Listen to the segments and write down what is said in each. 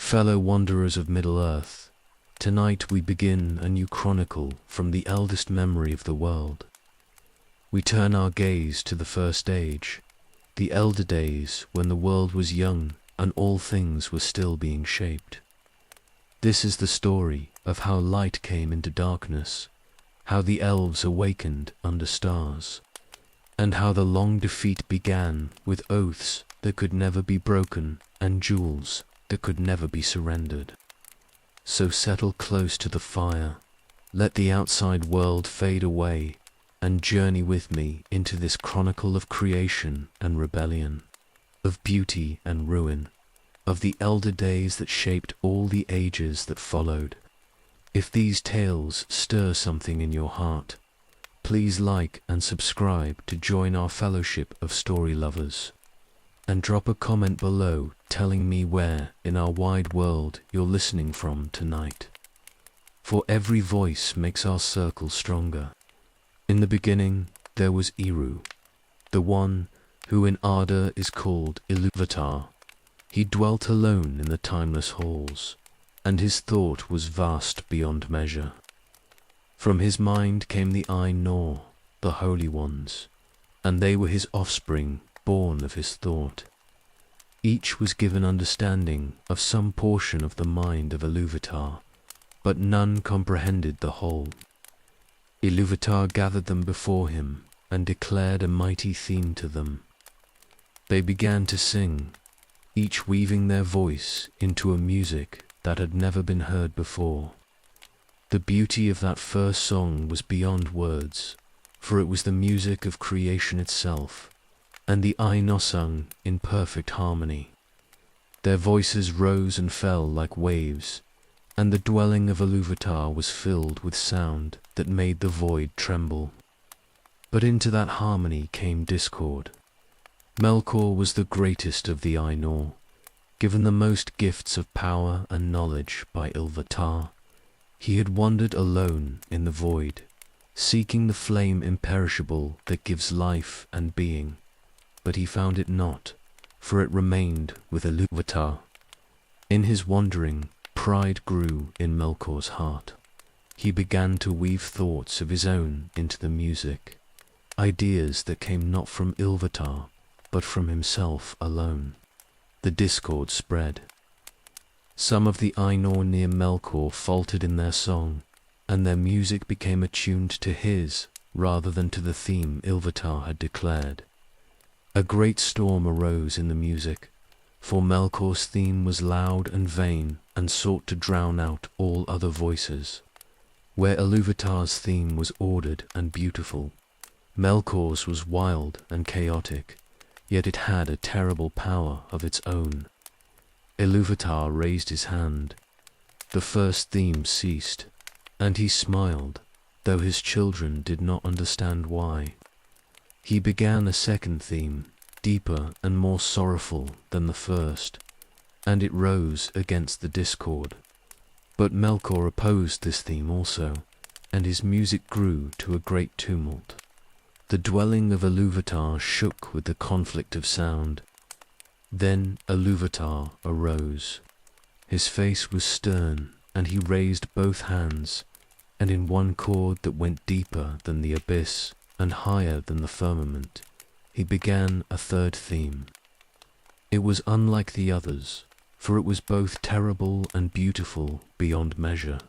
Fellow wanderers of Middle-earth, tonight we begin a new chronicle from the eldest memory of the world. We turn our gaze to the first age, the elder days when the world was young and all things were still being shaped. This is the story of how light came into darkness, how the elves awakened under stars, and how the long defeat began with oaths that could never be broken and jewels that could never be surrendered. So settle close to the fire, let the outside world fade away, and journey with me into this chronicle of creation and rebellion, of beauty and ruin, of the elder days that shaped all the ages that followed. If these tales stir something in your heart, please like and subscribe to join our fellowship of story lovers. And drop a comment below telling me where in our wide world you're listening from tonight. For every voice makes our circle stronger. In the beginning there was Eru, the one who in Ada is called LOTR. He dwelt alone in the timeless halls, and his thought was vast beyond measure. From his mind came the Ainur, the holy ones, and they were his offspring, born of his thought. Each was given understanding of some portion of the mind of Iluvatar, but none comprehended the whole. Iluvatar gathered them before him and declared a mighty theme to them. They began to sing, each weaving their voice into a music that had never been heard before. The beauty of that first song was beyond words, for it was the music of creation itself, and the Ainur sung in perfect harmony. Their voices rose and fell like waves, and the dwelling of Iluvatar was filled with sound that made the void tremble. But into that harmony came discord. Melkor was the greatest of the Ainur, given the most gifts of power and knowledge by Iluvatar. He had wandered alone in the void, seeking the flame imperishable that gives life and being. But he found it not, for it remained with Iluvatar. In his wandering, pride grew in Melkor's heart. He began to weave thoughts of his own into the music, ideas that came not from Iluvatar, but from himself alone. The discord spread. Some of the Ainur near Melkor faltered in their song, and their music became attuned to his rather than to the theme Iluvatar had declared. A great storm arose in the music, for Melkor's theme was loud and vain and sought to drown out all other voices. Where Iluvatar's theme was ordered and beautiful, Melkor's was wild and chaotic, yet it had a terrible power of its own. Iluvatar raised his hand. The first theme ceased, and he smiled, though his children did not understand why. He began a second theme, deeper and more sorrowful than the first, and it rose against the discord. But Melkor opposed this theme also, and his music grew to a great tumult. The dwelling of Iluvatar shook with the conflict of sound. Then Iluvatar arose. His face was stern, and he raised both hands, and in one chord that went deeper than the abyss and higher than the firmament, he began a third theme. It was unlike the others, for it was both terrible and beautiful beyond measure.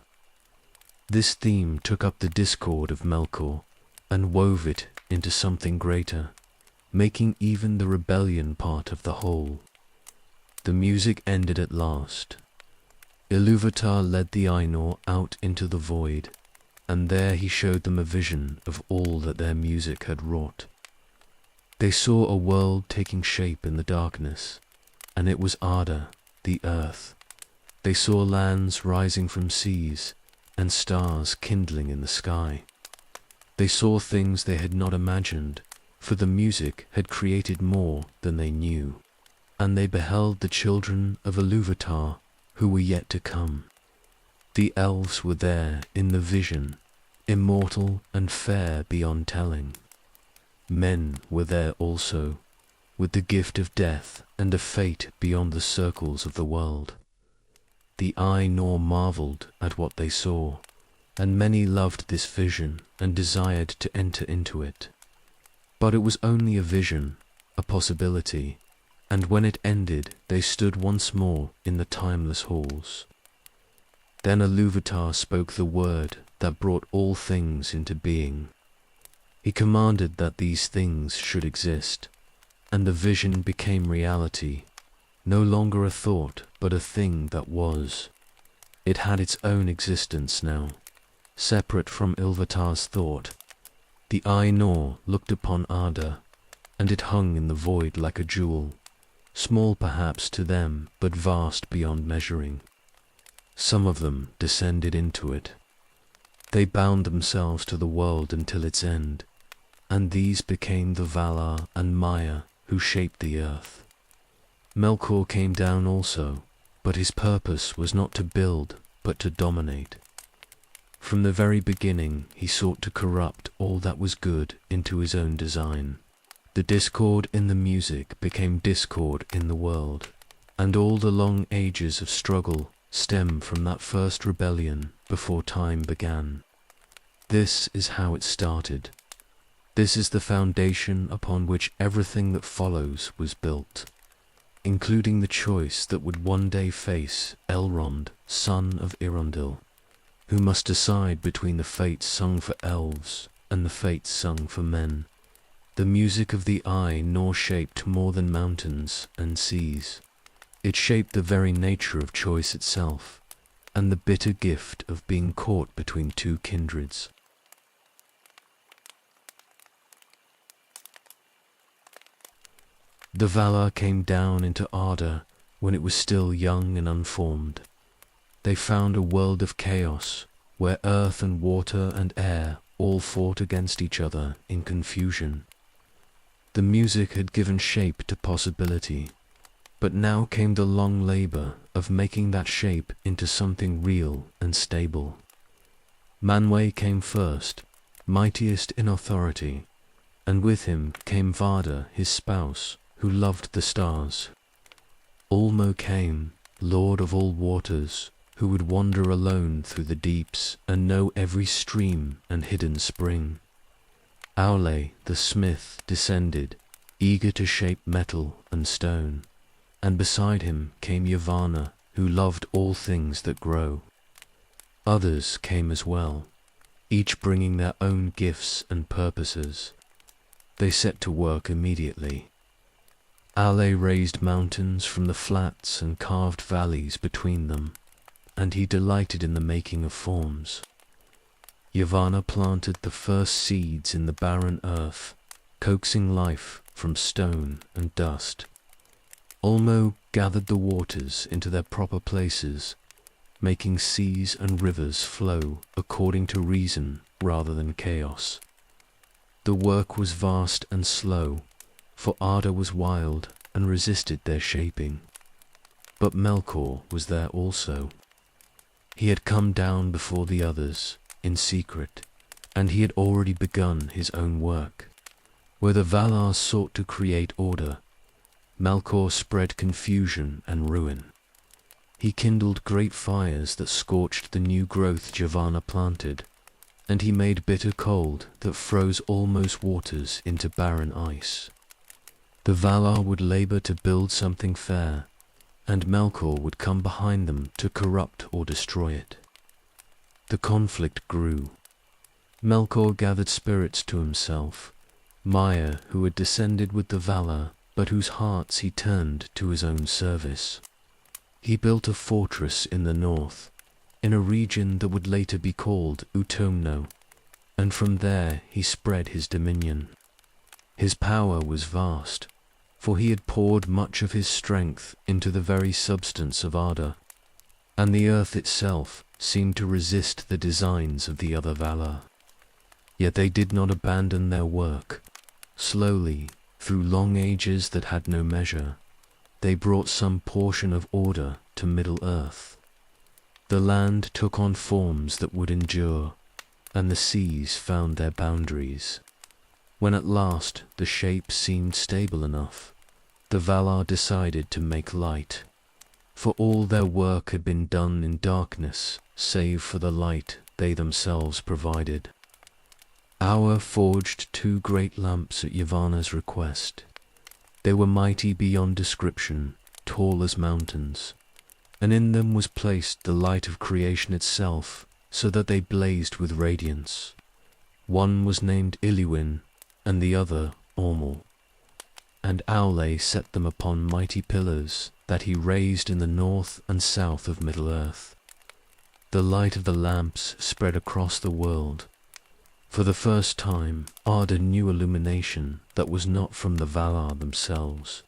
This theme took up the discord of Melkor and wove it into something greater, making even the rebellion part of the whole. The music ended at last. Iluvatar led the Ainur out into the void, and there he showed them a vision of all that their music had wrought. They saw a world taking shape in the darkness, and it was Ada, the earth. They saw lands rising from seas, and stars kindling in the sky. They saw things they had not imagined, for the music had created more than they knew, and they beheld the children of Iluvatar who were yet to come. The elves were there in the vision, immortal and fair beyond telling. Men were there also, with the gift of death and a fate beyond the circles of the world. The Ainur marveled at what they saw, and many loved this vision and desired to enter into it. But it was only a vision, a possibility, and when it ended, they stood once more in the timeless halls. Then a LOTR spoke the word that brought all things into being. He commanded that these things should exist, and the vision became reality, no longer a thought, but a thing that was. It had its own existence now, separate from Ilvatar's thought. The Ainur looked upon Ada, and it hung in the void like a jewel, small perhaps to them, but vast beyond measuring. Some of them descended into it. They bound themselves to the world until its end, and these became the Valar and Maya who shaped the earth. Melkor came down also, but his purpose was not to build, but to dominate. From the very beginning he sought to corrupt all that was good into his own design. The discord in the music became discord in the world, and all the long ages of struggle stem from that first rebellion before time began. This is how it started. This is the foundation upon which everything that follows was built, including the choice that would one day face Elrond, son of Irondil, who must decide between the fates sung for elves and the fates sung for men. The music of the Ainur shaped more than mountains and seas. It shaped the very nature of choice itself, and the bitter gift of being caught between two kindreds. The Valar came down into Arda when it was still young and unformed. They found a world of chaos, where earth and water and air all fought against each other in confusion. The music had given shape to possibility, but now came the long labor of making that shape into something real and stable. Manwë came first, mightiest in authority, and with him came Vada, his spouse, who loved the stars. Ulmo came, lord of all waters, who would wander alone through the deeps and know every stream and hidden spring. Aule, the smith, descended, eager to shape metal and stone, and beside him came Yavanna, who loved all things that grow. Others came as well, each bringing their own gifts and purposes. They set to work immediately. Aule raised mountains from the flats and carved valleys between them, and he delighted in the making of forms. Yavanna planted the first seeds in the barren earth, coaxing life from stone and dust. Ulmo gathered the waters into their proper places, making seas and rivers flow according to reason rather than chaos. The work was vast and slow, for Arda was wild and resisted their shaping. But Melkor was there also. He had come down before the others, in secret, and he had already begun his own work. Where the Valar sought to create order, Melkor spread confusion and ruin. He kindled great fires that scorched the new growth Yavanna planted, and he made bitter cold that froze Ulmo's waters into barren ice. The Valar would labor to build something fair, and Melkor would come behind them to corrupt or destroy it. The conflict grew. Melkor gathered spirits to himself, Maya, who had descended with the Valar, but whose hearts he turned to his own service. He built a fortress in the north, in a region that would later be called Utumno, and from there he spread his dominion. His power was vast, for he had poured much of his strength into the very substance of Arda, and the earth itself seemed to resist the designs of the other Valar. Yet they did not abandon their work. Slowly, through long ages that had no measure, they brought some portion of order to Middle-earth. The land took on forms that would endure, and the seas found their boundaries. When at last the shape seemed stable enough, the Valar decided to make light. for all their work had been done in darkness, save for the light they themselves provided. Aur forged 2 great lamps at Yavanna's request. They were mighty beyond description, tall as mountains, and in them was placed the light of creation itself, so that they blazed with radiance. One was named Iliwin, and the other Ormul. And Aule set them upon mighty pillars that he raised in the north and south of Middle-earth. The light of the lamps spread across the world. For the first time, Arda knew illumination that was not from the Valar themselves,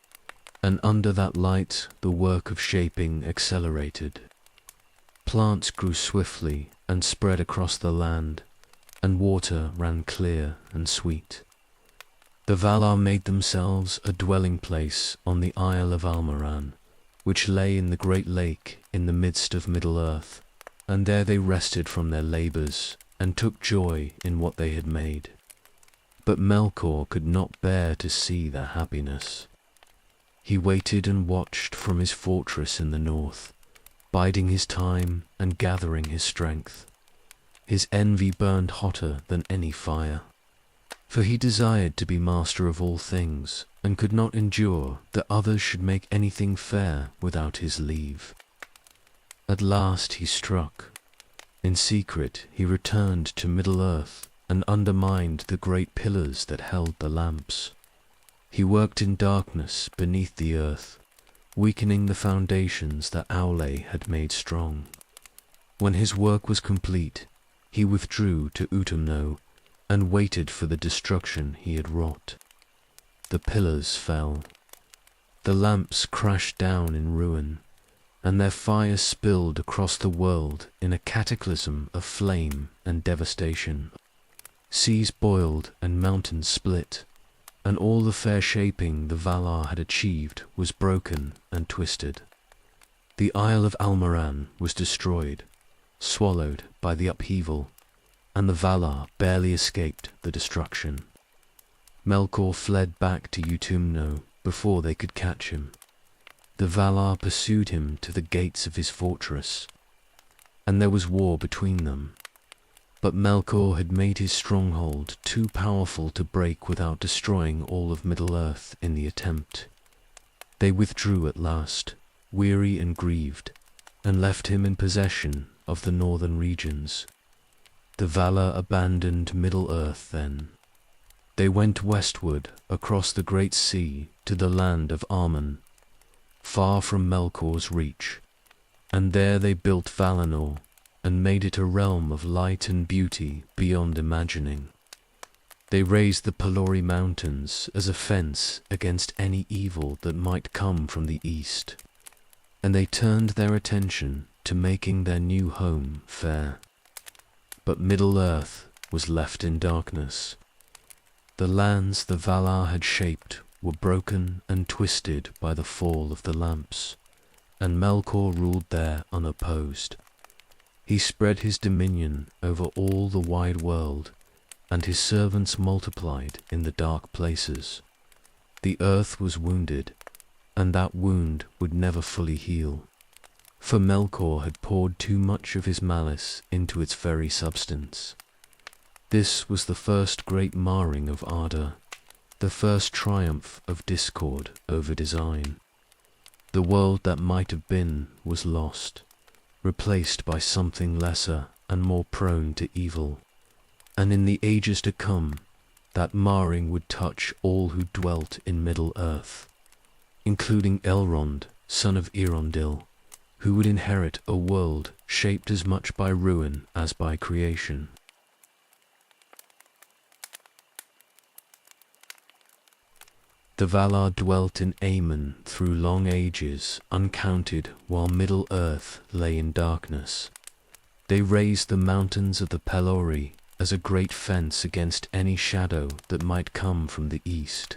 and under that light the work of shaping accelerated. Plants grew swiftly and spread across the land, and water ran clear and sweet. The Valar made themselves a dwelling place on the Isle of Almaran, which lay in the great lake in the midst of Middle-earth, and there they rested from their labours and took joy in what they had made. But Melkor could not bear to see their happiness. He waited and watched from his fortress in the north, biding his time and gathering his strength. His envy burned hotter than any fire, for he desired to be master of all things, and could not endure that others should make anything fair without his leave. At last he struck. In secret he returned to Middle-earth and undermined the great pillars that held the lamps. He worked in darkness beneath the earth, weakening the foundations that Aule had made strong. When his work was complete, he withdrew to Utumno and waited for the destruction he had wrought. The pillars fell. The lamps crashed down in ruin, and their fire spilled across the world in a cataclysm of flame and devastation. Seas boiled and mountains split, and all the fair shaping the Valar had achieved was broken and twisted. The Isle of Almaran was destroyed, swallowed by the upheaval, and the Valar barely escaped the destruction. Melkor fled back to Utumno before they could catch him. The Valar pursued him to the gates of his fortress, and there was war between them. But Melkor had made his stronghold too powerful to break without destroying all of Middle-earth in the attempt. They withdrew at last, weary and grieved, and left him in possession of the northern regions. The Valar abandoned Middle-earth then. They went westward across the great sea to the land of Armen, far from Melkor's reach, and there they built Valinor and made it a realm of light and beauty beyond imagining. They raised the Pelori Mountains as a fence against any evil that might come from the east, and they turned their attention to making their new home fair. But Middle-earth was left in darkness. The lands the Valar had shaped were broken and twisted by the fall of the lamps, and Melkor ruled there unopposed. He spread his dominion over all the wide world, and his servants multiplied in the dark places. The earth was wounded, and that wound would never fully heal, for Melkor had poured too much of his malice into its very substance. This was the first great marring of Arda, the first triumph of discord over design. The world that might have been was lost, replaced by something lesser and more prone to evil, and in the ages to come, that marring would touch all who dwelt in Middle-earth, including Elrond, son of Irondil, who would inherit a world shaped as much by ruin as by creation. The Valar dwelt in Aemon through long ages, uncounted, while Middle-earth lay in darkness. They raised the mountains of the Pelori as a great fence against any shadow that might come from the east.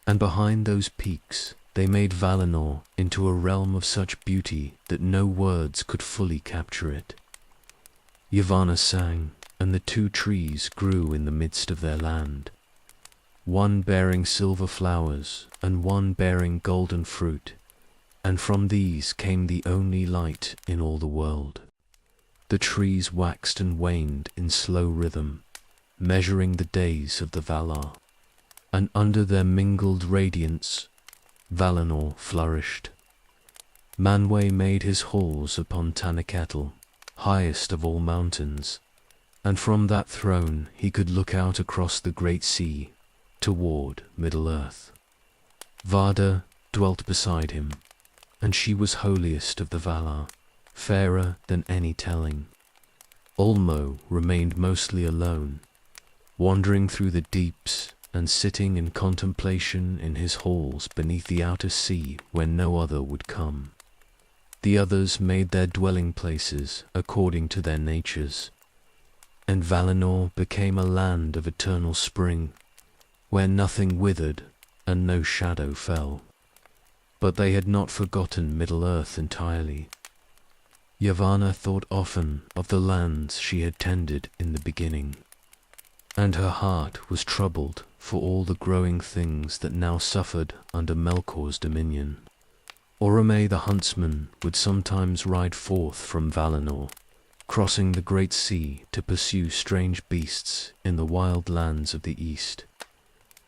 And behind those peaks they made Valinor into a realm of such beauty that no words could fully capture it. Yavanna sang, and the 2 trees grew in the midst of their land, one bearing silver flowers and one bearing golden fruit, and from these came the only light in all the world. The trees waxed and waned in slow rhythm, measuring the days of the Valar, and under their mingled radiance, Valinor flourished. Manwë made his halls upon Tanaketl, highest of all mountains, and from that throne he could look out across the great sea toward Middle-earth. Varda dwelt beside him, and she was holiest of the Valar, fairer than any telling. Ulmo remained mostly alone, wandering through the deeps and sitting in contemplation in his halls beneath the outer sea where no other would come. The others made their dwelling places according to their natures, and Valinor became a land of eternal spring, where nothing withered and no shadow fell. But they had not forgotten Middle-earth entirely. Yavanna thought often of the lands she had tended in the beginning, and her heart was troubled for all the growing things that now suffered under Melkor's dominion. Orome the huntsman would sometimes ride forth from Valinor, crossing the great sea to pursue strange beasts in the wild lands of the east.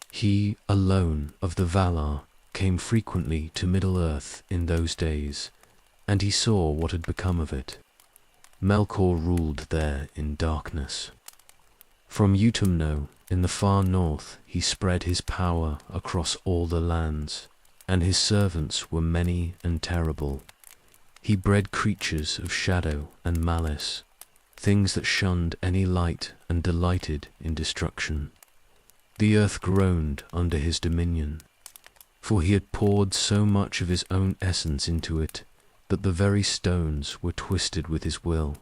He alone of the Valar came frequently to Middle-earth in those days, and he saw what had become of it. Melkor ruled there in darkness. From Utumno, in the far north, he spread his power across all the lands, and his servants were many and terrible. He bred creatures of shadow and malice, things that shunned any light and delighted in destruction. The earth groaned under his dominion, for he had poured so much of his own essence into it that the very stones were twisted with his will.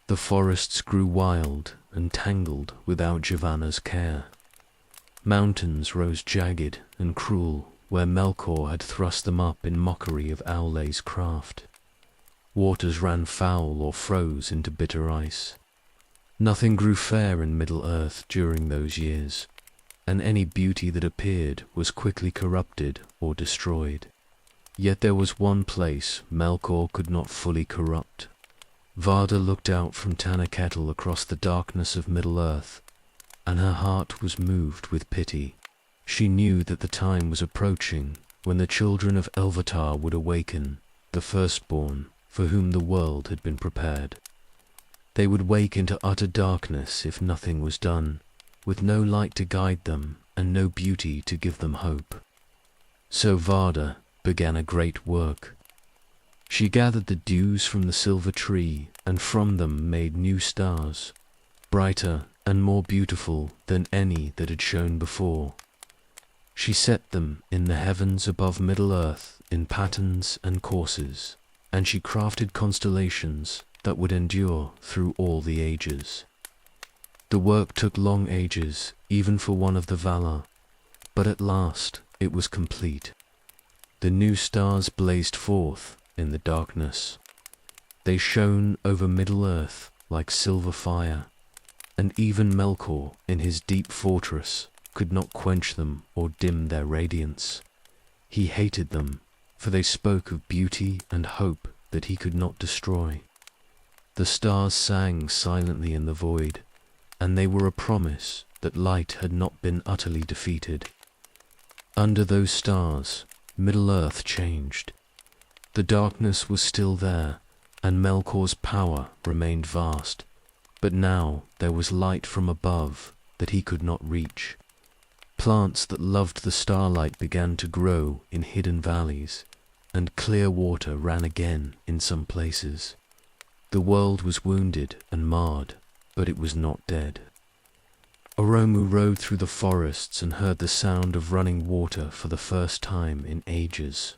The forests grew wild and tangled without Yavanna's care. Mountains rose jagged and cruel where Melkor had thrust them up in mockery of Aule's craft. Waters ran foul or froze into bitter ice. Nothing grew fair in Middle-earth during those years, and any beauty that appeared was quickly corrupted or destroyed. Yet there was one place Melkor could not fully corrupt. Varda looked out from Tanaketl across the darkness of Middle-earth, and her heart was moved with pity. She knew that the time was approaching when the children of Elvatar would awaken, the firstborn for whom the world had been prepared. They would wake into utter darkness if nothing was done, with no light to guide them and no beauty to give them hope. So Varda began a great work. She gathered the dews from the silver tree and from them made new stars, brighter and more beautiful than any that had shone before. She set them in the heavens above Middle-earth in patterns and courses, and she crafted constellations that would endure through all the ages. The work took long ages, even for one of the Valar, but at last it was complete. The new stars blazed forth in the darkness. They shone over Middle-earth like silver fire, and even Melkor in his deep fortress could not quench them or dim their radiance. He hated them, for they spoke of beauty and hope that he could not destroy. The stars sang silently in the void, and they were a promise that light had not been utterly defeated. Under those stars, Middle-earth changed. The darkness was still there, and Melkor's power remained vast, but now there was light from above that he could not reach. Plants that loved the starlight began to grow in hidden valleys, and clear water ran again in some places. The world was wounded and marred, but it was not dead. Oromu rode through the forests and heard the sound of running water for the first time in ages.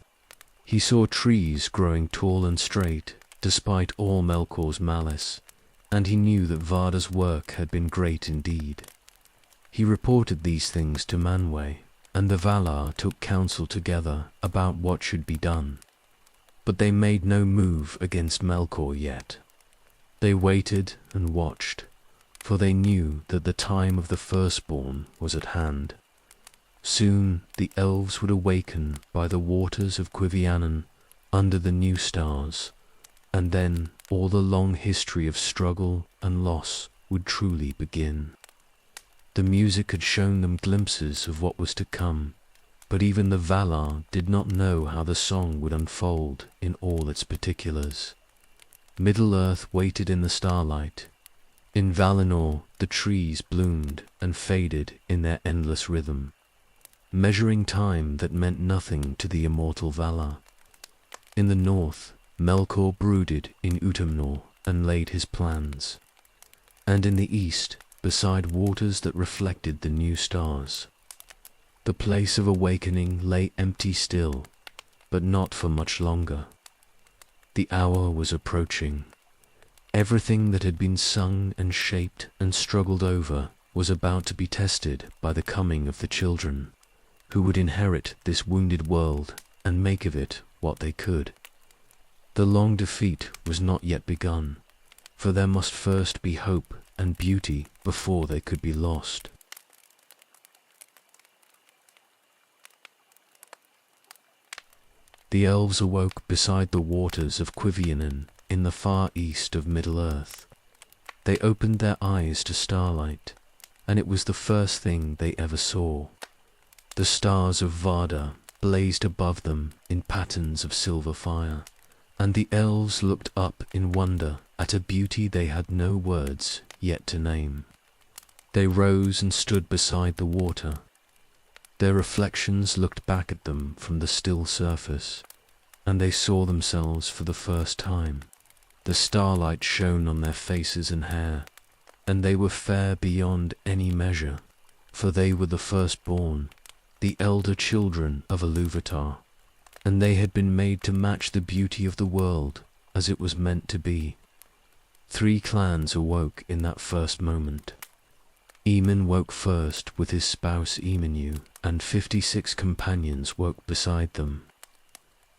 He saw trees growing tall and straight, despite all Melkor's malice, and he knew that Varda's work had been great indeed. He reported these things to Manwë, and the Valar took counsel together about what should be done. But they made no move against Melkor yet. They waited and watched, for they knew that the time of the firstborn was at hand. Soon the elves would awaken by the waters of Quivianan, under the new stars, and then all the long history of struggle and loss would truly begin. The music had shown them glimpses of what was to come, but even the Valar did not know how the song would unfold in all its particulars. Middle-earth waited in the starlight. In Valinor, the trees bloomed and faded in their endless rhythm, measuring time that meant nothing to the immortal Valar. In the north, Melkor brooded in Utumnor and laid his plans. And in the east, beside waters that reflected the new stars, the place of awakening lay empty still, but not for much longer. The hour was approaching. Everything that had been sung and shaped and struggled over was about to be tested by the coming of the children, who would inherit this wounded world and make of it what they could. The long defeat was not yet begun, for there must first be hope and beauty before they could be lost. The elves awoke beside the waters of Quiviranen in the far east of Middle-earth. They opened their eyes to starlight, and it was the first thing they ever saw. The stars of Vardar blazed above them in patterns of silver fire, and the elves looked up in wonder at a beauty they had no words yet to name. They rose and stood beside the water. Their reflections looked back at them from the still surface, and they saw themselves for the first time. The starlight shone on their faces and hair, and they were fair beyond any measure, for they were the firstborn, the elder children of Ilúvatar, and they had been made to match the beauty of the world as it was meant to be. 3 clans awoke in that first moment. Eamon woke first with his spouse Eamonu, and 56 companions woke beside them.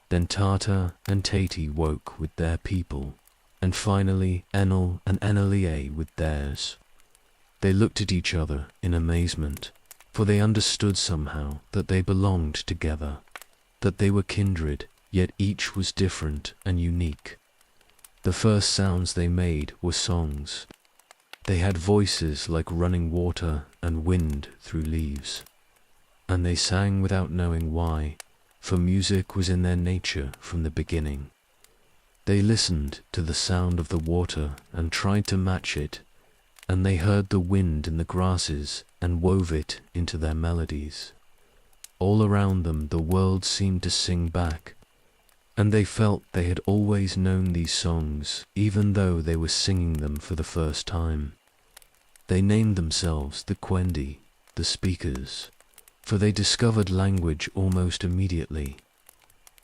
Then Tata and Tati woke with their people, and finally Enel and Enelié with theirs. They looked at each other in amazement, for they understood somehow that they belonged together, that they were kindred, yet each was different and unique. The first sounds they made were songs. They had voices like running water and wind through leaves, and they sang without knowing why, for music was in their nature from the beginning. They listened to the sound of the water and tried to match it, and they heard the wind in the grasses and wove it into their melodies. All around them the world seemed to sing back, and they felt they had always known these songs, even though they were singing them for the first time. They named themselves the Quendi, the speakers, for they discovered language almost immediately.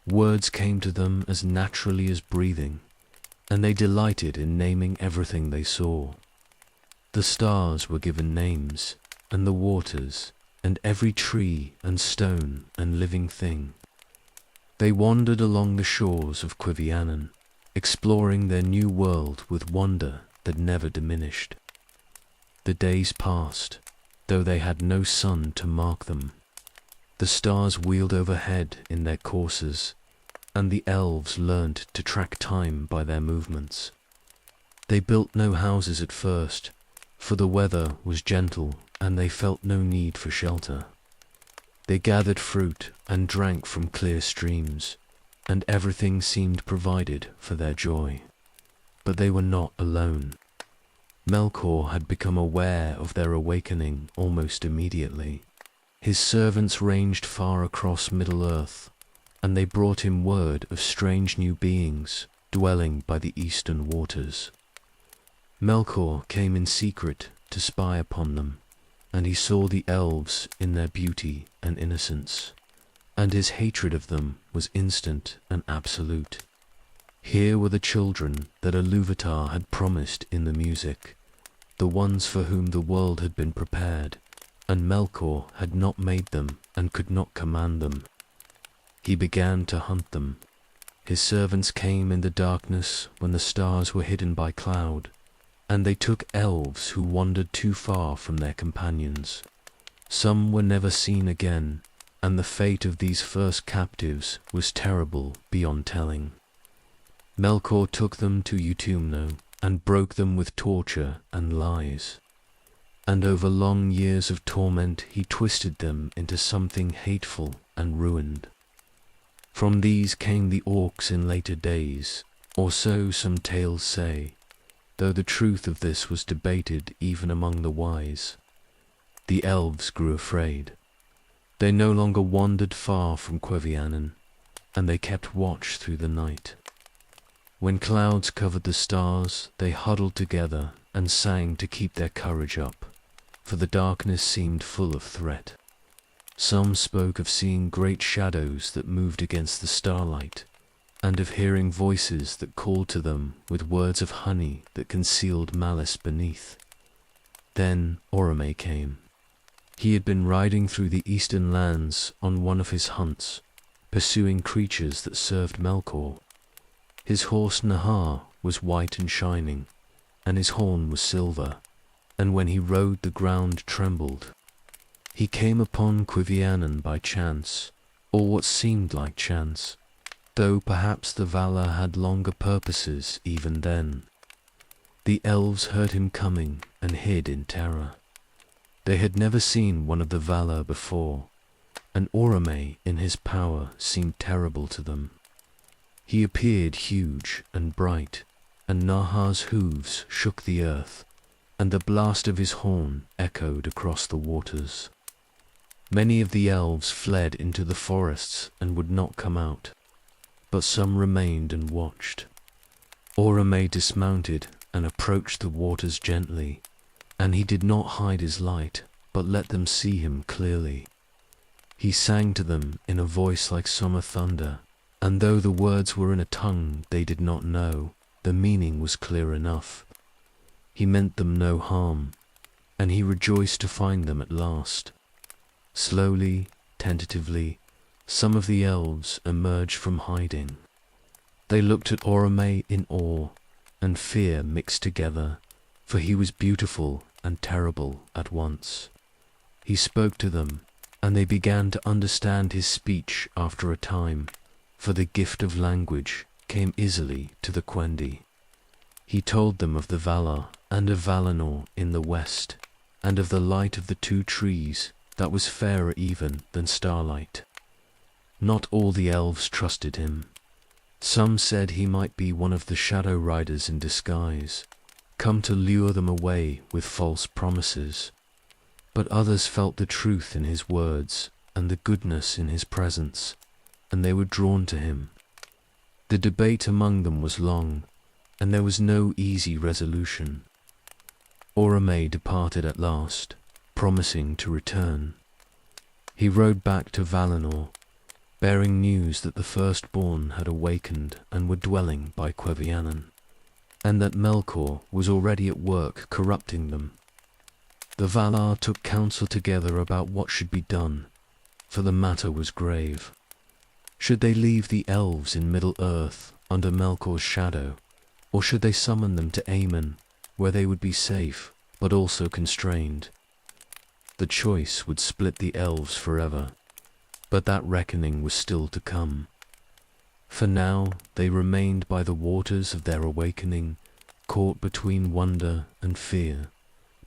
Words came to them as naturally as breathing, and they delighted in naming everything they saw. The stars were given names, and the waters, and every tree and stone and living thing. They wandered along the shores of Quiviranen, exploring their new world with wonder that never diminished. The days passed, though they had no sun to mark them. The stars wheeled overhead in their courses, and the elves learned to track time by their movements. They built no houses at first, for the weather was gentle and they felt no need for shelter. They gathered fruit and drank from clear streams, and everything seemed provided for their joy. But they were not alone. Melkor had become aware of their awakening almost immediately. His servants ranged far across Middle-earth, and they brought him word of strange new beings dwelling by the eastern waters. Melkor came in secret to spy upon them, and he saw the elves in their beauty and innocence, and his hatred of them was instant and absolute. Here were the children that Ilúvatar had promised in the music, the ones for whom the world had been prepared, and Melkor had not made them and could not command them. He began to hunt them. His servants came in the darkness when the stars were hidden by cloud, and they took elves who wandered too far from their companions. Some were never seen again, and the fate of these first captives was terrible beyond telling. Melkor took them to Utumno and broke them with torture and lies. And over long years of torment he twisted them into something hateful and ruined. From these came the orcs in later days, or so some tales say, though the truth of this was debated even among the wise. The elves grew afraid. They no longer wandered far from Quevianan, and they kept watch through the night. When clouds covered the stars, they huddled together and sang to keep their courage up, for the darkness seemed full of threat. Some spoke of seeing great shadows that moved against the starlight, and of hearing voices that called to them with words of honey that concealed malice beneath. Then Orome came. He had been riding through the eastern lands on one of his hunts, pursuing creatures that served Melkor. His horse Nahar was white and shining, and his horn was silver, and when he rode the ground trembled. He came upon Quevianan by chance, or what seemed like chance, though perhaps the Valar had longer purposes even then. The elves heard him coming and hid in terror. They had never seen one of the Valar before, and Orome in his power seemed terrible to them. He appeared huge and bright, and Nahar's hooves shook the earth, and the blast of his horn echoed across the waters. Many of the elves fled into the forests and would not come out, but some remained and watched. Orome dismounted and approached the waters gently, and he did not hide his light, but let them see him clearly. He sang to them in a voice like summer thunder, and though the words were in a tongue they did not know, the meaning was clear enough. He meant them no harm, and he rejoiced to find them at last. Slowly, tentatively, some of the elves emerged from hiding. They looked at Orome in awe, and fear mixed together, for he was beautiful and terrible at once. He spoke to them, and they began to understand his speech after a time, for the gift of language came easily to the Quendi. He told them of the Valar and of Valinor in the west, and of the light of the two trees that was fairer even than starlight. Not all the elves trusted him. Some said he might be one of the shadow riders in disguise, come to lure them away with false promises. But others felt the truth in his words and the goodness in his presence, and they were drawn to him. The debate among them was long, and there was no easy resolution. Orome departed at last, promising to return. He rode back to Valinor, bearing news that the firstborn had awakened and were dwelling by Quevianan, and that Melkor was already at work corrupting them. The Valar took counsel together about what should be done, for the matter was grave. Should they leave the elves in Middle-earth under Melkor's shadow, or should they summon them to Aemon, where they would be safe, but also constrained? The choice would split the elves forever, but that reckoning was still to come. For now they remained by the waters of their awakening, caught between wonder and fear,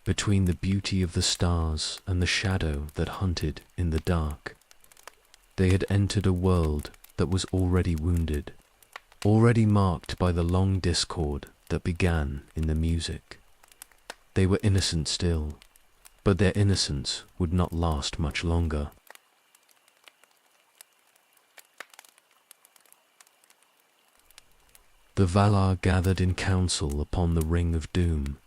between the beauty of the stars and the shadow that hunted in the dark. They had entered a world that was already wounded, already marked by the long discord that began in the music. They were innocent still, but their innocence would not last much longer. The Valar gathered in council upon the Ring of Doom,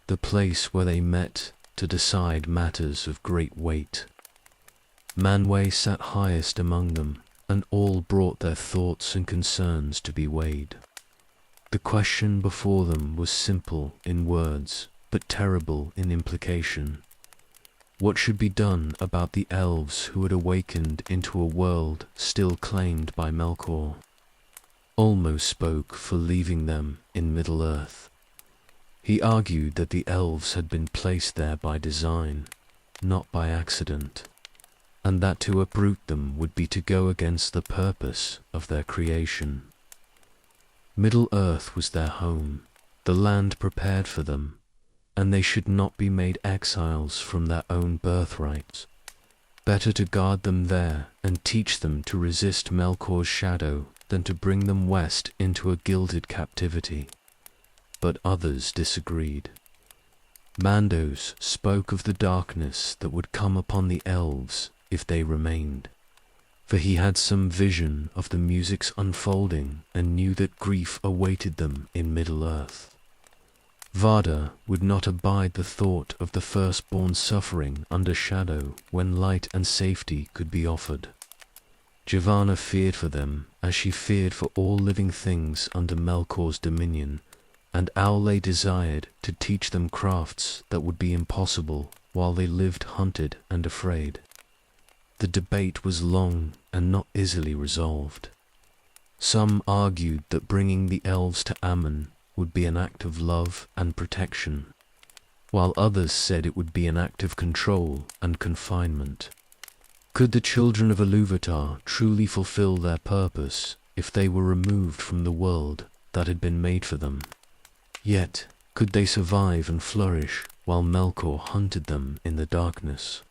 the place where they met to decide matters of great weight. Manwë sat highest among them, and all brought their thoughts and concerns to be weighed. The question before them was simple in words, but terrible in implication. What should be done about the elves who had awakened into a world still claimed by Melkor? Ulmo spoke for leaving them in Middle-earth. He argued that the elves had been placed there by design, not by accident. and that to uproot them would be to go against the purpose of their creation. Middle-earth was their home, the land prepared for them, and they should not be made exiles from their own birthright. Better to guard them there and teach them to resist Melkor's shadow than to bring them west into a gilded captivity. But others disagreed. Mandos spoke of the darkness that would come upon the elves if they remained, for he had some vision of the music's unfolding and knew that grief awaited them in Middle-earth. Vada would not abide the thought of the firstborn suffering under shadow when light and safety could be offered. Giovanna feared for them as she feared for all living things under Melkor's dominion, and Aule desired to teach them crafts that would be impossible while they lived hunted and afraid. The debate was long and not easily resolved. Some argued that bringing the elves to Ammon would be an act of love and protection, while others said it would be an act of control and confinement. Could the children of Iluvatar truly fulfill their purpose if they were removed from the world that had been made for them? Yet, could they survive and flourish while Melkor hunted them in the darkness?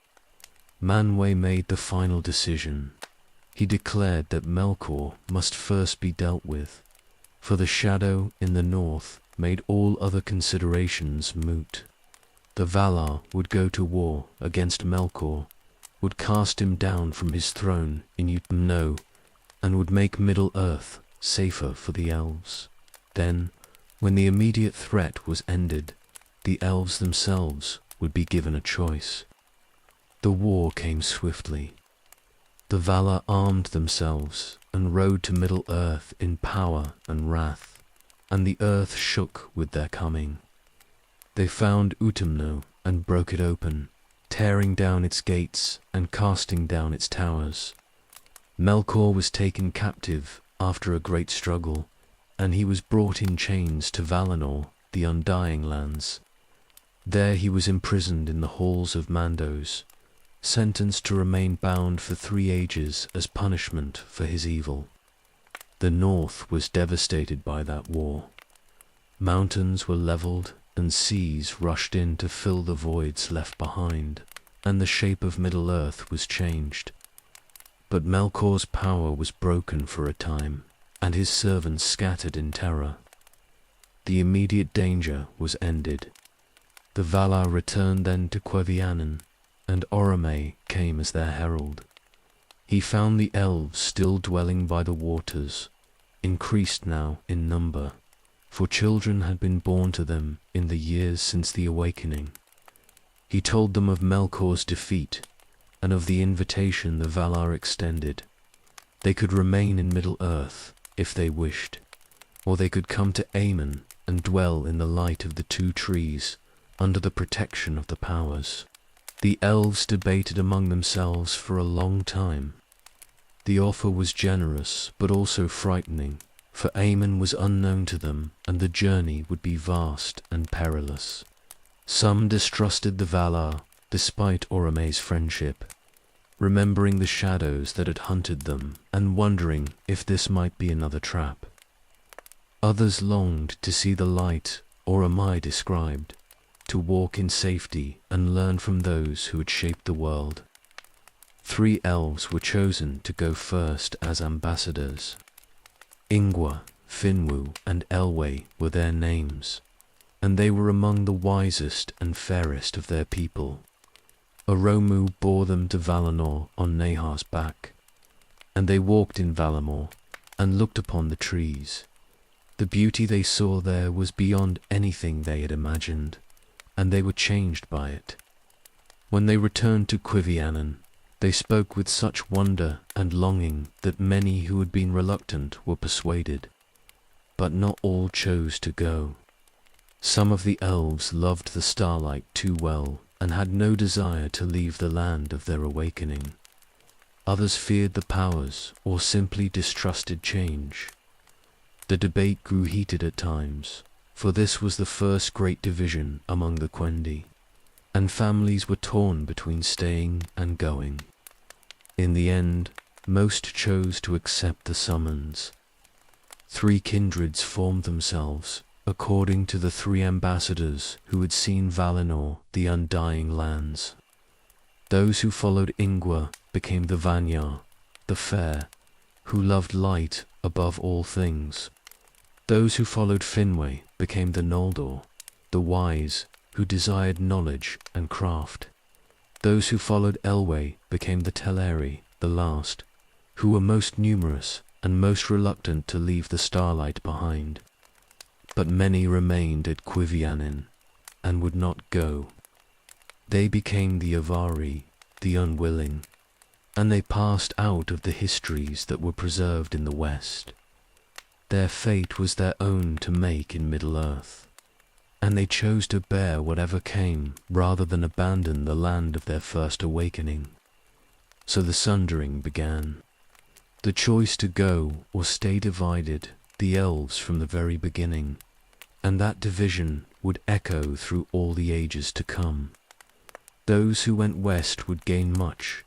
Manwë made the final decision. He declared that Melkor must first be dealt with, for the shadow in the north made all other considerations moot. The Valar would go to war against Melkor, would cast him down from his throne in Utumno, and would make Middle-earth safer for the elves. Then, when the immediate threat was ended, the elves themselves would be given a choice. The war came swiftly. The Valar armed themselves and rode to Middle-earth in power and wrath, and the earth shook with their coming. They found Utumno and broke it open, tearing down its gates and casting down its towers. Melkor was taken captive after a great struggle, and he was brought in chains to Valinor, the Undying Lands. There he was imprisoned in the halls of Mandos, sentenced to remain bound for 3 ages as punishment for his evil. The north was devastated by that war. Mountains were leveled and seas rushed in to fill the voids left behind, and the shape of Middle-earth was changed. But Melkor's power was broken for a time, and his servants scattered in terror. The immediate danger was ended. The Valar returned then to Quevianan, and Orome came as their herald. He found the elves still dwelling by the waters, increased now in number, for children had been born to them in the years since the awakening. He told them of Melkor's defeat, and of the invitation the Valar extended. They could remain in Middle-earth if they wished, or they could come to Aemon and dwell in the light of the 2 trees, under the protection of the powers. The elves debated among themselves for a long time. The offer was generous, but also frightening, for Aemon was unknown to them, and the journey would be vast and perilous. Some distrusted the Valar, despite Orome's friendship, remembering the shadows that had hunted them, and wondering if this might be another trap. Others longed to see the light Orome described, to walk in safety and learn from those who had shaped the world. 3 elves were chosen to go first as ambassadors. Ingwa, Finwu, and Elwë were their names, and they were among the wisest and fairest of their people. Oromu bore them to Valinor on Nehar's back, and they walked in Valinor and looked upon the trees. The beauty they saw there was beyond anything they had imagined, and they were changed by it. When they returned to Quevianan, they spoke with such wonder and longing that many who had been reluctant were persuaded. But not all chose to go. Some of the elves loved the starlight too well and had no desire to leave the land of their awakening. Others feared the powers or simply distrusted change. The debate grew heated at times, for this was the first great division among the Quendi, and families were torn between staying and going. In the end, most chose to accept the summons. 3 kindreds formed themselves, according to the 3 ambassadors who had seen Valinor, the undying lands. Those who followed Ingwa became the Vanyar, the fair, who loved light above all things. Those who followed Finwë became the Noldor, the wise, who desired knowledge and craft. Those who followed Elwë became the Teleri, the last, who were most numerous and most reluctant to leave the starlight behind. But many remained at Cuivianen and would not go. They became the Avari, the unwilling, and they passed out of the histories that were preserved in the West. Their fate was their own to make in Middle-earth, and they chose to bear whatever came rather than abandon the land of their first awakening. So the sundering began. The choice to go or stay divided the elves from the very beginning, and that division would echo through all the ages to come. Those who went west would gain much,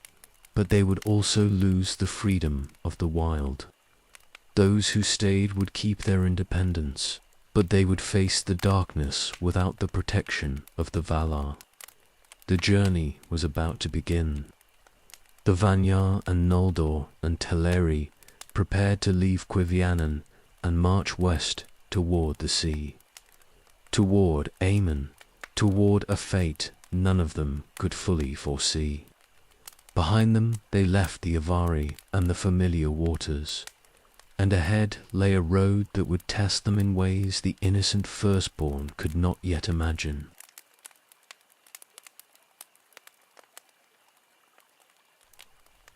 but they would also lose the freedom of the wild. Those who stayed would keep their independence, but they would face the darkness without the protection of the Valar. The journey was about to begin. The Vanyar and Noldor and Teleri prepared to leave Cuivianen and march west toward the sea. Toward Aemon, toward a fate none of them could fully foresee. Behind them they left the Avari and the familiar waters, and ahead lay a road that would test them in ways the innocent firstborn could not yet imagine.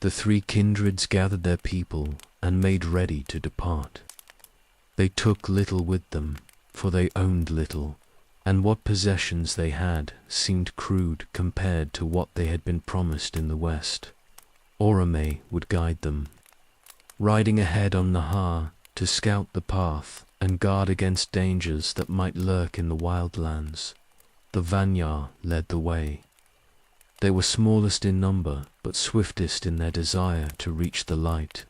The 3 kindreds gathered their people and made ready to depart. They took little with them, for they owned little, and what possessions they had seemed crude compared to what they had been promised in the West. Orome would guide them, riding ahead on Nahar to scout the path and guard against dangers that might lurk in the wildlands. The Vanyar led the way. They were smallest in number, but swiftest in their desire to reach the light,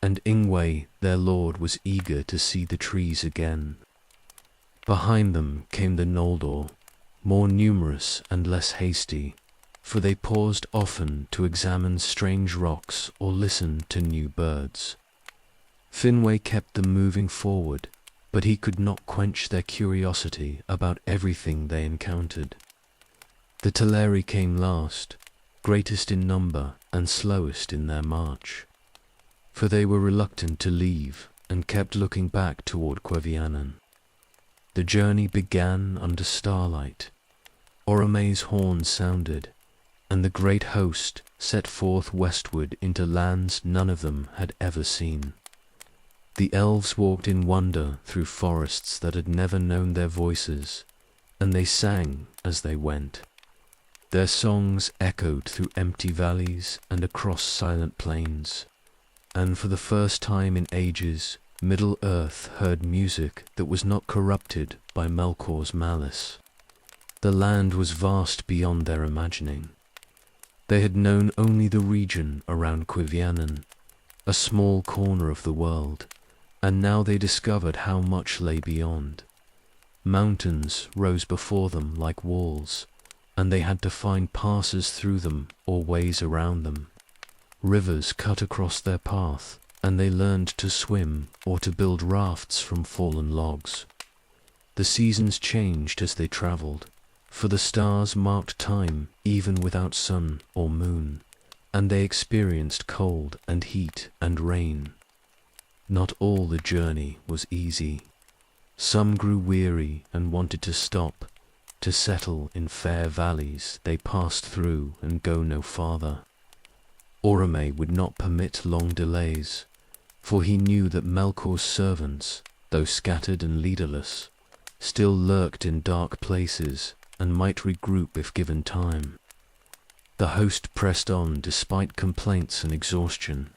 and Ingwe, their lord, was eager to see the trees again. Behind them came the Noldor, more numerous and less hasty, for they paused often to examine strange rocks or listen to new birds. Finwë kept them moving forward, but he could not quench their curiosity about everything they encountered. The Teleri came last, greatest in number and slowest in their march, for they were reluctant to leave and kept looking back toward Cuivianen. The journey began under starlight. Orome's horn sounded, and the great host set forth westward into lands none of them had ever seen. The elves walked in wonder through forests that had never known their voices, and they sang as they went. Their songs echoed through empty valleys and across silent plains, and for the first time in ages, Middle-earth heard music that was not corrupted by Melkor's malice. The land was vast beyond their imagining. They had known only the region around Cuivianen, a small corner of the world, and now they discovered how much lay beyond. Mountains rose before them like walls, and they had to find passes through them or ways around them. Rivers cut across their path, and they learned to swim or to build rafts from fallen logs. The seasons changed as they traveled, for the stars marked time even without sun or moon, and they experienced cold and heat and rain. Not all the journey was easy. Some grew weary and wanted to stop, to settle in fair valleys they passed through and go no farther. Orome would not permit long delays, for he knew that Melkor's servants, though scattered and leaderless, still lurked in dark places and might regroup if given time. The host pressed on despite complaints and exhaustion.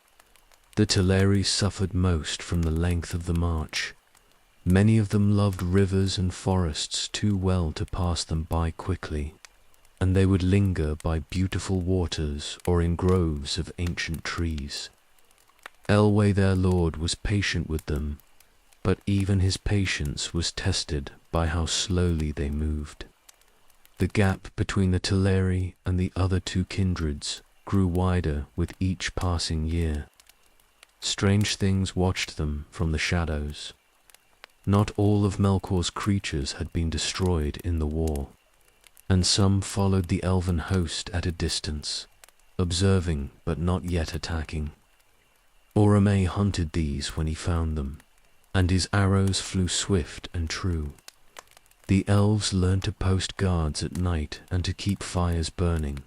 The Teleri suffered most from the length of the march. Many of them loved rivers and forests too well to pass them by quickly. and they would linger by beautiful waters or in groves of ancient trees. Elwë, their lord, was patient with them, but even his patience was tested by how slowly they moved. The gap between the Teleri and the other two kindreds grew wider with each passing year. Strange things watched them from the shadows. Not all of Melkor's creatures had been destroyed in the war, and some followed the elven host at a distance, observing but not yet attacking. Orome hunted these when he found them, and his arrows flew swift and true. The elves learned to post guards at night and to keep fires burning,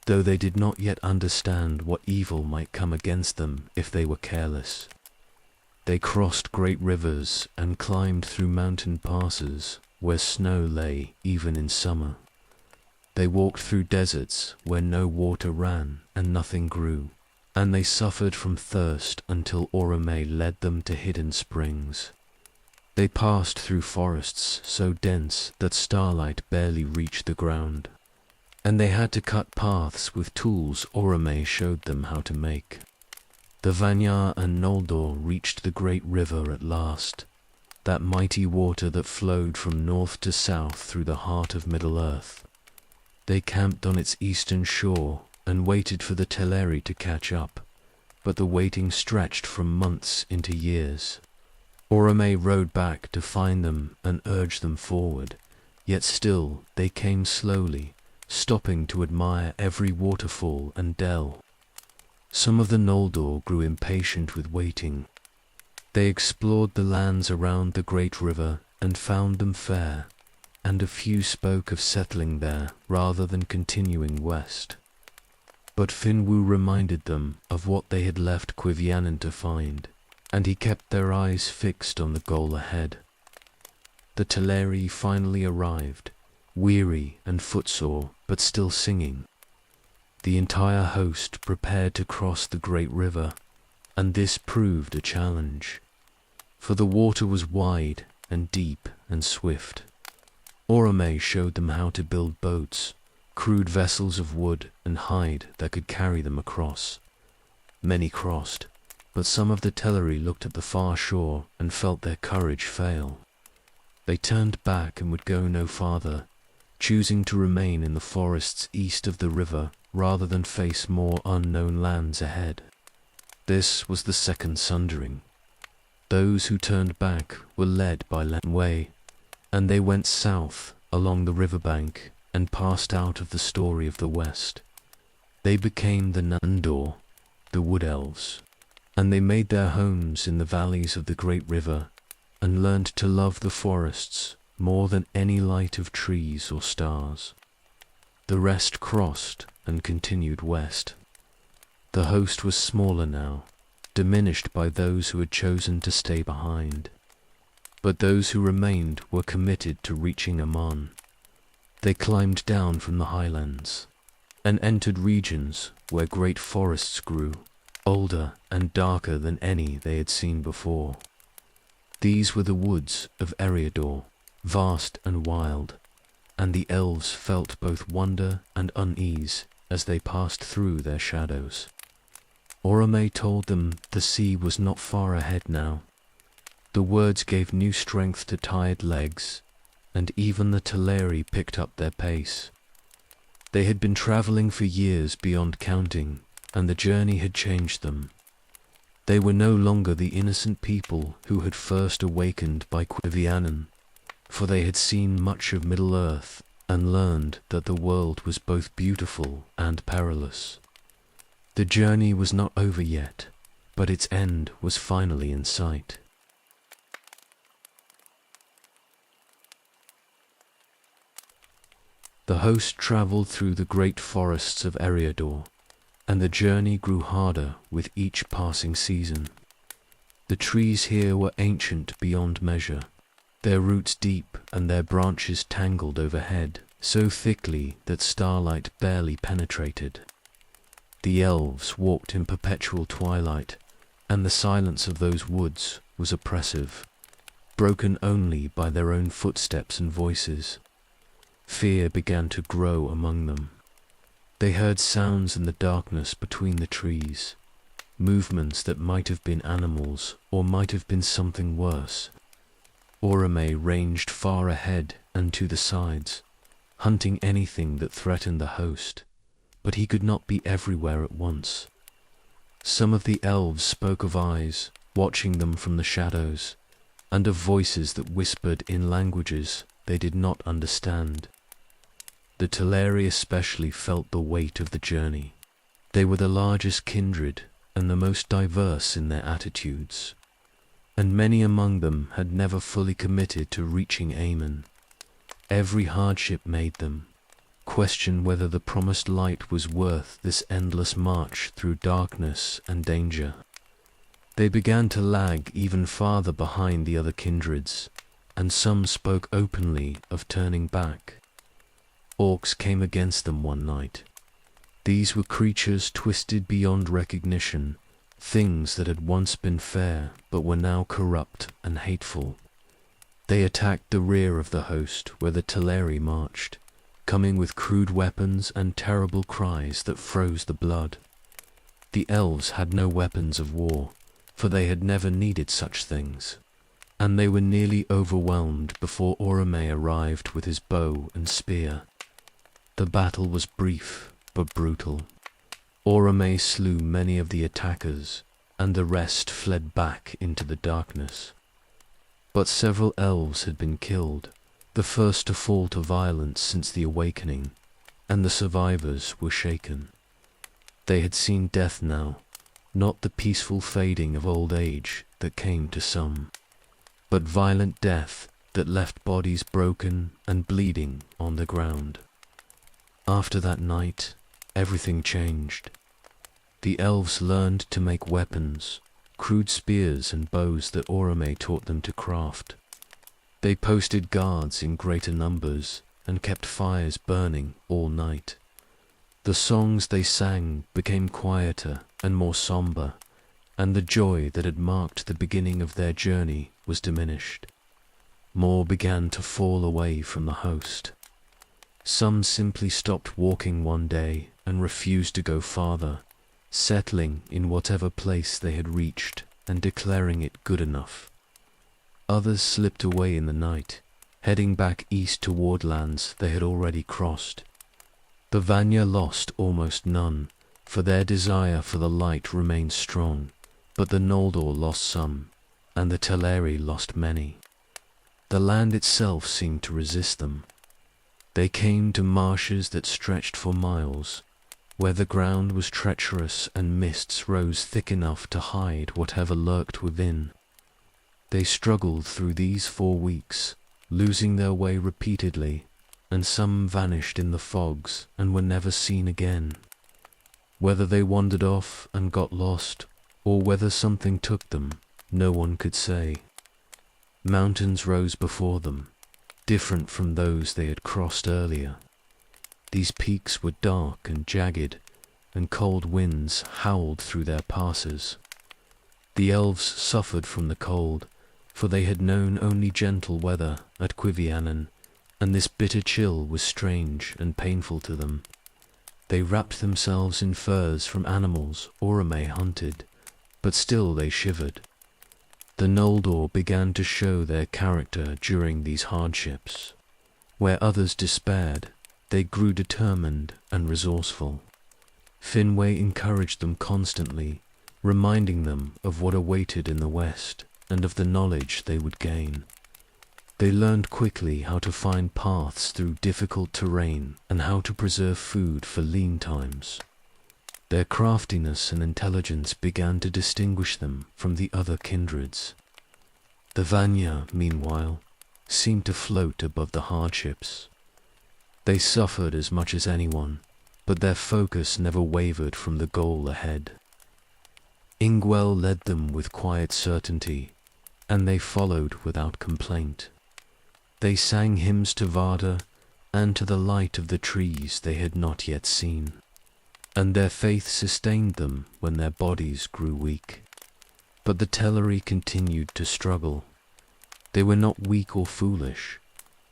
though they did not yet understand what evil might come against them if they were careless. They crossed great rivers and climbed through mountain passes where snow lay even in summer. They walked through deserts where no water ran and nothing grew, and they suffered from thirst until Orome led them to hidden springs. They passed through forests so dense that starlight barely reached the ground, and they had to cut paths with tools Orome showed them how to make. The Vanyar and Noldor reached the great river at last, that mighty water that flowed from north to south through the heart of Middle-earth. They camped on its eastern shore and waited for the Teleri to catch up, but the waiting stretched from months into years. Orome rode back to find them and urge them forward, yet still they came slowly, stopping to admire every waterfall and dell. Some of the Noldor grew impatient with waiting. They explored the lands around the great river and found them fair, and a few spoke of settling there rather than continuing west. But Finwë reminded them of what they had left Cuivianen to find, and he kept their eyes fixed on the goal ahead. The Teleri finally arrived, weary and footsore, but still singing. The entire host prepared to cross the great river, and this proved a challenge, for the water was wide and deep and swift. Orome showed them how to build boats, crude vessels of wood and hide that could carry them across. Many crossed, but some of the Teleri looked at the far shore and felt their courage fail. They turned back and would go no farther, choosing to remain in the forests east of the river rather than face more unknown lands ahead. This was the second sundering. Those who turned back were led by Lenwë, and they went south along the riverbank and passed out of the story of the West. They became the Nandor, the Wood Elves, and they made their homes in the valleys of the great river and learned to love the forests more than any light of trees or stars. The rest crossed and continued west. The host was smaller now, diminished by those who had chosen to stay behind. But those who remained were committed to reaching Aman. They climbed down from the highlands and entered regions where great forests grew, older and darker than any they had seen before. These were the woods of Eriador, vast and wild, and the elves felt both wonder and unease as they passed through their shadows. Orome told them the sea was not far ahead now. The words gave new strength to tired legs, and even the Teleri picked up their pace. They had been traveling for years beyond counting, and the journey had changed them. They were no longer the innocent people who had first awakened by Cuivianen, for they had seen much of Middle-earth and learned that the world was both beautiful and perilous. The journey was not over yet, but its end was finally in sight. The host travelled through the great forests of Eriador, and the journey grew harder with each passing season. The trees here were ancient beyond measure, their roots deep and their branches tangled overhead, so thickly that starlight barely penetrated. The elves walked in perpetual twilight, and the silence of those woods was oppressive, broken only by their own footsteps and voices. Fear began to grow among them. They heard sounds in the darkness between the trees, movements that might have been animals or might have been something worse. Orome ranged far ahead and to the sides, hunting anything that threatened the host, but he could not be everywhere at once. Some of the elves spoke of eyes, watching them from the shadows, and of voices that whispered in languages they did not understand. The Teleri especially felt the weight of the journey. They were the largest kindred and the most diverse in their attitudes, and many among them had never fully committed to reaching Amen. Every hardship made them question whether the promised light was worth this endless march through darkness and danger. They began to lag even farther behind the other kindreds, and some spoke openly of turning back. Orcs came against them one night. These were creatures twisted beyond recognition, things that had once been fair but were now corrupt and hateful. They attacked the rear of the host where the Teleri marched, coming with crude weapons and terrible cries that froze the blood. The elves had no weapons of war, for they had never needed such things, and they were nearly overwhelmed before Orome arrived with his bow and spear. The battle was brief but brutal. Orome slew many of the attackers, and the rest fled back into the darkness. But several elves had been killed, the first to fall to violence since the awakening, and the survivors were shaken. They had seen death now, not the peaceful fading of old age that came to some, but violent death that left bodies broken and bleeding on the ground. After that night, everything changed. The elves learned to make weapons, crude spears and bows that Orome taught them to craft. They posted guards in greater numbers and kept fires burning all night. The songs they sang became quieter and more somber, and the joy that had marked the beginning of their journey was diminished. More began to fall away from the host. Some simply stopped walking one day and refused to go farther, settling in whatever place they had reached and declaring it good enough. Others slipped away in the night, heading back east toward lands they had already crossed. The Vanya lost almost none, for their desire for the light remained strong, but the Noldor lost some, and the Teleri lost many. The land itself seemed to resist them. They came to marshes that stretched for miles, where the ground was treacherous and mists rose thick enough to hide whatever lurked within. They struggled through these 4 weeks, losing their way repeatedly, and some vanished in the fogs and were never seen again. Whether they wandered off and got lost, or whether something took them, no one could say. Mountains rose before them, different from those they had crossed earlier. These peaks were dark and jagged, and cold winds howled through their passes. The elves suffered from the cold, for they had known only gentle weather at Quivianen, and this bitter chill was strange and painful to them. They wrapped themselves in furs from animals Orome hunted, but still they shivered. The Noldor began to show their character during these hardships. Where others despaired, they grew determined and resourceful. Finwë encouraged them constantly, reminding them of what awaited in the west and of the knowledge they would gain. They learned quickly how to find paths through difficult terrain and how to preserve food for lean times. Their craftiness and intelligence began to distinguish them from the other kindreds. The Vanya, meanwhile, seemed to float above the hardships. They suffered as much as anyone, but their focus never wavered from the goal ahead. Ingwell led them with quiet certainty, and they followed without complaint. They sang hymns to Vardar and to the light of the trees they had not yet seen, and their faith sustained them when their bodies grew weak. But the Teleri continued to struggle. They were not weak or foolish.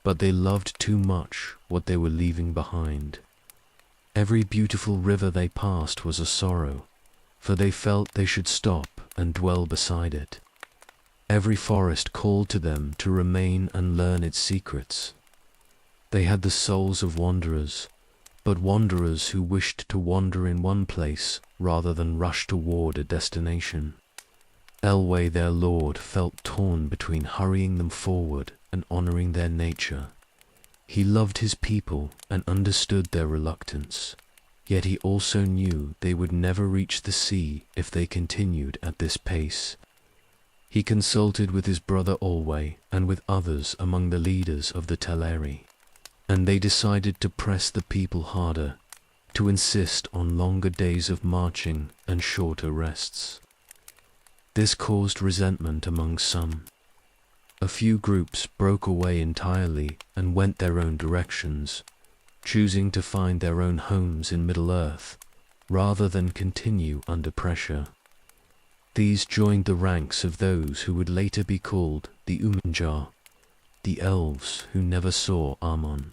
but they loved too much what they were leaving behind. Every beautiful river they passed was a sorrow, for they felt they should stop and dwell beside it. Every forest called to them to remain and learn its secrets. They had the souls of wanderers, but wanderers who wished to wander in one place rather than rush toward a destination. Elwë, their lord, felt torn between hurrying them forward and honoring their nature. He loved his people and understood their reluctance, yet he also knew they would never reach the sea if they continued at this pace. He consulted with his brother Olwe and with others among the leaders of the Teleri, and they decided to press the people harder, to insist on longer days of marching and shorter rests. This caused resentment among some. A few groups broke away entirely and went their own directions, choosing to find their own homes in Middle-earth, rather than continue under pressure. These joined the ranks of those who would later be called the Umanjar, the elves who never saw Amon.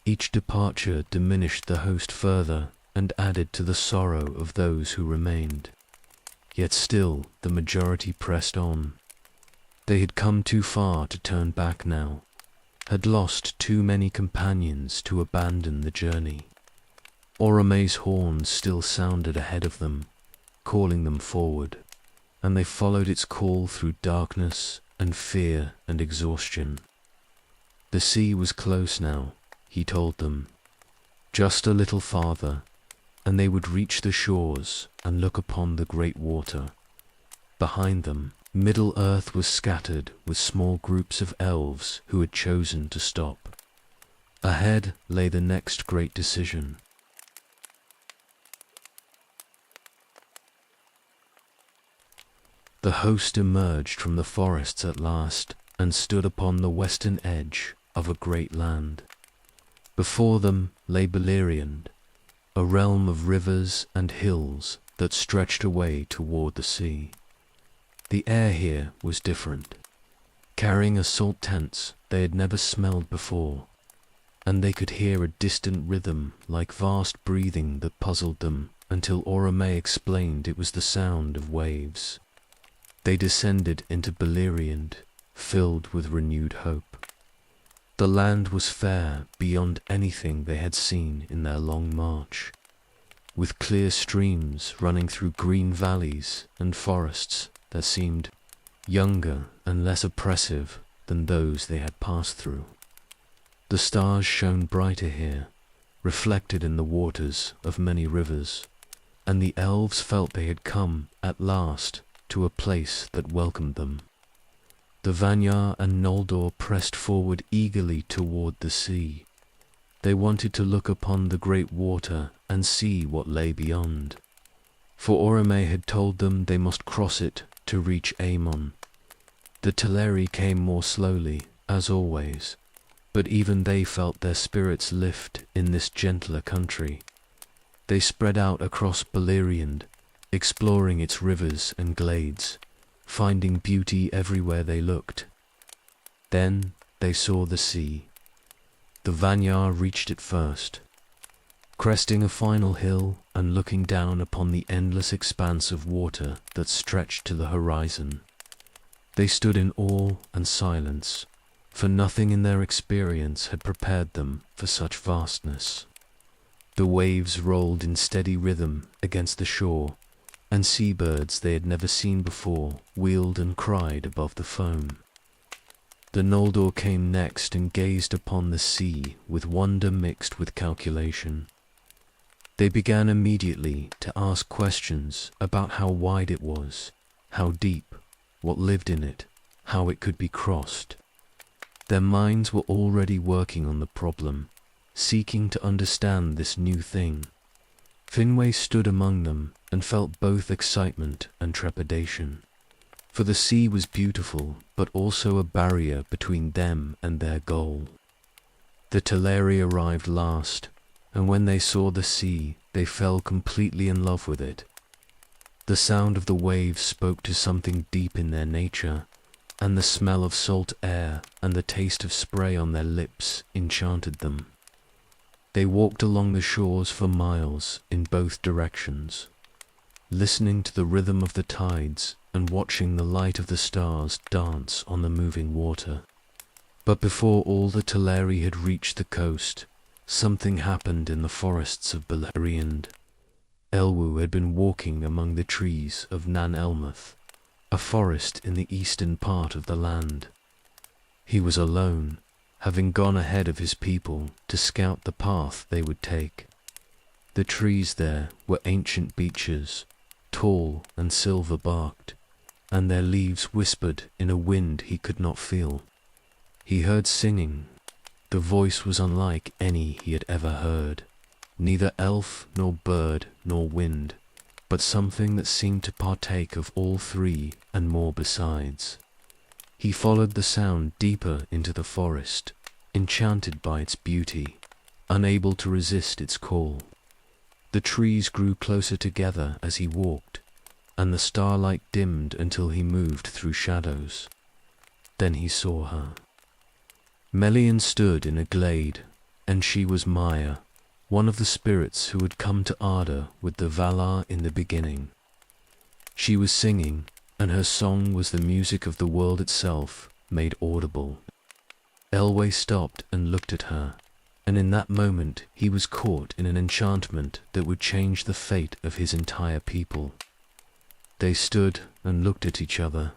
Each departure diminished the host further and added to the sorrow of those who remained. Yet still the majority pressed on. They had come too far to turn back now, had lost too many companions to abandon the journey. Orome's horn still sounded ahead of them, calling them forward, and they followed its call through darkness and fear and exhaustion. The sea was close now, he told them. Just a little farther, and they would reach the shores and look upon the great water. Behind them, Middle-earth was scattered with small groups of elves who had chosen to stop. Ahead lay the next great decision. The host emerged from the forests at last and stood upon the western edge of a great land. Before them lay Beleriand, a realm of rivers and hills that stretched away toward the sea. The air here was different, carrying assault tents they had never smelled before, and they could hear a distant rhythm like vast breathing that puzzled them until Orome explained it was the sound of waves. They descended into Beleriand, filled with renewed hope. The land was fair beyond anything they had seen in their long march, with clear streams running through green valleys and forests that seemed younger and less oppressive than those they had passed through. The stars shone brighter here, reflected in the waters of many rivers, and the elves felt they had come at last to a place that welcomed them. The Vanyar and Noldor pressed forward eagerly toward the sea. They wanted to look upon the great water and see what lay beyond. For Orome had told them they must cross it to reach Aemon. The Teleri came more slowly, as always, but even they felt their spirits lift in this gentler country. They spread out across Beleriand, exploring its rivers and glades, finding beauty everywhere they looked. Then they saw the sea. The Vanyar reached it first, cresting a final hill and looking down upon the endless expanse of water that stretched to the horizon. They stood in awe and silence, for nothing in their experience had prepared them for such vastness. The waves rolled in steady rhythm against the shore, and seabirds they had never seen before wheeled and cried above the foam. The Noldor came next and gazed upon the sea with wonder mixed with calculation. They began immediately to ask questions about how wide it was, how deep, what lived in it, how it could be crossed. Their minds were already working on the problem, seeking to understand this new thing. Finwë stood among them and felt both excitement and trepidation. For the sea was beautiful, but also a barrier between them and their goal. The Teleri arrived last, and when they saw the sea, they fell completely in love with it. The sound of the waves spoke to something deep in their nature, and the smell of salt air and the taste of spray on their lips enchanted them. They walked along the shores for miles in both directions, listening to the rhythm of the tides and watching the light of the stars dance on the moving water. But before all the Teleri had reached the coast, something happened in the forests of Beleriand. Elwu had been walking among the trees of Nan Elmuth, a forest in the eastern part of the land. He was alone, having gone ahead of his people to scout the path they would take. The trees there were ancient beeches, tall and silver-barked, and their leaves whispered in a wind he could not feel. He heard singing. The voice was unlike any he had ever heard, neither elf nor bird nor wind, but something that seemed to partake of all three and more besides. He followed the sound deeper into the forest, enchanted by its beauty, unable to resist its call. The trees grew closer together as he walked, and the starlight dimmed until he moved through shadows. Then he saw her. Melian stood in a glade, and she was Maya, one of the spirits who had come to Arda with the Valar in the beginning. She was singing, and her song was the music of the world itself, made audible. Elwë stopped and looked at her, and in that moment he was caught in an enchantment that would change the fate of his entire people. They stood and looked at each other.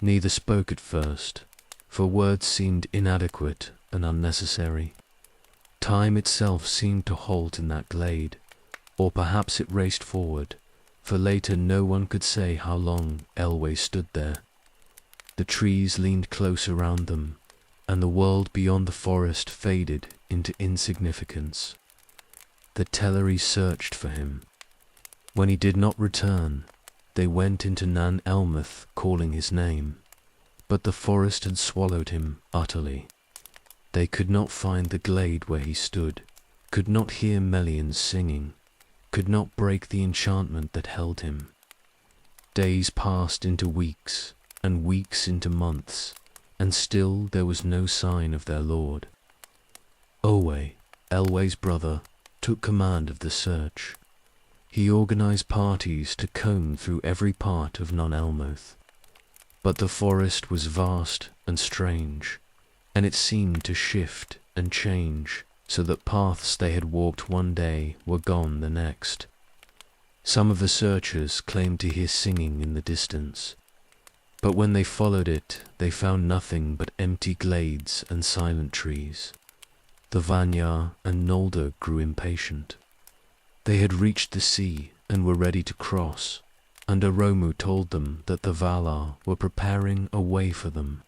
Neither spoke at first, for words seemed inadequate and unnecessary. Time itself seemed to halt in that glade, or perhaps it raced forward, for later no one could say how long Elwë stood there. The trees leaned close around them, and the world beyond the forest faded into insignificance. The Teleri searched for him. When he did not return, they went into Nan Elmuth calling his name, but the forest had swallowed him utterly. They could not find the glade where he stood, could not hear Melian's singing, could not break the enchantment that held him. Days passed into weeks, and weeks into months, and still there was no sign of their lord. Olwë, Elwë's brother, took command of the search. He organized parties to comb through every part of Nan Elmuth. But the forest was vast and strange, and it seemed to shift and change, so that paths they had walked one day were gone the next. Some of the searchers claimed to hear singing in the distance, but when they followed it, they found nothing but empty glades and silent trees. The Vanyar and Noldor grew impatient. They had reached the sea and were ready to cross, and Oromu told them that the Valar were preparing a way for them.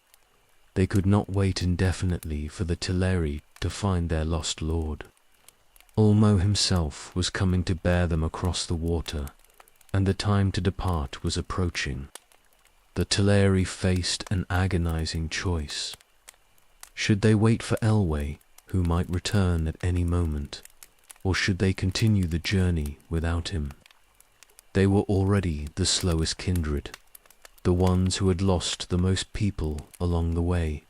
They could not wait indefinitely for the Teleri to find their lost lord. Ulmo himself was coming to bear them across the water, and the time to depart was approaching. The Teleri faced an agonizing choice. Should they wait for Elwë, who might return at any moment, or should they continue the journey without him? They were already the slowest kindred, the ones who had lost the most people along the way,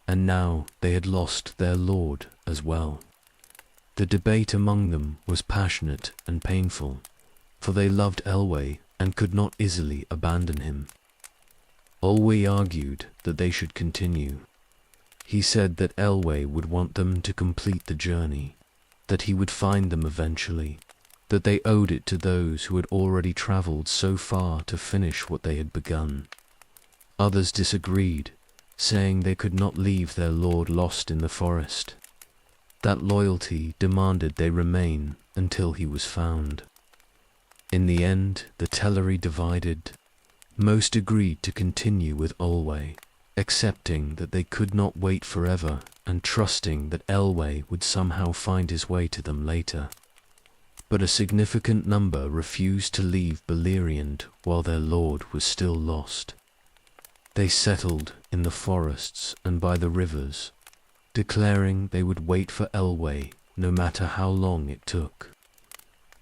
and now they had lost their lord as well. The debate among them was passionate and painful, for they loved Elwë and could not easily abandon him. Olwë argued that they should continue. He said that Elwë would want them to complete the journey, that he would find them eventually, that they owed it to those who had already travelled so far to finish what they had begun. Others disagreed, saying they could not leave their lord lost in the forest. That loyalty demanded they remain until he was found. In the end, the Teleri divided. Most agreed to continue with Olwë, accepting that they could not wait forever and trusting that Elwë would somehow find his way to them later. But a significant number refused to leave Beleriand while their lord was still lost. They settled in the forests and by the rivers, declaring they would wait for Elwë no matter how long it took.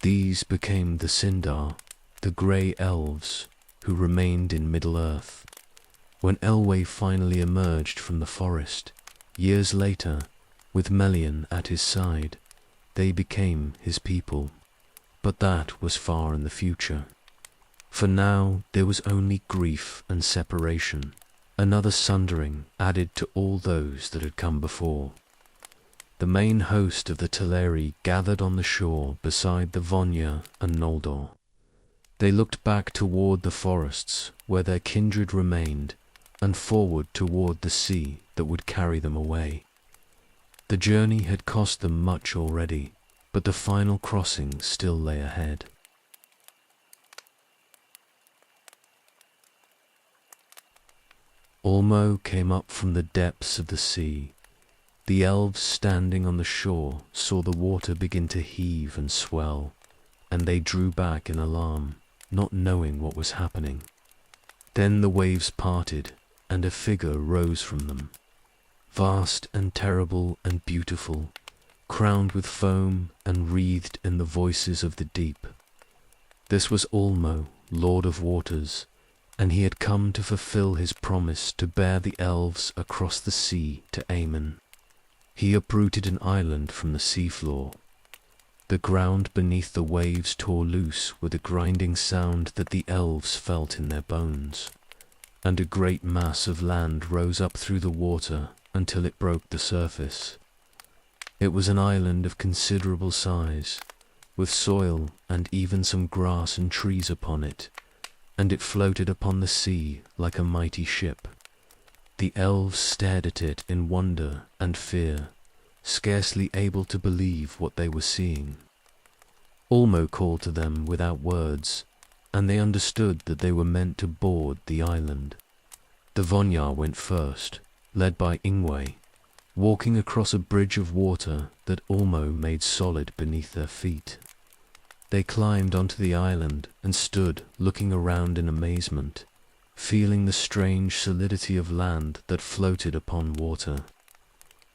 These became the Sindar, the grey elves, who remained in Middle-earth. When Elwë finally emerged from the forest, years later, with Melian at his side, they became his people. But that was far in the future. For now there was only grief and separation, another sundering added to all those that had come before. The main host of the Teleri gathered on the shore beside the Vanya and Noldor. They looked back toward the forests where their kindred remained, and forward toward the sea that would carry them away. The journey had cost them much already, but the final crossing still lay ahead. Ulmo came up from the depths of the sea. The elves standing on the shore saw the water begin to heave and swell, and they drew back in alarm, not knowing what was happening. Then the waves parted, and a figure rose from them, vast and terrible and beautiful, crowned with foam and wreathed in the voices of the deep. This was Ulmo, Lord of Waters, and he had come to fulfill his promise to bear the elves across the sea to Aemon. He uprooted an island from the seafloor. The ground beneath the waves tore loose with a grinding sound that the elves felt in their bones, and a great mass of land rose up through the water until it broke the surface. It was an island of considerable size, with soil and even some grass and trees upon it, and it floated upon the sea like a mighty ship. The elves stared at it in wonder and fear, scarcely able to believe what they were seeing. Ulmo called to them without words, and they understood that they were meant to board the island. The Vonyar went first, led by Ingwe, walking across a bridge of water that Ulmo made solid beneath their feet. They climbed onto the island and stood looking around in amazement, feeling the strange solidity of land that floated upon water.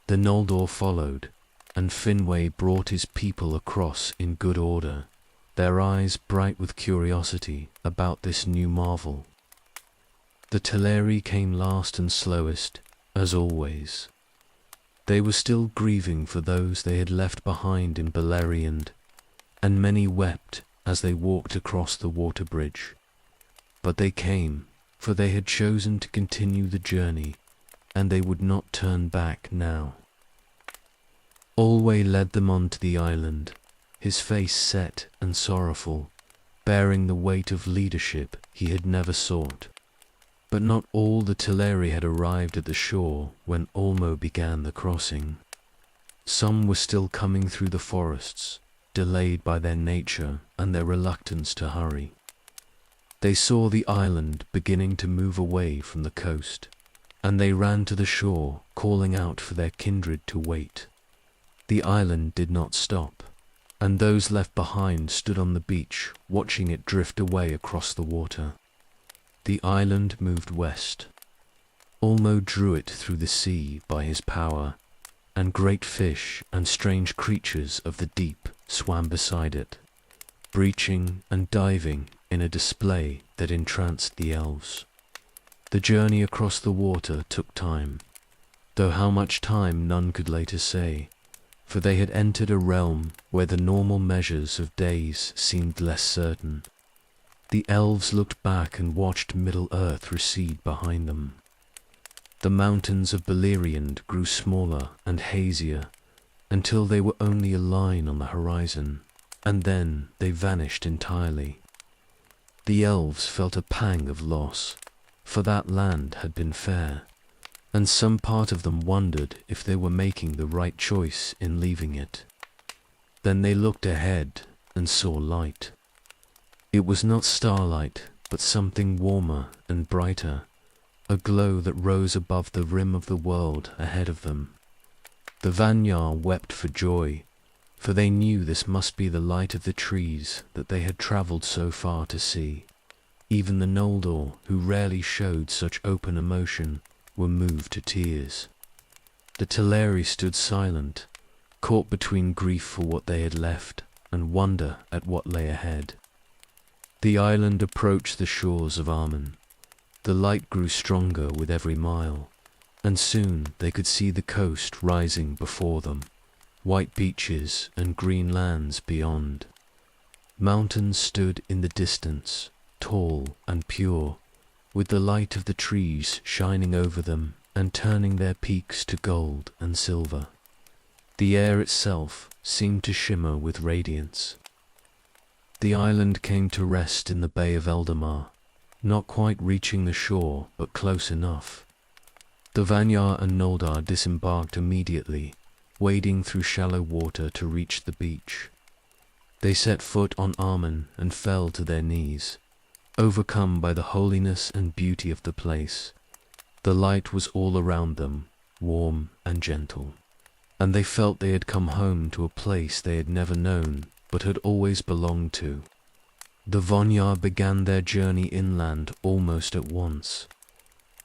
The Noldor followed, and Finwë brought his people across in good order, their eyes bright with curiosity about this new marvel. The Teleri came last and slowest, as always. They were still grieving for those they had left behind in Beleriand, and many wept as they walked across the water bridge. But they came, for they had chosen to continue the journey, and they would not turn back now. Olwë led them on to the island, his face set and sorrowful, bearing the weight of leadership he had never sought. But not all the Teleri had arrived at the shore when Ulmo began the crossing. Some were still coming through the forests, delayed by their nature and their reluctance to hurry. They saw the island beginning to move away from the coast, and they ran to the shore, calling out for their kindred to wait. The island did not stop, and those left behind stood on the beach, watching it drift away across the water. The island moved west. Ulmo drew it through the sea by his power, and great fish and strange creatures of the deep swam beside it, breaching and diving in a display that entranced the elves. The journey across the water took time, though how much time none could later say, for they had entered a realm where the normal measures of days seemed less certain. The elves looked back and watched Middle-earth recede behind them. The mountains of Beleriand grew smaller and hazier until they were only a line on the horizon, and then they vanished entirely. The elves felt a pang of loss, for that land had been fair, and some part of them wondered if they were making the right choice in leaving it. Then they looked ahead and saw light. It was not starlight, but something warmer and brighter, a glow that rose above the rim of the world ahead of them. The Vanyar wept for joy, for they knew this must be the light of the trees that they had travelled so far to see. Even the Noldor, who rarely showed such open emotion, were moved to tears. The Teleri stood silent, caught between grief for what they had left and wonder at what lay ahead. The island approached the shores of Armen. The light grew stronger with every mile, and soon they could see the coast rising before them, white beaches and green lands beyond. Mountains stood in the distance, tall and pure, with the light of the trees shining over them and turning their peaks to gold and silver. The air itself seemed to shimmer with radiance. The island came to rest in the Bay of Eldamar, not quite reaching the shore, but close enough. The Vanyar and Noldor disembarked immediately, wading through shallow water to reach the beach. They set foot on Armen and fell to their knees, overcome by the holiness and beauty of the place. The light was all around them, warm and gentle, and they felt they had come home to a place they had never known but had always belonged to. The Vonyar began their journey inland almost at once.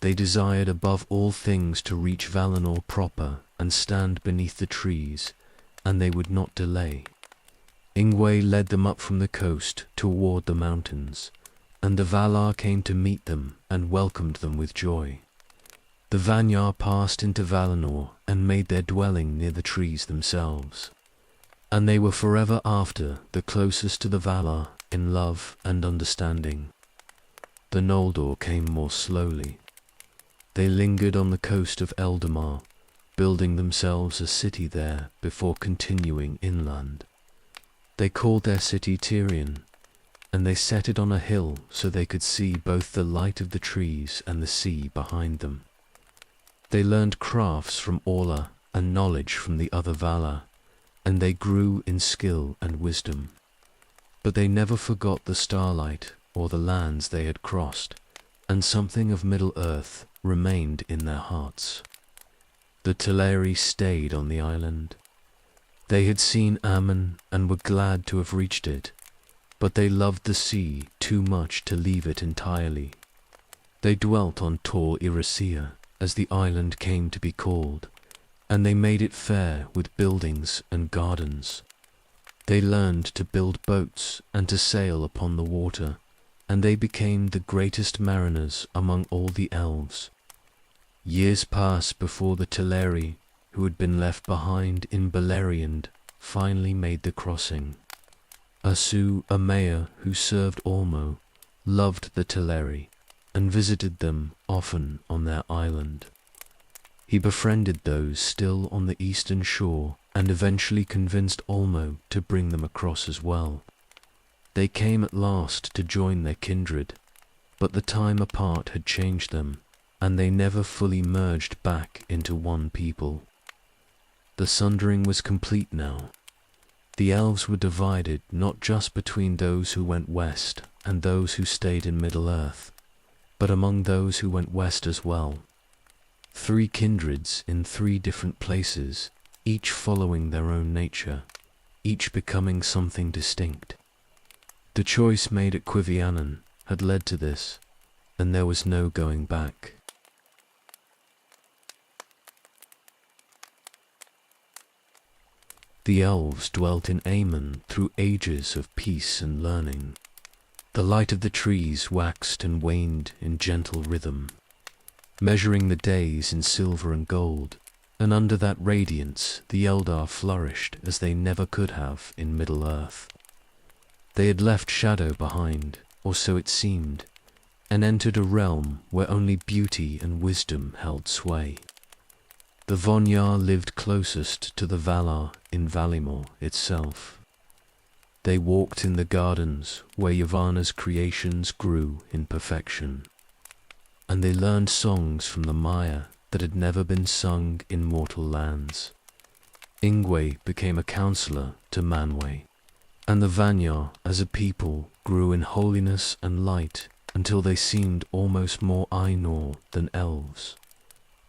They desired above all things to reach Valinor proper and stand beneath the trees, and they would not delay. Ingwe led them up from the coast toward the mountains, and the Valar came to meet them and welcomed them with joy. The Vanyar passed into Valinor and made their dwelling near the trees themselves, and they were forever after the closest to the Valar in love and understanding. The Noldor came more slowly. They lingered on the coast of Eldamar, building themselves a city there before continuing inland. They called their city Tirion, and they set it on a hill so they could see both the light of the trees and the sea behind them. They learned crafts from Orla and knowledge from the other Valar, and they grew in skill and wisdom. But they never forgot the starlight or the lands they had crossed, and something of Middle-earth remained in their hearts. The Teleri stayed on the island. They had seen Aman and were glad to have reached it, but they loved the sea too much to leave it entirely. They dwelt on Tor Irisea, as the island came to be called, and they made it fair with buildings and gardens. They learned to build boats and to sail upon the water, and they became the greatest mariners among all the elves. Years passed before the Teleri, who had been left behind in Beleriand, finally made the crossing. Asu Amaya, who served Ormo, loved the Teleri and visited them often on their island. He befriended those still on the eastern shore and eventually convinced Olmo to bring them across as well. They came at last to join their kindred, but the time apart had changed them, and they never fully merged back into one people. The sundering was complete now. The elves were divided not just between those who went west and those who stayed in Middle-earth, but among those who went west as well. 3 kindreds in 3 different places, each following their own nature, each becoming something distinct. The choice made at Quivianan had led to this, and there was no going back. The elves dwelt in Aemon through ages of peace and learning. The light of the trees waxed and waned in gentle rhythm, measuring the days in silver and gold, and under that radiance the Eldar flourished as they never could have in Middle-earth. They had left shadow behind, or so it seemed, and entered a realm where only beauty and wisdom held sway. The Vonyar lived closest to the Valar in Valimor itself. They walked in the gardens where Yavanna's creations grew in perfection, and they learned songs from the Maya that had never been sung in mortal lands. Ingwe became a counselor to Manwë, and the Vanyar as a people grew in holiness and light until they seemed almost more Ainur than elves.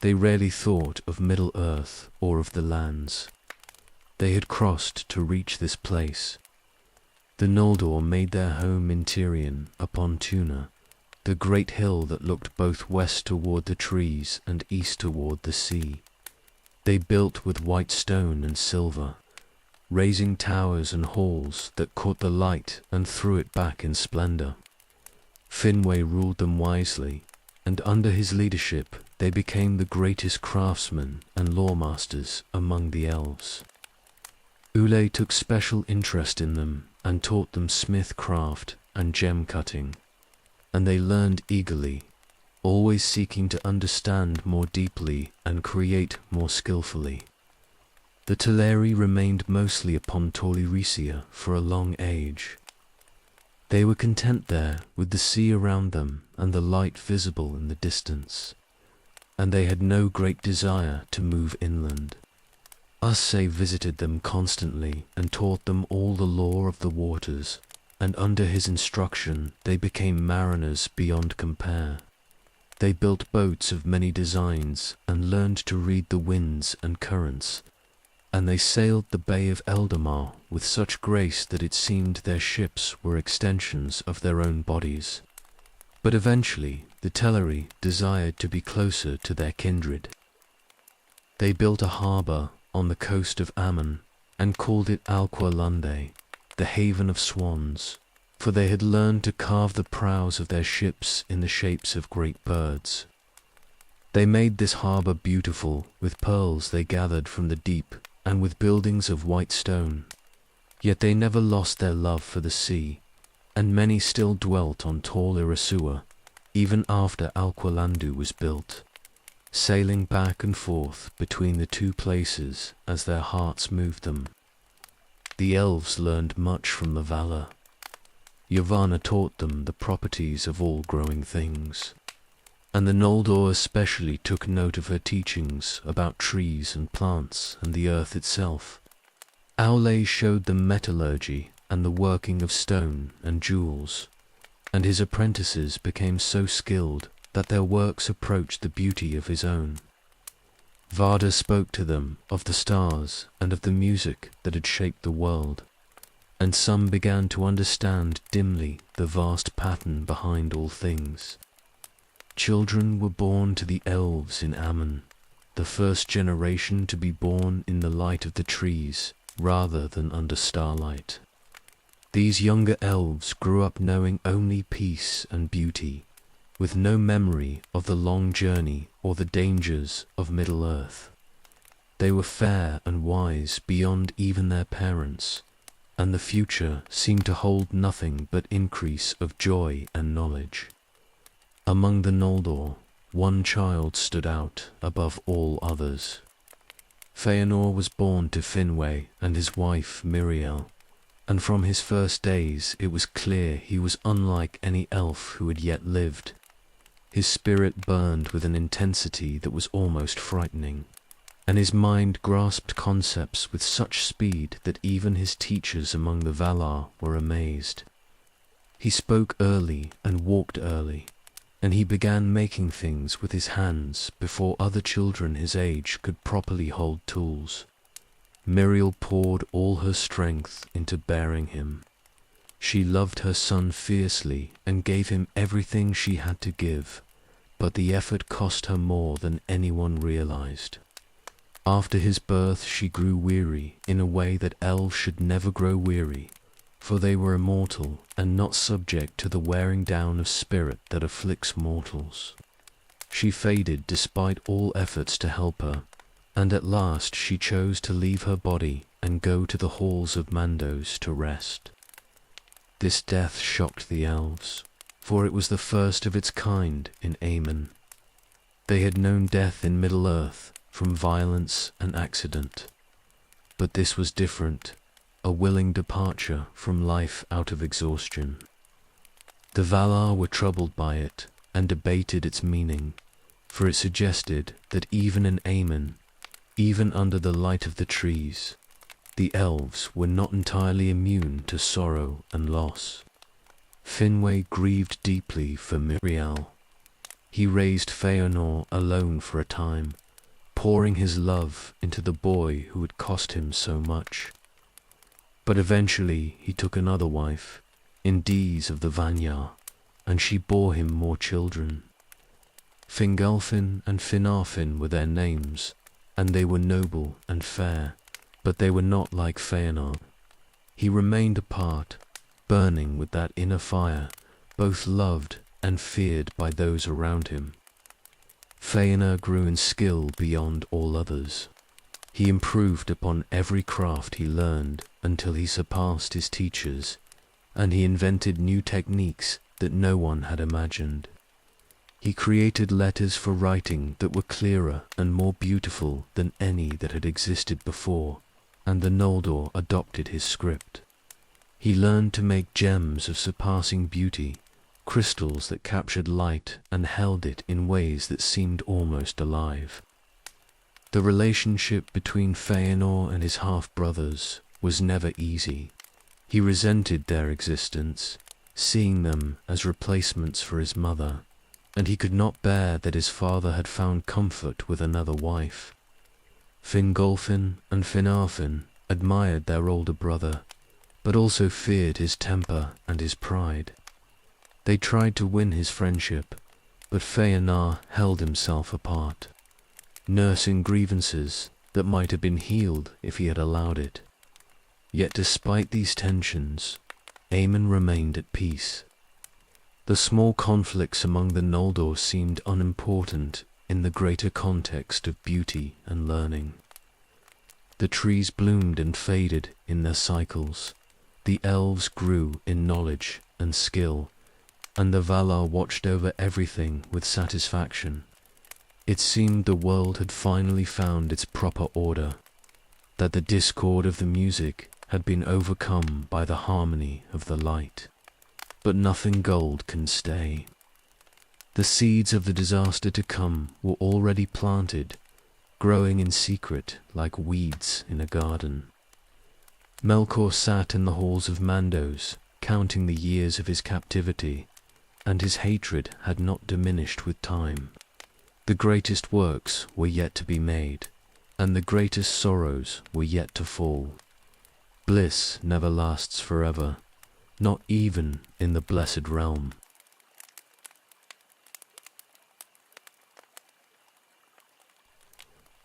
They rarely thought of Middle-earth or of the lands. They had crossed to reach this place. The Noldor made their home in Tirion upon Tuna, the great hill that looked both west toward the trees and east toward the sea. They built with white stone and silver, raising towers and halls that caught the light and threw it back in splendor. Finwë ruled them wisely, and under his leadership they became the greatest craftsmen and lawmasters among the elves. Ule took special interest in them and taught them smith craft and gem cutting, and they learned eagerly, always seeking to understand more deeply and create more skillfully. The Teleri remained mostly upon Taurisia for a long age. They were content there with the sea around them and the light visible in the distance, and they had no great desire to move inland. Usse visited them constantly and taught them all the lore of the waters, and under his instruction they became mariners beyond compare. They built boats of many designs and learned to read the winds and currents, and they sailed the Bay of Eldamar with such grace that it seemed their ships were extensions of their own bodies. But eventually the Teleri desired to be closer to their kindred. They built a harbour on the coast of Ammon and called it Alqualunde, the haven of swans, for they had learned to carve the prows of their ships in the shapes of great birds. They made this harbour beautiful with pearls they gathered from the deep and with buildings of white stone. Yet they never lost their love for the sea, and many still dwelt on tall Irasua, even after Alqualandu was built, sailing back and forth between the two places as their hearts moved them. The elves learned much from the Valar. Yavanna taught them the properties of all growing things, and the Noldor especially took note of her teachings about trees and plants and the earth itself. Aule showed them metallurgy and the working of stone and jewels, and his apprentices became so skilled that their works approached the beauty of his own. Varda spoke to them of the stars and of the music that had shaped the world, and some began to understand dimly the vast pattern behind all things. Children were born to the elves in Ammon, the first generation to be born in the light of the trees rather than under starlight. These younger elves grew up knowing only peace and beauty, with no memory of the long journey or the dangers of Middle-earth. They were fair and wise beyond even their parents, and the future seemed to hold nothing but increase of joy and knowledge. Among the Noldor, one child stood out above all others. Feanor was born to Finwë and his wife Miriel, and from his first days it was clear he was unlike any elf who had yet lived. His spirit burned with an intensity that was almost frightening, and his mind grasped concepts with such speed that even his teachers among the Valar were amazed. He spoke early and walked early, and he began making things with his hands before other children his age could properly hold tools. Miriel poured all her strength into bearing him. She loved her son fiercely and gave him everything she had to give, but the effort cost her more than anyone realized. After his birth she grew weary in a way that elves should never grow weary, for they were immortal and not subject to the wearing down of spirit that afflicts mortals. She faded despite all efforts to help her, and at last she chose to leave her body and go to the halls of Mandos to rest. This death shocked the elves, for it was the first of its kind in Aemon. They had known death in Middle-earth from violence and accident, but this was different, a willing departure from life out of exhaustion. The Valar were troubled by it and debated its meaning, for it suggested that even in Aemon, even under the light of the trees, the elves were not entirely immune to sorrow and loss. Finwë grieved deeply for Miriel. He raised Feanor alone for a time, pouring his love into the boy who had cost him so much. But eventually he took another wife, Indise of the Vanyar, and she bore him more children. Fingolfin and Finarfin were their names, and they were noble and fair, but they were not like Feanor. He remained apart, burning with that inner fire, both loved and feared by those around him. Feanor grew in skill beyond all others. He improved upon every craft he learned until he surpassed his teachers, and he invented new techniques that no one had imagined. He created letters for writing that were clearer and more beautiful than any that had existed before, and the Noldor adopted his script. He learned to make gems of surpassing beauty, crystals that captured light and held it in ways that seemed almost alive. The relationship between Feanor and his half-brothers was never easy. He resented their existence, seeing them as replacements for his mother, and he could not bear that his father had found comfort with another wife. Fingolfin and Finarfin admired their older brother, but also feared his temper and his pride. They tried to win his friendship, but Feanor held himself apart, nursing grievances that might have been healed if he had allowed it. Yet despite these tensions, Aemon remained at peace. The small conflicts among the Noldor seemed unimportant in the greater context of beauty and learning. The trees bloomed and faded in their cycles, the elves grew in knowledge and skill, and the Valar watched over everything with satisfaction. It seemed the world had finally found its proper order, that the discord of the music had been overcome by the harmony of the light. But nothing gold can stay. The seeds of the disaster to come were already planted, growing in secret like weeds in a garden. Melkor sat in the halls of Mandos, counting the years of his captivity, and his hatred had not diminished with time. The greatest works were yet to be made, and the greatest sorrows were yet to fall. Bliss never lasts forever, not even in the blessed realm.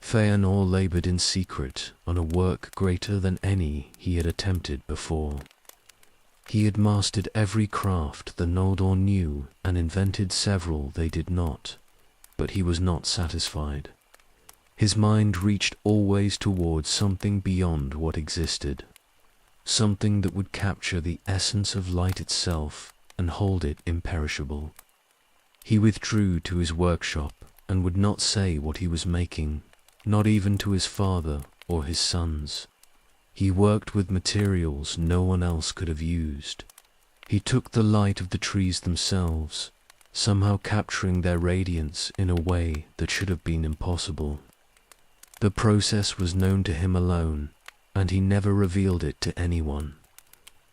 Feanor labored in secret on a work greater than any he had attempted before. He had mastered every craft the Noldor knew and invented several they did not, but he was not satisfied. His mind reached always towards something beyond what existed, something that would capture the essence of light itself and hold it imperishable. He withdrew to his workshop and would not say what he was making, not even to his father or his sons. He worked with materials no one else could have used. He took the light of the trees themselves, somehow capturing their radiance in a way that should have been impossible. The process was known to him alone, and he never revealed it to anyone.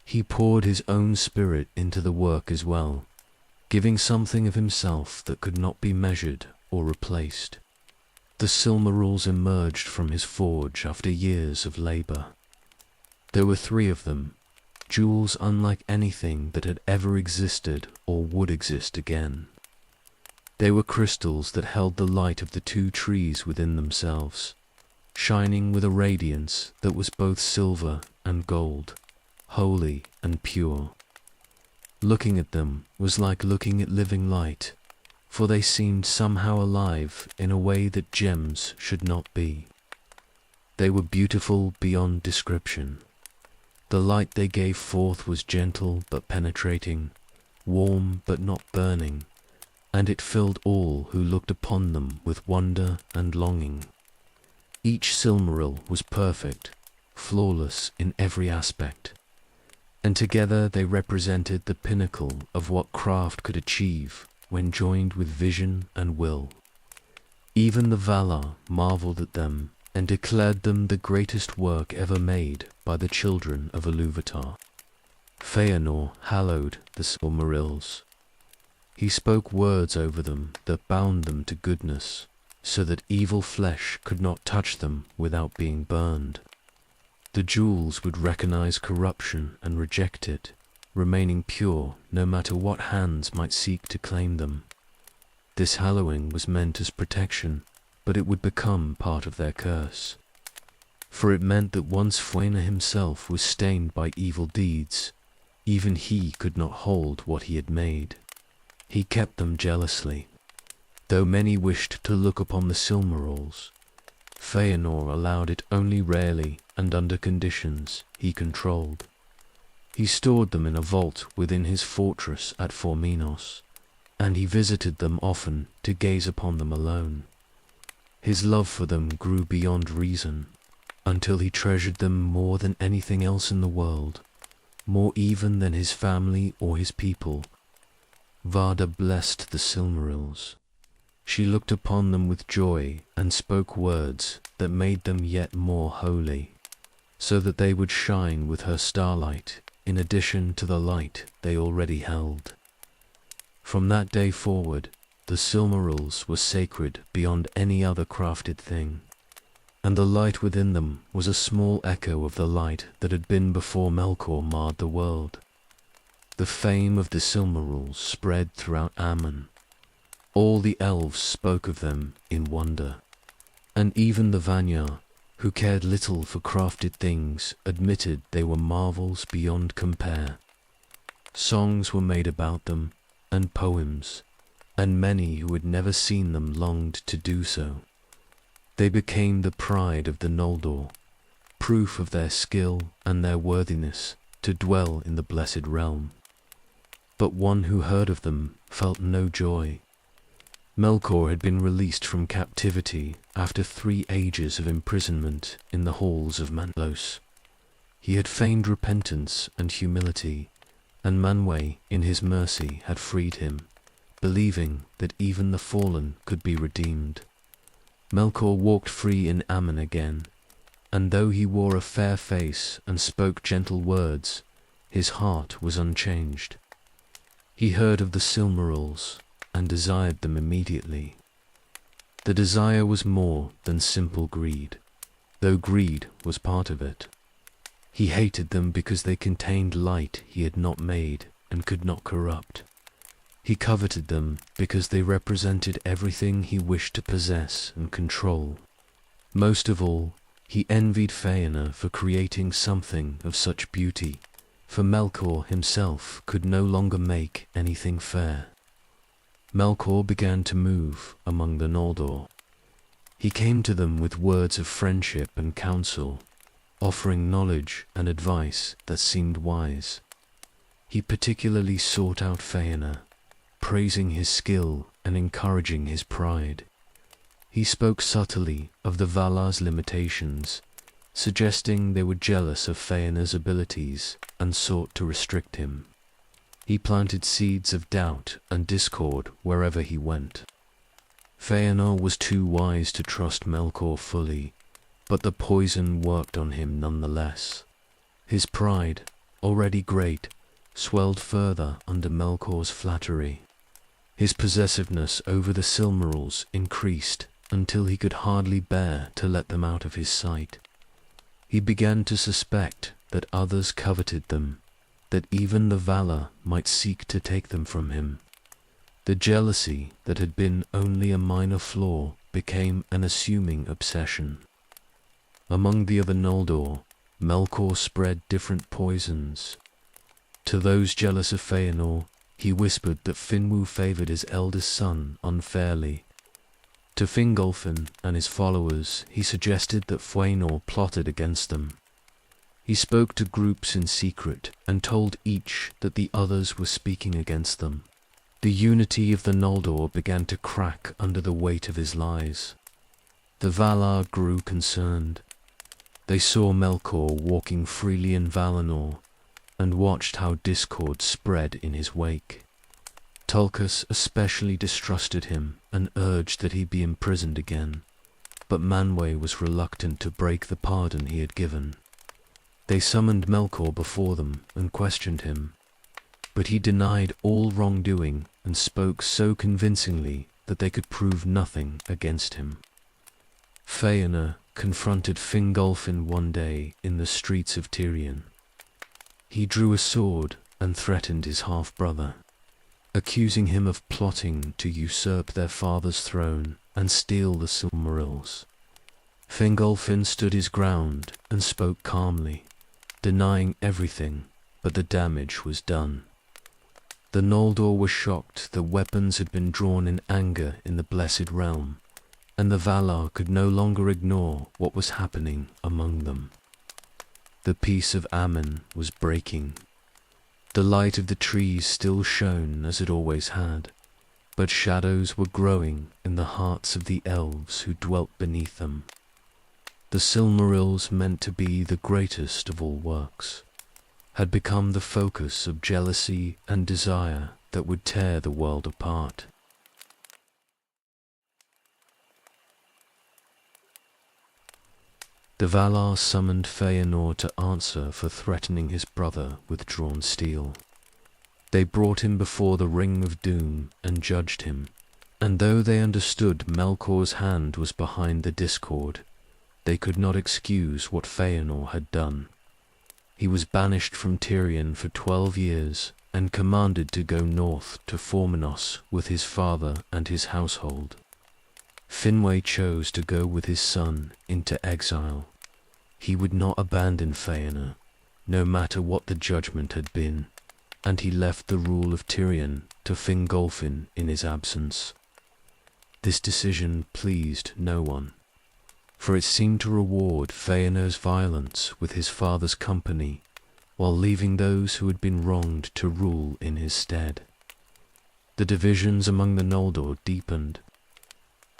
He poured his own spirit into the work as well, giving something of himself that could not be measured or replaced. The Silmarils emerged from his forge after years of labor. There were 3 of them, jewels unlike anything that had ever existed or would exist again. They were crystals that held the light of the 2 trees within themselves, shining with a radiance that was both silver and gold, holy and pure. Looking at them was like looking at living light, for they seemed somehow alive in a way that gems should not be. They were beautiful beyond description. The light they gave forth was gentle but penetrating, warm but not burning, and it filled all who looked upon them with wonder and longing. Each Silmaril was perfect, flawless in every aspect, and together they represented the pinnacle of what craft could achieve when joined with vision and will. Even the Valar marveled at them and declared them the greatest work ever made by the children of Ilúvatar. Feanor hallowed the Silmarils. He spoke words over them that bound them to goodness, so that evil flesh could not touch them without being burned. The jewels would recognize corruption and reject it, remaining pure no matter what hands might seek to claim them. This hallowing was meant as protection, but it would become part of their curse. For it meant that once Feanor himself was stained by evil deeds, even he could not hold what he had made. He kept them jealously. Though many wished to look upon the Silmarils, Feanor allowed it only rarely and under conditions he controlled. He stored them in a vault within his fortress at Forminos, and he visited them often to gaze upon them alone. His love for them grew beyond reason, until he treasured them more than anything else in the world, more even than his family or his people. Varda blessed the Silmarils. She looked upon them with joy and spoke words that made them yet more holy, so that they would shine with her starlight in addition to the light they already held. From that day forward, the Silmarils were sacred beyond any other crafted thing, and the light within them was a small echo of the light that had been before Melkor marred the world. The fame of the Silmarils spread throughout Aman. All the elves spoke of them in wonder, and even the Vanyar, who cared little for crafted things, admitted they were marvels beyond compare. Songs were made about them, and poems, and many who had never seen them longed to do so. They became the pride of the Noldor, proof of their skill and their worthiness to dwell in the blessed realm. But one who heard of them felt no joy. Melkor had been released from captivity after 3 ages of imprisonment in the halls of Mantlos. He had feigned repentance and humility, and Manwë, in his mercy, had freed him, believing that even the fallen could be redeemed. Melkor walked free in Aman again, and though he wore a fair face and spoke gentle words, his heart was unchanged. He heard of the Silmarils and desired them immediately. The desire was more than simple greed, though greed was part of it. He hated them because they contained light he had not made and could not corrupt. He coveted them because they represented everything he wished to possess and control. Most of all, he envied Feanor for creating something of such beauty, for Melkor himself could no longer make anything fair. Melkor began to move among the Noldor. He came to them with words of friendship and counsel, offering knowledge and advice that seemed wise. He particularly sought out Feanor, praising his skill and encouraging his pride. He spoke subtly of the Valar's limitations, suggesting they were jealous of Feanor's abilities and sought to restrict him. He planted seeds of doubt and discord wherever he went. Feanor was too wise to trust Melkor fully, but the poison worked on him nonetheless. His pride, already great, swelled further under Melkor's flattery. His possessiveness over the Silmarils increased until he could hardly bear to let them out of his sight. He began to suspect that others coveted them, that even the Valar might seek to take them from him. The jealousy that had been only a minor flaw became an assuming obsession. Among the other Noldor, Melkor spread different poisons. To those jealous of Feanor, he whispered that Finwë favored his eldest son unfairly. To Fingolfin and his followers, he suggested that Feanor plotted against them. He spoke to groups in secret and told each that the others were speaking against them. The unity of the Noldor began to crack under the weight of his lies. The Valar grew concerned. They saw Melkor walking freely in Valinor and watched how discord spread in his wake. Tulkas especially distrusted him and urged that he be imprisoned again, but Manwë was reluctant to break the pardon he had given. They summoned Melkor before them and questioned him, but he denied all wrongdoing and spoke so convincingly that they could prove nothing against him. Feanor confronted Fingolfin one day in the streets of Tirion. He drew a sword and threatened his half-brother, accusing him of plotting to usurp their father's throne and steal the Silmarils. Fingolfin stood his ground and spoke calmly, denying everything, but the damage was done. The Noldor were shocked that weapons had been drawn in anger in the Blessed Realm, and the Valar could no longer ignore what was happening among them. The peace of Aman was breaking. The light of the trees still shone as it always had, but shadows were growing in the hearts of the elves who dwelt beneath them. The Silmarils, meant to be the greatest of all works, had become the focus of jealousy and desire that would tear the world apart. The Valar summoned Feanor to answer for threatening his brother with drawn steel. They brought him before the Ring of Doom and judged him, and though they understood Melkor's hand was behind the discord, they could not excuse what Feanor had done. He was banished from Tirion for 12 years and commanded to go north to Formenos with his father and his household. Finwë chose to go with his son into exile. He would not abandon Feanor, no matter what the judgment had been, and he left the rule of Tirion to Fingolfin in his absence. This decision pleased no one, for it seemed to reward Feanor's violence with his father's company, while leaving those who had been wronged to rule in his stead. The divisions among the Noldor deepened.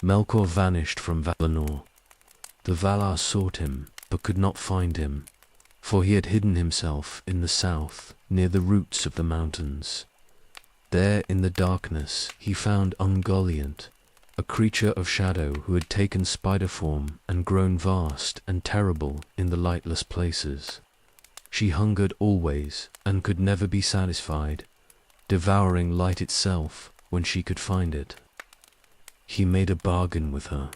Melkor vanished from Valinor. The Valar sought him, but could not find him, for he had hidden himself in the south, near the roots of the mountains. There in the darkness he found Ungoliant, a creature of shadow who had taken spider form and grown vast and terrible in the lightless places. She hungered always and could never be satisfied, devouring light itself when she could find it. He made a bargain with her.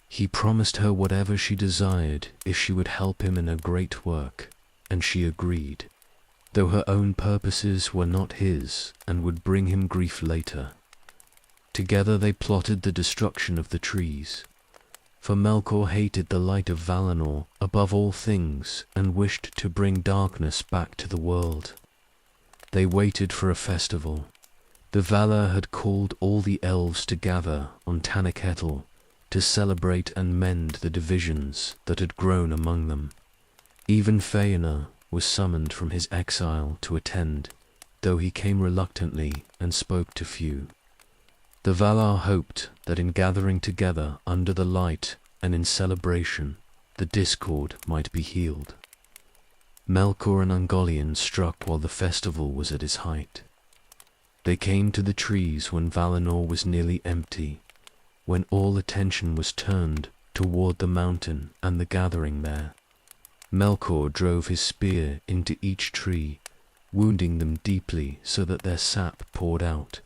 He promised her whatever she desired if she would help him in a great work, and she agreed, though her own purposes were not his and would bring him grief later. Together they plotted the destruction of the trees, for Melkor hated the light of Valinor above all things and wished to bring darkness back to the world. They waited for a festival. The Valar had called all the elves to gather on Tanaketel to celebrate and mend the divisions that had grown among them. Even Feanor was summoned from his exile to attend, though he came reluctantly and spoke to few. The Valar hoped that in gathering together under the light and in celebration, the discord might be healed. Melkor and Ungoliant struck while the festival was at its height. They came to the trees when Valinor was nearly empty, when all attention was turned toward the mountain and the gathering there. Melkor drove his spear into each tree, wounding them deeply so that their sap poured out.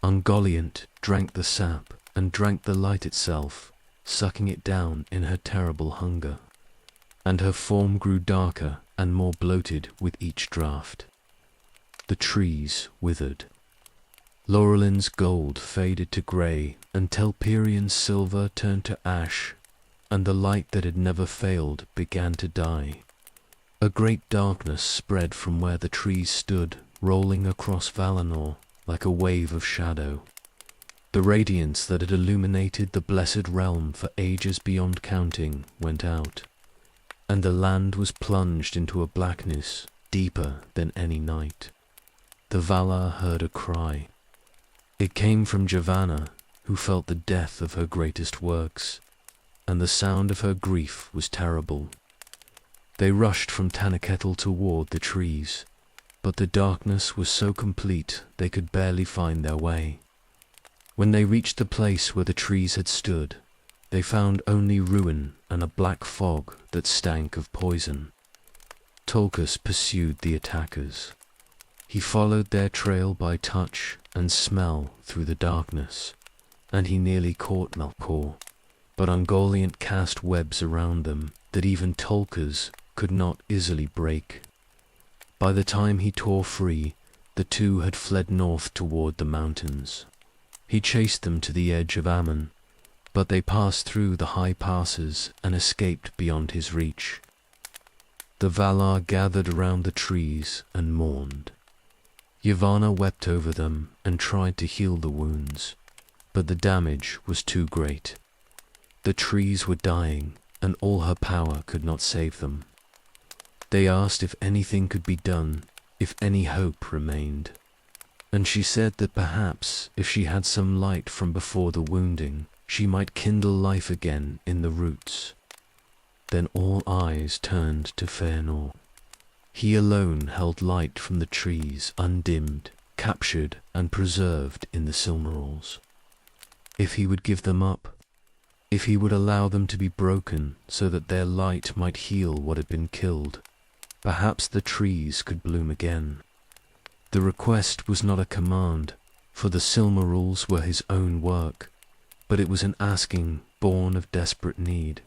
Ungoliant drank the sap and drank the light itself, sucking it down in her terrible hunger, and her form grew darker and more bloated with each draught. The trees withered. Laurelin's gold faded to grey until Pelenn's silver turned to ash, and the light that had never failed began to die. A great darkness spread from where the trees stood, rolling across Valinor like a wave of shadow. The radiance that had illuminated the blessed realm for ages beyond counting went out, and the land was plunged into a blackness deeper than any night. The Valar heard a cry. It came from Javanna, who felt the death of her greatest works, and the sound of her grief was terrible. They rushed from Tanaketel toward the trees, but the darkness was so complete they could barely find their way. When they reached the place where the trees had stood, they found only ruin and a black fog that stank of poison. Tolkas pursued the attackers. He followed their trail by touch and smell through the darkness, and he nearly caught Melkor, but Ungoliant cast webs around them that even Tolkas could not easily break. By the time he tore free, the two had fled north toward the mountains. He chased them to the edge of Aman, but they passed through the high passes and escaped beyond his reach. The Valar gathered around the trees and mourned. Yavanna wept over them and tried to heal the wounds, but the damage was too great. The trees were dying, and all her power could not save them. They asked if anything could be done, if any hope remained, and she said that perhaps if she had some light from before the wounding, she might kindle life again in the roots. Then all eyes turned to Fëanor. He alone held light from the trees, undimmed, captured and preserved in the Silmarils. If he would give them up, if he would allow them to be broken so that their light might heal what had been killed, perhaps the trees could bloom again. The request was not a command, for the Silmarils were his own work, but it was an asking born of desperate need.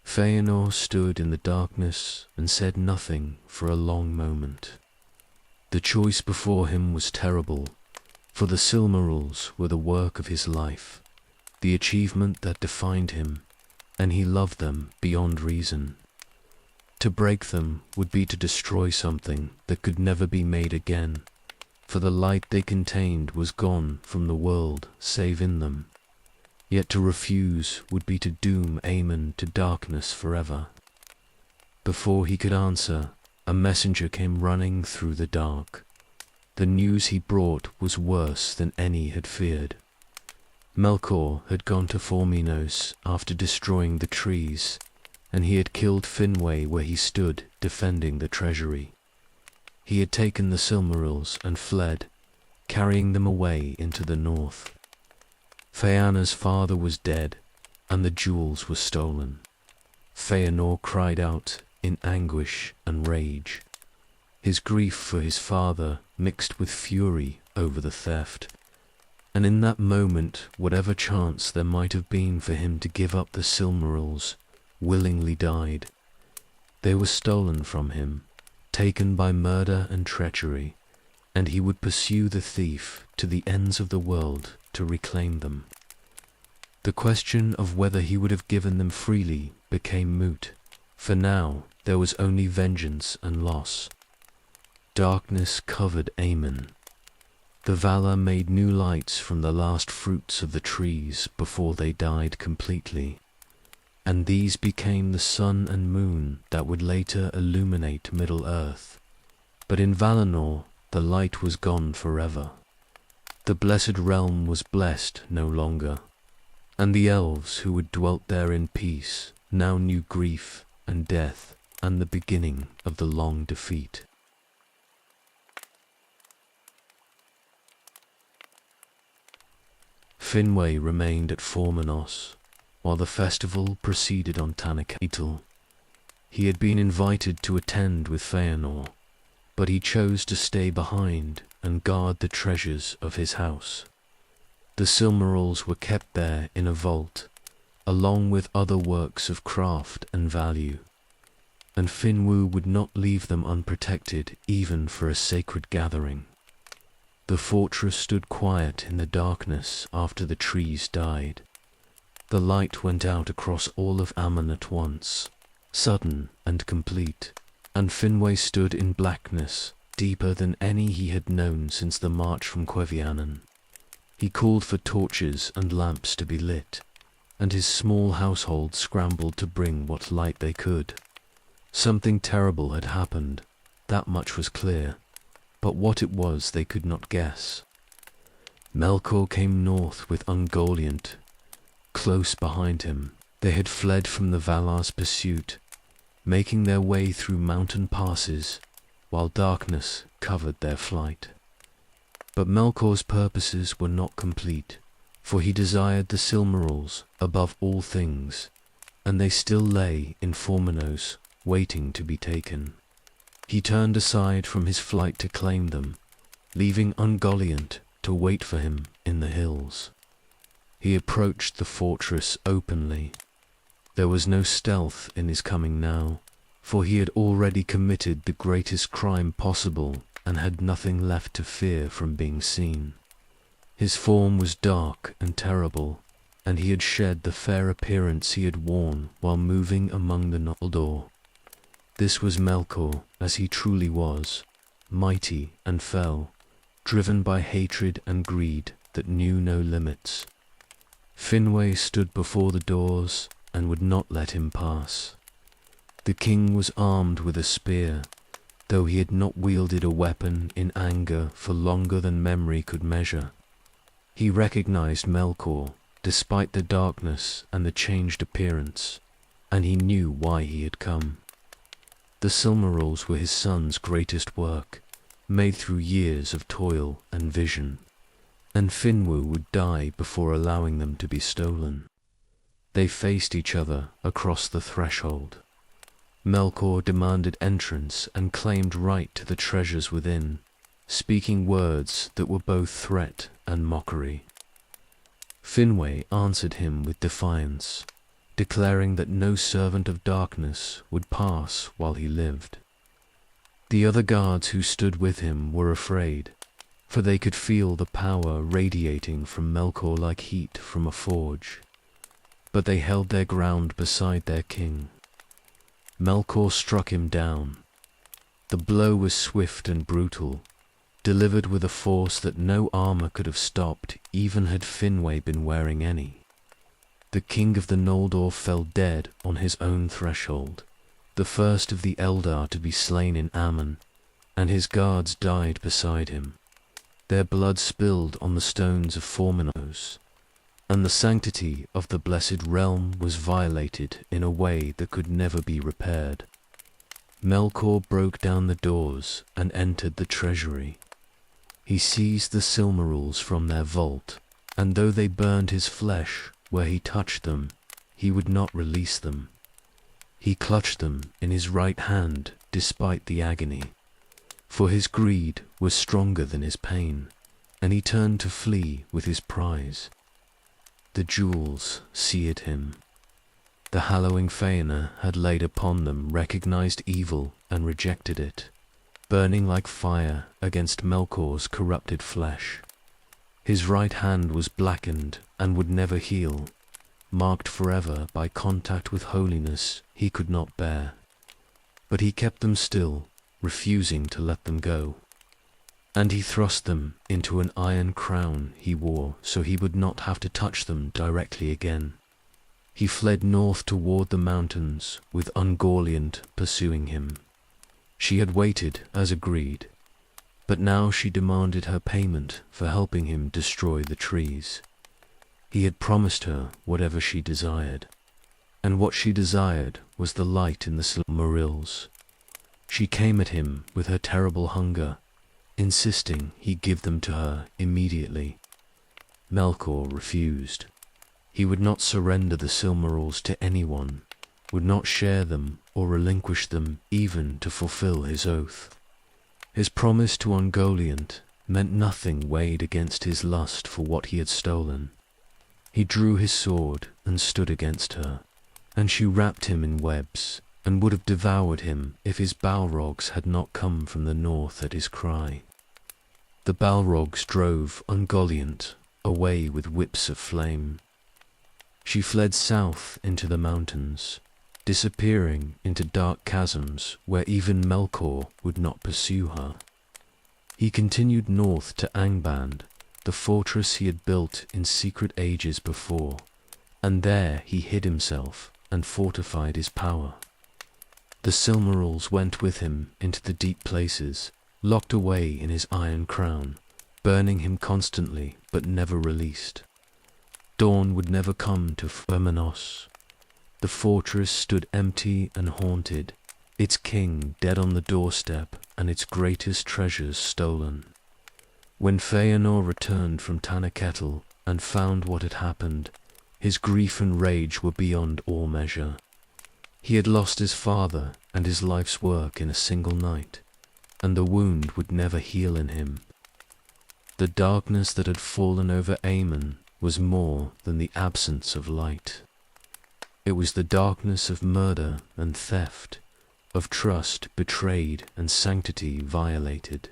Fëanor stood in the darkness and said nothing for a long moment. The choice before him was terrible, for the Silmarils were the work of his life, the achievement that defined him, and he loved them beyond reason. To break them would be to destroy something that could never be made again, for the light they contained was gone from the world save in them. Yet to refuse would be to doom Aemon to darkness forever. Before he could answer, a messenger came running through the dark. The news he brought was worse than any had feared. Melkor had gone to Forminos after destroying the trees, and he had killed Finwë where he stood defending the treasury. He had taken the Silmarils and fled, carrying them away into the north. Fëanor's father was dead, and the jewels were stolen. Fëanor cried out in anguish and rage. His grief for his father mixed with fury over the theft, and in that moment whatever chance there might have been for him to give up the Silmarils willingly died. They were stolen from him, taken by murder and treachery, and he would pursue the thief to the ends of the world to reclaim them. The question of whether he would have given them freely became moot, for now there was only vengeance and loss. Darkness covered Aemon. The Valar made new lights from the last fruits of the trees before they died completely, and these became the sun and moon that would later illuminate Middle-earth. But in Valinor, the light was gone forever. The blessed realm was blessed no longer, and the elves who had dwelt there in peace now knew grief and death and the beginning of the long defeat. Finwë remained at Forminos, while the festival proceeded on Tanacaetal. He had been invited to attend with Fëanor, but he chose to stay behind and guard the treasures of his house. The Silmarils were kept there in a vault, along with other works of craft and value, and Finwë would not leave them unprotected even for a sacred gathering. The fortress stood quiet in the darkness after the trees died. The light went out across all of Aman at once, sudden and complete, and Finwë stood in blackness, deeper than any he had known since the march from Quevianan. He called for torches and lamps to be lit, and his small household scrambled to bring what light they could. Something terrible had happened, that much was clear, but what it was they could not guess. Melkor came north with Ungoliant. Close behind him, they had fled from the Valar's pursuit, making their way through mountain passes, while darkness covered their flight. But Melkor's purposes were not complete, for he desired the Silmarils above all things, and they still lay in Forminos, waiting to be taken. He turned aside from his flight to claim them, leaving Ungoliant to wait for him in the hills. He approached the fortress openly. There was no stealth in his coming now, for he had already committed the greatest crime possible and had nothing left to fear from being seen. His form was dark and terrible, and he had shed the fair appearance he had worn while moving among the Noldor. This was Melkor as he truly was, mighty and fell, driven by hatred and greed that knew no limits. Finwë stood before the doors and would not let him pass. The king was armed with a spear, though he had not wielded a weapon in anger for longer than memory could measure. He recognized Melkor, despite the darkness and the changed appearance, and he knew why he had come. The Silmarils were his son's greatest work, made through years of toil and vision, and Finwë would die before allowing them to be stolen. They faced each other across the threshold. Melkor demanded entrance and claimed right to the treasures within, speaking words that were both threat and mockery. Finwë answered him with defiance, declaring that no servant of darkness would pass while he lived. The other guards who stood with him were afraid, for they could feel the power radiating from Melkor like heat from a forge. But they held their ground beside their king. Melkor struck him down. The blow was swift and brutal, delivered with a force that no armor could have stopped, even had Finwë been wearing any. The king of the Noldor fell dead on his own threshold, the first of the Eldar to be slain in Aman, and his guards died beside him. Their blood spilled on the stones of Formenos, and the sanctity of the blessed realm was violated in a way that could never be repaired. Melkor broke down the doors and entered the treasury. He seized the Silmarils from their vault, and though they burned his flesh where he touched them, he would not release them. He clutched them in his right hand despite the agony, for his greed was stronger than his pain, and he turned to flee with his prize. The jewels seared him. The hallowing Feanor had laid upon them recognized evil and rejected it, burning like fire against Melkor's corrupted flesh. His right hand was blackened and would never heal, marked forever by contact with holiness he could not bear. But he kept them still, refusing to let them go. And he thrust them into an iron crown he wore so he would not have to touch them directly again. He fled north toward the mountains, with Ungoliant pursuing him. She had waited as agreed, but now she demanded her payment for helping him destroy the trees. He had promised her whatever she desired, and what she desired was the light in the Silmarils. She came at him with her terrible hunger, insisting he give them to her immediately. Melkor refused. He would not surrender the Silmarils to anyone, would not share them or relinquish them even to fulfill his oath. His promise to Ungoliant meant nothing weighed against his lust for what he had stolen. He drew his sword and stood against her, and she wrapped him in webs, and would have devoured him if his Balrogs had not come from the north at his cry. The Balrogs drove Ungoliant away with whips of flame. She fled south into the mountains, disappearing into dark chasms where even Melkor would not pursue her. He continued north to Angband, the fortress he had built in secret ages before, and there he hid himself and fortified his power. The Silmarils went with him into the deep places, locked away in his iron crown, burning him constantly but never released. Dawn would never come to Formenos. The fortress stood empty and haunted, its king dead on the doorstep and its greatest treasures stolen. When Feanor returned from Tanaketel and found what had happened, his grief and rage were beyond all measure. He had lost his father and his life's work in a single night, and the wound would never heal in him. The darkness that had fallen over Aemon was more than the absence of light. It was the darkness of murder and theft, of trust betrayed and sanctity violated.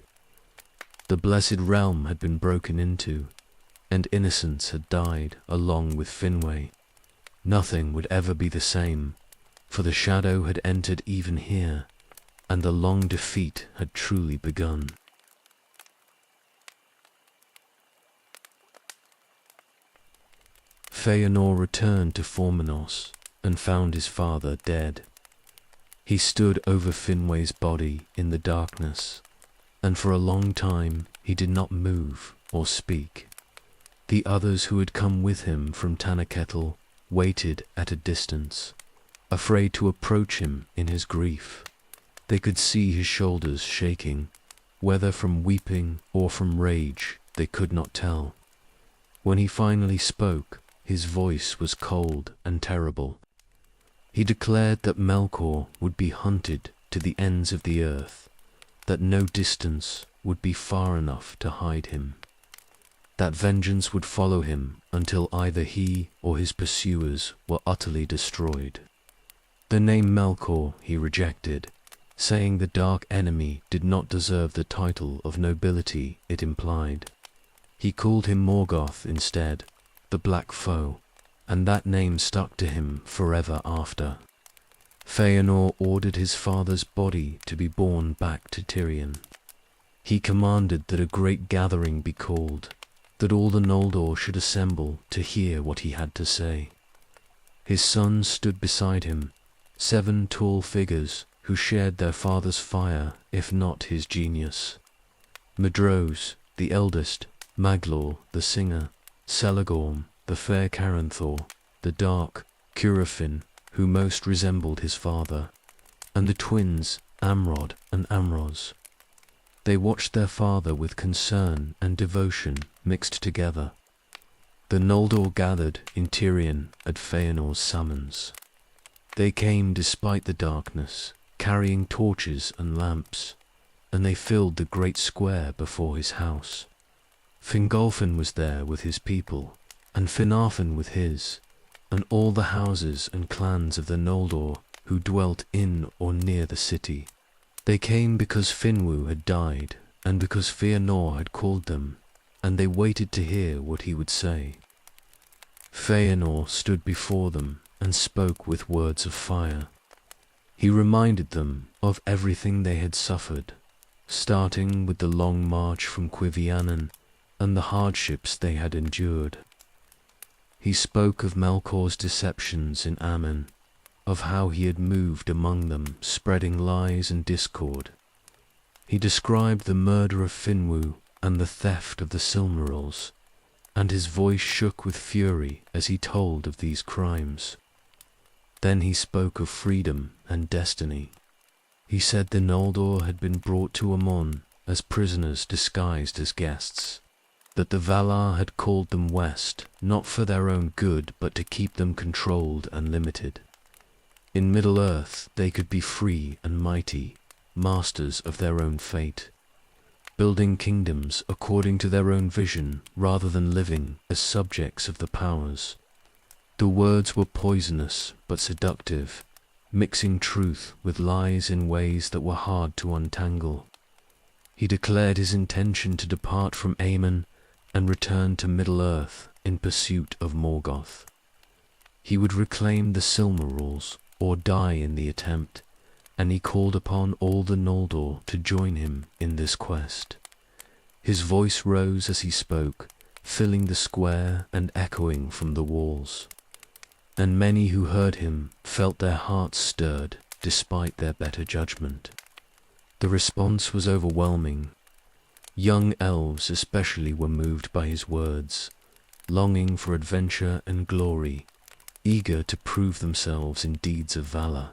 The blessed realm had been broken into, and innocence had died along with Finwë. Nothing would ever be the same, for the shadow had entered even here, and the long defeat had truly begun. Feanor returned to Formenos and found his father dead. He stood over Finwë's body in the darkness, and for a long time he did not move or speak. The others who had come with him from Tannakettle waited at a distance, afraid to approach him in his grief. They could see his shoulders shaking, whether from weeping or from rage they could not tell. When he finally spoke, his voice was cold and terrible. He declared that Melkor would be hunted to the ends of the earth, that no distance would be far enough to hide him, that vengeance would follow him until either he or his pursuers were utterly destroyed. The name Melkor he rejected, saying the dark enemy did not deserve the title of nobility it implied. He called him Morgoth instead, the Black Foe, and that name stuck to him forever after. Feanor ordered his father's body to be borne back to Tirion. He commanded that a great gathering be called, that all the Noldor should assemble to hear what he had to say. His sons stood beside him, 7 tall figures who shared their father's fire, if not his genius. Medrose, the eldest, Maglor, the singer, Celagorm, the fair Caranthor, the dark Curufin, who most resembled his father, and the twins Amrod and Amroz. They watched their father with concern and devotion mixed together. The Noldor gathered in Tirion at Feanor's summons. They came despite the darkness, carrying torches and lamps, and they filled the great square before his house. Fingolfin was there with his people, and Finarfin with his, and all the houses and clans of the Noldor who dwelt in or near the city. They came because Finwë had died, and because Feanor had called them, and they waited to hear what he would say. Feanor stood before them and spoke with words of fire. He reminded them of everything they had suffered, starting with the long march from Quivianan and the hardships they had endured. He spoke of Melkor's deceptions in Aman, of how he had moved among them, spreading lies and discord. He described the murder of Finwë and the theft of the Silmarils, and his voice shook with fury as he told of these crimes. Then he spoke of freedom and destiny. He said the Noldor had been brought to Amon as prisoners disguised as guests, that the Valar had called them west, not for their own good, but to keep them controlled and limited. In Middle-earth they could be free and mighty, masters of their own fate, building kingdoms according to their own vision rather than living as subjects of the powers. The words were poisonous but seductive, mixing truth with lies in ways that were hard to untangle. He declared his intention to depart from Aman and return to Middle-earth in pursuit of Morgoth. He would reclaim the Silmarils or die in the attempt, and he called upon all the Noldor to join him in this quest. His voice rose as he spoke, filling the square and echoing from the walls. And many who heard him felt their hearts stirred despite their better judgment. The response was overwhelming. Young elves especially were moved by his words, longing for adventure and glory, eager to prove themselves in deeds of valor.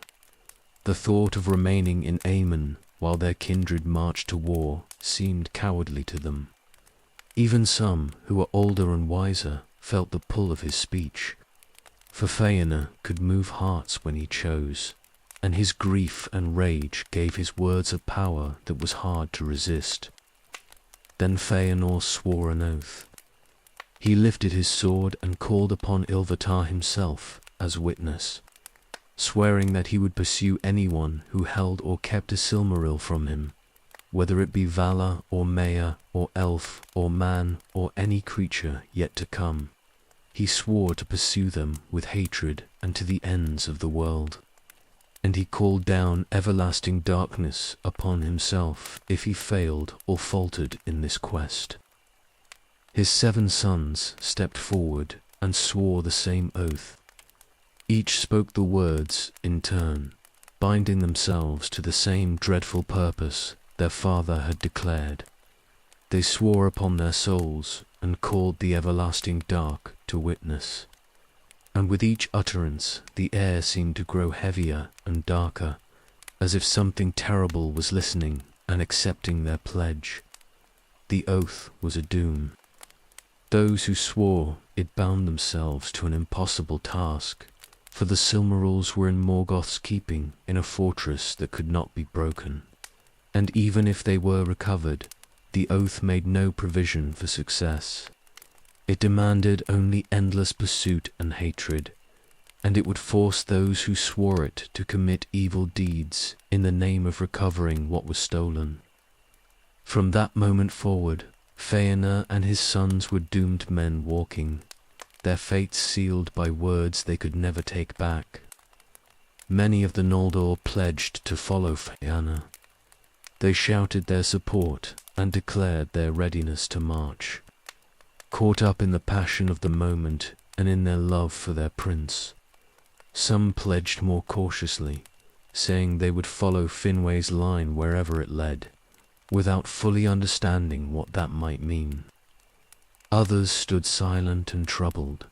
The thought of remaining in Aman while their kindred marched to war seemed cowardly to them. Even some who were older and wiser felt the pull of his speech, for Feanor could move hearts when he chose, and his grief and rage gave his words a power that was hard to resist. Then Feanor swore an oath. He lifted his sword and called upon Ilúvatar himself as witness, swearing that he would pursue anyone who held or kept a Silmaril from him, whether it be Valar or Maya or elf or man or any creature yet to come. He swore to pursue them with hatred and to the ends of the world. And he called down everlasting darkness upon himself if he failed or faltered in this quest. His 7 sons stepped forward and swore the same oath. Each spoke the words in turn, binding themselves to the same dreadful purpose their father had declared. They swore upon their souls and called the everlasting dark to witness. And with each utterance the air seemed to grow heavier and darker, as if something terrible was listening and accepting their pledge. The oath was a doom. Those who swore it bound themselves to an impossible task, for the Silmarils were in Morgoth's keeping in a fortress that could not be broken. And even if they were recovered, the oath made no provision for success. It demanded only endless pursuit and hatred, and it would force those who swore it to commit evil deeds in the name of recovering what was stolen. From that moment forward, Feanor and his sons were doomed men walking, their fates sealed by words they could never take back. Many of the Noldor pledged to follow Feanor. They shouted their support and declared their readiness to march, caught up in the passion of the moment and in their love for their prince. Some pledged more cautiously, saying they would follow Finwë's line wherever it led, without fully understanding what that might mean. Others stood silent and troubled,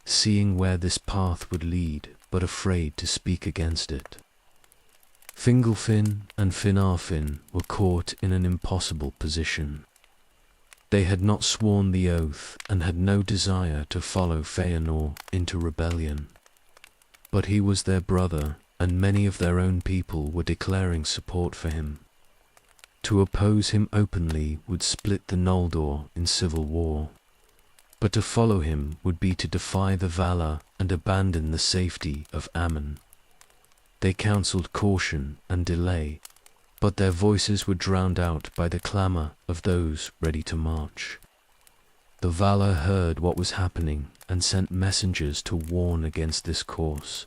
seeing where this path would lead, but afraid to speak against it. Fingolfin and Finarfin were caught in an impossible position. They had not sworn the oath and had no desire to follow Feanor into rebellion. But he was their brother, and many of their own people were declaring support for him. To oppose him openly would split the Noldor in civil war, but to follow him would be to defy the Valar and abandon the safety of Aman. They counseled caution and delay, but their voices were drowned out by the clamor of those ready to march. The Valar heard what was happening and sent messengers to warn against this course.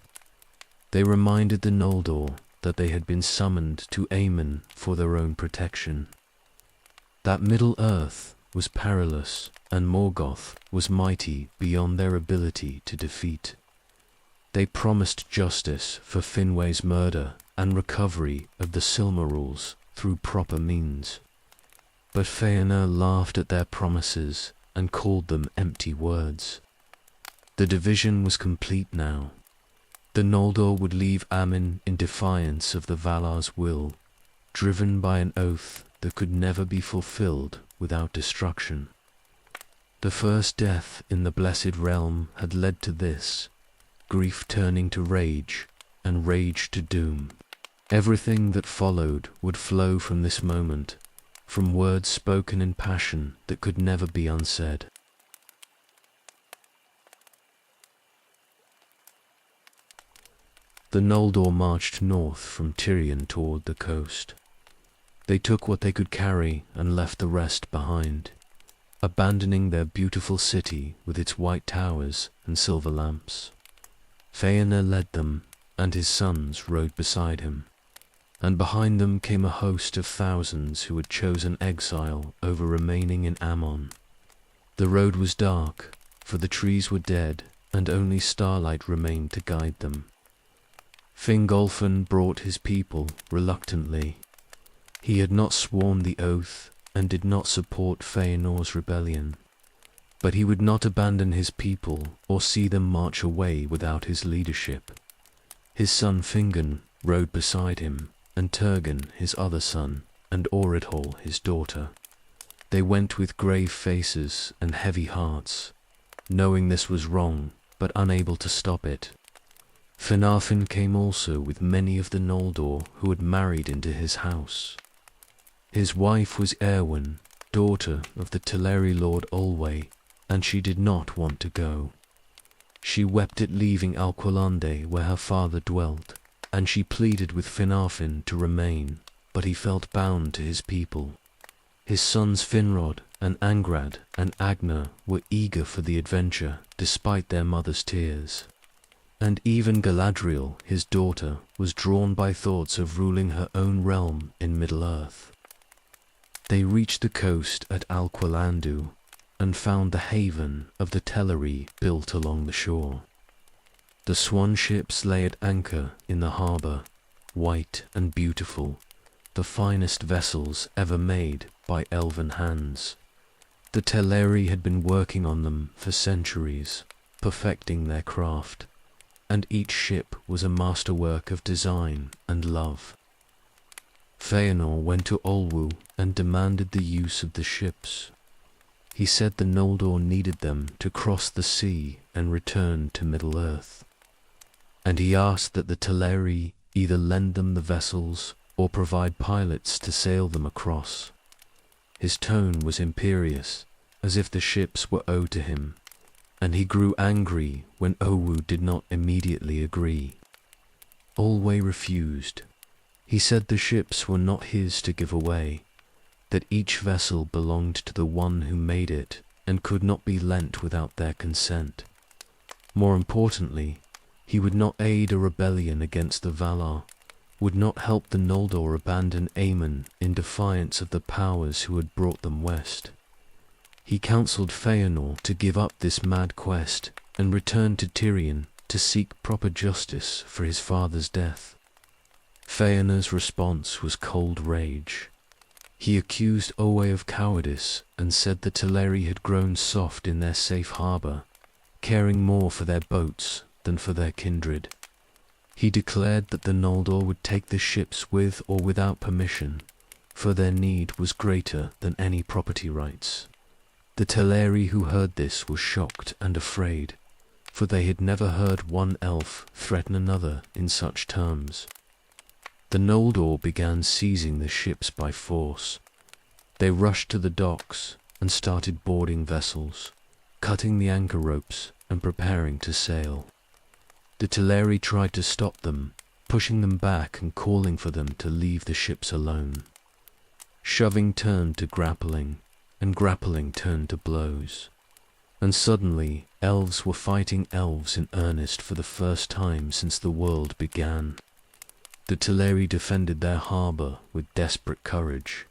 They reminded the Noldor that they had been summoned to Aman for their own protection. That Middle-earth was perilous, and Morgoth was mighty beyond their ability to defeat. They promised justice for Finwë's murder and recovery of the Silmarils through proper means. But Feanor laughed at their promises and called them empty words. The division was complete now. The Noldor would leave Aman in defiance of the Valar's will, driven by an oath that could never be fulfilled without destruction. The first death in the Blessed Realm had led to this, grief turning to rage, and rage to doom. Everything that followed would flow from this moment, from words spoken in passion that could never be unsaid. The Noldor marched north from Tirion toward the coast. They took what they could carry and left the rest behind, abandoning their beautiful city with its white towers and silver lamps. Feanor led them, and his sons rode beside him, and behind them came a host of thousands who had chosen exile over remaining in Aman. The road was dark, for the trees were dead, and only starlight remained to guide them. Fingolfin brought his people reluctantly. He had not sworn the oath and did not support Feanor's rebellion, but he would not abandon his people or see them march away without his leadership. His son Fingon rode beside him, and Turgon his other son, and Oridhol his daughter. They went with grave faces and heavy hearts, knowing this was wrong, but unable to stop it. Finarfin came also with many of the Noldor who had married into his house. His wife was Eowyn, daughter of the Teleri lord Olwë, and she did not want to go. She wept at leaving Alqualande where her father dwelt, and she pleaded with Finarfin to remain, but he felt bound to his people. His sons Finrod and Angrad and Agnar were eager for the adventure despite their mother's tears. And even Galadriel, his daughter, was drawn by thoughts of ruling her own realm in Middle-earth. They reached the coast at Alqualandu, and found the haven of the Teleri built along the shore. The swan ships lay at anchor in the harbour, white and beautiful, the finest vessels ever made by elven hands. The Teleri had been working on them for centuries, perfecting their craft, and each ship was a masterwork of design and love. Feanor went to Olwu and demanded the use of the ships. He said the Noldor needed them to cross the sea and return to Middle-earth, and he asked that the Teleri either lend them the vessels or provide pilots to sail them across. His tone was imperious, as if the ships were owed to him, and he grew angry when Olwu did not immediately agree. Olwe refused. He said the ships were not his to give away, that each vessel belonged to the one who made it and could not be lent without their consent. More importantly, he would not aid a rebellion against the Valar, would not help the Noldor abandon Aemon in defiance of the powers who had brought them west. He counselled Feanor to give up this mad quest and return to Tirion to seek proper justice for his father's death. Feanor's response was cold rage. He accused Olwe of cowardice and said the Teleri had grown soft in their safe harbour, caring more for their boats than for their kindred. He declared that the Noldor would take the ships with or without permission, for their need was greater than any property rights. The Teleri who heard this were shocked and afraid, for they had never heard one elf threaten another in such terms. The Noldor began seizing the ships by force. They rushed to the docks and started boarding vessels, cutting the anchor ropes and preparing to sail. The Teleri tried to stop them, pushing them back and calling for them to leave the ships alone. Shoving turned to grappling, and grappling turned to blows. And suddenly, elves were fighting elves in earnest for the first time since the world began. The Teleri defended their harbour with desperate courage.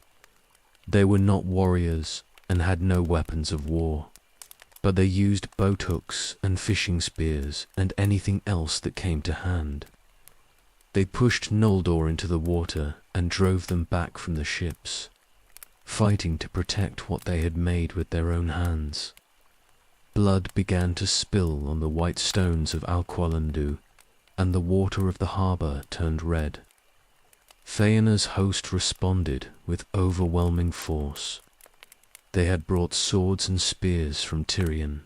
They were not warriors and had no weapons of war, but they used boat hooks and fishing spears and anything else that came to hand. They pushed Noldor into the water and drove them back from the ships, fighting to protect what they had made with their own hands. Blood began to spill on the white stones of Alqualandu, and the water of the harbour turned red. Feanor's host responded with overwhelming force. They had brought swords and spears from Tirion,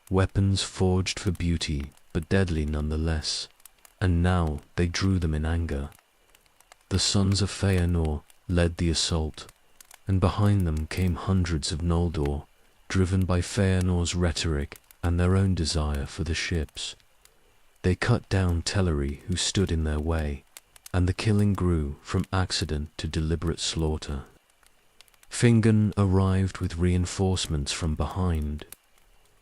weapons forged for beauty but deadly nonetheless, and now they drew them in anger. The sons of Feanor led the assault, and behind them came hundreds of Noldor, driven by Feanor's rhetoric and their own desire for the ships. They cut down Teleri who stood in their way, and the killing grew from accident to deliberate slaughter. Fingon arrived with reinforcements from behind.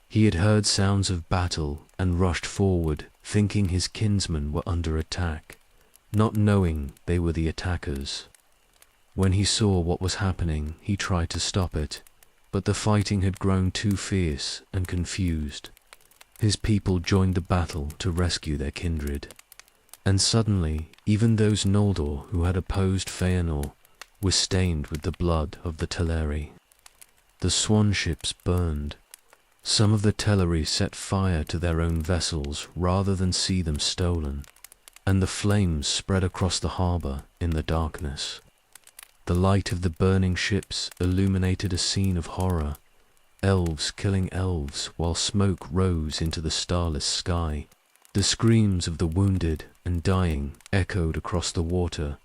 He had heard sounds of battle and rushed forward, thinking his kinsmen were under attack, not knowing they were the attackers. When he saw what was happening, he tried to stop it, but the fighting had grown too fierce and confused. His people joined the battle to rescue their kindred, and suddenly even those Noldor who had opposed Feanor were stained with the blood of the Teleri. The swan ships burned. Some of the Teleri set fire to their own vessels rather than see them stolen, and the flames spread across the harbour in the darkness. The light of the burning ships illuminated a scene of horror, elves killing elves while smoke rose into the starless sky. The screams of the wounded and dying echoed across the water,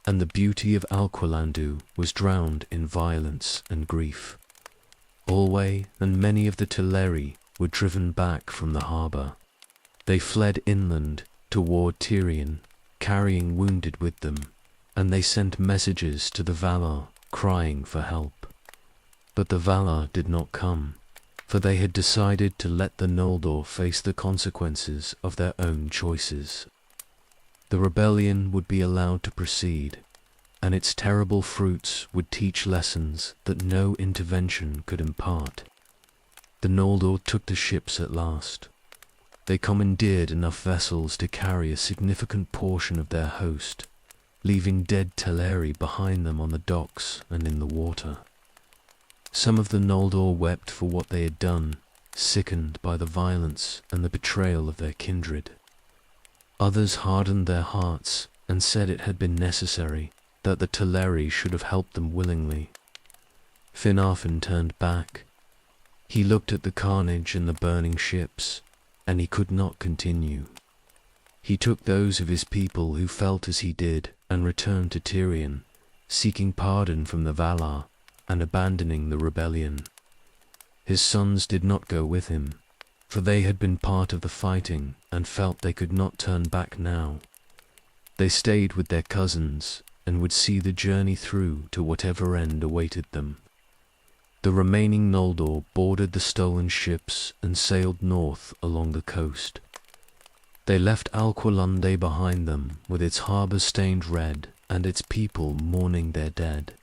and the beauty of Alqualandu was drowned in violence and grief. Olwe and many of the Teleri were driven back from the harbour. They fled inland toward Tirion, carrying wounded with them, and they sent messages to the Valar crying for help. But the Valar did not come, for they had decided to let the Noldor face the consequences of their own choices. The rebellion would be allowed to proceed, and its terrible fruits would teach lessons that no intervention could impart. The Noldor took to ships at last. They commandeered enough vessels to carry a significant portion of their host, leaving dead Teleri behind them on the docks and in the water. Some of the Noldor wept for what they had done, sickened by the violence and the betrayal of their kindred. Others hardened their hearts and said it had been necessary, that the Teleri should have helped them willingly. Finarfin turned back. He looked at the carnage and the burning ships, and he could not continue. He took those of his people who felt as he did and returned to Tirion, seeking pardon from the Valar and abandoning the rebellion. His sons did not go with him, for they had been part of the fighting and felt they could not turn back now. They stayed with their cousins and would see the journey through to whatever end awaited them. The remaining Noldor boarded the stolen ships and sailed north along the coast. They left Alqualunde behind them with its harbour stained red and its people mourning their dead.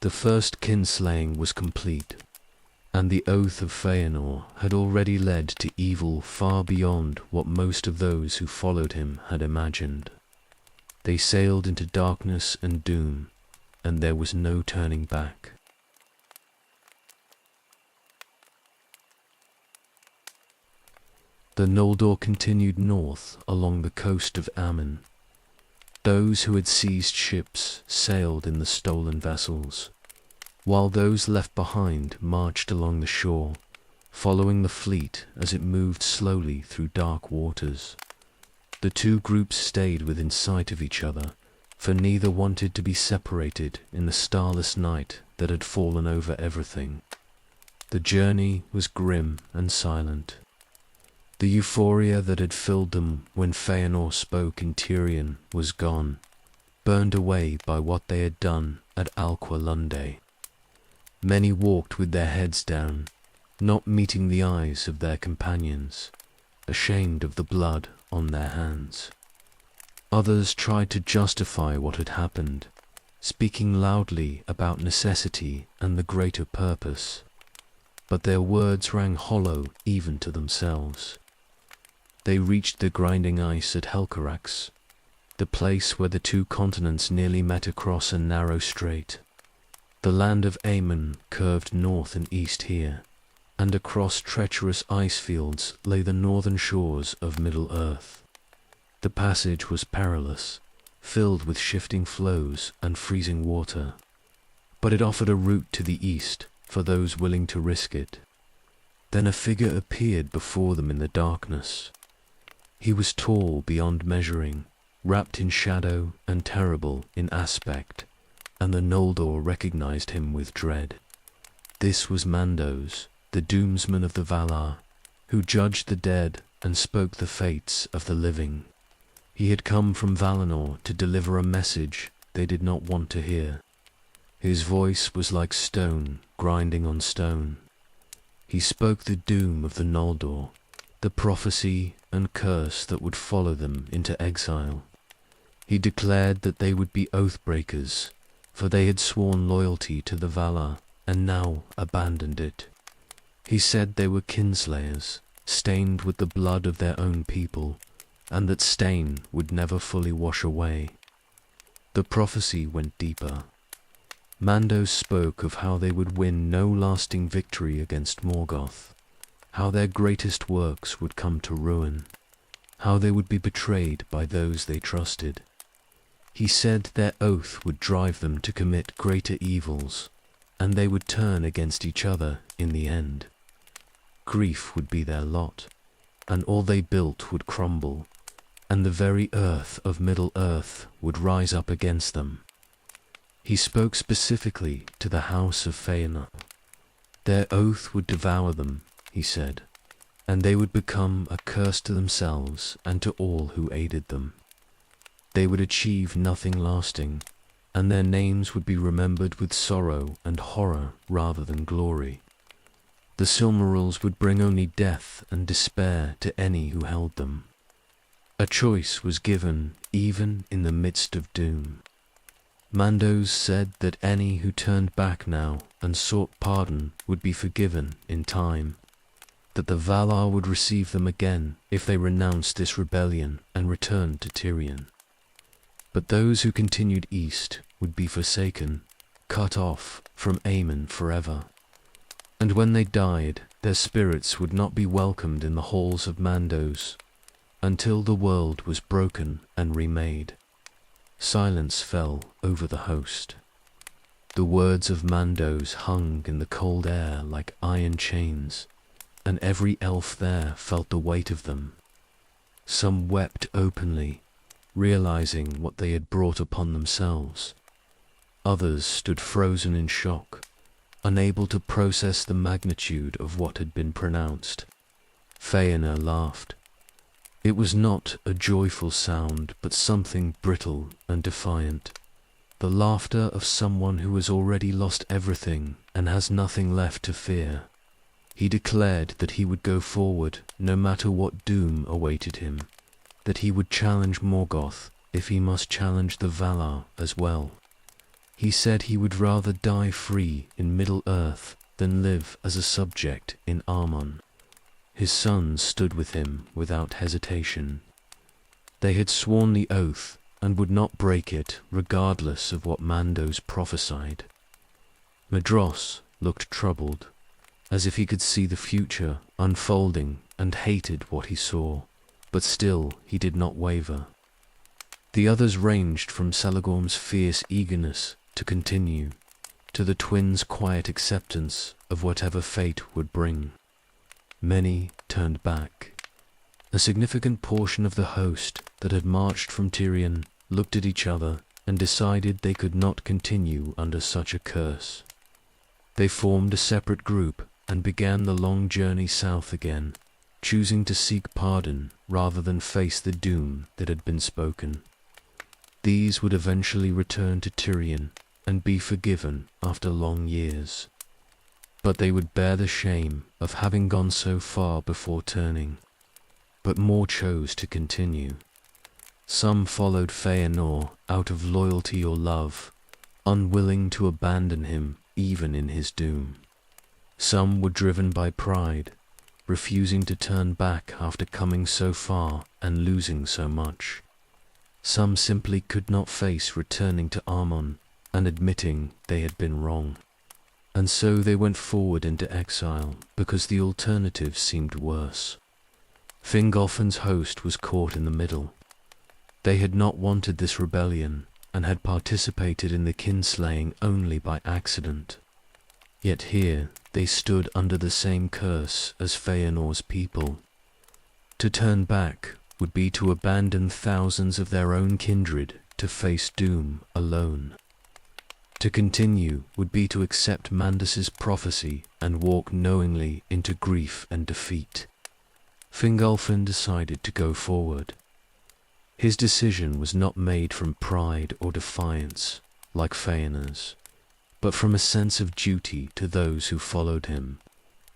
The first kinslaying was complete, and the oath of Feanor had already led to evil far beyond what most of those who followed him had imagined. They sailed into darkness and doom, and there was no turning back. The Noldor continued north along the coast of Aman. Those who had seized ships sailed in the stolen vessels, while those left behind marched along the shore, following the fleet as it moved slowly through dark waters. The two groups stayed within sight of each other, for neither wanted to be separated in the starless night that had fallen over everything. The journey was grim and silent. The euphoria that had filled them when Feanor spoke in Tirion was gone, burned away by what they had done at Alqualunde. Many walked with their heads down, not meeting the eyes of their companions, ashamed of the blood on their hands. Others tried to justify what had happened, speaking loudly about necessity and the greater purpose, but their words rang hollow even to themselves. They reached the grinding ice at Helcarax, the place where the two continents nearly met across a narrow strait. The land of Aemon curved north and east here, and across treacherous ice fields lay the northern shores of Middle-earth. The passage was perilous, filled with shifting floes and freezing water, but it offered a route to the east for those willing to risk it. Then a figure appeared before them in the darkness. He was tall beyond measuring, wrapped in shadow and terrible in aspect, and the Noldor recognized him with dread. This was Mandos, the doomsman of the Valar, who judged the dead and spoke the fates of the living. He had come from Valinor to deliver a message they did not want to hear. His voice was like stone grinding on stone. He spoke the doom of the Noldor, the prophecy and curse that would follow them into exile. He declared that they would be oath-breakers, for they had sworn loyalty to the Valar and now abandoned it. He said they were kinslayers, stained with the blood of their own people, and that stain would never fully wash away. The prophecy went deeper. Mandos spoke of how they would win no lasting victory against Morgoth, how their greatest works would come to ruin, how they would be betrayed by those they trusted. He said their oath would drive them to commit greater evils, and they would turn against each other in the end. Grief would be their lot, and all they built would crumble, and the very earth of Middle-earth would rise up against them. He spoke specifically to the house of Feanor. Their oath would devour them, he said, and they would become a curse to themselves and to all who aided them. They would achieve nothing lasting, and their names would be remembered with sorrow and horror rather than glory. The Silmarils would bring only death and despair to any who held them. A choice was given even in the midst of doom. Mandos said that any who turned back now and sought pardon would be forgiven in time, that the Valar would receive them again if they renounced this rebellion and returned to Tirion. But those who continued east would be forsaken, cut off from Aemon forever. And when they died, their spirits would not be welcomed in the halls of Mandos, until the world was broken and remade. Silence fell over the host. The words of Mandos hung in the cold air like iron chains, and every elf there felt the weight of them. Some wept openly, realizing what they had brought upon themselves. Others stood frozen in shock, unable to process the magnitude of what had been pronounced. Feanor laughed. It was not a joyful sound, but something brittle and defiant. The laughter of someone who has already lost everything and has nothing left to fear. He declared that he would go forward no matter what doom awaited him, that he would challenge Morgoth if he must challenge the Valar as well. He said he would rather die free in Middle-earth than live as a subject in Armon. His sons stood with him without hesitation. They had sworn the oath and would not break it regardless of what Mandos prophesied. Medros looked troubled, as if he could see the future unfolding and hated what he saw, but still he did not waver. The others ranged from Celagorm's fierce eagerness to continue, to the twins' quiet acceptance of whatever fate would bring. Many turned back. A significant portion of the host that had marched from Tirion looked at each other and decided they could not continue under such a curse. They formed a separate group and began the long journey south again, choosing to seek pardon rather than face the doom that had been spoken. These would eventually return to Tirion and be forgiven after long years. But they would bear the shame of having gone so far before turning. But more chose to continue. Some followed Feanor out of loyalty or love, unwilling to abandon him even in his doom. Some were driven by pride, refusing to turn back after coming so far and losing so much. Some simply could not face returning to Armon and admitting they had been wrong. And so they went forward into exile because the alternative seemed worse. Fingolfin's host was caught in the middle. They had not wanted this rebellion and had participated in the kinslaying only by accident. Yet here they stood under the same curse as Feanor's people. To turn back would be to abandon thousands of their own kindred to face doom alone. To continue would be to accept Mandus's prophecy and walk knowingly into grief and defeat. Fingolfin decided to go forward. His decision was not made from pride or defiance, like Feanor's, but from a sense of duty to those who followed him.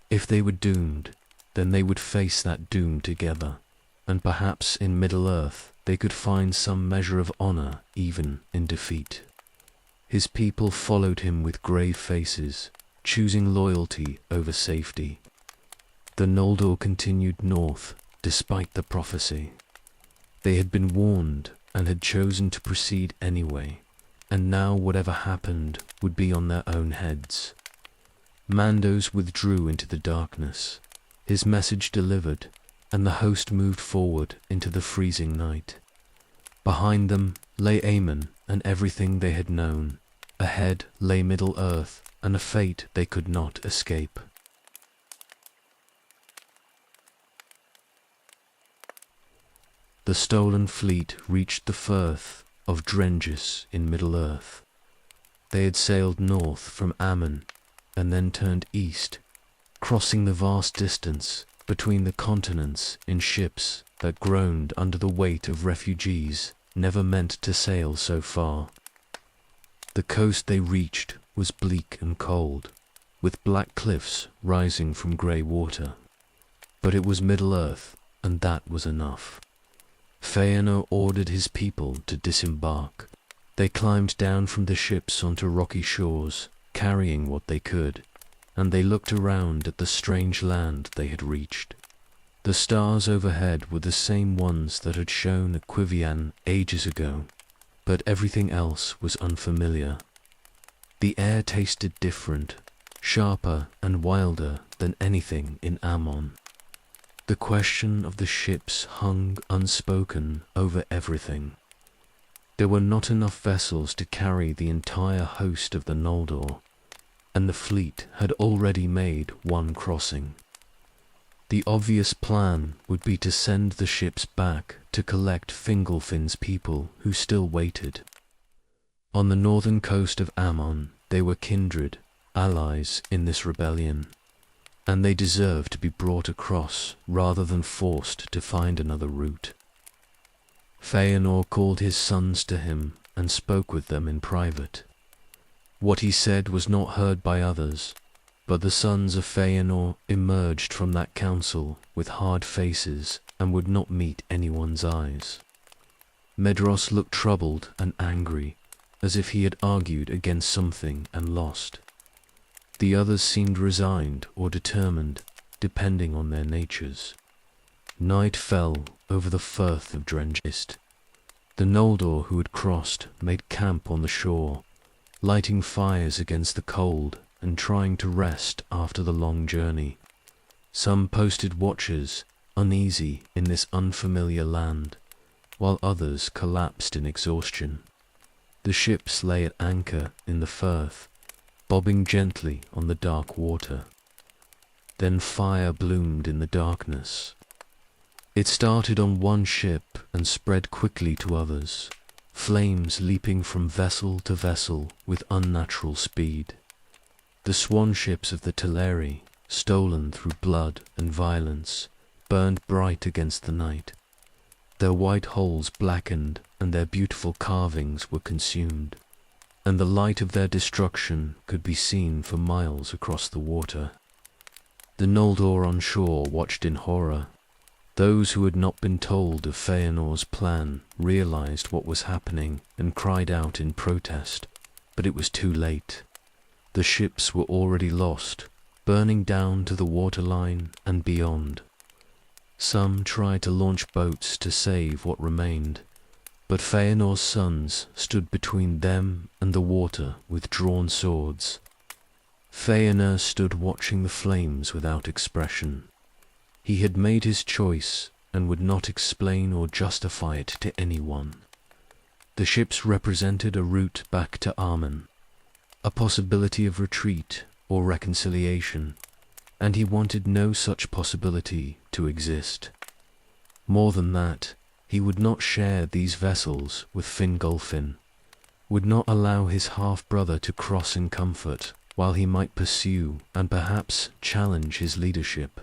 If they were doomed, then they would face that doom together, and perhaps in Middle-earth they could find some measure of honor even in defeat. His people followed him with grave faces, choosing loyalty over safety. The Noldor continued north, despite the prophecy. They had been warned and had chosen to proceed anyway, and now whatever happened would be on their own heads. Mandos withdrew into the darkness, his message delivered, and the host moved forward into the freezing night. Behind them lay Aemon and everything they had known. Ahead lay Middle-earth and a fate they could not escape. The stolen fleet reached the firth of Drengis in Middle-earth. They had sailed north from Ammon and then turned east, crossing the vast distance between the continents in ships that groaned under the weight of refugees never meant to sail so far. The coast they reached was bleak and cold, with black cliffs rising from grey water. But it was Middle-earth, and that was enough. Feanor ordered his people to disembark. They climbed down from the ships onto rocky shores carrying what they could, and they looked around at the strange land they had reached. The stars overhead were the same ones that had shone at Quivian ages ago, but everything else was unfamiliar. The air tasted different, sharper and wilder than anything in Ammon. The question of the ships hung unspoken over everything. There were not enough vessels to carry the entire host of the Noldor, and the fleet had already made one crossing. The obvious plan would be to send the ships back to collect Fingolfin's people who still waited. On the northern coast of Ammon, they were kindred, allies in this rebellion, and they deserved to be brought across rather than forced to find another route. Feanor called his sons to him and spoke with them in private. What he said was not heard by others, but the sons of Feanor emerged from that council with hard faces and would not meet anyone's eyes. Medros looked troubled and angry, as if he had argued against something and lost. The others seemed resigned or determined, depending on their natures. Night fell over the firth of Drengist. The Noldor who had crossed made camp on the shore, lighting fires against the cold and trying to rest after the long journey. Some posted watchers, uneasy in this unfamiliar land, while others collapsed in exhaustion. The ships lay at anchor in the firth, bobbing gently on the dark water. Then fire bloomed in the darkness. It started on one ship and spread quickly to others, flames leaping from vessel to vessel with unnatural speed. The swan ships of the Teleri, stolen through blood and violence, burned bright against the night. Their white hulls blackened and their beautiful carvings were consumed, and the light of their destruction could be seen for miles across the water. The Noldor on shore watched in horror. Those who had not been told of Feanor's plan realized what was happening and cried out in protest, but it was too late. The ships were already lost, burning down to the waterline and beyond. Some tried to launch boats to save what remained, but Feanor's sons stood between them and the water with drawn swords. Feanor stood watching the flames without expression. He had made his choice and would not explain or justify it to anyone. The ships represented a route back to Armen, a possibility of retreat or reconciliation, and he wanted no such possibility to exist. More than that, he would not share these vessels with Fingolfin, would not allow his half-brother to cross in comfort while he might pursue and perhaps challenge his leadership.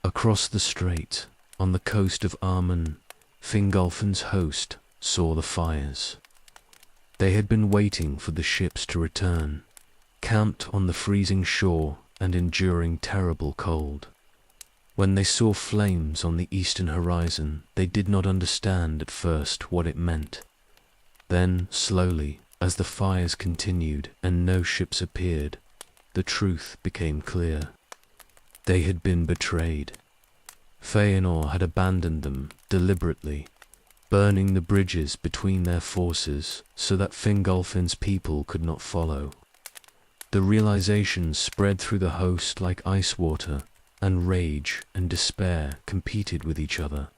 Across the strait, on the coast of Armen, Fingolfin's host saw the fires. They had been waiting for the ships to return, camped on the freezing shore and enduring terrible cold. When they saw flames on the eastern horizon, they did not understand at first what it meant. Then, slowly, as the fires continued and no ships appeared, the truth became clear. They had been betrayed. Feanor had abandoned them deliberately, burning the bridges between their forces so that Fingolfin's people could not follow. The realization spread through the host like ice water, and rage and despair competed with each other.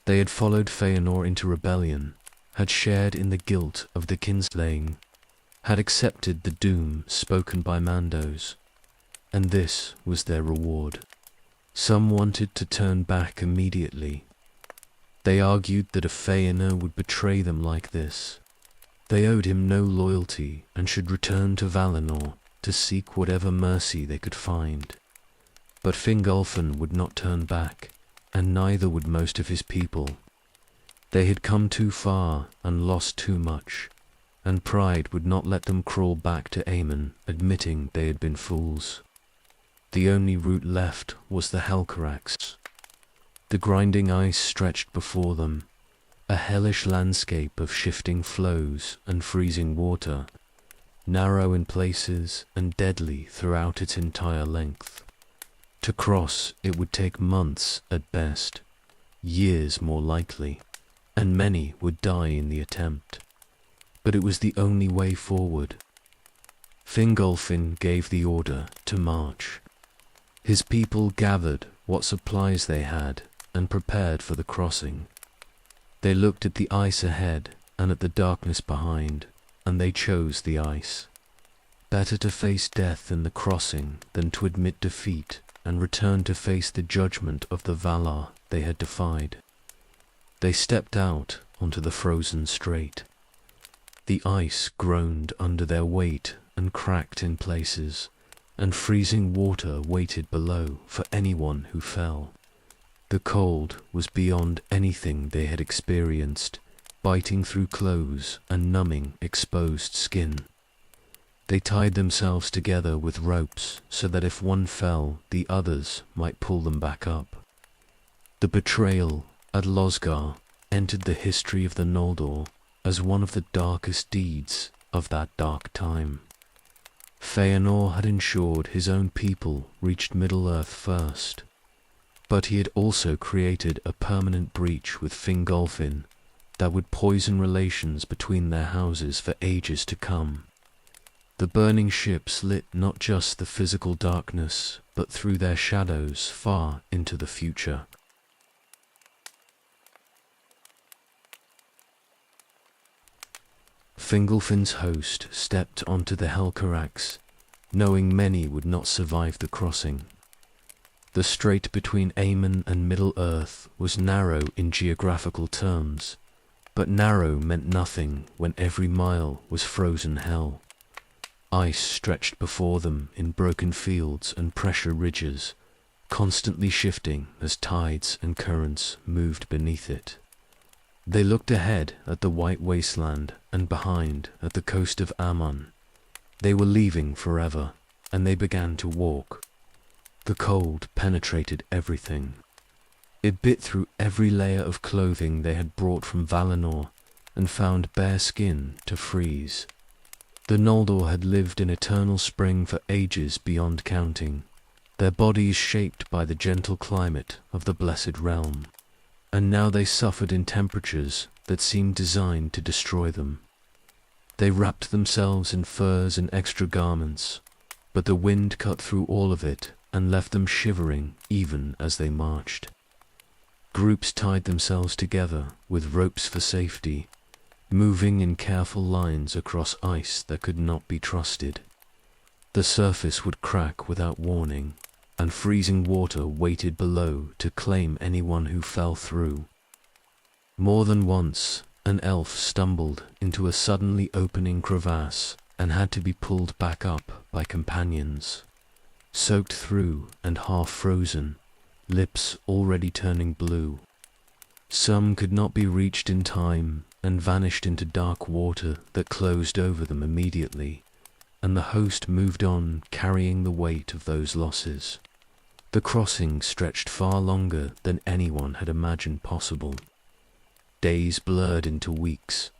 They had followed Feanor into rebellion, had shared in the guilt of the kinslaying, had accepted the doom spoken by Mandos, and this was their reward. Some wanted to turn back immediately. They argued that a Feanor would betray them like this. They owed him no loyalty and should return to Valinor to seek whatever mercy they could find. But Fingolfin would not turn back, and neither would most of his people. They had come too far and lost too much, and pride would not let them crawl back to Aemon, admitting they had been fools. The only route left was the Helcarax. The grinding ice stretched before them, a hellish landscape of shifting floes and freezing water, narrow in places and deadly throughout its entire length. To cross, it would take months at best, years more likely, and many would die in the attempt. But it was the only way forward. Fingolfin gave the order to march. His people gathered what supplies they had and prepared for the crossing. They looked at the ice ahead and at the darkness behind, and they chose the ice. Better to face death in the crossing than to admit defeat and return to face the judgment of the Valar they had defied. They stepped out onto the frozen strait. The ice groaned under their weight and cracked in places, and freezing water waited below for anyone who fell. The cold was beyond anything they had experienced, biting through clothes and numbing exposed skin. They tied themselves together with ropes so that if one fell, the others might pull them back up. The betrayal at Losgar entered the history of the Noldor as one of the darkest deeds of that dark time. Feanor had ensured his own people reached Middle-earth first, but he had also created a permanent breach with Fingolfin that would poison relations between their houses for ages to come. The burning ships lit not just the physical darkness, but threw their shadows far into the future. Fingolfin's host stepped onto the Helcarax, knowing many would not survive the crossing. The strait between Aemon and Middle-earth was narrow in geographical terms, but narrow meant nothing when every mile was frozen hell. Ice stretched before them in broken fields and pressure ridges, constantly shifting as tides and currents moved beneath it. They looked ahead at the white wasteland and behind at the coast of Aman. They were leaving forever, and they began to walk. The cold penetrated everything. It bit through every layer of clothing they had brought from Valinor and found bare skin to freeze. The Noldor had lived in eternal spring for ages beyond counting, their bodies shaped by the gentle climate of the Blessed Realm, and now they suffered in temperatures that seemed designed to destroy them. They wrapped themselves in furs and extra garments, but the wind cut through all of it and left them shivering even as they marched. Groups tied themselves together with ropes for safety, moving in careful lines across ice that could not be trusted. The surface would crack without warning, and freezing water waited below to claim anyone who fell through. More than once, an elf stumbled into a suddenly opening crevasse and had to be pulled back up by companions. Soaked through and half frozen, lips already turning blue. Some could not be reached in time and vanished into dark water that closed over them immediately, and the host moved on carrying the weight of those losses. The crossing stretched far longer than anyone had imagined possible. Days blurred into weeks,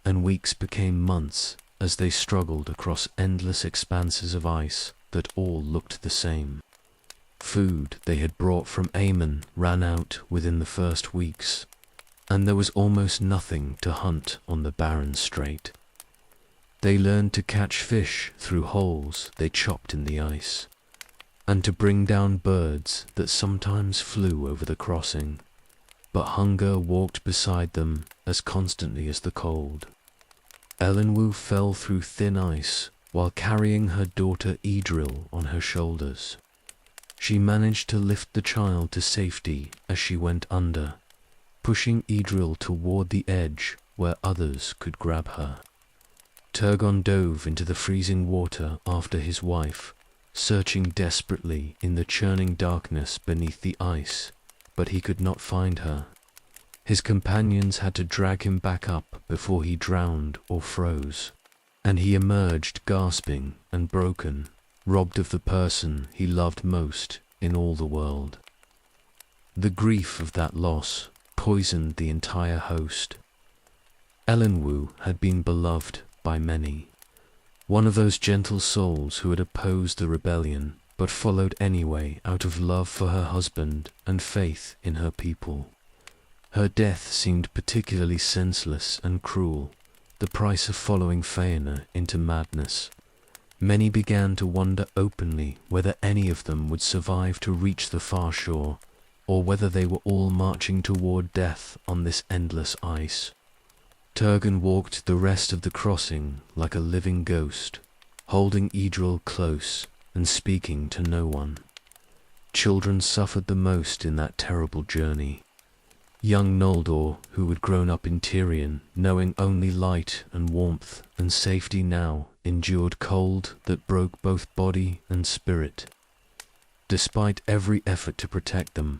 and weeks became months as they struggled across endless expanses of ice that all looked the same. Food they had brought from Aemon ran out within the first weeks, and there was almost nothing to hunt on the barren strait. They learned to catch fish through holes they chopped in the ice, and to bring down birds that sometimes flew over the crossing, but hunger walked beside them as constantly as the cold. Elenwu fell through thin ice while carrying her daughter Idril on her shoulders. She managed to lift the child to safety as she went under, pushing Idril toward the edge where others could grab her. Turgon dove into the freezing water after his wife, searching desperately in the churning darkness beneath the ice, but he could not find her. His companions had to drag him back up before he drowned or froze, and he emerged gasping and broken, robbed of the person he loved most in all the world. The grief of that loss poisoned the entire host. Elenwu had been beloved by many. one of those gentle souls who had opposed the rebellion, but followed anyway out of love for her husband and faith in her people. Her death seemed particularly senseless and cruel, the price of following Faina into madness. Many began to wonder openly whether any of them would survive to reach the far shore, or whether they were all marching toward death on this endless ice. Turgon walked the rest of the crossing like a living ghost, holding Idril close and speaking to no one. Children suffered the most in that terrible journey. Young Noldor, who had grown up in Tirion, knowing only light and warmth and safety now, endured cold that broke both body and spirit. Despite every effort to protect them,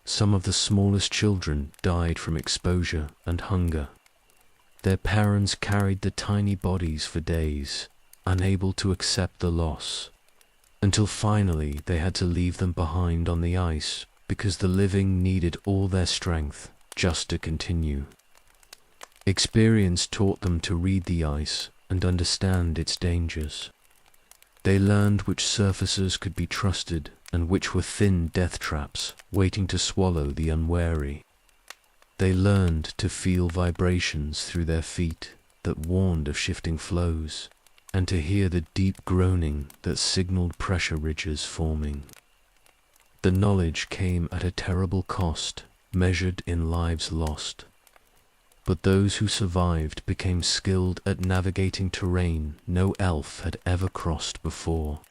some of the smallest children died from exposure and hunger. Their parents carried the tiny bodies for days, unable to accept the loss, until finally they had to leave them behind on the ice because the living needed all their strength just to continue. Experience taught them to read the ice and understand its dangers. They learned which surfaces could be trusted and which were thin death traps waiting to swallow the unwary. They learned to feel vibrations through their feet that warned of shifting flows, and to hear the deep groaning that signaled pressure ridges forming. The knowledge came at a terrible cost, measured in lives lost. But those who survived became skilled at navigating terrain no elf had ever crossed before.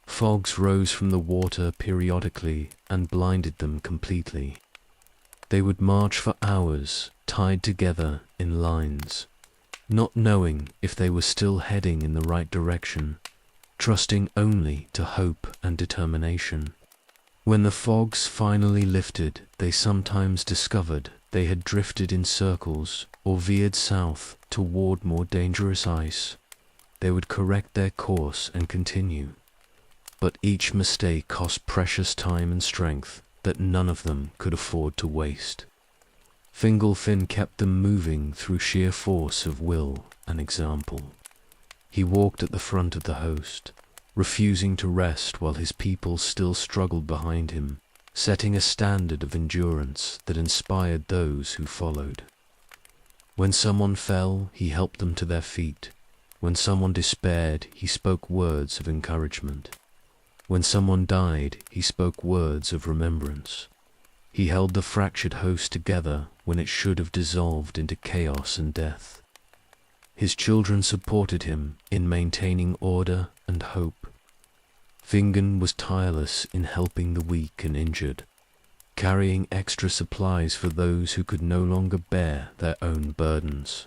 Fogs rose from the water periodically and blinded them completely. They would march for hours, tied together in lines, not knowing if they were still heading in the right direction, trusting only to hope and determination. When the fogs finally lifted, they sometimes discovered they had drifted in circles or veered south toward more dangerous ice. They would correct their course and continue. But each mistake cost precious time and strength that none of them could afford to waste. Fingolfin kept them moving through sheer force of will and example. He walked at the front of the host, refusing to rest while his people still struggled behind him, setting a standard of endurance that inspired those who followed. When someone fell, he helped them to their feet. When someone despaired, he spoke words of encouragement. When someone died, he spoke words of remembrance. He held the fractured host together when it should have dissolved into chaos and death. His children supported him in maintaining order and hope. Fingon was tireless in helping the weak and injured, carrying extra supplies for those who could no longer bear their own burdens.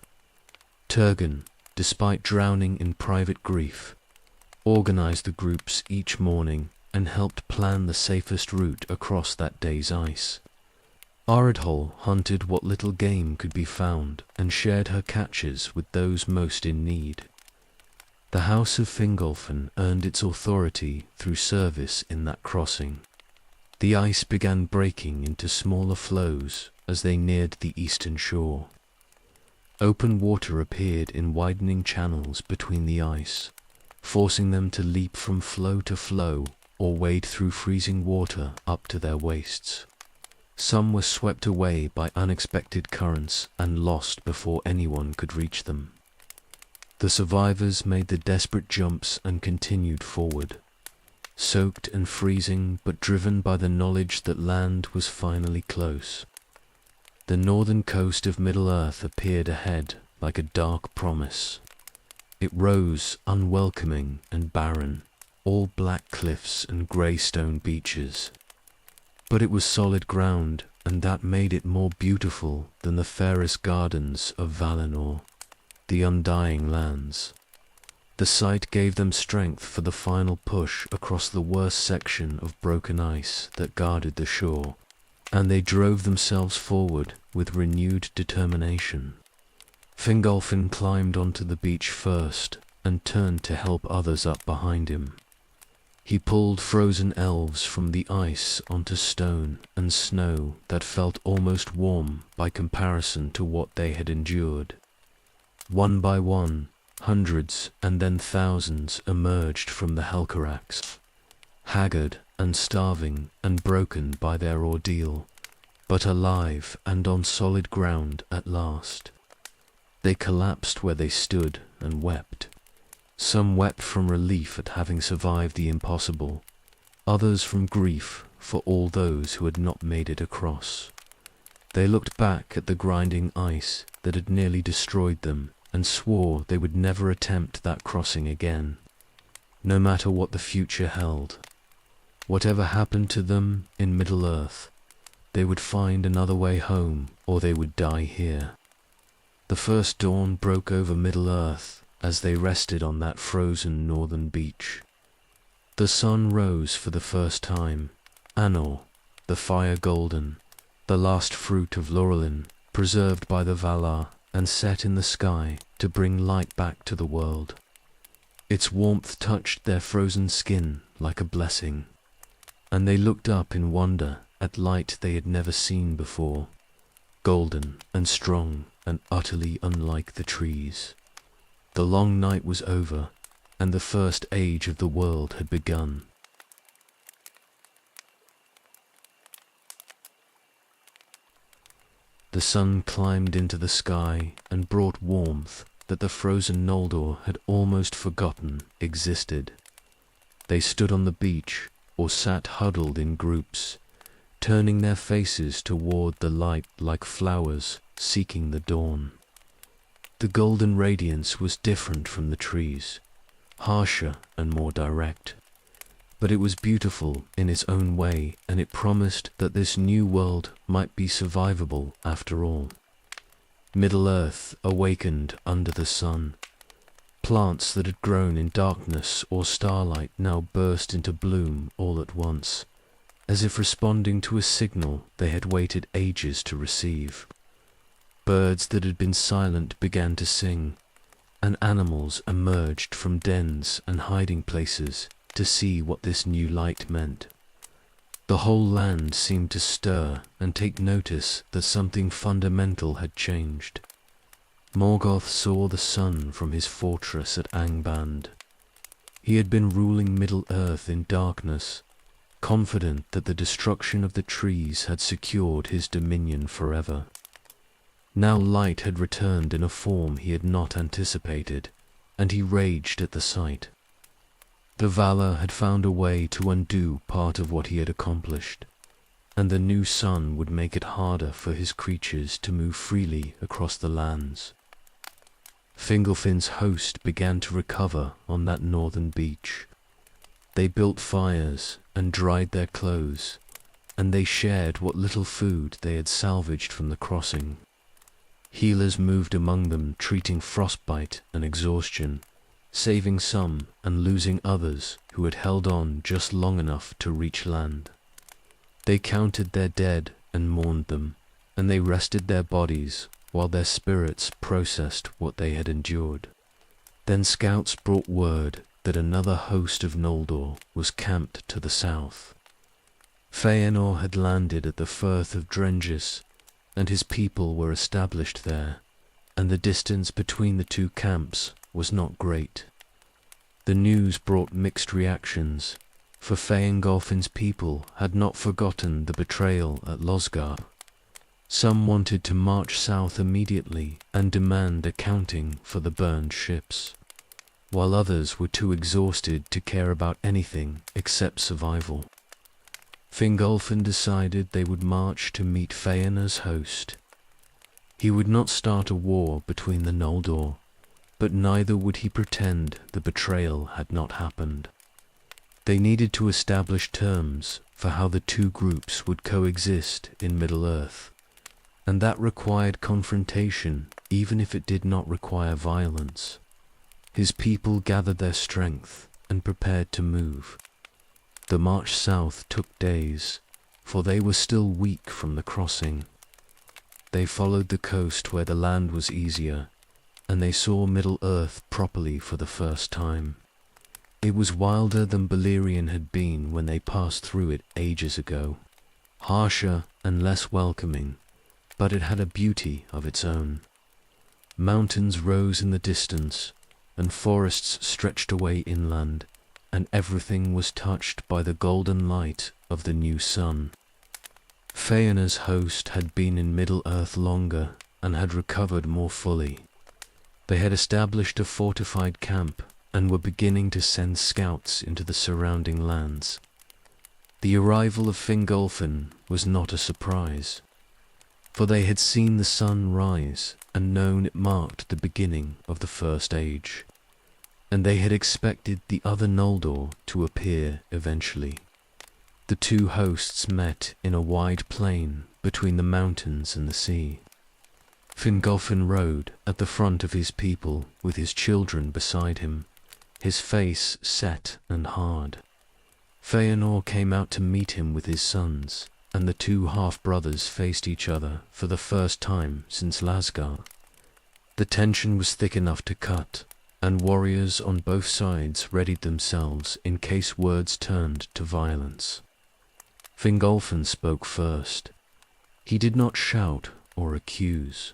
Turgon, despite drowning in private grief, organized the groups each morning and helped plan the safest route across that day's ice. Aridhol hunted what little game could be found and shared her catches with those most in need. The House of Fingolfin earned its authority through service in that crossing. The ice began breaking into smaller floes as they neared the eastern shore. Open water appeared in widening channels between the ice, forcing them to leap from floe to floe or wade through freezing water up to their waists. Some were swept away by unexpected currents and lost before anyone could reach them. The survivors made the desperate jumps and continued forward, soaked and freezing but driven by the knowledge that land was finally close. The northern coast of Middle-earth appeared ahead like a dark promise. It rose unwelcoming and barren, all black cliffs and grey stone beaches. But it was solid ground, and that made it more beautiful than the fairest gardens of Valinor, the undying lands. The sight gave them strength for the final push across the worst section of broken ice that guarded the shore, and they drove themselves forward with renewed determination. Fingolfin climbed onto the beach first and turned to help others up behind him. He pulled frozen elves from the ice onto stone and snow that felt almost warm by comparison to what they had endured. One by one, Hundreds and then thousands emerged from the Helcarax, haggard and starving and broken by their ordeal, but alive and on solid ground at last. They collapsed where they stood and wept. Some wept from relief at having survived the impossible, others from grief for all those who had not made it across. They looked back at the grinding ice that had nearly destroyed them and swore they would never attempt that crossing again, no matter what the future held. Whatever happened to them in Middle-earth, they would find another way home or they would die here. The first dawn broke over Middle-earth as they rested on that frozen northern beach. The sun rose for the first time, Anor, the fire golden, the last fruit of Laurelin, preserved by the Valar and set in the sky to bring light back to the world. Its warmth touched their frozen skin like a blessing, and they looked up in wonder at light they had never seen before, golden and strong and utterly unlike the trees. The long night was over, and the first age of the world had begun. The sun climbed into the sky and brought warmth that the frozen Noldor had almost forgotten existed. They stood on the beach or sat huddled in groups, turning their faces toward the light like flowers seeking the dawn. The golden radiance was different from the trees, harsher and more direct. But it was beautiful in its own way, and it promised that this new world might be survivable after all. Middle-earth awakened under the sun. Plants that had grown in darkness or starlight now burst into bloom all at once, as if responding to a signal they had waited ages to receive. Birds that had been silent began to sing, and animals emerged from dens and hiding places to see what this new light meant. The whole land seemed to stir and take notice that something fundamental had changed. Morgoth saw the sun from his fortress at Angband. He had been ruling Middle-earth in darkness, confident that the destruction of the trees had secured his dominion forever. Now light had returned in a form he had not anticipated, and he raged at the sight. The Valar had found a way to undo part of what he had accomplished, and the new sun would make it harder for his creatures to move freely across the lands. Fingolfin's host began to recover on that northern beach. They built fires and dried their clothes, and they shared what little food they had salvaged from the crossing. Healers moved among them, treating frostbite and exhaustion, saving some and losing others who had held on just long enough to reach land. They counted their dead and mourned them, and they rested their bodies while their spirits processed what they had endured. Then scouts brought word that another host of Noldor was camped to the south. Feanor had landed at the Firth of Drengis, and his people were established there, and the distance between the two camps was not great. The news brought mixed reactions, for Feingolfin's people had not forgotten the betrayal at Losgard. Some wanted to march south immediately and demand accounting for the burned ships, while others were too exhausted to care about anything except survival. Fingolfin decided they would march to meet Feanor's host. He would not start a war between the Noldor, but neither would he pretend the betrayal had not happened. They needed to establish terms for how the two groups would coexist in Middle-earth, and that required confrontation even if it did not require violence. His people gathered their strength and prepared to move. The march south took days, for they were still weak from the crossing. They followed the coast where the land was easier, and they saw Middle-earth properly for the first time. It was wilder than Beleriand had been when they passed through it ages ago, harsher and less welcoming, but it had a beauty of its own. Mountains rose in the distance, and forests stretched away inland, and everything was touched by the golden light of the new sun. Feona's host had been in Middle-earth longer and had recovered more fully. They had established a fortified camp and were beginning to send scouts into the surrounding lands. The arrival of Fingolfin was not a surprise, for they had seen the sun rise and known it marked the beginning of the First Age, and they had expected the other Noldor to appear eventually. The two hosts met in a wide plain between the mountains and the sea. Fingolfin rode at the front of his people with his children beside him, his face set and hard. Feanor came out to meet him with his sons, and the two half-brothers faced each other for the first time since Lasgar. The tension was thick enough to cut, and warriors on both sides readied themselves in case words turned to violence. Fingolfin spoke first. He did not shout or accuse,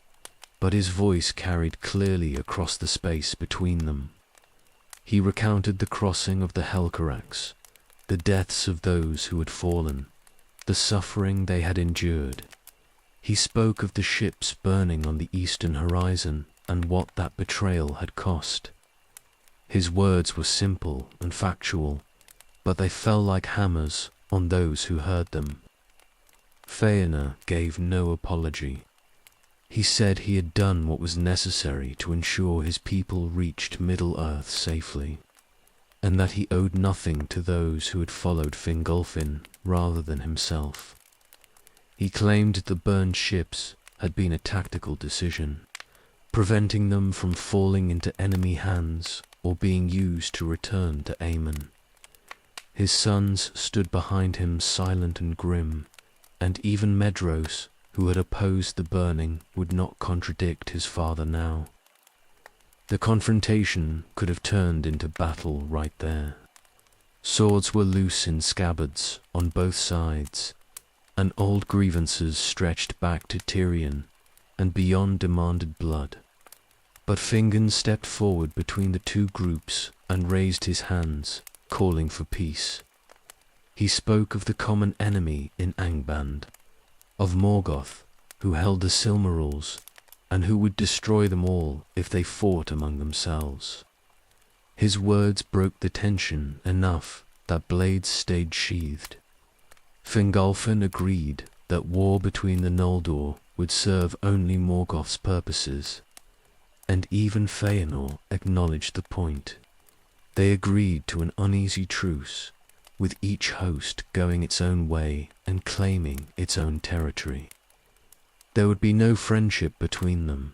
but his voice carried clearly across the space between them. He recounted the crossing of the Helcarax, the deaths of those who had fallen, the suffering they had endured. He spoke of the ships burning on the eastern horizon and what that betrayal had cost. His words were simple and factual, but they fell like hammers on those who heard them. Feanor gave no apology. He said he had done what was necessary to ensure his people reached Middle-earth safely, and that he owed nothing to those who had followed Fingolfin rather than himself. He claimed the burned ships had been a tactical decision, preventing them from falling into enemy hands or being used to return to Aemon. His sons stood behind him silent and grim, and even Medros, who had opposed the burning, would not contradict his father now. The confrontation could have turned into battle right there. Swords were loose in scabbards on both sides, and old grievances stretched back to Tyrion and beyond demanded blood. But Fingon stepped forward between the two groups and raised his hands, calling for peace. He spoke of the common enemy in Angband, of Morgoth, who held the Silmarils, and who would destroy them all if they fought among themselves. His words broke the tension enough that blades stayed sheathed. Fingolfin agreed that war between the Noldor would serve only Morgoth's purposes, and even Feanor acknowledged the point. They agreed to an uneasy truce, with each host going its own way and claiming its own territory. There would be no friendship between them,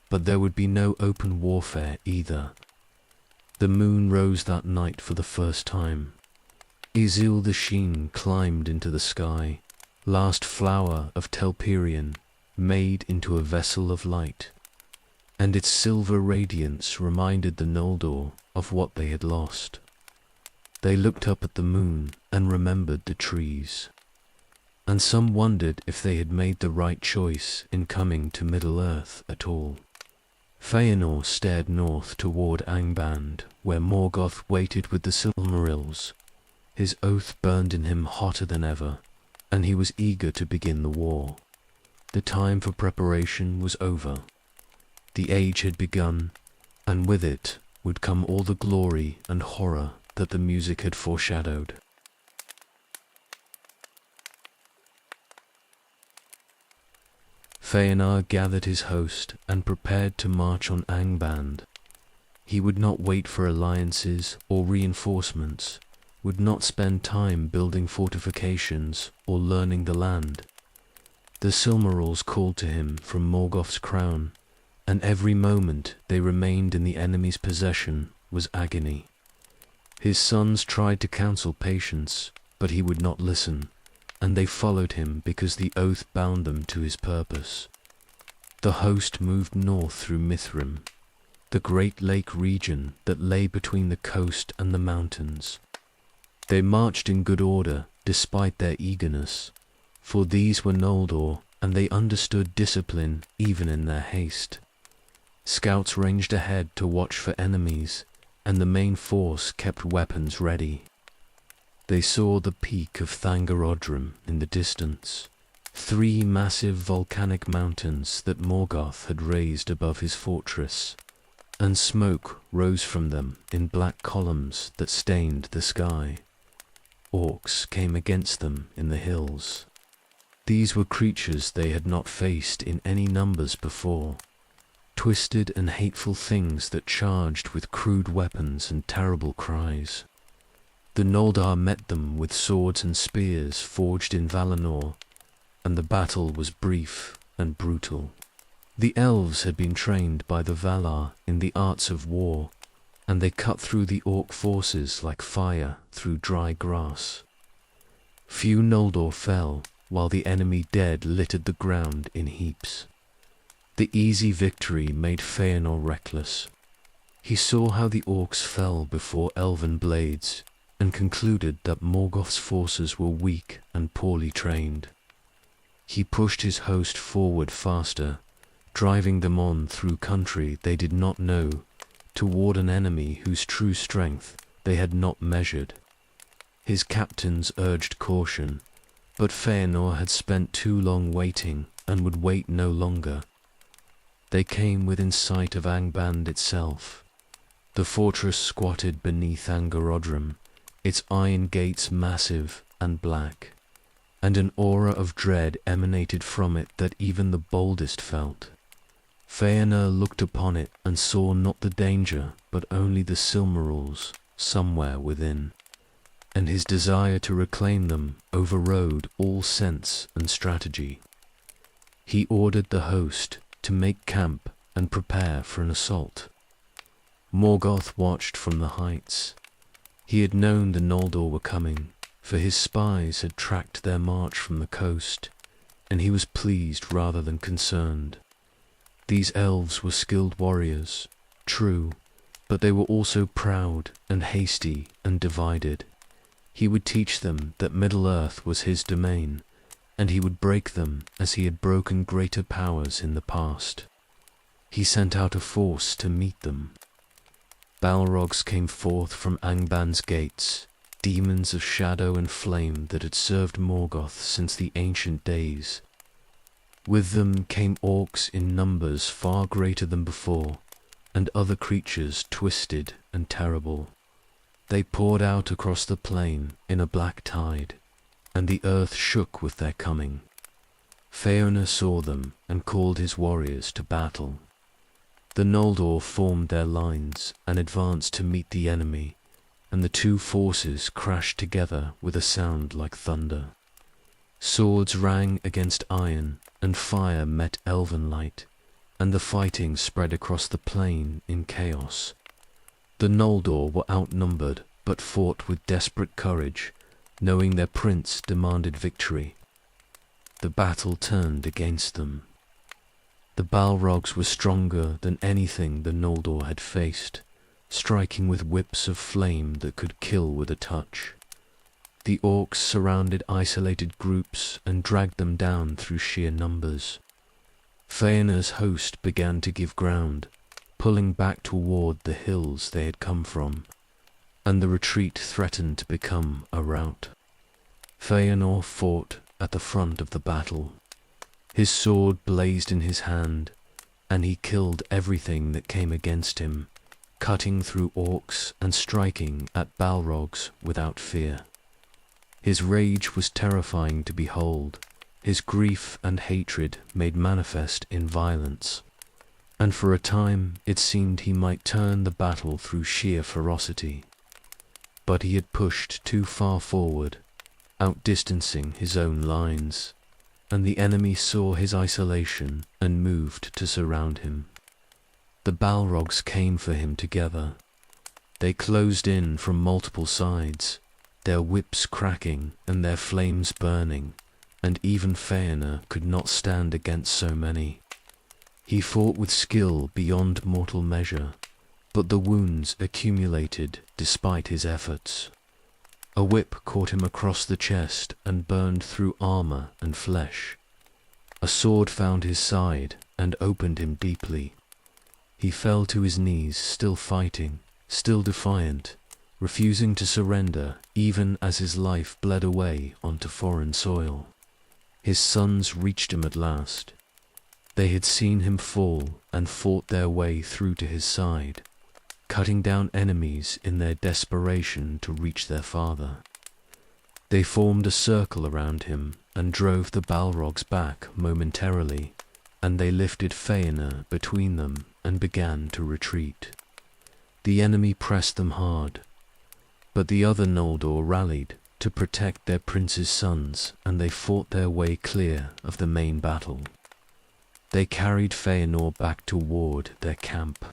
but there would be no open warfare either. The moon rose that night for the first time. Isil the Sheen climbed into the sky, last flower of Telperion, made into a vessel of light, and its silver radiance reminded the Noldor of what they had lost. They looked up at the moon and remembered the trees, and some wondered if they had made the right choice in coming to Middle-earth at all. Feanor stared north toward Angband, where Morgoth waited with the Silmarils. His oath burned in him hotter than ever, and he was eager to begin the war. The time for preparation was over. The age had begun, and with it would come all the glory and horror that the music had foreshadowed. Feanor gathered his host and prepared to march on Angband. He would not wait for alliances or reinforcements, would not spend time building fortifications or learning the land. The Silmarils called to him from Morgoth's crown, and every moment they remained in the enemy's possession was agony. His sons tried to counsel patience, but he would not listen, and they followed him because the oath bound them to his purpose. The host moved north through Mithrim, the great lake region that lay between the coast and the mountains. They marched in good order despite their eagerness, for these were Noldor and they understood discipline even in their haste. Scouts ranged ahead to watch for enemies, and the main force kept weapons ready. They saw the peak of Thangarodrim in the distance, 3 massive volcanic mountains that Morgoth had raised above his fortress, and smoke rose from them in black columns that stained the sky. Orcs came against them in the hills. These were creatures they had not faced in any numbers before, twisted and hateful things that charged with crude weapons and terrible cries. The Noldor met them with swords and spears forged in Valinor, and the battle was brief and brutal. The elves had been trained by the Valar in the arts of war, and they cut through the orc forces like fire through dry grass. Few Noldor fell, while the enemy dead littered the ground in heaps. The easy victory made Feanor reckless. He saw how the orcs fell before elven blades, and concluded that Morgoth's forces were weak and poorly trained. He pushed his host forward faster, driving them on through country they did not know, toward an enemy whose true strength they had not measured. His captains urged caution, but Feanor had spent too long waiting and would wait no longer. They came within sight of Angband itself. The fortress squatted beneath Angarodrim, its iron gates massive and black, and an aura of dread emanated from it that even the boldest felt. Feanor looked upon it and saw not the danger, but only the Silmarils somewhere within, and his desire to reclaim them overrode all sense and strategy. He ordered the host to make camp and prepare for an assault. Morgoth watched from the heights. He had known the Noldor were coming, for his spies had tracked their march from the coast, and he was pleased rather than concerned. These elves were skilled warriors, true, but they were also proud and hasty and divided. He would teach them that Middle-earth was his domain, and he would break them as he had broken greater powers in the past. He sent out a force to meet them. Balrogs came forth from Angband's gates, demons of shadow and flame that had served Morgoth since the ancient days. With them came orcs in numbers far greater than before, and other creatures twisted and terrible. They poured out across the plain in a black tide, and the earth shook with their coming. Feanor saw them and called his warriors to battle. The Noldor formed their lines and advanced to meet the enemy, and the two forces crashed together with a sound like thunder. Swords rang against iron, and fire met elven light, and the fighting spread across the plain in chaos. The Noldor were outnumbered, but fought with desperate courage, knowing their prince demanded victory. The battle turned against them. The Balrogs were stronger than anything the Noldor had faced, striking with whips of flame that could kill with a touch. The orcs surrounded isolated groups and dragged them down through sheer numbers. Feanor's host began to give ground, pulling back toward the hills they had come from, and the retreat threatened to become a rout. Feanor fought at the front of the battle. His sword blazed in his hand, and he killed everything that came against him, cutting through orcs and striking at Balrogs without fear. His rage was terrifying to behold, his grief and hatred made manifest in violence, and for a time it seemed he might turn the battle through sheer ferocity. But he had pushed too far forward, outdistancing his own lines, and the enemy saw his isolation and moved to surround him. The Balrogs came for him together. They closed in from multiple sides, their whips cracking and their flames burning, and even Feanor could not stand against so many. He fought with skill beyond mortal measure, but the wounds accumulated despite his efforts. A whip caught him across the chest and burned through armor and flesh. A sword found his side and opened him deeply. He fell to his knees, still fighting, still defiant, refusing to surrender even as his life bled away onto foreign soil. His sons reached him at last. They had seen him fall and fought their way through to his side, cutting down enemies in their desperation to reach their father. They formed a circle around him and drove the Balrogs back momentarily, and they lifted Feanor between them and began to retreat. The enemy pressed them hard, but the other Noldor rallied to protect their prince's sons, and they fought their way clear of the main battle. They carried Feanor back toward their camp.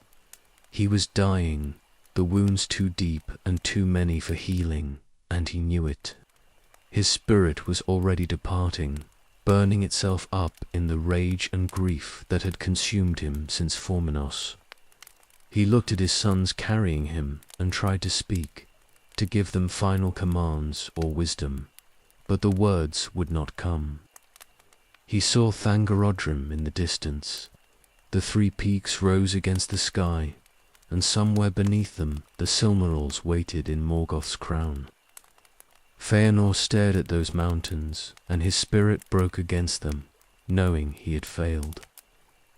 He was dying, the wounds too deep and too many for healing, and he knew it. His spirit was already departing, burning itself up in the rage and grief that had consumed him since Formenos. He looked at his sons carrying him and tried to speak, to give them final commands or wisdom, but the words would not come. He saw Thangorodrim in the distance. The three peaks rose against the sky, and somewhere beneath them the Silmarils waited in Morgoth's crown. Feanor stared at those mountains, and his spirit broke against them, knowing he had failed.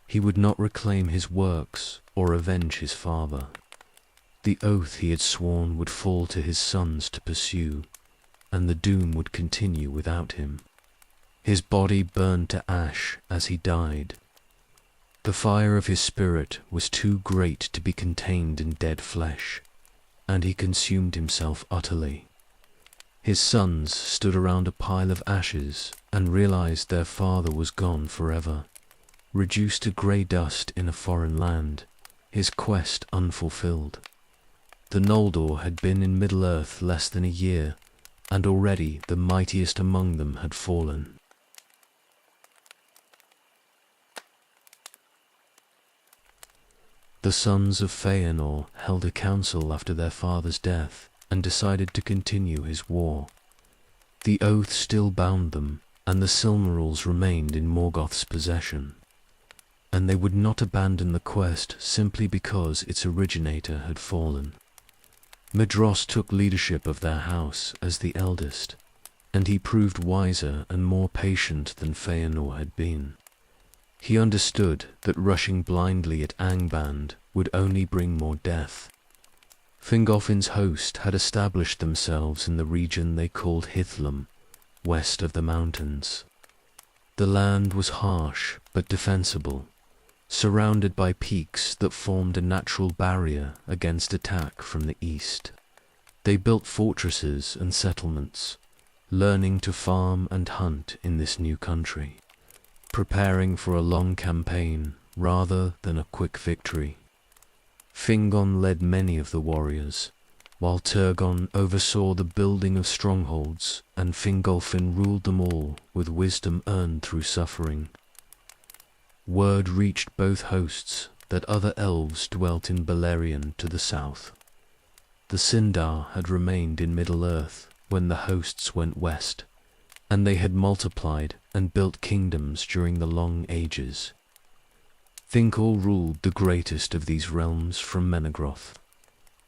He would not reclaim his works or avenge his father. The oath he had sworn would fall to his sons to pursue, and the doom would continue without him. His body burned to ash as he died. The fire of his spirit was too great to be contained in dead flesh, and he consumed himself utterly. His sons stood around a pile of ashes and realized their father was gone forever, reduced to grey dust in a foreign land, his quest unfulfilled. The Noldor had been in Middle-earth less than a year, and already the mightiest among them had fallen. The sons of Feanor held a council after their father's death and decided to continue his war. The oath still bound them, and the Silmarils remained in Morgoth's possession. And they would not abandon the quest simply because its originator had fallen. Medros took leadership of their house as the eldest, and he proved wiser and more patient than Feanor had been. He understood that rushing blindly at Angband would only bring more death. Fingolfin's host had established themselves in the region they called Hithlum, west of the mountains. The land was harsh but defensible, surrounded by peaks that formed a natural barrier against attack from the east. They built fortresses and settlements, learning to farm and hunt in this new country, preparing for a long campaign rather than a quick victory. Fingon led many of the warriors, while Turgon oversaw the building of strongholds, and Fingolfin ruled them all with wisdom earned through suffering. Word reached both hosts that other elves dwelt in Beleriand to the south. The Sindar had remained in Middle-earth when the hosts went west, and they had multiplied and built kingdoms during the long ages. Thingol ruled the greatest of these realms from Menegroth,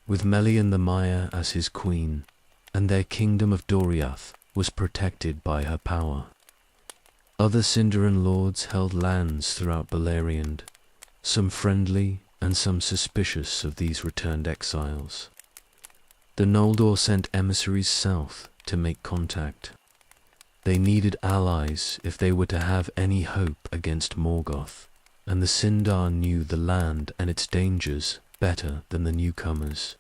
with Melian the Maya as his queen, and their kingdom of Doriath was protected by her power. Other Sindarin lords held lands throughout Beleriand, some friendly and some suspicious of these returned exiles. The Noldor sent emissaries south to make contact. They needed allies if they were to have any hope against Morgoth, and the Sindar knew the land and its dangers better than the newcomers.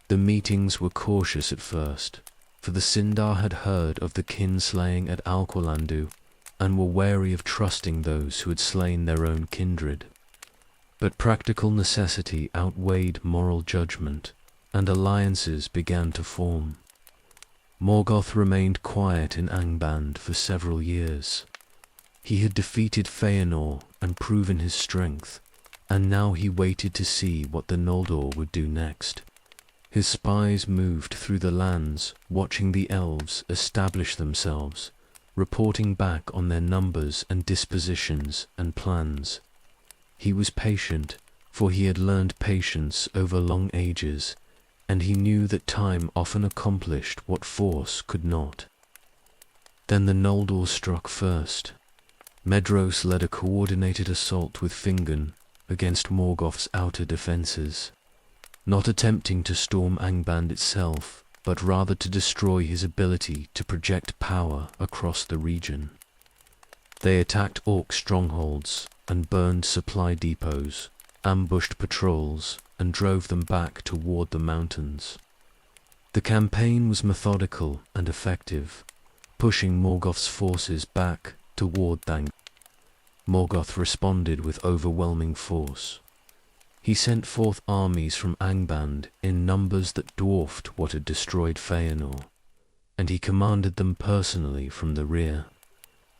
The meetings were cautious at first, for the Sindar had heard of the kinslaying at Alqualandu and were wary of trusting those who had slain their own kindred. But practical necessity outweighed moral judgment, and alliances began to form. Morgoth remained quiet in Angband for several years. He had defeated Feanor and proven his strength, and now he waited to see what the Noldor would do next. His spies moved through the lands, watching the elves establish themselves, reporting back on their numbers and dispositions and plans. He was patient, for he had learned patience over long ages, and he knew that time often accomplished what force could not. Then the Noldor struck first. Medros led a coordinated assault with Fingon against Morgoth's outer defenses, not attempting to storm Angband itself, but rather to destroy his ability to project power across the region. They attacked Orc strongholds and burned supply depots, ambushed patrols, and drove them back toward the mountains. The campaign was methodical and effective, pushing Morgoth's forces back toward Thang. Morgoth responded with overwhelming force. He sent forth armies from Angband in numbers that dwarfed what had destroyed Feanor, and he commanded them personally from the rear.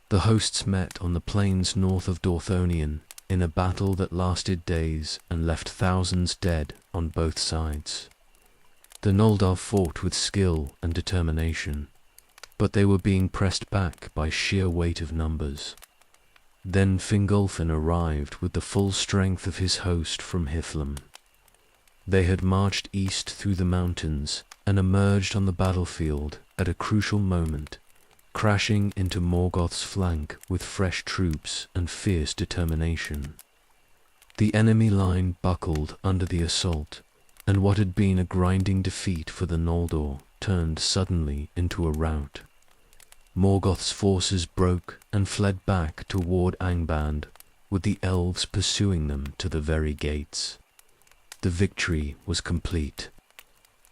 The hosts met on the plains north of Dorthonion in a battle that lasted days and left thousands dead on both sides. The Noldor fought with skill and determination, but they were being pressed back by sheer weight of numbers. Then Fingolfin arrived with the full strength of his host from Hithlum. They had marched east through the mountains and emerged on the battlefield at a crucial moment, crashing into Morgoth's flank with fresh troops and fierce determination. The enemy line buckled under the assault, and what had been a grinding defeat for the Noldor turned suddenly into a rout. Morgoth's forces broke and fled back toward Angband, with the elves pursuing them to the very gates. The victory was complete.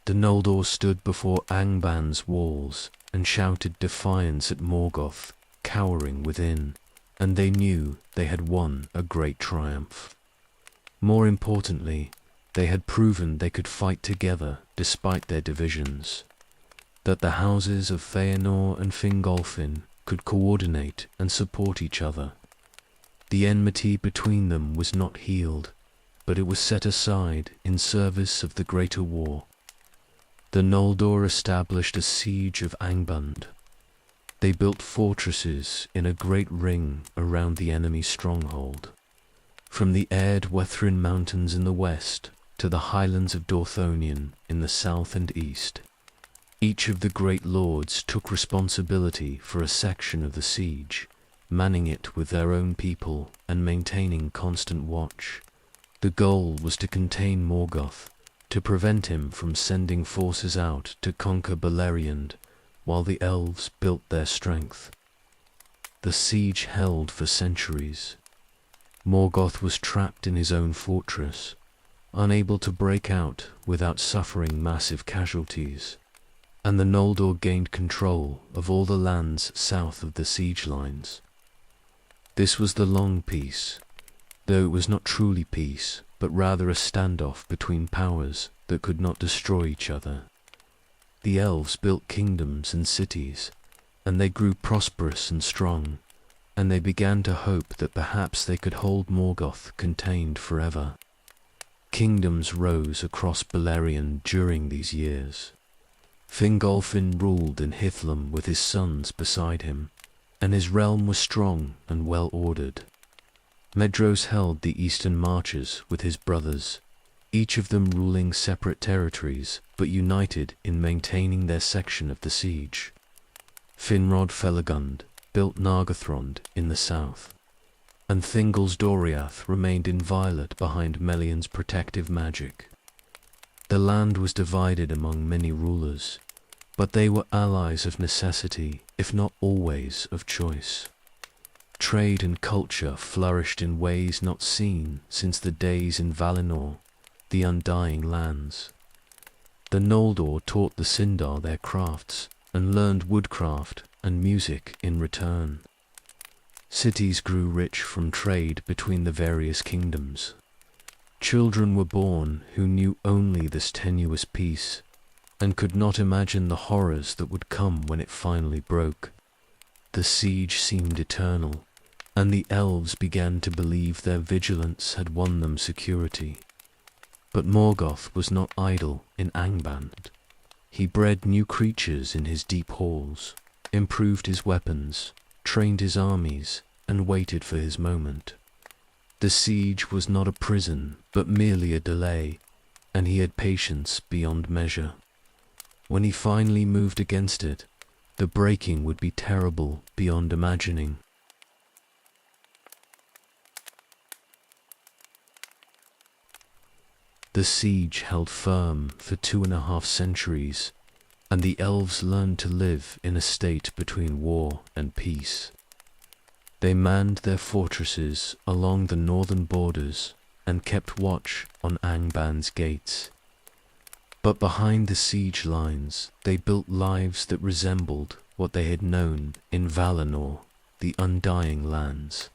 The Noldor stood before Angband's walls and shouted defiance at Morgoth, cowering within, and they knew they had won a great triumph. More importantly, they had proven they could fight together despite their divisions, that the houses of Feanor and Fingolfin could coordinate and support each other. The enmity between them was not healed, but it was set aside in service of the greater war. The Noldor established a siege of Angband. They built fortresses in a great ring around the enemy's stronghold, from the Erd-Wethrin mountains in the west to the highlands of Dorthonion in the south and east. Each of the great lords took responsibility for a section of the siege, manning it with their own people and maintaining constant watch. The goal was to contain Morgoth, to prevent him from sending forces out to conquer Beleriand, while the elves built their strength. The siege held for centuries. Morgoth was trapped in his own fortress, unable to break out without suffering massive casualties, and the Noldor gained control of all the lands south of the siege lines. This was the long peace, though it was not truly peace, but rather a standoff between powers that could not destroy each other. The elves built kingdoms and cities, and they grew prosperous and strong, and they began to hope that perhaps they could hold Morgoth contained forever. Kingdoms rose across Beleriand during these years. Fingolfin ruled in Hithlum with his sons beside him, and his realm was strong and well ordered. Medros held the eastern marches with his brothers, each of them ruling separate territories but united in maintaining their section of the siege. Finrod Felagund built Nargothrond in the south, and Thingol's Doriath remained inviolate behind Melian's protective magic. The land was divided among many rulers, but they were allies of necessity, if not always of choice. Trade and culture flourished in ways not seen since the days in Valinor, the Undying Lands. The Noldor taught the Sindar their crafts, and learned woodcraft and music in return. Cities grew rich from trade between the various kingdoms. Children were born who knew only this tenuous peace, and could not imagine the horrors that would come when it finally broke. The siege seemed eternal, and the elves began to believe their vigilance had won them security. But Morgoth was not idle in Angband. He bred new creatures in his deep halls, improved his weapons, trained his armies, and waited for his moment. The siege was not a prison, but merely a delay, and he had patience beyond measure. When he finally moved against it, the breaking would be terrible beyond imagining. The siege held firm for 2.5 centuries, and the elves learned to live in a state between war and peace. They manned their fortresses along the northern borders and kept watch on Angban's gates. But behind the siege lines, they built lives that resembled what they had known in Valinor, the Undying Lands.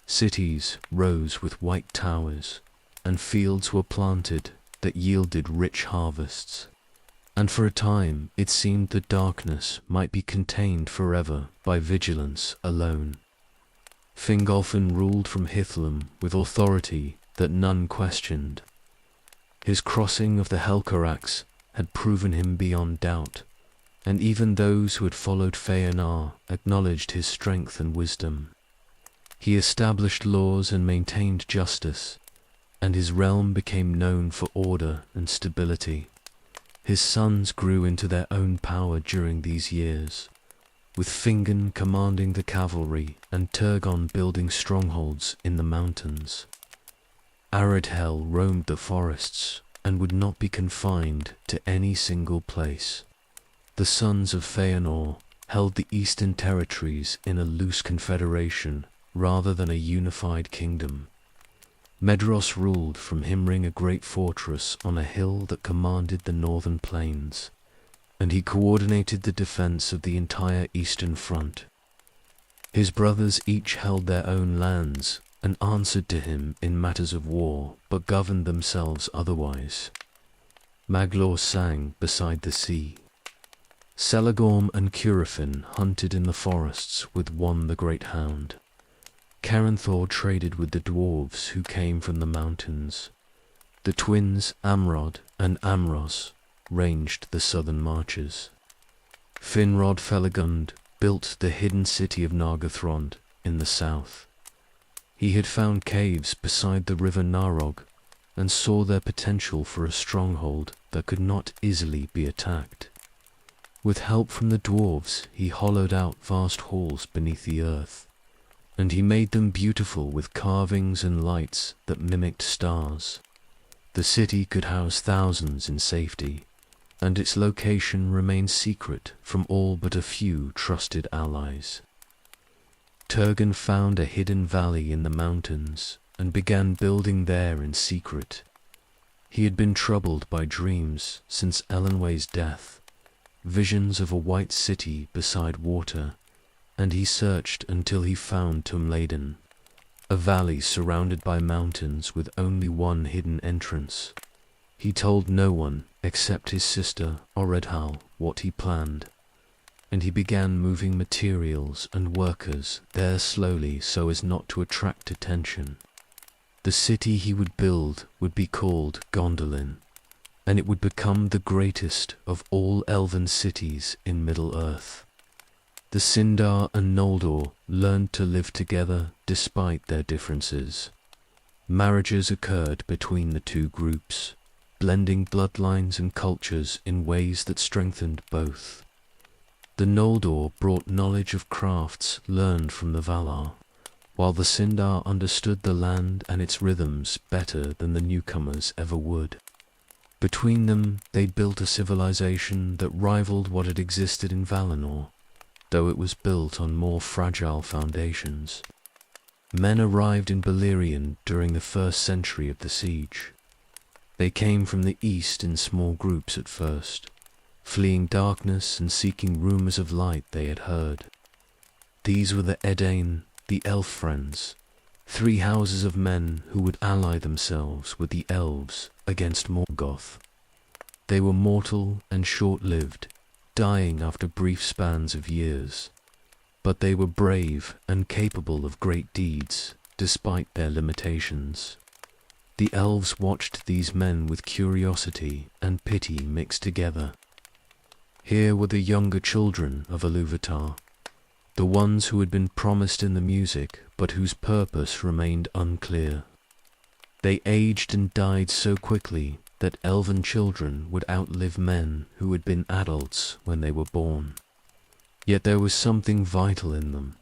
Cities rose with white towers, and fields were planted that yielded rich harvests. And for a time it seemed that darkness might be contained forever by vigilance alone. Fingolfin ruled from Hithlum with authority that none questioned. His crossing of the Helcarax had proven him beyond doubt, and even those who had followed Feanor acknowledged his strength and wisdom. He established laws and maintained justice, and his realm became known for order and stability. His sons grew into their own power during these years, with Fingon commanding the cavalry and Turgon building strongholds in the mountains. Aradhel roamed the forests and would not be confined to any single place. The sons of Feanor held the eastern territories in a loose confederation rather than a unified kingdom. Medros ruled from Himring, a great fortress on a hill that commanded the northern plains, and he coordinated the defense of the entire eastern front. His brothers each held their own lands and answered to him in matters of war, but governed themselves otherwise. Maglor sang beside the sea. Celagorm and Curufin hunted in the forests with Won the Great Hound. Caranthor traded with the dwarves who came from the mountains. The twins Amrod and Amros ranged the southern marches. Finrod Felagund built the hidden city of Nargothrond in the south. He had found caves beside the river Narog and saw their potential for a stronghold that could not easily be attacked. With help from the dwarves, he hollowed out vast halls beneath the earth, and he made them beautiful with carvings and lights that mimicked stars. The city could house thousands in safety, and its location remained secret from all but a few trusted allies. Turgon found a hidden valley in the mountains and began building there in secret. He had been troubled by dreams since Elenway's death, visions of a white city beside water, and he searched until he found Tumladen, a valley surrounded by mountains with only one hidden entrance. He told no one except his sister Oredhal what he planned, and he began moving materials and workers there slowly so as not to attract attention. The city he would build would be called Gondolin, and it would become the greatest of all elven cities in Middle-earth. The Sindar and Noldor learned to live together despite their differences. Marriages occurred between the two groups, blending bloodlines and cultures in ways that strengthened both. The Noldor brought knowledge of crafts learned from the Valar, while the Sindar understood the land and its rhythms better than the newcomers ever would. Between them, they built a civilization that rivaled what had existed in Valinor, though it was built on more fragile foundations. Men arrived in Beleriand during the first century of the siege. They came from the east in small groups at first, fleeing darkness and seeking rumors of light they had heard. These were the Edain, the Elf Friends, 3 houses of men who would ally themselves with the elves against Morgoth. They were mortal and short-lived, dying after brief spans of years, but they were brave and capable of great deeds despite their limitations. The elves watched these men with curiosity and pity mixed together. Here were the younger children of Ilúvatar, the ones who had been promised in the music, but whose purpose remained unclear. They aged and died so quickly that elven children would outlive men who had been adults when they were born. Yet there was something vital in them,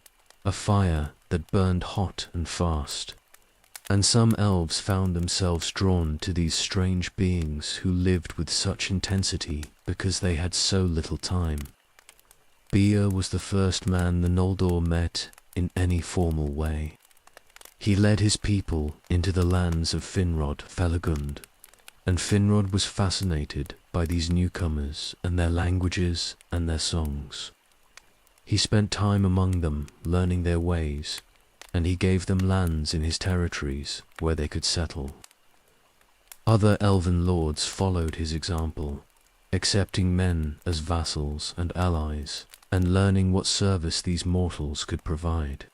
a fire that burned hot and fast, and some elves found themselves drawn to these strange beings who lived with such intensity because they had so little time. Bia was the first man the Noldor met in any formal way. He led his people into the lands of Finrod, Felagund, and Finrod was fascinated by these newcomers and their languages and their songs. He spent time among them, learning their ways, and he gave them lands in his territories where they could settle. Other elven lords followed his example, accepting men as vassals and allies, and learning what service these mortals could provide.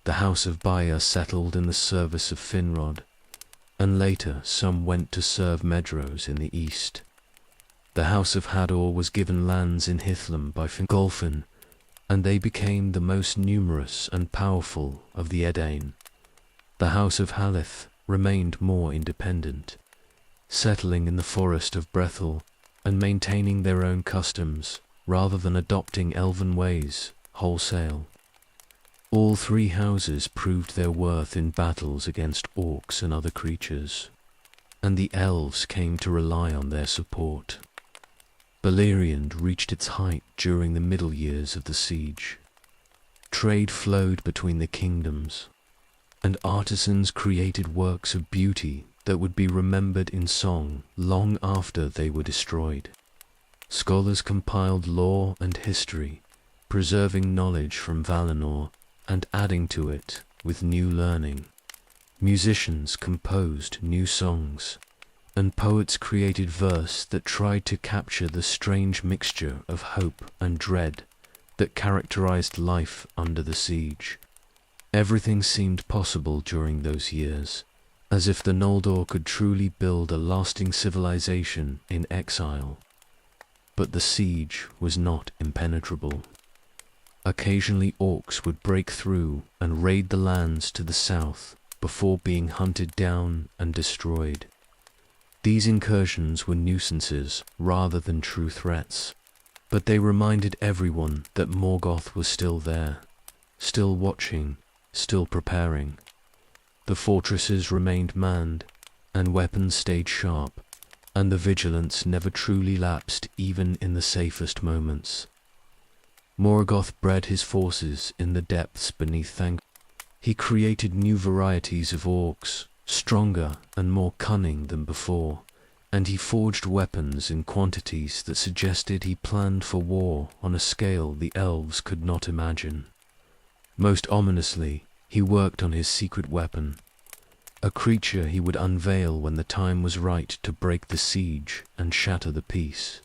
The house of Baya settled in the service of Finrod, and later some went to serve Medros in the east. The house of Hador was given lands in Hithlum by Fingolfin, and they became the most numerous and powerful of the Edain. The house of Haleth remained more independent, settling in the forest of Brethil and maintaining their own customs rather than adopting elven ways wholesale. All three houses proved their worth in battles against orcs and other creatures, and the elves came to rely on their support. Beleriand reached its height during the middle years of the siege. Trade flowed between the kingdoms, and artisans created works of beauty that would be remembered in song long after they were destroyed. Scholars compiled lore and history, preserving knowledge from Valinor and adding to it with new learning. Musicians composed new songs, and poets created verse that tried to capture the strange mixture of hope and dread that characterized life under the siege. Everything seemed possible during those years, as if the Noldor could truly build a lasting civilization in exile. But the siege was not impenetrable. Occasionally orcs would break through and raid the lands to the south before being hunted down and destroyed. These incursions were nuisances rather than true threats, but they reminded everyone that Morgoth was still there, still watching, still preparing. The fortresses remained manned, and weapons stayed sharp, and the vigilance never truly lapsed even in the safest moments. Morgoth bred his forces in the depths beneath Thang. He created new varieties of orcs, stronger and more cunning than before, and he forged weapons in quantities that suggested he planned for war on a scale the elves could not imagine. Most ominously, he worked on his secret weapon, a creature he would unveil when the time was right to break the siege and shatter the peace.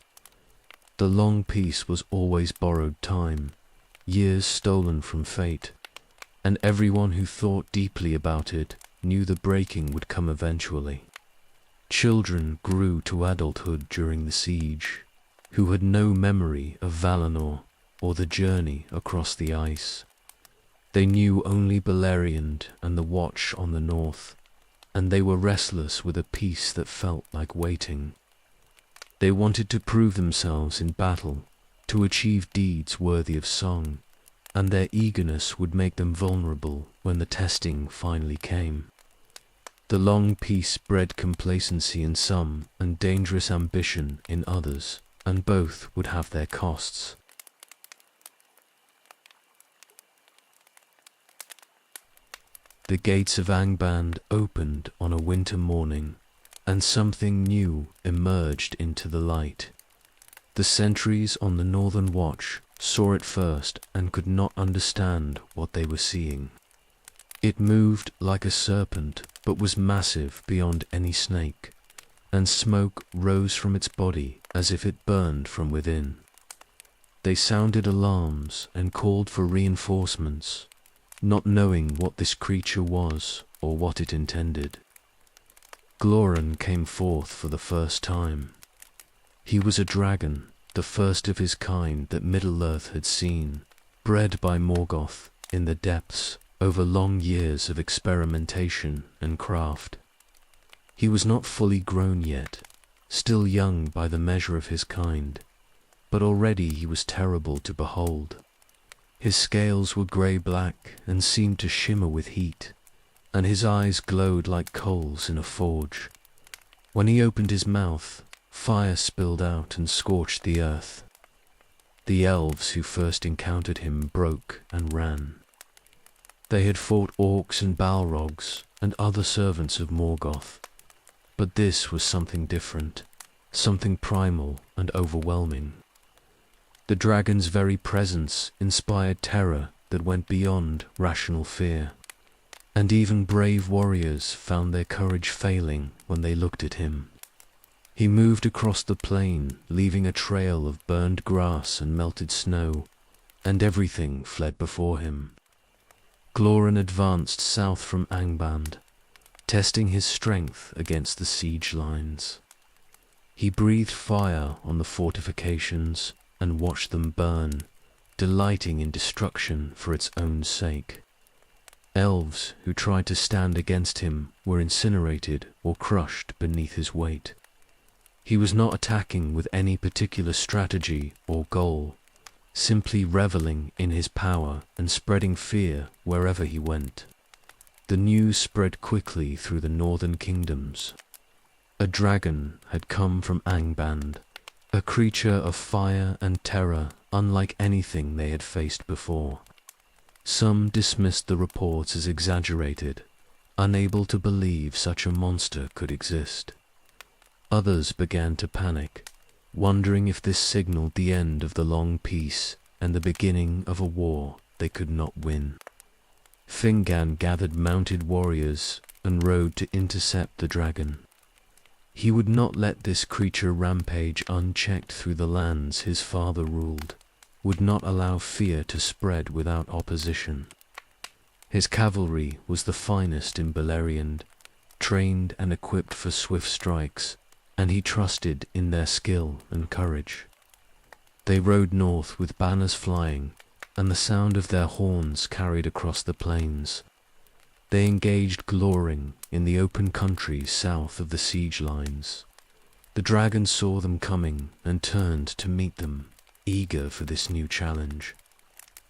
The long peace was always borrowed time, years stolen from fate, and everyone who thought deeply about it knew the breaking would come eventually. Children grew to adulthood during the siege, who had no memory of Valinor or the journey across the ice. They knew only Beleriand and the Watch on the north, and they were restless with a peace that felt like waiting. They wanted to prove themselves in battle, to achieve deeds worthy of song, and their eagerness would make them vulnerable when the testing finally came. The long peace bred complacency in some and dangerous ambition in others, and both would have their costs. The gates of Angband opened on a winter morning, and something new emerged into the light. The sentries on the Northern Watch saw it first and could not understand what they were seeing. It moved like a serpent, but was massive beyond any snake, and smoke rose from its body as if it burned from within. They sounded alarms and called for reinforcements, not knowing what this creature was or what it intended. Glóran came forth for the first time. He was a dragon, the first of his kind that Middle-earth had seen, bred by Morgoth in the depths over long years of experimentation and craft. He was not fully grown yet, still young by the measure of his kind, but already he was terrible to behold. His scales were grey-black and seemed to shimmer with heat, and his eyes glowed like coals in a forge. When he opened his mouth, fire spilled out and scorched the earth. The elves who first encountered him broke and ran. They had fought orcs and balrogs and other servants of Morgoth, but this was something different, something primal and overwhelming. The dragon's very presence inspired terror that went beyond rational fear, and even brave warriors found their courage failing when they looked at him. He moved across the plain, leaving a trail of burned grass and melted snow, and everything fled before him. Glóran advanced south from Angband, testing his strength against the siege lines. He breathed fire on the fortifications and watched them burn, delighting in destruction for its own sake. Elves who tried to stand against him were incinerated or crushed beneath his weight. He was not attacking with any particular strategy or goal, simply reveling in his power and spreading fear wherever he went. The news spread quickly through the northern kingdoms. A dragon had come from Angband, a creature of fire and terror unlike anything they had faced before. Some dismissed the reports as exaggerated, unable to believe such a monster could exist. Others began to panic, wondering if this signaled the end of the long peace and the beginning of a war they could not win. Fingon gathered mounted warriors and rode to intercept the dragon. He would not let this creature rampage unchecked through the lands his father ruled, would not allow fear to spread without opposition. His cavalry was the finest in Beleriand, trained and equipped for swift strikes, and he trusted in their skill and courage. They rode north with banners flying, and the sound of their horns carried across the plains. They engaged Glóran in the open country south of the siege lines. The dragon saw them coming and turned to meet them, eager for this new challenge.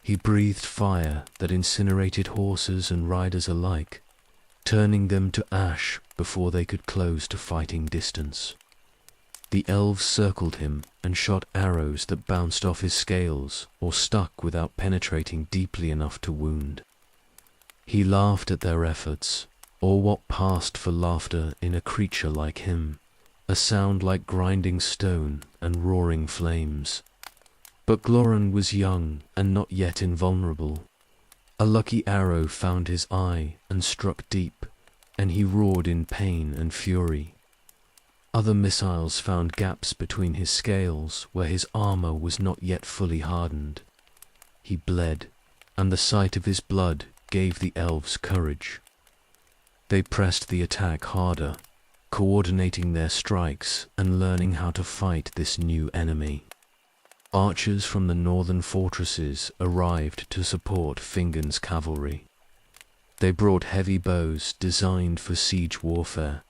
He breathed fire that incinerated horses and riders alike, turning them to ash before they could close to fighting distance. The elves circled him and shot arrows that bounced off his scales or stuck without penetrating deeply enough to wound. He laughed at their efforts, or what passed for laughter in a creature like him, a sound like grinding stone and roaring flames. But Glóran was young and not yet invulnerable. A lucky arrow found his eye and struck deep, and he roared in pain and fury. Other missiles found gaps between his scales where his armor was not yet fully hardened. He bled, and the sight of his blood gave the elves courage. They pressed the attack harder, coordinating their strikes and learning how to fight this new enemy. Archers from the northern fortresses arrived to support Fingon's cavalry. They brought heavy bows designed for siege warfare,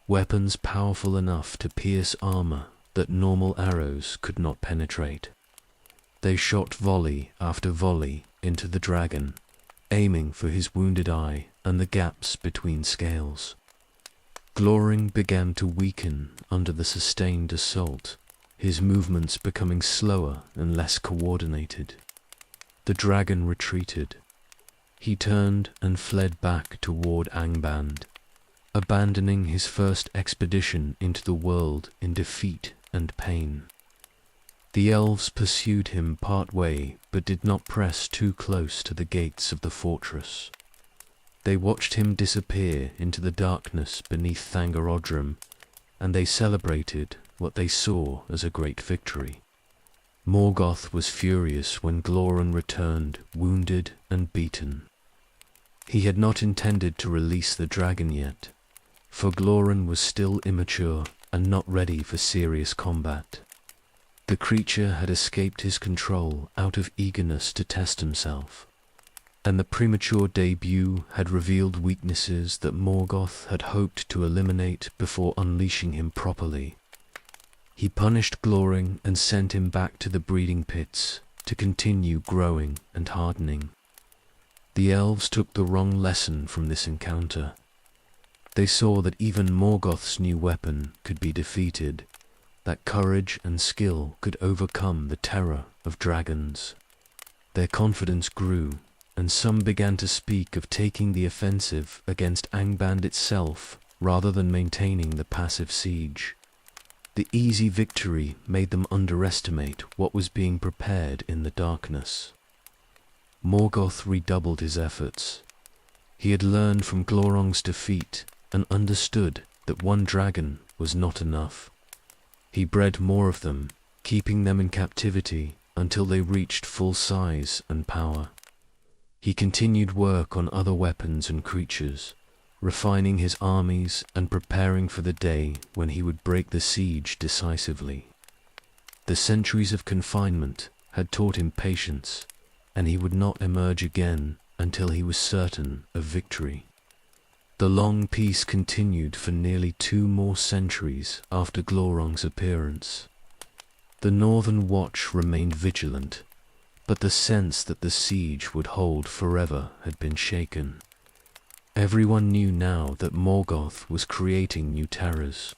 weapons powerful enough to pierce armor that normal arrows could not penetrate. They shot volley after volley into the dragon, aiming for his wounded eye and the gaps between scales. Glóran began to weaken under the sustained assault, his movements becoming slower and less coordinated. The dragon retreated. He turned and fled back toward Angband, abandoning his first expedition into the world in defeat and pain. The elves pursued him part way, but did not press too close to the gates of the fortress. They watched him disappear into the darkness beneath Thangorodrim, and they celebrated what they saw as a great victory. Morgoth was furious when Glóran returned, wounded and beaten. He had not intended to release the dragon yet, for Glóran was still immature and not ready for serious combat. The creature had escaped his control out of eagerness to test himself, and the premature debut had revealed weaknesses that Morgoth had hoped to eliminate before unleashing him properly. He punished Glorring and sent him back to the breeding pits to continue growing and hardening. The elves took the wrong lesson from this encounter. They saw that even Morgoth's new weapon could be defeated, that courage and skill could overcome the terror of dragons. Their confidence grew, and some began to speak of taking the offensive against Angband itself rather than maintaining the passive siege. The easy victory made them underestimate what was being prepared in the darkness. Morgoth redoubled his efforts. He had learned from Glorong's defeat and understood that one dragon was not enough. He bred more of them, keeping them in captivity until they reached full size and power. He continued work on other weapons and creatures, refining his armies and preparing for the day when he would break the siege decisively. The centuries of confinement had taught him patience, and he would not emerge again until he was certain of victory. The long peace continued for nearly 2 more centuries after Glorong's appearance. The Northern Watch remained vigilant, but the sense that the siege would hold forever had been shaken. Everyone knew now that Morgoth was creating new terrors,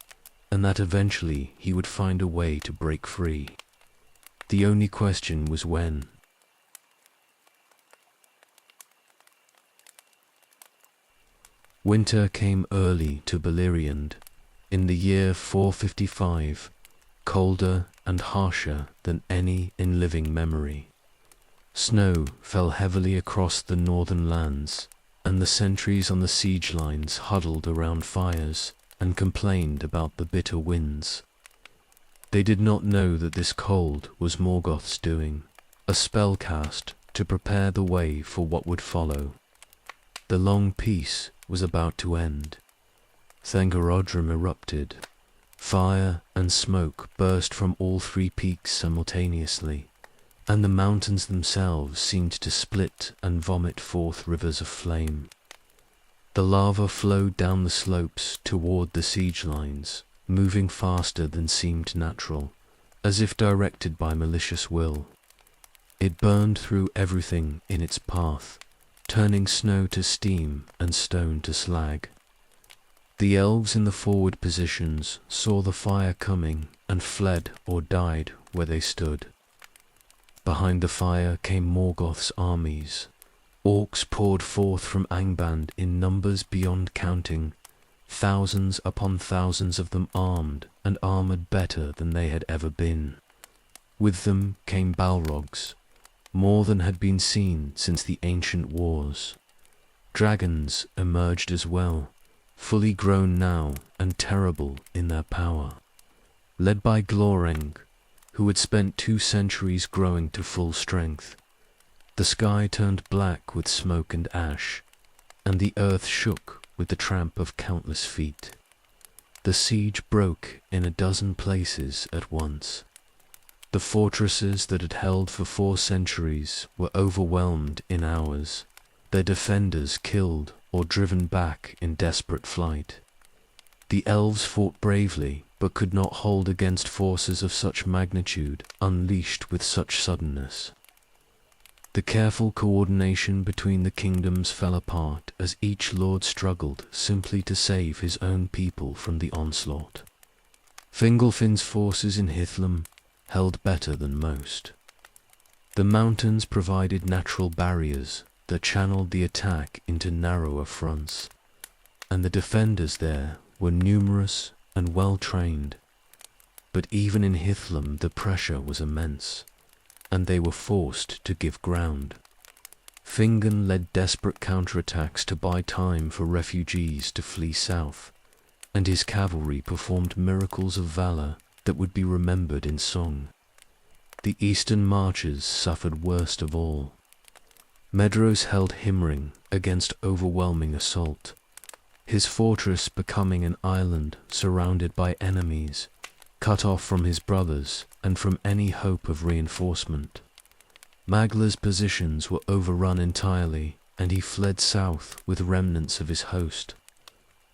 and that eventually he would find a way to break free. The only question was when. Winter came early to Beleriand, in the year 455, colder and harsher than any in living memory. Snow fell heavily across the northern lands, and the sentries on the siege lines huddled around fires and complained about the bitter winds. They did not know that this cold was Morgoth's doing, a spell cast to prepare the way for what would follow. The long peace was about to end. Thangorodrim erupted. Fire and smoke burst from all 3 peaks simultaneously, and the mountains themselves seemed to split and vomit forth rivers of flame. The lava flowed down the slopes toward the siege lines, moving faster than seemed natural, as if directed by malicious will. It burned through everything in its path, turning snow to steam and stone to slag. The elves in the forward positions saw the fire coming and fled or died where they stood. Behind the fire came Morgoth's armies. Orcs poured forth from Angband in numbers beyond counting, thousands upon thousands of them armed and armored better than they had ever been. With them came Balrogs, more than had been seen since the ancient wars. Dragons emerged as well, fully grown now and terrible in their power. Led by Gloreng, who had spent 2 centuries growing to full strength, the sky turned black with smoke and ash, and the earth shook with the tramp of countless feet. The siege broke in a dozen places at once. The fortresses that had held for 4 centuries were overwhelmed in hours, their defenders killed or driven back in desperate flight. The elves fought bravely, but could not hold against forces of such magnitude unleashed with such suddenness. The careful coordination between the kingdoms fell apart as each lord struggled simply to save his own people from the onslaught. Fingolfin's forces in Hithlum held better than most. The mountains provided natural barriers that channeled the attack into narrower fronts, and the defenders there were numerous and well-trained. But even in Hithlum the pressure was immense, and they were forced to give ground. Fingon led desperate counterattacks to buy time for refugees to flee south, and his cavalry performed miracles of valor that would be remembered in song. The eastern marches suffered worst of all. Medros held Himring against overwhelming assault, his fortress becoming an island surrounded by enemies, cut off from his brothers and from any hope of reinforcement. Magla's positions were overrun entirely, and he fled south with remnants of his host.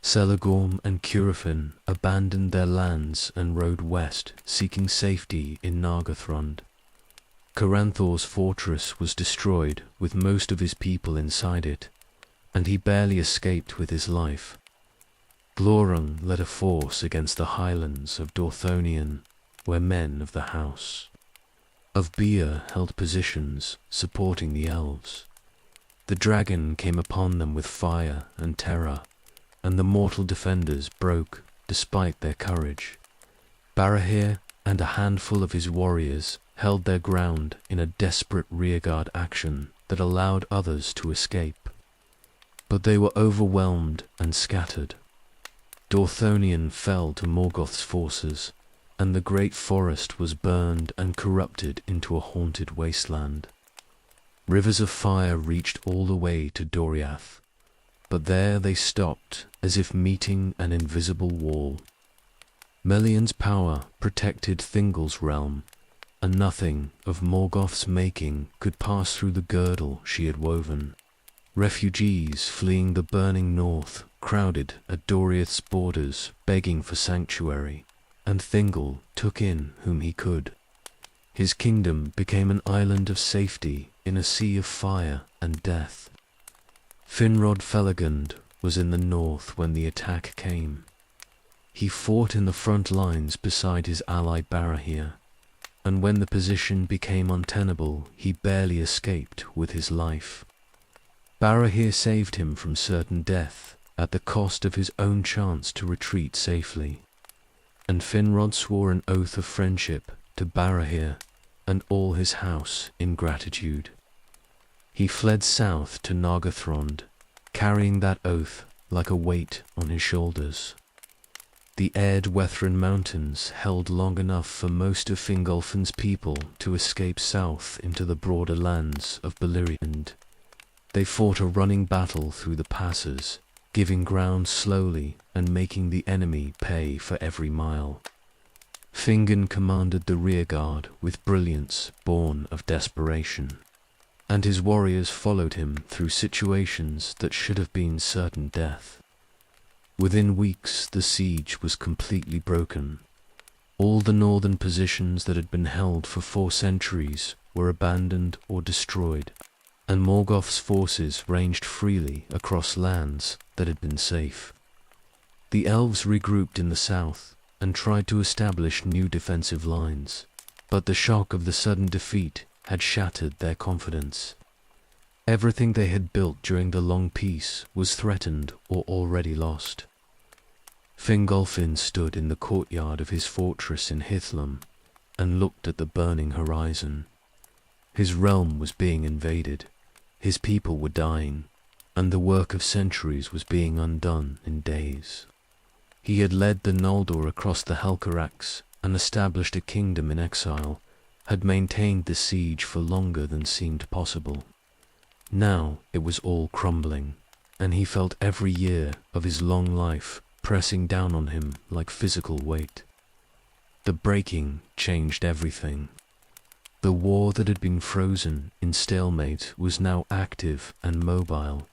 Selagorm and Curufin abandoned their lands and rode west, seeking safety in Nargothrond. Caranthor's fortress was destroyed with most of his people inside it, and he barely escaped with his life. Glorung led a force against the highlands of Dorthonion, where men of the house of Beer held positions supporting the elves. The dragon came upon them with fire and terror, and the mortal defenders broke despite their courage. Barahir and a handful of his warriors held their ground in a desperate rearguard action that allowed others to escape. But they were overwhelmed and scattered. Dorthonion fell to Morgoth's forces, and the great forest was burned and corrupted into a haunted wasteland. Rivers of fire reached all the way to Doriath, but there they stopped as if meeting an invisible wall. Melion's power protected Thingol's realm, and nothing of Morgoth's making could pass through the girdle she had woven. Refugees fleeing the burning north crowded at Doriath's borders begging for sanctuary, and Thingol took in whom he could. His kingdom became an island of safety in a sea of fire and death. Finrod Felagund was in the north when the attack came. He fought in the front lines beside his ally Barahir, and when the position became untenable, he barely escaped with his life. Barahir saved him from certain death at the cost of his own chance to retreat safely, and Finrod swore an oath of friendship to Barahir and all his house in gratitude. He fled south to Nargothrond, carrying that oath like a weight on his shoulders. The Erd-Wethrin mountains held long enough for most of Fingolfin's people to escape south into the broader lands of Beleriand. They fought a running battle through the passes, giving ground slowly and making the enemy pay for every mile. Fingon commanded the rearguard with brilliance born of desperation, and his warriors followed him through situations that should have been certain death. Within weeks the siege was completely broken. All the northern positions that had been held for 4 centuries were abandoned or destroyed, and Morgoth's forces ranged freely across lands that had been safe. The elves regrouped in the south and tried to establish new defensive lines, but the shock of the sudden defeat had shattered their confidence. Everything they had built during the long peace was threatened or already lost. Fingolfin stood in the courtyard of his fortress in Hithlum and looked at the burning horizon. His realm was being invaded, his people were dying, and the work of centuries was being undone in days. He had led the Noldor across the Helcarax and established a kingdom in exile, had maintained the siege for longer than seemed possible. Now it was all crumbling, and he felt every year of his long life pressing down on him like physical weight. The breaking changed everything. The war that had been frozen in stalemate was now active and mobile,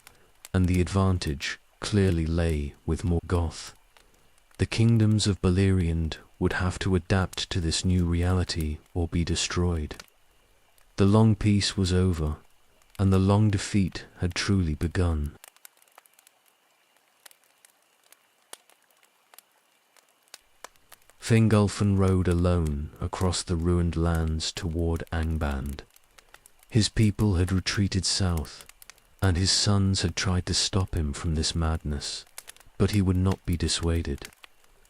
and the advantage clearly lay with Morgoth. The kingdoms of Beleriand would have to adapt to this new reality or be destroyed. The long peace was over, and the long defeat had truly begun. Fingolfin rode alone across the ruined lands toward Angband. His people had retreated south, and his sons had tried to stop him from this madness, but he would not be dissuaded.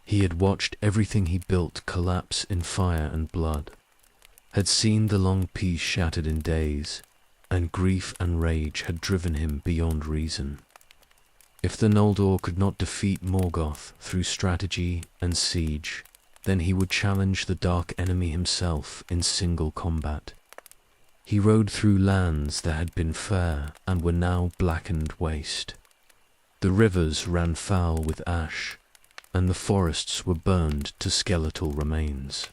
He had watched everything he built collapse in fire and blood, had seen the long peace shattered in days, and grief and rage had driven him beyond reason. If the Noldor could not defeat Morgoth through strategy and siege, then he would challenge the dark enemy himself in single combat. He rode through lands that had been fair and were now blackened waste. The rivers ran foul with ash, and the forests were burned to skeletal remains.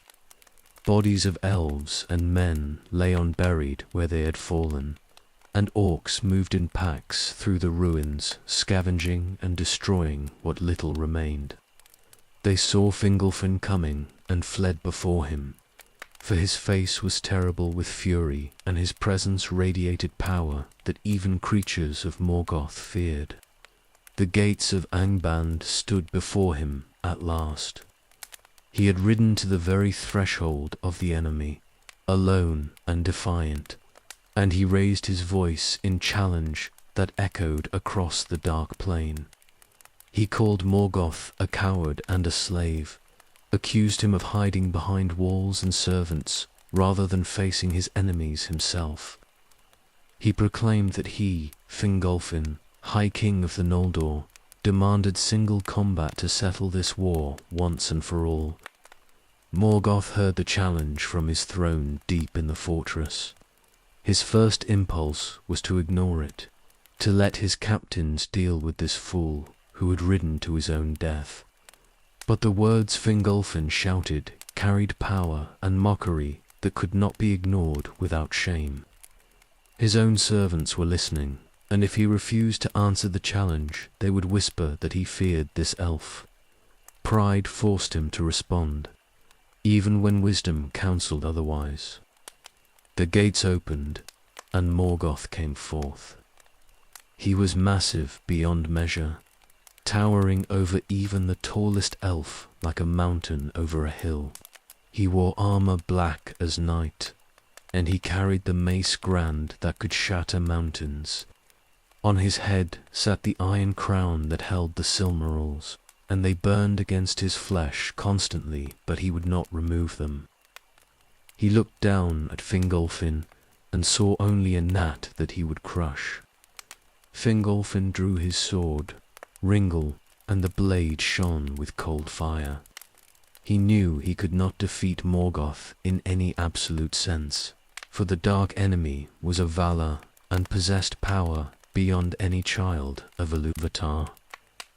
Bodies of elves and men lay unburied where they had fallen, and orcs moved in packs through the ruins, scavenging and destroying what little remained. They saw Fingolfin coming and fled before him, for his face was terrible with fury, and his presence radiated power that even creatures of Morgoth feared. The gates of Angband stood before him at last. He had ridden to the very threshold of the enemy, alone and defiant, and he raised his voice in challenge that echoed across the dark plain. He called Morgoth a coward and a slave, accused him of hiding behind walls and servants rather than facing his enemies himself. He proclaimed that he, Fingolfin, High King of the Noldor, demanded single combat to settle this war once and for all. Morgoth heard the challenge from his throne deep in the fortress. His first impulse was to ignore it, to let his captains deal with this fool who had ridden to his own death. But the words Fingolfin shouted carried power and mockery that could not be ignored without shame. His own servants were listening, and if he refused to answer the challenge, they would whisper that he feared this elf. Pride forced him to respond, even when wisdom counseled otherwise. The gates opened, and Morgoth came forth. He was massive beyond measure, towering over even the tallest elf like a mountain over a hill. He wore armor black as night, and he carried the mace grand that could shatter mountains. On his head sat the iron crown that held the Silmarils, and they burned against his flesh constantly, but he would not remove them. He looked down at Fingolfin and saw only a gnat that he would crush. Fingolfin drew his sword, Ringle, and the blade shone with cold fire. He knew he could not defeat Morgoth in any absolute sense, for the dark enemy was of valor and possessed power beyond any child of Ilúvatar.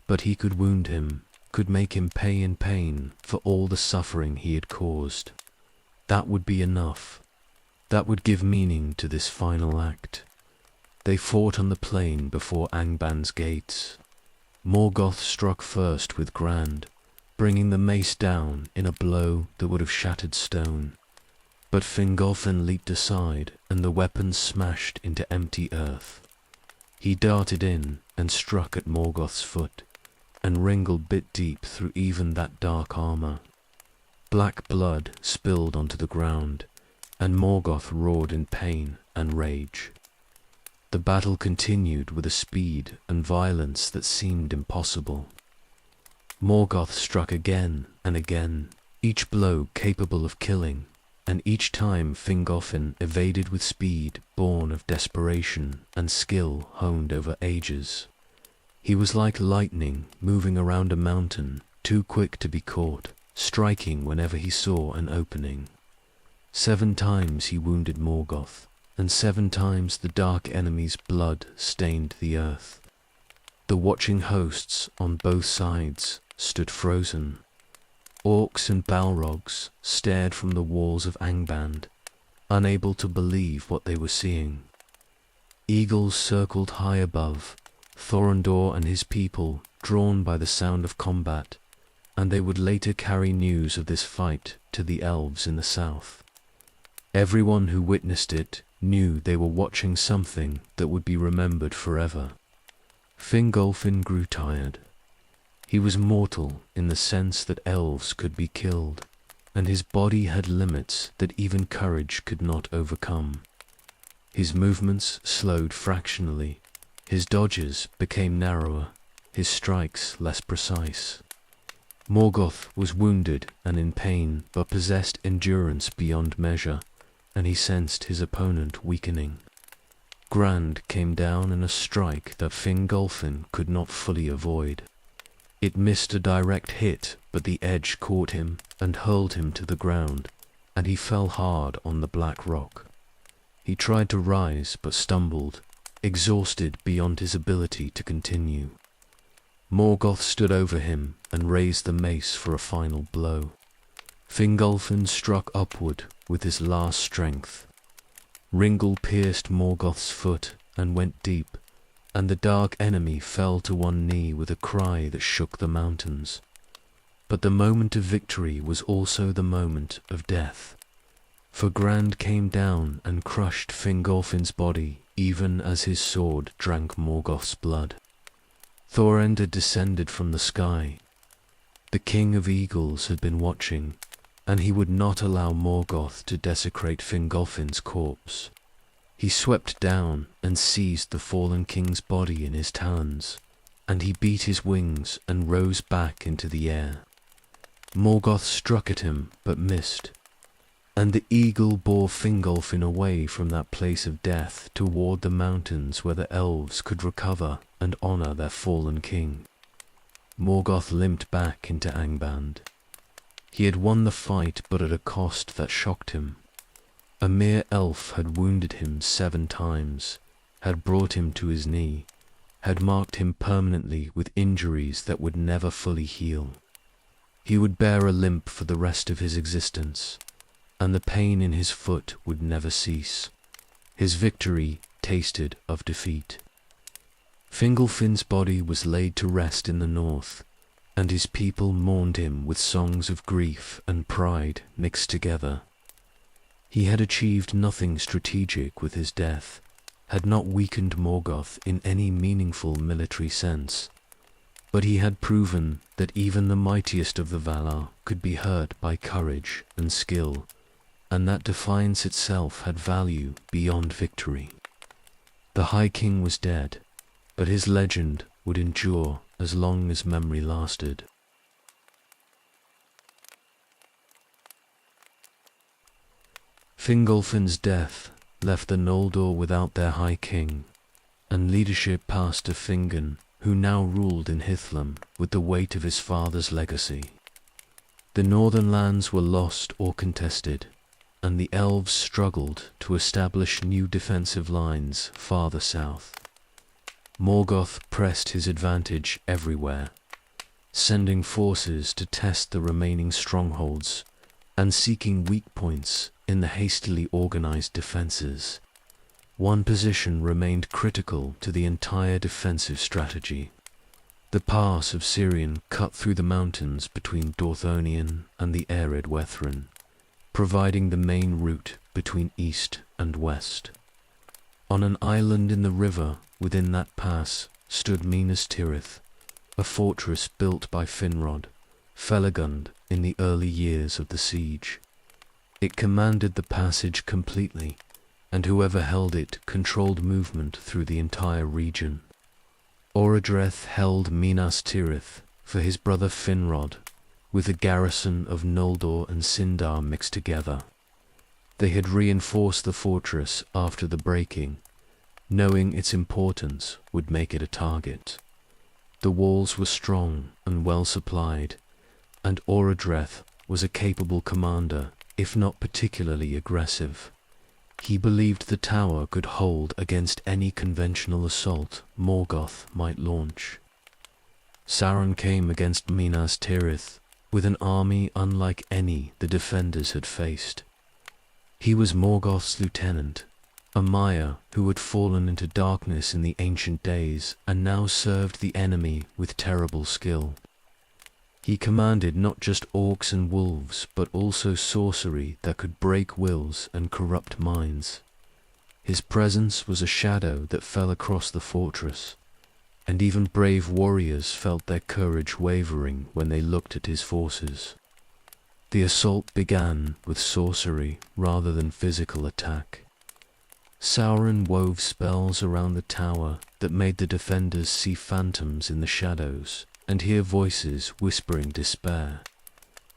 But he could wound him, could make him pay in pain for all the suffering he had caused. That would be enough. That would give meaning to this final act. They fought on the plain before Angband's gates. Morgoth struck first with Grand, bringing the mace down in a blow that would have shattered stone. But Fingolfin leaped aside, and the weapon smashed into empty earth. He darted in and struck at Morgoth's foot, and Ringle bit deep through even that dark armor. Black blood spilled onto the ground, and Morgoth roared in pain and rage. The battle continued with a speed and violence that seemed impossible. Morgoth struck again and again, each blow capable of killing, and each time Fingolfin evaded with speed born of desperation and skill honed over ages. He was like lightning moving around a mountain, too quick to be caught, striking whenever he saw an opening. 7 times he wounded Morgoth, and 7 times the dark enemy's blood stained the earth. The watching hosts on both sides stood frozen. Orcs and Balrogs stared from the walls of Angband, unable to believe what they were seeing. Eagles circled high above, Thorondor and his people drawn by the sound of combat, and they would later carry news of this fight to the elves in the south. Everyone who witnessed it knew they were watching something that would be remembered forever. Fingolfin grew tired. He was mortal in the sense that elves could be killed, and his body had limits that even courage could not overcome. His movements slowed fractionally, his dodges became narrower, his strikes less precise. Morgoth was wounded and in pain, but possessed endurance beyond measure, and he sensed his opponent weakening. Grand came down in a strike that Fingolfin could not fully avoid. It missed a direct hit, but the edge caught him and hurled him to the ground, and he fell hard on the black rock. He tried to rise, but stumbled, exhausted beyond his ability to continue. Morgoth stood over him and raised the mace for a final blow. Fingolfin struck upward with his last strength. Ringle pierced Morgoth's foot and went deep, and the dark enemy fell to one knee with a cry that shook the mountains. But the moment of victory was also the moment of death. For Grand came down and crushed Fingolfin's body, even as his sword drank Morgoth's blood. Thorend descended from the sky. The King of Eagles had been watching, and he would not allow Morgoth to desecrate Fingolfin's corpse. He swept down and seized the fallen king's body in his talons, and he beat his wings and rose back into the air. Morgoth struck at him but missed, and the eagle bore Fingolfin away from that place of death toward the mountains where the elves could recover and honor their fallen king. Morgoth limped back into Angband. He had won the fight, but at a cost that shocked him. A mere elf had wounded him 7 times, had brought him to his knee, had marked him permanently with injuries that would never fully heal. He would bear a limp for the rest of his existence, and the pain in his foot would never cease. His victory tasted of defeat. Fingolfin's body was laid to rest in the north, and his people mourned him with songs of grief and pride mixed together. He had achieved nothing strategic with his death, had not weakened Morgoth in any meaningful military sense, but he had proven that even the mightiest of the Valar could be hurt by courage and skill, and that defiance itself had value beyond victory. The High King was dead, but his legend would endure as long as memory lasted. Fingolfin's death left the Noldor without their High King, and leadership passed to Fingon, who now ruled in Hithlum with the weight of his father's legacy. The northern lands were lost or contested, and the elves struggled to establish new defensive lines farther south. Morgoth pressed his advantage everywhere, sending forces to test the remaining strongholds and seeking weak points in the hastily organized defenses. One position remained critical to the entire defensive strategy. The pass of Sirion cut through the mountains between Dorthonion and the arid Wethrin, providing the main route between east and west. On an island in the river within that pass stood Minas Tirith, a fortress built by Finrod, Felagund in the early years of the siege. It commanded the passage completely, and whoever held it controlled movement through the entire region. Orodreth held Minas Tirith for his brother Finrod, with the garrison of Noldor and Sindar mixed together. They had reinforced the fortress after the breaking, knowing its importance would make it a target. The walls were strong and well supplied, and Orodreth was a capable commander, if not particularly aggressive. He believed the tower could hold against any conventional assault Morgoth might launch. Sauron came against Minas Tirith with an army unlike any the defenders had faced. He was Morgoth's lieutenant, a Maya who had fallen into darkness in the ancient days and now served the enemy with terrible skill. He commanded not just orcs and wolves, but also sorcery that could break wills and corrupt minds. His presence was a shadow that fell across the fortress, and even brave warriors felt their courage wavering when they looked at his forces. The assault began with sorcery rather than physical attack. Sauron wove spells around the tower that made the defenders see phantoms in the shadows and hear voices whispering despair.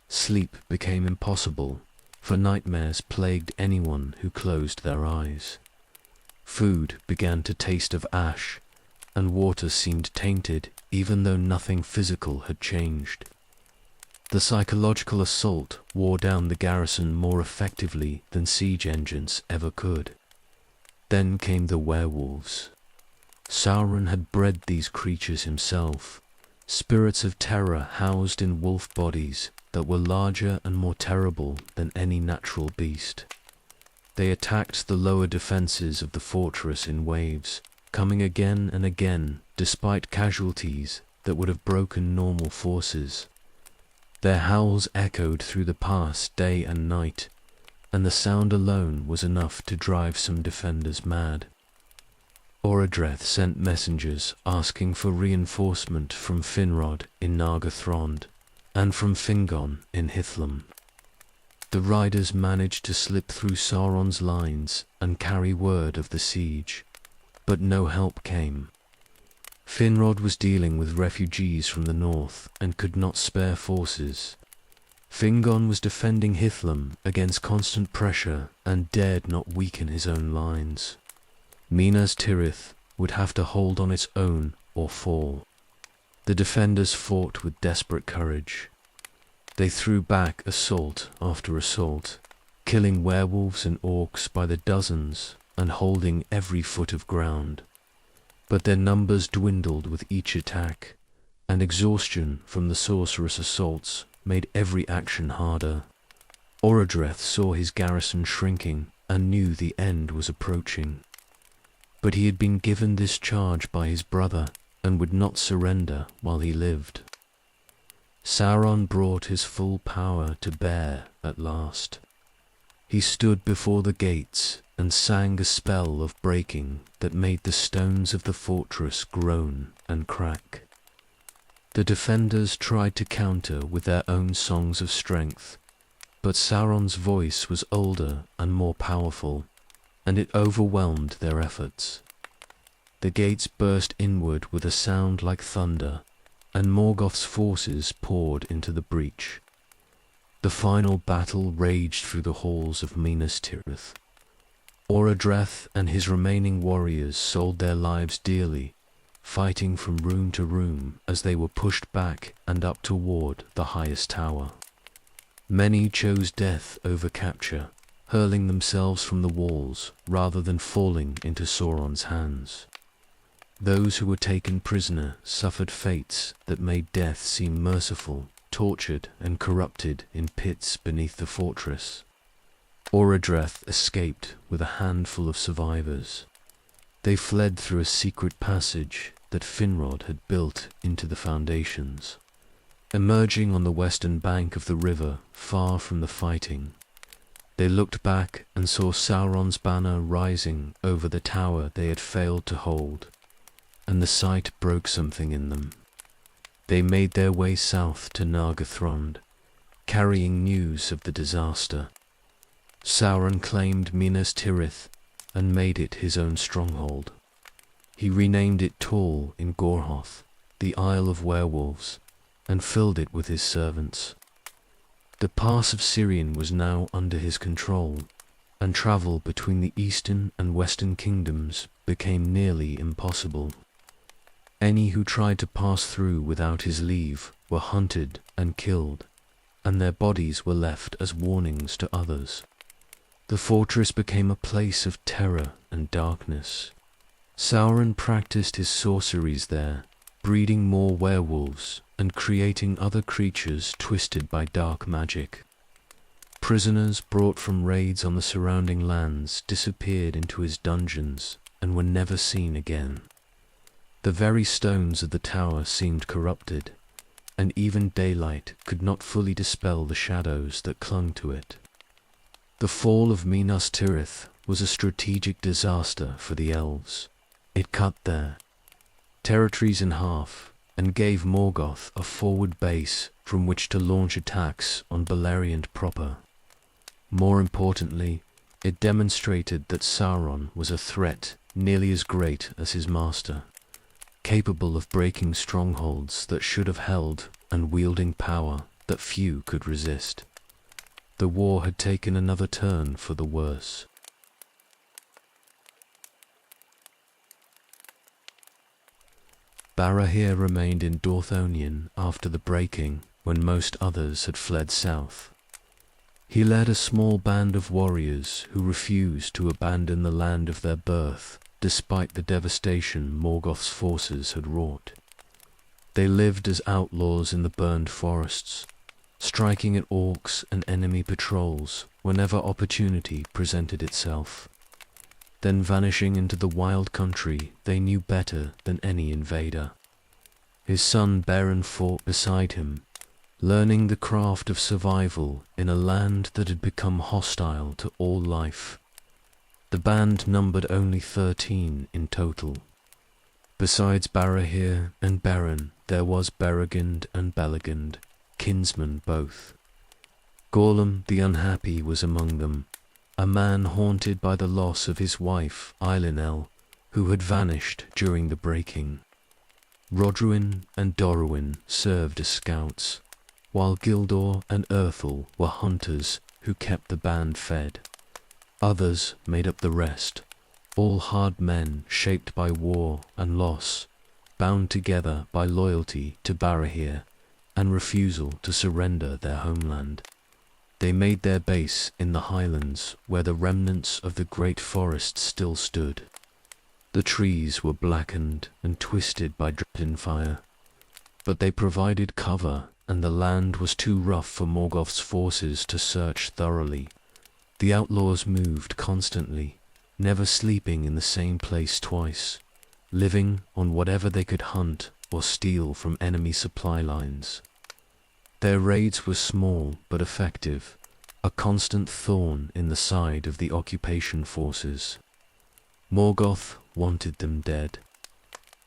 Sleep became impossible, for nightmares plagued anyone who closed their eyes. Food began to taste of ash, and water seemed tainted even though nothing physical had changed. The psychological assault wore down the garrison more effectively than siege engines ever could. Then came the werewolves. Sauron had bred these creatures himself, spirits of terror housed in wolf bodies that were larger and more terrible than any natural beast. They attacked the lower defenses of the fortress in waves, coming again and again despite casualties that would have broken normal forces. Their howls echoed through the pass day and night, and the sound alone was enough to drive some defenders mad. Orodreth sent messengers asking for reinforcement from Finrod in Nargothrond and from Fingon in Hithlum. The riders managed to slip through Sauron's lines and carry word of the siege, but no help came. Finrod was dealing with refugees from the north and could not spare forces. Fingon was defending Hithlum against constant pressure and dared not weaken his own lines. Minas Tirith would have to hold on its own or fall. The defenders fought with desperate courage. They threw back assault after assault, killing werewolves and orcs by the dozens and holding every foot of ground. But their numbers dwindled with each attack, and exhaustion from the sorceress assaults made every action harder. Orodreth saw his garrison shrinking and knew the end was approaching. But he had been given this charge by his brother and would not surrender while he lived. Sauron brought his full power to bear at last. He stood before the gates and sang a spell of breaking that made the stones of the fortress groan and crack. The defenders tried to counter with their own songs of strength, but Sauron's voice was older and more powerful, and it overwhelmed their efforts. The gates burst inward with a sound like thunder, and Morgoth's forces poured into the breach. The final battle raged through the halls of Minas Tirith. Orodreth and his remaining warriors sold their lives dearly, fighting from room to room as they were pushed back and up toward the highest tower. Many chose death over capture, hurling themselves from the walls rather than falling into Sauron's hands. Those who were taken prisoner suffered fates that made death seem merciful, tortured and corrupted in pits beneath the fortress. Orodreth escaped with a handful of survivors. They fled through a secret passage that Finrod had built into the foundations. Emerging on the western bank of the river, far from the fighting, they looked back and saw Sauron's banner rising over the tower they had failed to hold, and the sight broke something in them. They made their way south to Nargothrond, carrying news of the disaster. Sauron claimed Minas Tirith and made it his own stronghold. He renamed it Tall in Gorhoth, the Isle of Werewolves, and filled it with his servants. The pass of Sirion was now under his control, and travel between the eastern and western kingdoms became nearly impossible. Any who tried to pass through without his leave were hunted and killed, and their bodies were left as warnings to others. The fortress became a place of terror and darkness. Sauron practiced his sorceries there, breeding more werewolves and creating other creatures twisted by dark magic. Prisoners brought from raids on the surrounding lands disappeared into his dungeons and were never seen again. The very stones of the tower seemed corrupted, and even daylight could not fully dispel the shadows that clung to it. The fall of Minas Tirith was a strategic disaster for the elves. It cut their territories in half and gave Morgoth a forward base from which to launch attacks on Beleriand proper. More importantly, it demonstrated that Sauron was a threat nearly as great as his master, capable of breaking strongholds that should have held and wielding power that few could resist. The war had taken another turn for the worse. Barahir remained in Dorthonion after the breaking, when most others had fled south. He led a small band of warriors who refused to abandon the land of their birth, despite the devastation Morgoth's forces had wrought. They lived as outlaws in the burned forests, striking at orcs and enemy patrols whenever opportunity presented itself, then vanishing into the wild country they knew better than any invader. His son Beren fought beside him, learning the craft of survival in a land that had become hostile to all life. The band numbered only 13 in total. Besides Barahir and Beren, there was Beregond and Belegond, kinsmen both. Gorlam the Unhappy was among them, a man haunted by the loss of his wife Eilinel, who had vanished during the breaking. Rodruin and Dorwin served as scouts, while Gildor and Erthel were hunters who kept the band fed. Others made up the rest, all hard men shaped by war and loss, bound together by loyalty to Barahir and refusal to surrender their homeland. They made their base in the highlands where the remnants of the great forest still stood. The trees were blackened and twisted by driven fire, but they provided cover, and the land was too rough for Morgoth's forces to search thoroughly. The outlaws moved constantly, never sleeping in the same place twice, living on whatever they could hunt or steal from enemy supply lines. Their raids were small but effective, a constant thorn in the side of the occupation forces. Morgoth wanted them dead.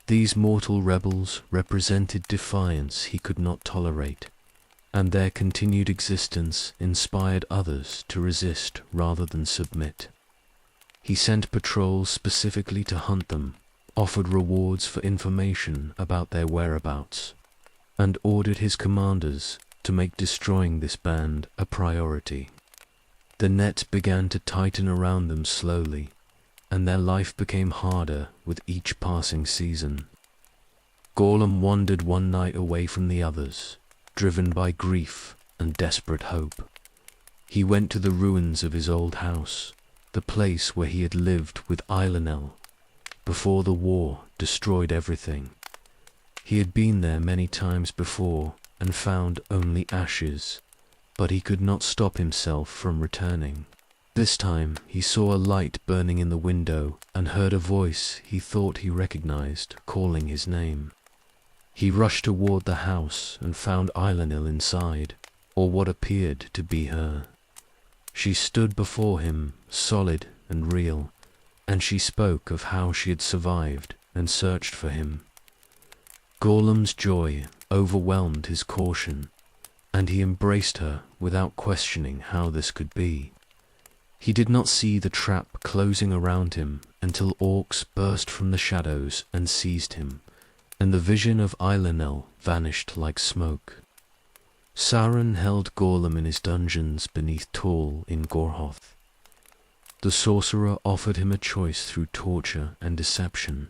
These mortal rebels represented defiance he could not tolerate, and their continued existence inspired others to resist rather than submit. He sent patrols specifically to hunt them, offered rewards for information about their whereabouts, and ordered his commanders to make destroying this band a priority. The net began to tighten around them slowly, and their life became harder with each passing season. Gorlam wandered one night away from the others, driven by grief and desperate hope. He went to the ruins of his old house, the place where he had lived with Eilinel before the war destroyed everything. He had been there many times before and found only ashes, but he could not stop himself from returning. This time he saw a light burning in the window and heard a voice he thought he recognized calling his name. He rushed toward the house and found Eilinel inside, or what appeared to be her. She stood before him, solid and real, and she spoke of how she had survived and searched for him. Gorlam's joy overwhelmed his caution, and he embraced her without questioning how this could be. He did not see the trap closing around him until orcs burst from the shadows and seized him, and the vision of Eilinel vanished like smoke. Sauron held Gorlam in his dungeons beneath Tall in Gorhoth. The sorcerer offered him a choice through torture and deception,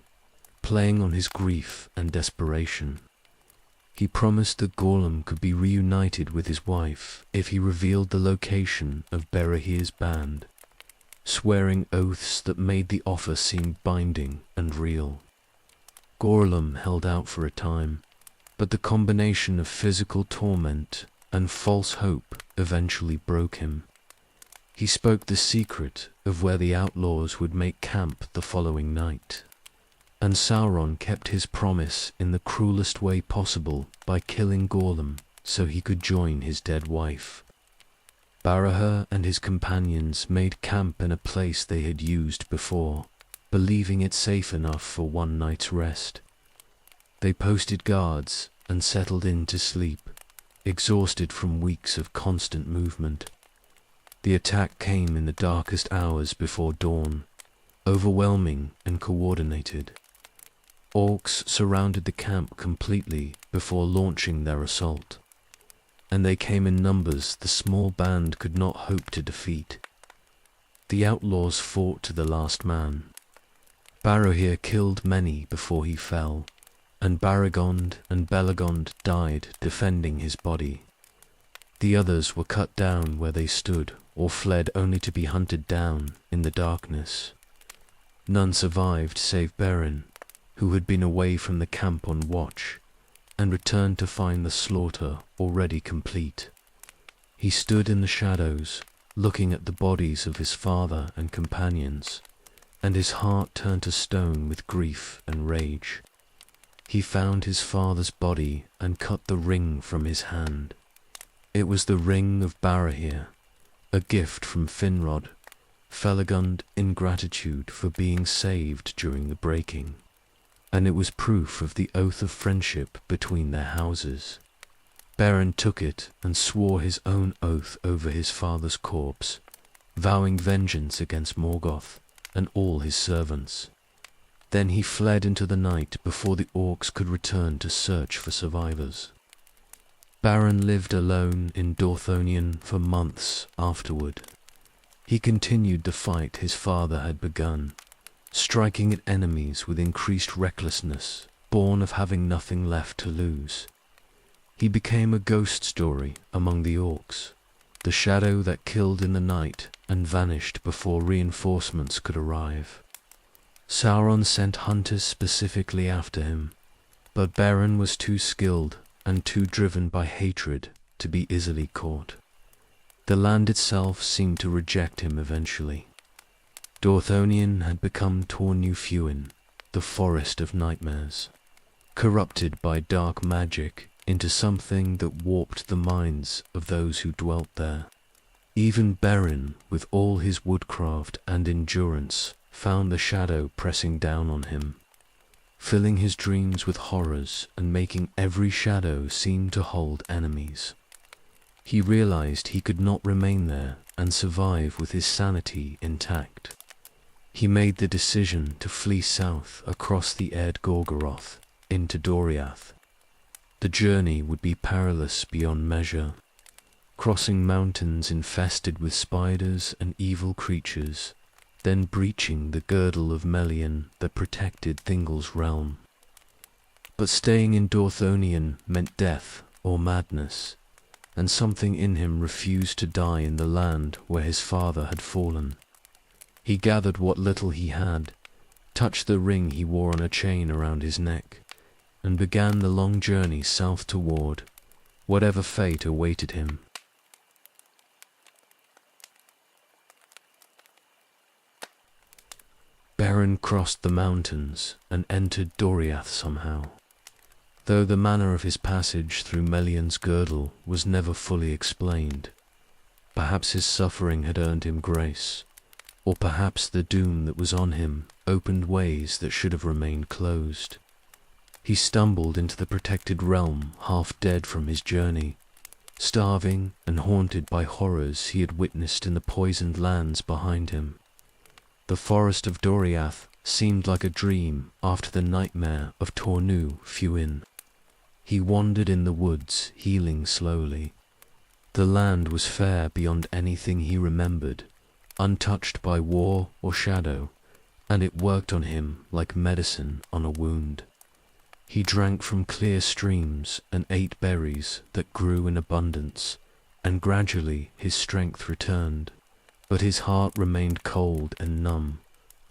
playing on his grief and desperation. He promised that Gorlam could be reunited with his wife if he revealed the location of Berahir's band, swearing oaths that made the offer seem binding and real. Gorlam held out for a time, but the combination of physical torment and false hope eventually broke him. He spoke the secret of where the outlaws would make camp the following night, and Sauron kept his promise in the cruelest way possible by killing Gorlam so he could join his dead wife. Barahir and his companions made camp in a place they had used before, believing it safe enough for one night's rest. They posted guards and settled in to sleep, exhausted from weeks of constant movement. The attack came in the darkest hours before dawn, overwhelming and coordinated. Orcs surrounded the camp completely before launching their assault, and they came in numbers the small band could not hope to defeat. The outlaws fought to the last man. Barahir killed many before he fell, and Beregond and Belegond died defending his body. The others were cut down where they stood or fled only to be hunted down in the darkness. None survived save Beren, who had been away from the camp on watch, and returned to find the slaughter already complete. He stood in the shadows, looking at the bodies of his father and companions, and his heart turned to stone with grief and rage. He found his father's body and cut the ring from his hand. It was the ring of Barahir, a gift from Finrod, Felagund in gratitude for being saved during the breaking, and it was proof of the oath of friendship between their houses. Beren took it and swore his own oath over his father's corpse, vowing vengeance against Morgoth and all his servants. Then he fled into the night before the orcs could return to search for survivors. Beren lived alone in Dorthonion for months afterward. He continued the fight his father had begun, striking at enemies with increased recklessness, born of having nothing left to lose. He became a ghost story among the orcs, the shadow that killed in the night and vanished before reinforcements could arrive. Sauron sent hunters specifically after him, but Beren was too skilled and too driven by hatred to be easily caught. The land itself seemed to reject him eventually. Dorthonion had become Tornufuin, the forest of nightmares, corrupted by dark magic into something that warped the minds of those who dwelt there. Even Beren, with all his woodcraft and endurance, found the shadow pressing down on him, filling his dreams with horrors and making every shadow seem to hold enemies. He realized he could not remain there and survive with his sanity intact. He made the decision to flee south across the Erd Gorgoroth into Doriath. The journey would be perilous beyond measure, crossing mountains infested with spiders and evil creatures, then breaching the girdle of Melian that protected Thingol's realm. But staying in Dorthonion meant death or madness, and something in him refused to die in the land where his father had fallen. He gathered what little he had, touched the ring he wore on a chain around his neck, and began the long journey south toward whatever fate awaited him. Beren crossed the mountains and entered Doriath somehow, though the manner of his passage through Melian's girdle was never fully explained. Perhaps his suffering had earned him grace, or perhaps the doom that was on him opened ways that should have remained closed. He stumbled into the protected realm half dead from his journey, starving and haunted by horrors he had witnessed in the poisoned lands behind him. The forest of Doriath seemed like a dream after the nightmare of Tornufuin. He wandered in the woods, healing slowly. The land was fair beyond anything he remembered, untouched by war or shadow, and it worked on him like medicine on a wound. He drank from clear streams and ate berries that grew in abundance, and gradually his strength returned. But his heart remained cold and numb,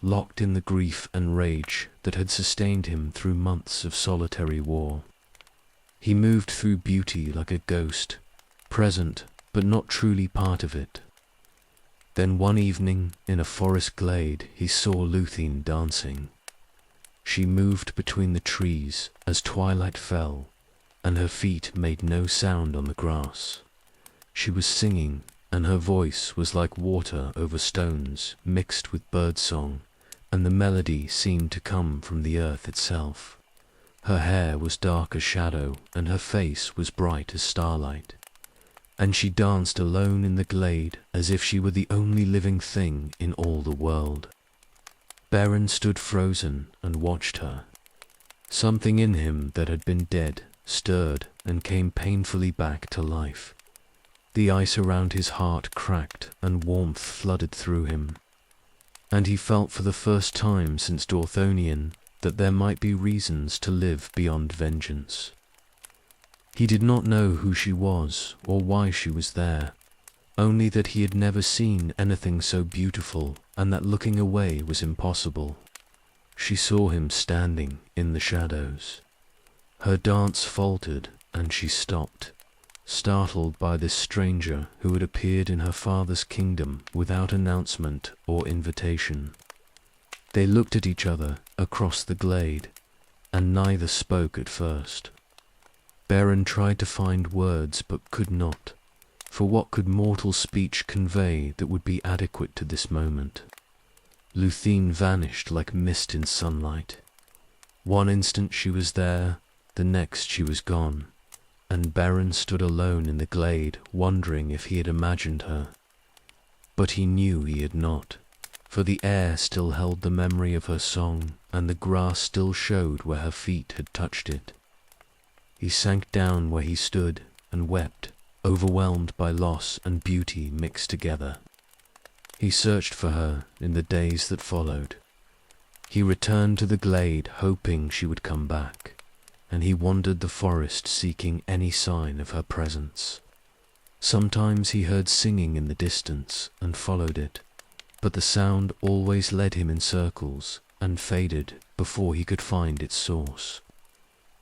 locked in the grief and rage that had sustained him through months of solitary war. He moved through beauty like a ghost, present but not truly part of it. Then one evening, in a forest glade, he saw Luthien dancing. She moved between the trees as twilight fell, and her feet made no sound on the grass. She was singing, and her voice was like water over stones mixed with birdsong, and the melody seemed to come from the earth itself. Her hair was dark as shadow, and her face was bright as starlight. And she danced alone in the glade as if she were the only living thing in all the world. Beren stood frozen and watched her. Something in him that had been dead stirred and came painfully back to life. The ice around his heart cracked and warmth flooded through him, and he felt for the first time since Dorthonion that there might be reasons to live beyond vengeance. He did not know who she was or why she was there, only that he had never seen anything so beautiful and that looking away was impossible. She saw him standing in the shadows. Her dance faltered, and she stopped, startled by this stranger who had appeared in her father's kingdom without announcement or invitation. They looked at each other across the glade, and neither spoke at first. Beren tried to find words but could not, for what could mortal speech convey that would be adequate to this moment? Luthien vanished like mist in sunlight. One instant she was there, the next she was gone, and Beren stood alone in the glade, wondering if he had imagined her. But he knew he had not, for the air still held the memory of her song, and the grass still showed where her feet had touched it. He sank down where he stood and wept, overwhelmed by loss and beauty mixed together. He searched for her in the days that followed. He returned to the glade hoping she would come back, and he wandered the forest seeking any sign of her presence. Sometimes he heard singing in the distance and followed it, but the sound always led him in circles and faded before he could find its source.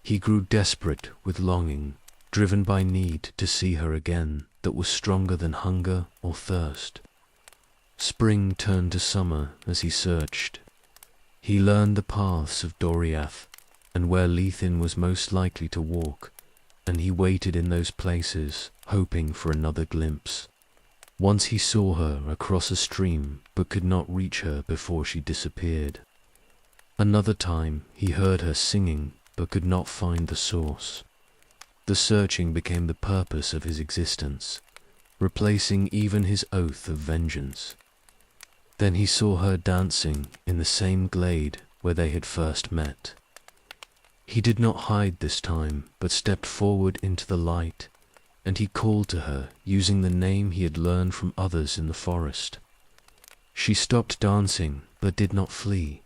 He grew desperate with longing, driven by need to see her again that was stronger than hunger or thirst. Spring turned to summer as he searched. He learned the paths of Doriath and where Luthien was most likely to walk, and he waited in those places, hoping for another glimpse. Once he saw her across a stream, but could not reach her before she disappeared. Another time he heard her singing, but could not find the source. The searching became the purpose of his existence, replacing even his oath of vengeance. Then he saw her dancing in the same glade where they had first met. He did not hide this time, but stepped forward into the light, and he called to her using the name he had learned from others in the forest. She stopped dancing, but did not flee,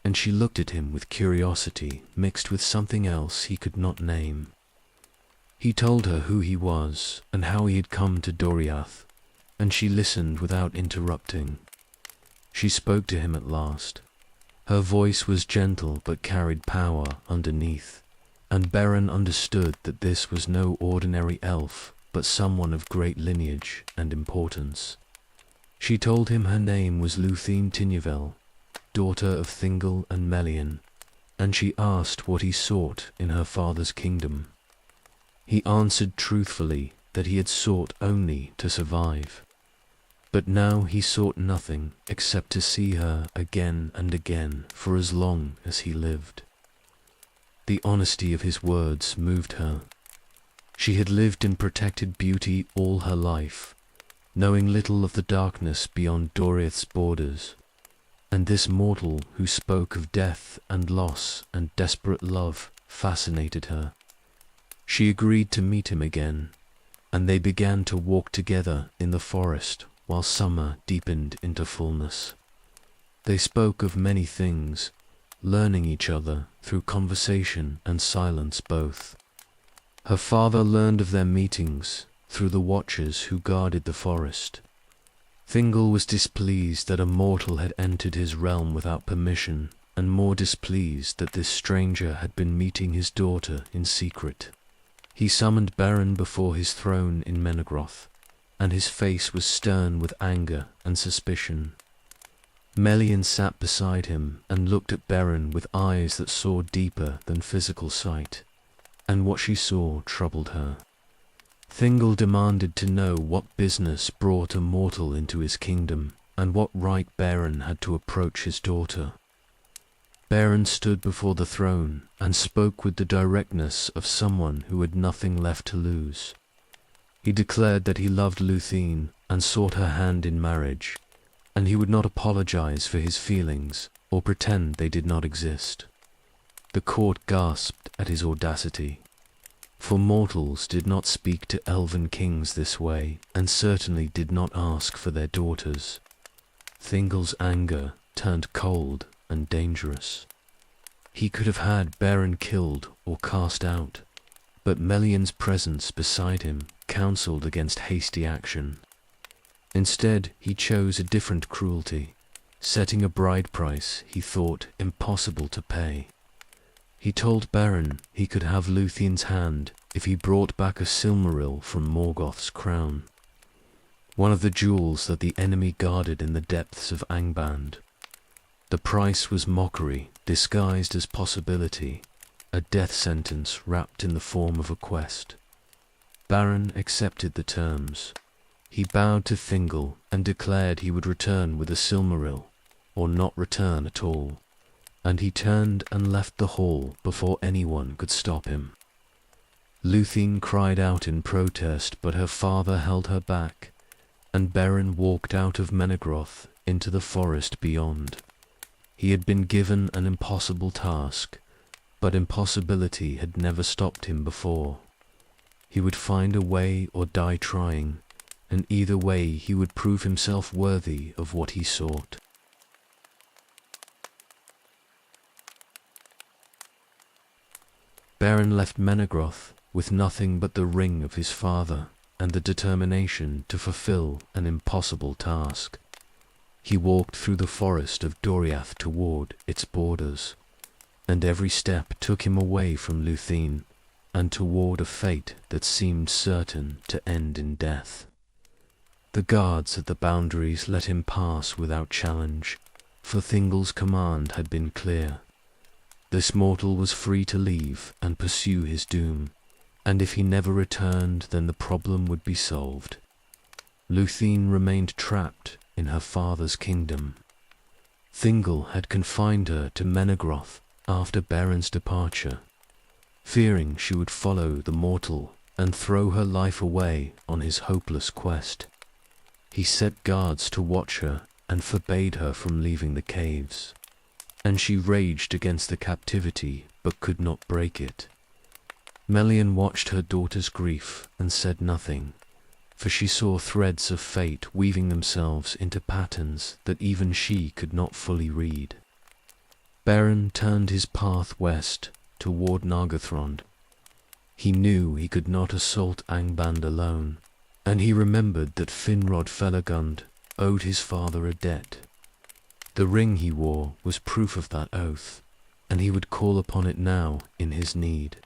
and she looked at him with curiosity mixed with something else he could not name. He told her who he was and how he had come to Doriath, and she listened without interrupting. She spoke to him at last. Her voice was gentle but carried power underneath, and Beren understood that this was no ordinary elf, but someone of great lineage and importance. She told him her name was Luthien Tinyavel, daughter of Thingol and Melian, and she asked what he sought in her father's kingdom. He answered truthfully that he had sought only to survive. But now he sought nothing except to see her again and again for as long as he lived. The honesty of his words moved her. She had lived in protected beauty all her life, knowing little of the darkness beyond Doriath's borders, and this mortal who spoke of death and loss and desperate love fascinated her. She agreed to meet him again, and they began to walk together in the forest while summer deepened into fullness. They spoke of many things, learning each other through conversation and silence both. Her father learned of their meetings through the watchers who guarded the forest. Thingol was displeased that a mortal had entered his realm without permission, and more displeased that this stranger had been meeting his daughter in secret. He summoned Beren before his throne in Menegroth, and his face was stern with anger and suspicion. Melian sat beside him and looked at Beren with eyes that saw deeper than physical sight, and what she saw troubled her. Thingol demanded to know what business brought a mortal into his kingdom, and what right Beren had to approach his daughter. Beren stood before the throne and spoke with the directness of someone who had nothing left to lose. He declared that he loved Luthien and sought her hand in marriage, and he would not apologize for his feelings or pretend they did not exist. The court gasped at his audacity, for mortals did not speak to elven kings this way, and certainly did not ask for their daughters. Thingol's anger turned cold and dangerous. He could have had Beren killed or cast out, but Melian's presence beside him counseled against hasty action. Instead, he chose a different cruelty, setting a bride price he thought impossible to pay. He told Beren he could have Lúthien's hand if he brought back a Silmaril from Morgoth's crown, one of the jewels that the enemy guarded in the depths of Angband. The price was mockery disguised as possibility, a death sentence wrapped in the form of a quest. Beren accepted the terms. He bowed to Thingol and declared he would return with a Silmaril, or not return at all, and he turned and left the hall before anyone could stop him. Lúthien cried out in protest, but her father held her back, and Beren walked out of Menegroth into the forest beyond. He had been given an impossible task, but impossibility had never stopped him before. He would find a way or die trying, and either way he would prove himself worthy of what he sought. Beren left Menegroth with nothing but the ring of his father and the determination to fulfill an impossible task. He walked through the forest of Doriath toward its borders, and every step took him away from Lúthien and toward a fate that seemed certain to end in death. The guards at the boundaries let him pass without challenge, for Thingol's command had been clear. This mortal was free to leave and pursue his doom, and if he never returned, then the problem would be solved. Lúthien remained trapped in her father's kingdom. Thingol had confined her to Menegroth after Beren's departure, fearing she would follow the mortal and throw her life away on his hopeless quest. He set guards to watch her and forbade her from leaving the caves, and she raged against the captivity but could not break it. Melian watched her daughter's grief and said nothing, for she saw threads of fate weaving themselves into patterns that even she could not fully read. Beren turned his path west toward Nargothrond. He knew he could not assault Angband alone, and he remembered that Finrod Felagund owed his father a debt. The ring he wore was proof of that oath, and he would call upon it now in his need.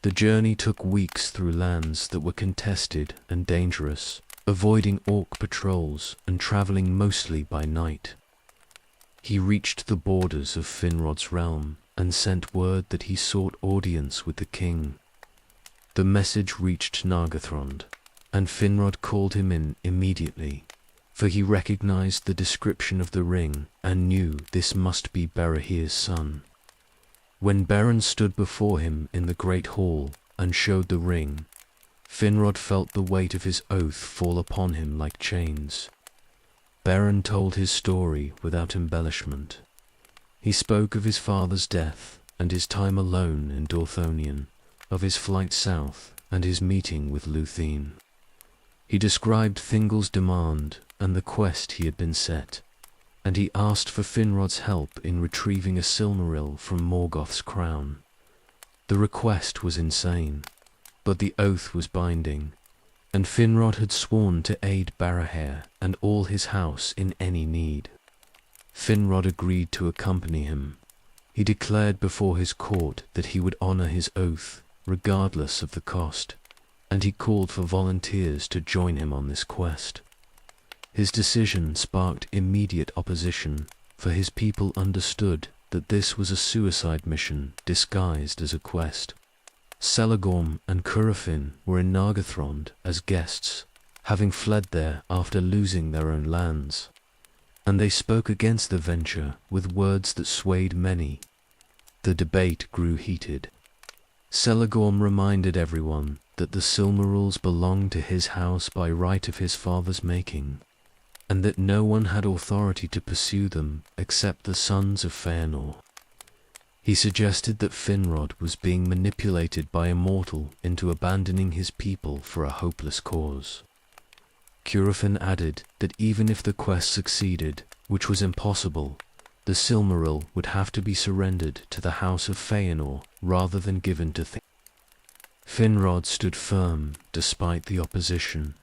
The journey took weeks through lands that were contested and dangerous, avoiding orc patrols and traveling mostly by night. He reached the borders of Finrod's realm and sent word that he sought audience with the king. The message reached Nargothrond, and Finrod called him in immediately, for he recognized the description of the ring and knew this must be Berahir's son. When Beren stood before him in the great hall and showed the ring, Finrod felt the weight of his oath fall upon him like chains. Beren told his story without embellishment. He spoke of his father's death and his time alone in Dorthonion, of his flight south and his meeting with Lúthien. He described Thingol's demand and the quest he had been set, and he asked for Finrod's help in retrieving a Silmaril from Morgoth's crown. The request was insane, but the oath was binding, and Finrod had sworn to aid Barahir and all his house in any need. Finrod agreed to accompany him. He declared before his court that he would honor his oath, regardless of the cost, and he called for volunteers to join him on this quest. His decision sparked immediate opposition, for his people understood that this was a suicide mission disguised as a quest. Celagorm and Curufin were in Nargothrond as guests, having fled there after losing their own lands, and they spoke against the venture with words that swayed many. The debate grew heated. Celagorm reminded everyone that the Silmarils belonged to his house by right of his father's making, and that no one had authority to pursue them except the sons of Feanor. He suggested that Finrod was being manipulated by a mortal into abandoning his people for a hopeless cause. Curufin added that even if the quest succeeded, which was impossible, the Silmaril would have to be surrendered to the House of Feanor rather than given to Finrod stood firm despite the opposition.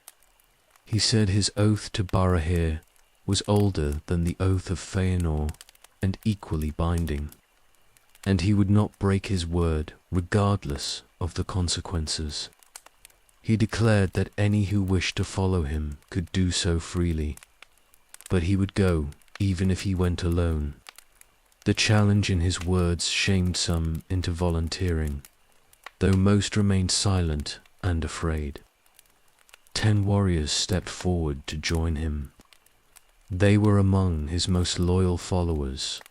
He said his oath to Barahir was older than the oath of Feanor and equally binding. and he would not break his word regardless of the consequences. He declared that any who wished to follow him could do so freely, but he would go even if he went alone. The challenge in his words shamed some into volunteering, though most remained silent and afraid. 10 warriors stepped forward to join him. They were among his most loyal followers,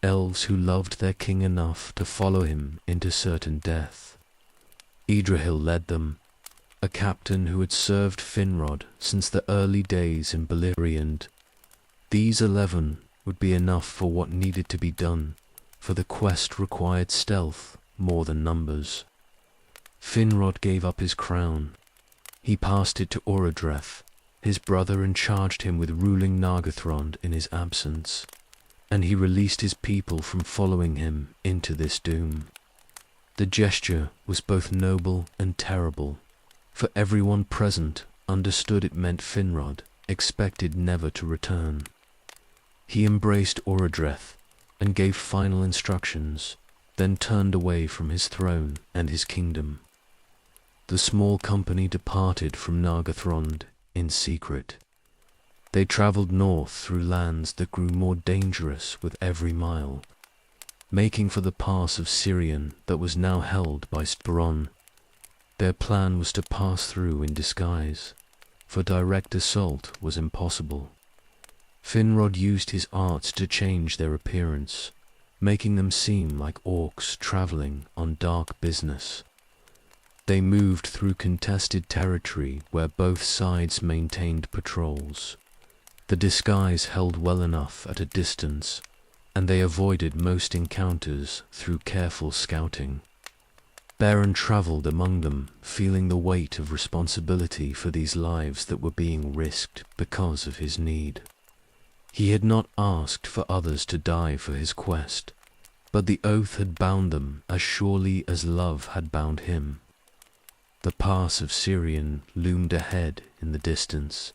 elves who loved their king enough to follow him into certain death. Yggdrasil led them, a captain who had served Finrod since the early days in Beleriand. These 11 would be enough for what needed to be done, for the quest required stealth more than numbers. Finrod gave up his crown. He passed it to Orodreth, his brother, and charged him with ruling Nargothrond in his absence, and he released his people from following him into this doom. The gesture was both noble and terrible, for everyone present understood it meant Finrod expected never to return. He embraced Orodreth and gave final instructions, then turned away from his throne and his kingdom. The small company departed from Nargothrond in secret. They travelled north through lands that grew more dangerous with every mile, making for the pass of Sirion that was now held by Stbaron. Their plan was to pass through in disguise, for direct assault was impossible. Finrod used his arts to change their appearance, making them seem like orcs travelling on dark business. They moved through contested territory where both sides maintained patrols. The disguise held well enough at a distance, and they avoided most encounters through careful scouting. Beren travelled among them, feeling the weight of responsibility for these lives that were being risked because of his need. He had not asked for others to die for his quest, but the oath had bound them as surely as love had bound him. The pass of Sirion loomed ahead in the distance.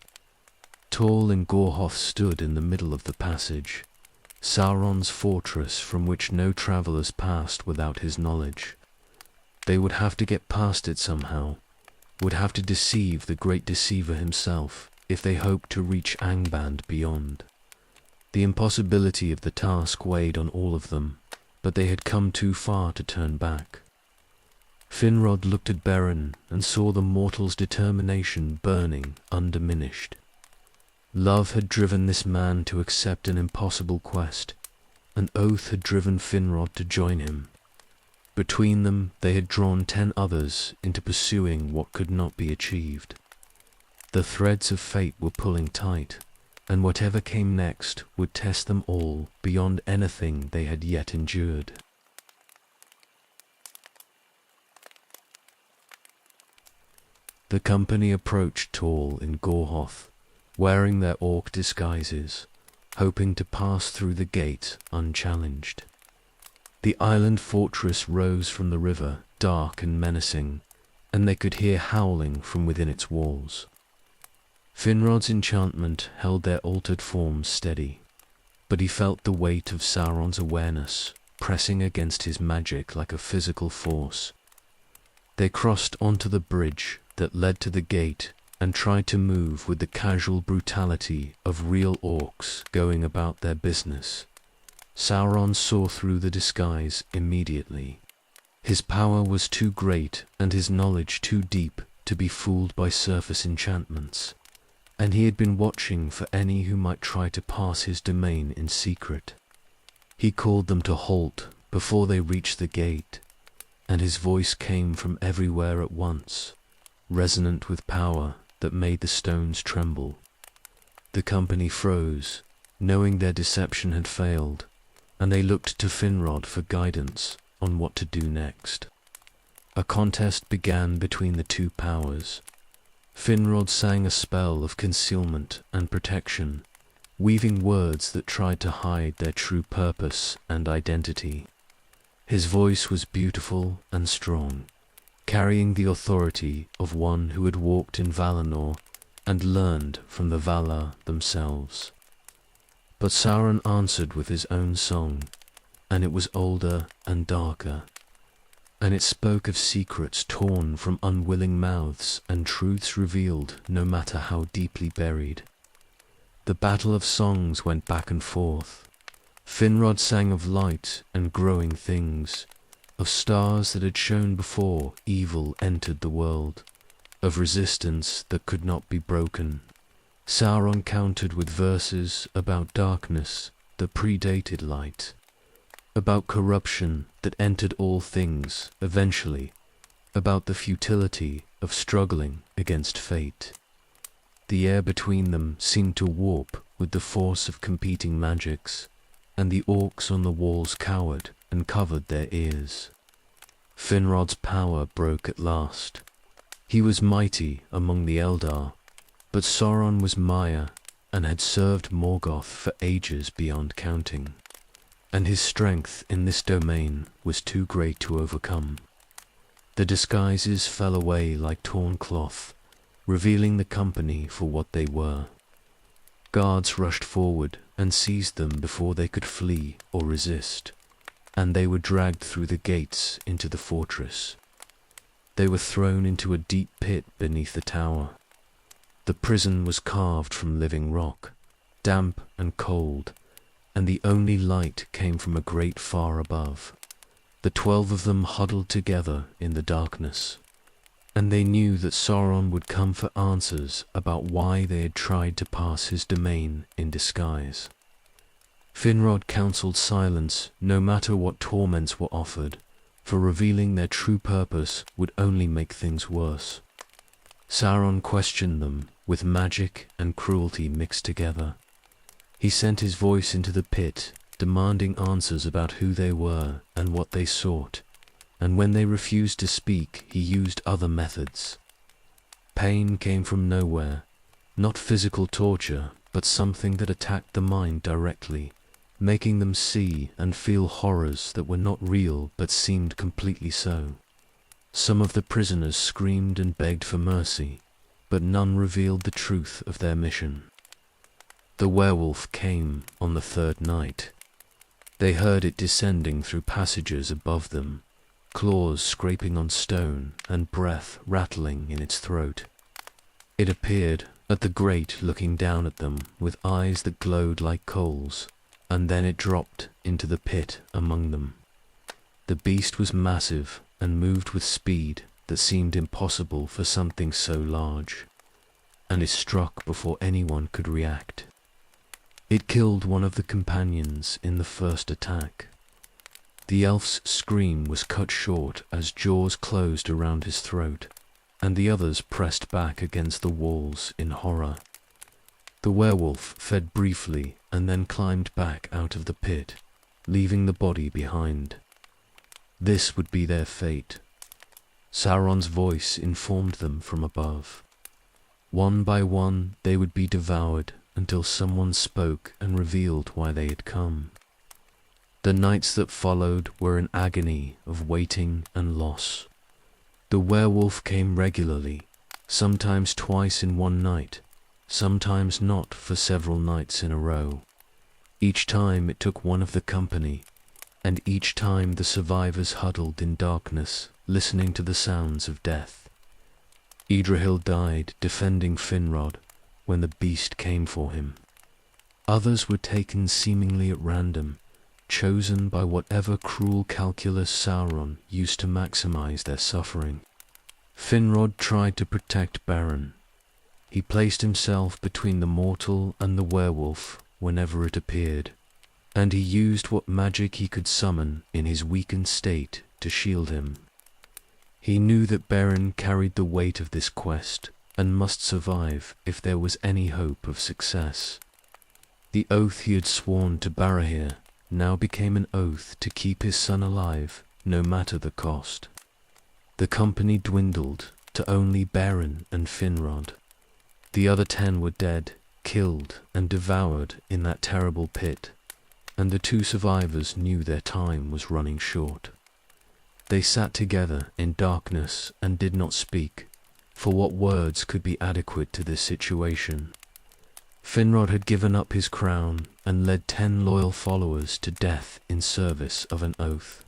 Tall and Gorhoth stood in the middle of the passage, Sauron's fortress from which no travellers passed without his knowledge. They would have to get past it somehow, would have to deceive the great deceiver himself if they hoped to reach Angband beyond. The impossibility of the task weighed on all of them, but they had come too far to turn back. Finrod looked at Beren and saw the mortal's determination burning undiminished. Love had driven this man to accept an impossible quest. An oath had driven Finrod to join him. Between them they had drawn 10 others into pursuing what could not be achieved. The threads of fate were pulling tight, and whatever came next would test them all beyond anything they had yet endured. The company approached Tall in Gorhoth, wearing their orc disguises, hoping to pass through the gate unchallenged. The island fortress rose from the river, dark and menacing, and they could hear howling from within its walls. Finrod's enchantment held their altered forms steady, but he felt the weight of Sauron's awareness pressing against his magic like a physical force. They crossed onto the bridge that led to the gate and tried to move with the casual brutality of real orcs going about their business. Sauron saw through the disguise immediately. His power was too great and his knowledge too deep to be fooled by surface enchantments, and he had been watching for any who might try to pass his domain in secret. He called them to halt before they reached the gate, and his voice came from everywhere at once, resonant with power that made the stones tremble. The company froze, knowing their deception had failed, and they looked to Finrod for guidance on what to do next. A contest began between the two powers. Finrod sang a spell of concealment and protection, weaving words that tried to hide their true purpose and identity. His voice was beautiful and strong, carrying the authority of one who had walked in Valinor and learned from the Valar themselves. But Sauron answered with his own song, and it was older and darker, and it spoke of secrets torn from unwilling mouths and truths revealed no matter how deeply buried. The battle of songs went back and forth. Finrod sang of light and growing things, of stars that had shone before evil entered the world, of resistance that could not be broken. Sauron countered with verses about darkness that predated light, about corruption that entered all things eventually, about the futility of struggling against fate. The air between them seemed to warp with the force of competing magics, and the orcs on the walls cowered and covered their ears. Finrod's power broke at last. He was mighty among the Eldar, but Sauron was Maya and had served Morgoth for ages beyond counting, and his strength in this domain was too great to overcome. The disguises fell away like torn cloth, revealing the company for what they were. Guards rushed forward and seized them before they could flee or resist, and they were dragged through the gates into the fortress. They were thrown into a deep pit beneath the tower. The prison was carved from living rock, damp and cold, and the only light came from a grate far above. The 12 of them huddled together in the darkness, and they knew that Sauron would come for answers about why they had tried to pass his domain in disguise. Finrod counseled silence no matter what torments were offered, for revealing their true purpose would only make things worse. Sauron questioned them with magic and cruelty mixed together. He sent his voice into the pit, demanding answers about who they were and what they sought, and when they refused to speak, he used other methods. Pain came from nowhere, not physical torture, but something that attacked the mind directly, making them see and feel horrors that were not real but seemed completely so. Some of the prisoners screamed and begged for mercy, but none revealed the truth of their mission. The werewolf came on the 3rd night. They heard it descending through passages above them, claws scraping on stone and breath rattling in its throat. It appeared at the grate looking down at them with eyes that glowed like coals, and then it dropped into the pit among them. The beast was massive and moved with speed that seemed impossible for something so large, and it struck before anyone could react. It killed one of the companions in the first attack. The elf's scream was cut short as jaws closed around his throat, and the others pressed back against the walls in horror. The werewolf fed briefly and then climbed back out of the pit, leaving the body behind. This would be their fate. Sauron's voice informed them from above. One by one they would be devoured until someone spoke and revealed why they had come. The nights that followed were an agony of waiting and loss. The werewolf came regularly, sometimes twice in one night, sometimes not for several nights in a row. Each time it took one of the company, and each time the survivors huddled in darkness, listening to the sounds of death. Yggdrasil died defending Finrod when the beast came for him. Others were taken seemingly at random, chosen by whatever cruel calculus Sauron used to maximize their suffering. Finrod tried to protect Beren. He placed himself between the mortal and the werewolf whenever it appeared, and he used what magic he could summon in his weakened state to shield him. He knew that Beren carried the weight of this quest and must survive if there was any hope of success. The oath he had sworn to Barahir now became an oath to keep his son alive, no matter the cost. The company dwindled to only Beren and Finrod. The other 10 were dead, killed and devoured in that terrible pit, and the 2 survivors knew their time was running short. They sat together in darkness and did not speak, for what words could be adequate to this situation? Finrod had given up his crown and led 10 loyal followers to death in service of an oath.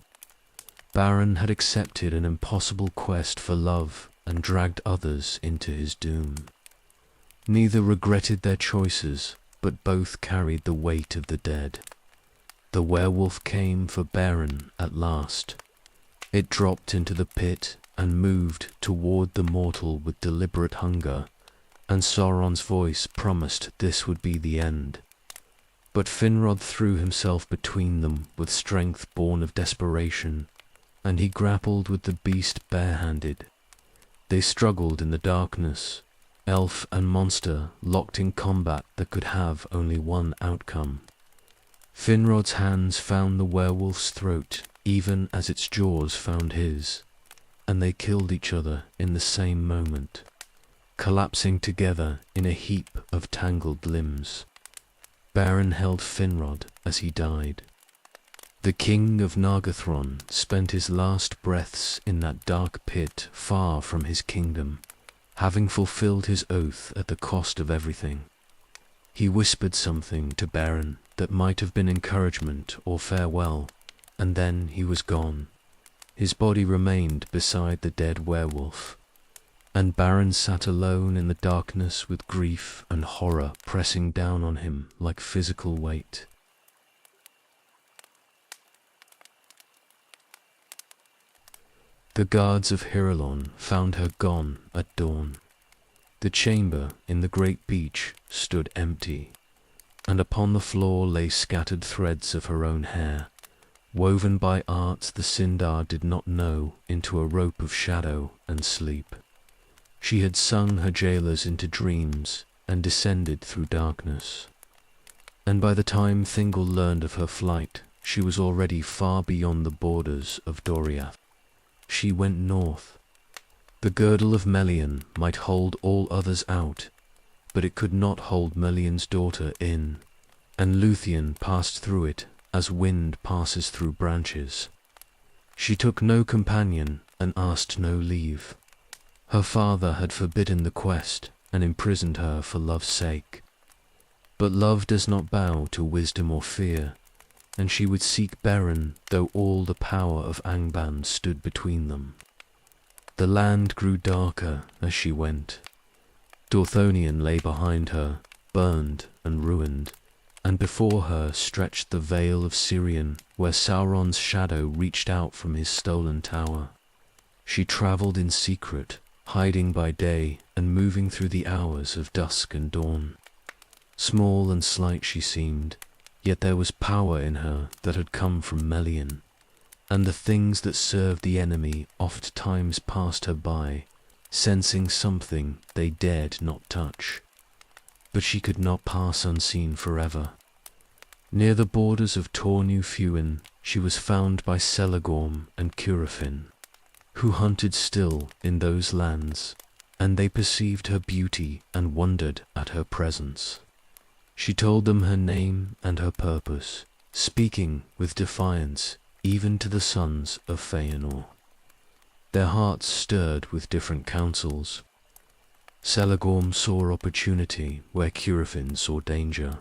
Beren had accepted an impossible quest for love and dragged others into his doom. Neither regretted their choices, but both carried the weight of the dead. The werewolf came for Beren at last. It dropped into the pit and moved toward the mortal with deliberate hunger, and Sauron's voice promised this would be the end. But Finrod threw himself between them with strength born of desperation, and he grappled with the beast barehanded. They struggled in the darkness, elf and monster locked in combat that could have only one outcome. Finrod's hands found the werewolf's throat even as its jaws found his, and they killed each other in the same moment, collapsing together in a heap of tangled limbs. Beren held Finrod as he died. The king of Nargothrond spent his last breaths in that dark pit far from his kingdom, having fulfilled his oath at the cost of everything. He whispered something to Beren that might have been encouragement or farewell, and then he was gone. His body remained beside the dead werewolf, and Beren sat alone in the darkness with grief and horror pressing down on him like physical weight. The guards of Hirelon found her gone at dawn. The chamber in the great beach stood empty, and upon the floor lay scattered threads of her own hair, woven by arts the Sindar did not know into a rope of shadow and sleep. She had sung her jailers into dreams and descended through darkness. And by the time Thingol learned of her flight, she was already far beyond the borders of Doriath. She went north. The girdle of Melian might hold all others out, but it could not hold Melian's daughter in, and Luthien passed through it as wind passes through branches. She took no companion and asked no leave. Her father had forbidden the quest and imprisoned her for love's sake. But love does not bow to wisdom or fear, and she would seek Beren though all the power of Angband stood between them. The land grew darker as she went. Dorthonion lay behind her, burned and ruined, and before her stretched the Vale of Sirion, where Sauron's shadow reached out from his stolen tower. She travelled in secret, hiding by day and moving through the hours of dusk and dawn. Small and slight she seemed, yet there was power in her that had come from Melian, and the things that served the enemy oft times passed her by, sensing something they dared not touch. But she could not pass unseen forever. Near the borders of Tornu-Fuin, she was found by Celagorm and Curufin, who hunted still in those lands, and they perceived her beauty and wondered at her presence. She told them her name and her purpose, speaking with defiance even to the sons of Feanor. Their hearts stirred with different counsels. Celagorm saw opportunity where Curufin saw danger.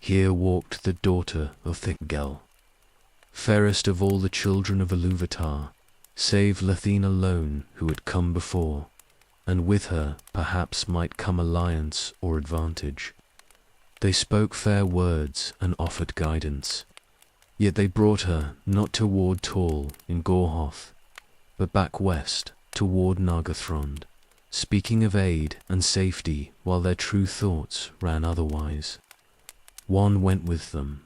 Here walked the daughter of Thingel, fairest of all the children of Ilúvatar, save Lethene alone who had come before, and with her perhaps might come alliance or advantage. They spoke fair words and offered guidance, yet they brought her not toward Tall in Gorhoth, but back west toward Nargothrond, speaking of aid and safety while their true thoughts ran otherwise. One went with them.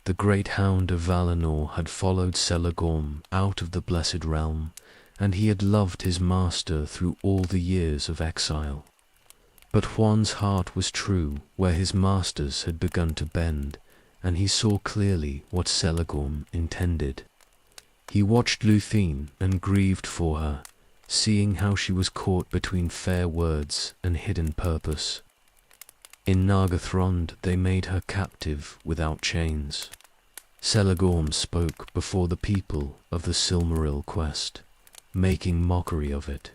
The great hound of Valinor had followed Celagorm out of the Blessed Realm, and he had loved his master through all the years of exile. But Juan's heart was true where his master's had begun to bend, and he saw clearly what Celagorm intended. He watched Luthien and grieved for her, seeing how she was caught between fair words and hidden purpose. In Nargothrond they made her captive without chains. Celagorm spoke before the people of the Silmaril quest, making mockery of it,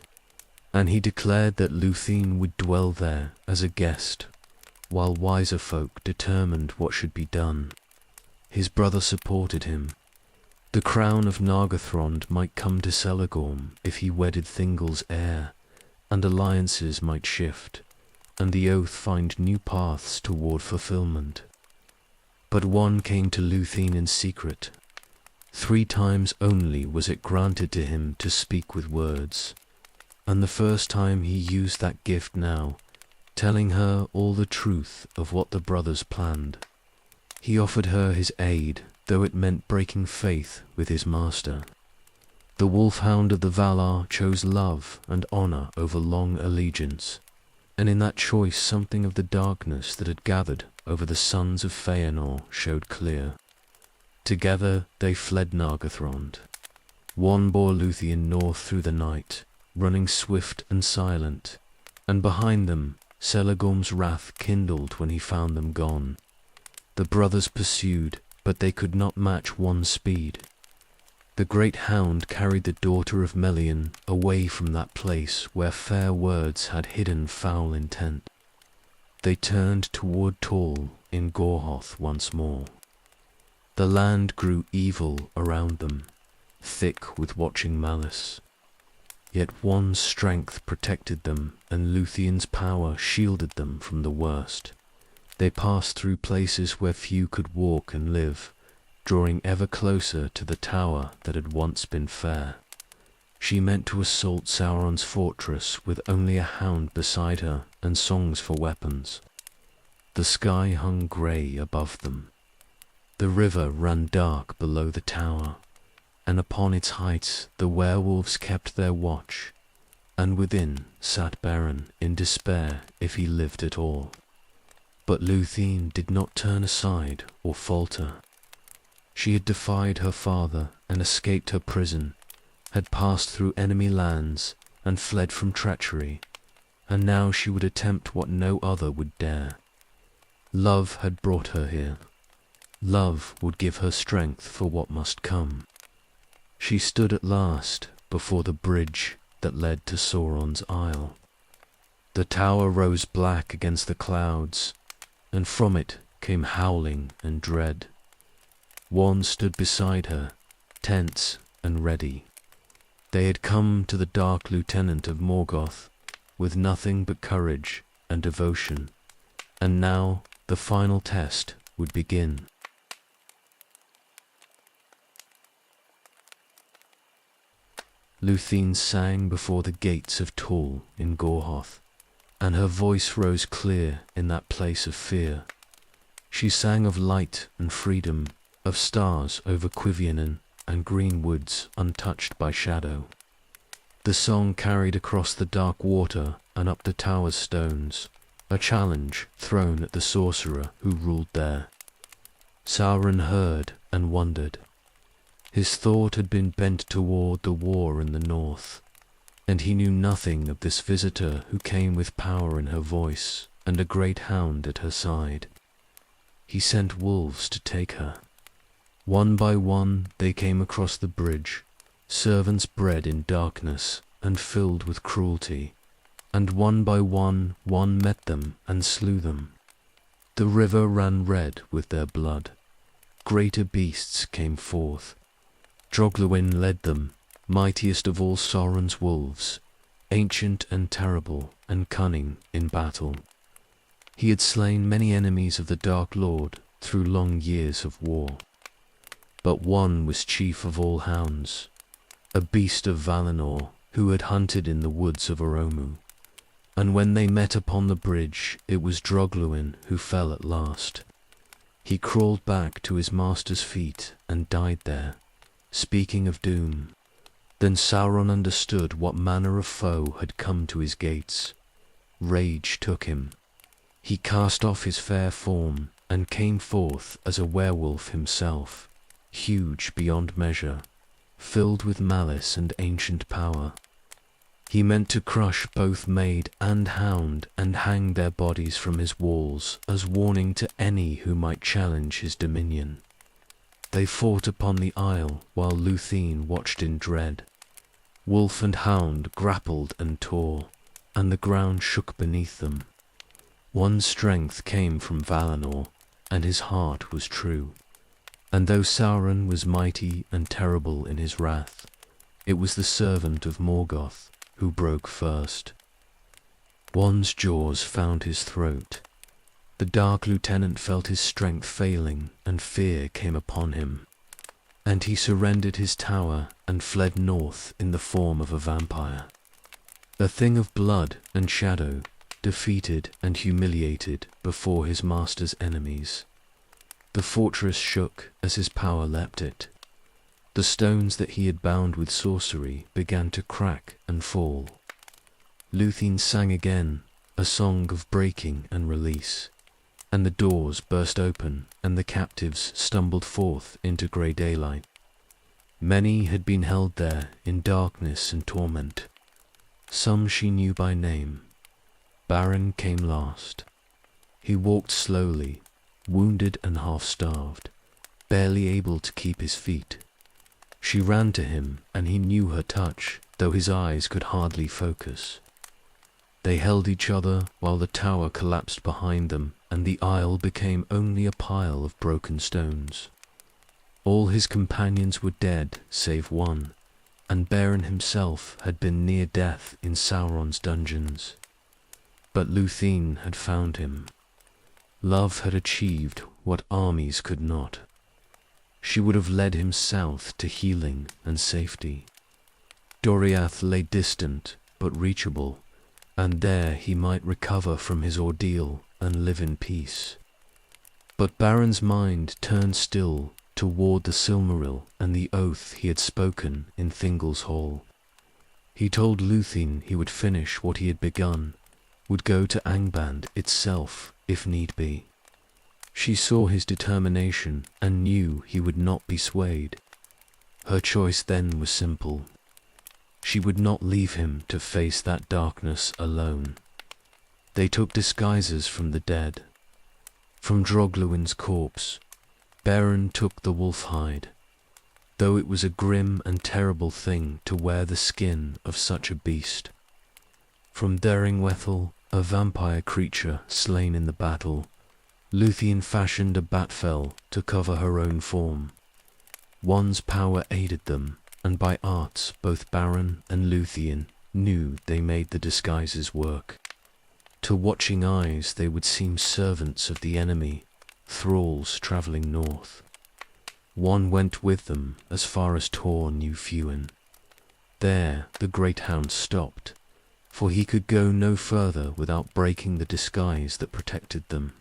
and he declared that Luthien would dwell there as a guest, while wiser folk determined what should be done. His brother supported him. The crown of Nargothrond might come to Celegorm if he wedded Thingol's heir, and alliances might shift, and the oath find new paths toward fulfillment. But one came to Luthien in secret. 3 times only was it granted to him to speak with words, and the first time he used that gift now, telling her all the truth of what the brothers planned. He offered her his aid, though it meant breaking faith with his master. The wolfhound of the Valar chose love and honor over long allegiance, and in that choice something of the darkness that had gathered over the sons of Feanor showed clear. Together they fled Nargothrond. One bore Luthien north through the night, running swift and silent, and behind them Celegorm's wrath kindled when he found them gone. The brothers pursued, but they could not match one's speed. The great hound carried the daughter of Melian away from that place where fair words had hidden foul intent. They turned toward Tall in Gorhoth once more. The land grew evil around them, thick with watching malice. Yet one's strength protected them, and Luthien's power shielded them from the worst. They passed through places where few could walk and live, drawing ever closer to the tower that had once been fair. She meant to assault Sauron's fortress with only a hound beside her and songs for weapons. The sky hung grey above them. The river ran dark below the tower, and upon its heights the werewolves kept their watch, and within sat Beren in despair if he lived at all. But Luthien did not turn aside or falter. She had defied her father and escaped her prison, had passed through enemy lands and fled from treachery, and now she would attempt what no other would dare. Love had brought her here. Love would give her strength for what must come. She stood at last before the bridge that led to Sauron's Isle. The tower rose black against the clouds, and from it came howling and dread. One stood beside her, tense and ready. They had come to the Dark Lieutenant of Morgoth with nothing but courage and devotion, and now the final test would begin. Luthien sang before the gates of Tall in Gorhoth, and her voice rose clear in that place of fear. She sang of light and freedom, of stars over Quivionen and green woods untouched by shadow. The song carried across the dark water and up the tower's stones, a challenge thrown at the sorcerer who ruled there. Sauron heard and wondered. His thought had been bent toward the war in the north, and he knew nothing of this visitor who came with power in her voice and a great hound at her side. He sent wolves to take her. One by one they came across the bridge, servants bred in darkness and filled with cruelty, and one by one met them and slew them. The river ran red with their blood. Greater beasts came forth. Drogluin led them, mightiest of all Sauron's wolves, ancient and terrible and cunning in battle. He had slain many enemies of the Dark Lord through long years of war. But one was chief of all hounds, a beast of Valinor who had hunted in the woods of Oromu. And when they met upon the bridge, it was Drogluin who fell at last. He crawled back to his master's feet and died there, speaking of doom. Then Sauron understood what manner of foe had come to his gates. Rage took him. He cast off his fair form and came forth as a werewolf himself, huge beyond measure, filled with malice and ancient power. He meant to crush both maid and hound and hang their bodies from his walls as warning to any who might challenge his dominion. They fought upon the isle while Luthien watched in dread. Wolf and hound grappled and tore, and the ground shook beneath them. One's strength came from Valinor, and his heart was true. And though Sauron was mighty and terrible in his wrath, it was the servant of Morgoth who broke first. One's jaws found his throat. The Dark Lieutenant felt his strength failing, and fear came upon him. And he surrendered his tower and fled north in the form of a vampire. A thing of blood and shadow, defeated and humiliated before his master's enemies. The fortress shook as his power leapt it. The stones that he had bound with sorcery began to crack and fall. Luthien sang again, a song of breaking and release, and the doors burst open and the captives stumbled forth into grey daylight. Many had been held there in darkness and torment. Some she knew by name. Baron came last. He walked slowly, wounded and half-starved, barely able to keep his feet. She ran to him, and he knew her touch, though his eyes could hardly focus. They held each other while the tower collapsed behind them, and the isle became only a pile of broken stones. All his companions were dead, save one, and Beren himself had been near death in Sauron's dungeons. But Luthien had found him. Love had achieved what armies could not. She would have led him south to healing and safety. Doriath lay distant but reachable, and there he might recover from his ordeal and live in peace. But Baron's mind turned still toward the Silmaril and the oath he had spoken in Thingol's hall. He told Luthien he would finish what he had begun, would go to Angband itself if need be. She saw his determination and knew he would not be swayed. Her choice then was simple. She would not leave him to face that darkness alone. They took disguises from the dead. From Drogluin's corpse, Beren took the wolf hide, though it was a grim and terrible thing to wear the skin of such a beast. From Deringwethel, a vampire creature slain in the battle, Luthien fashioned a batfell to cover her own form. One's power aided them, and by arts both Baron and Luthien knew they made the disguises work. To watching eyes they would seem servants of the enemy, thralls travelling north. One went with them as far as Tor New Fuin. There the great hound stopped, for he could go no further without breaking the disguise that protected them.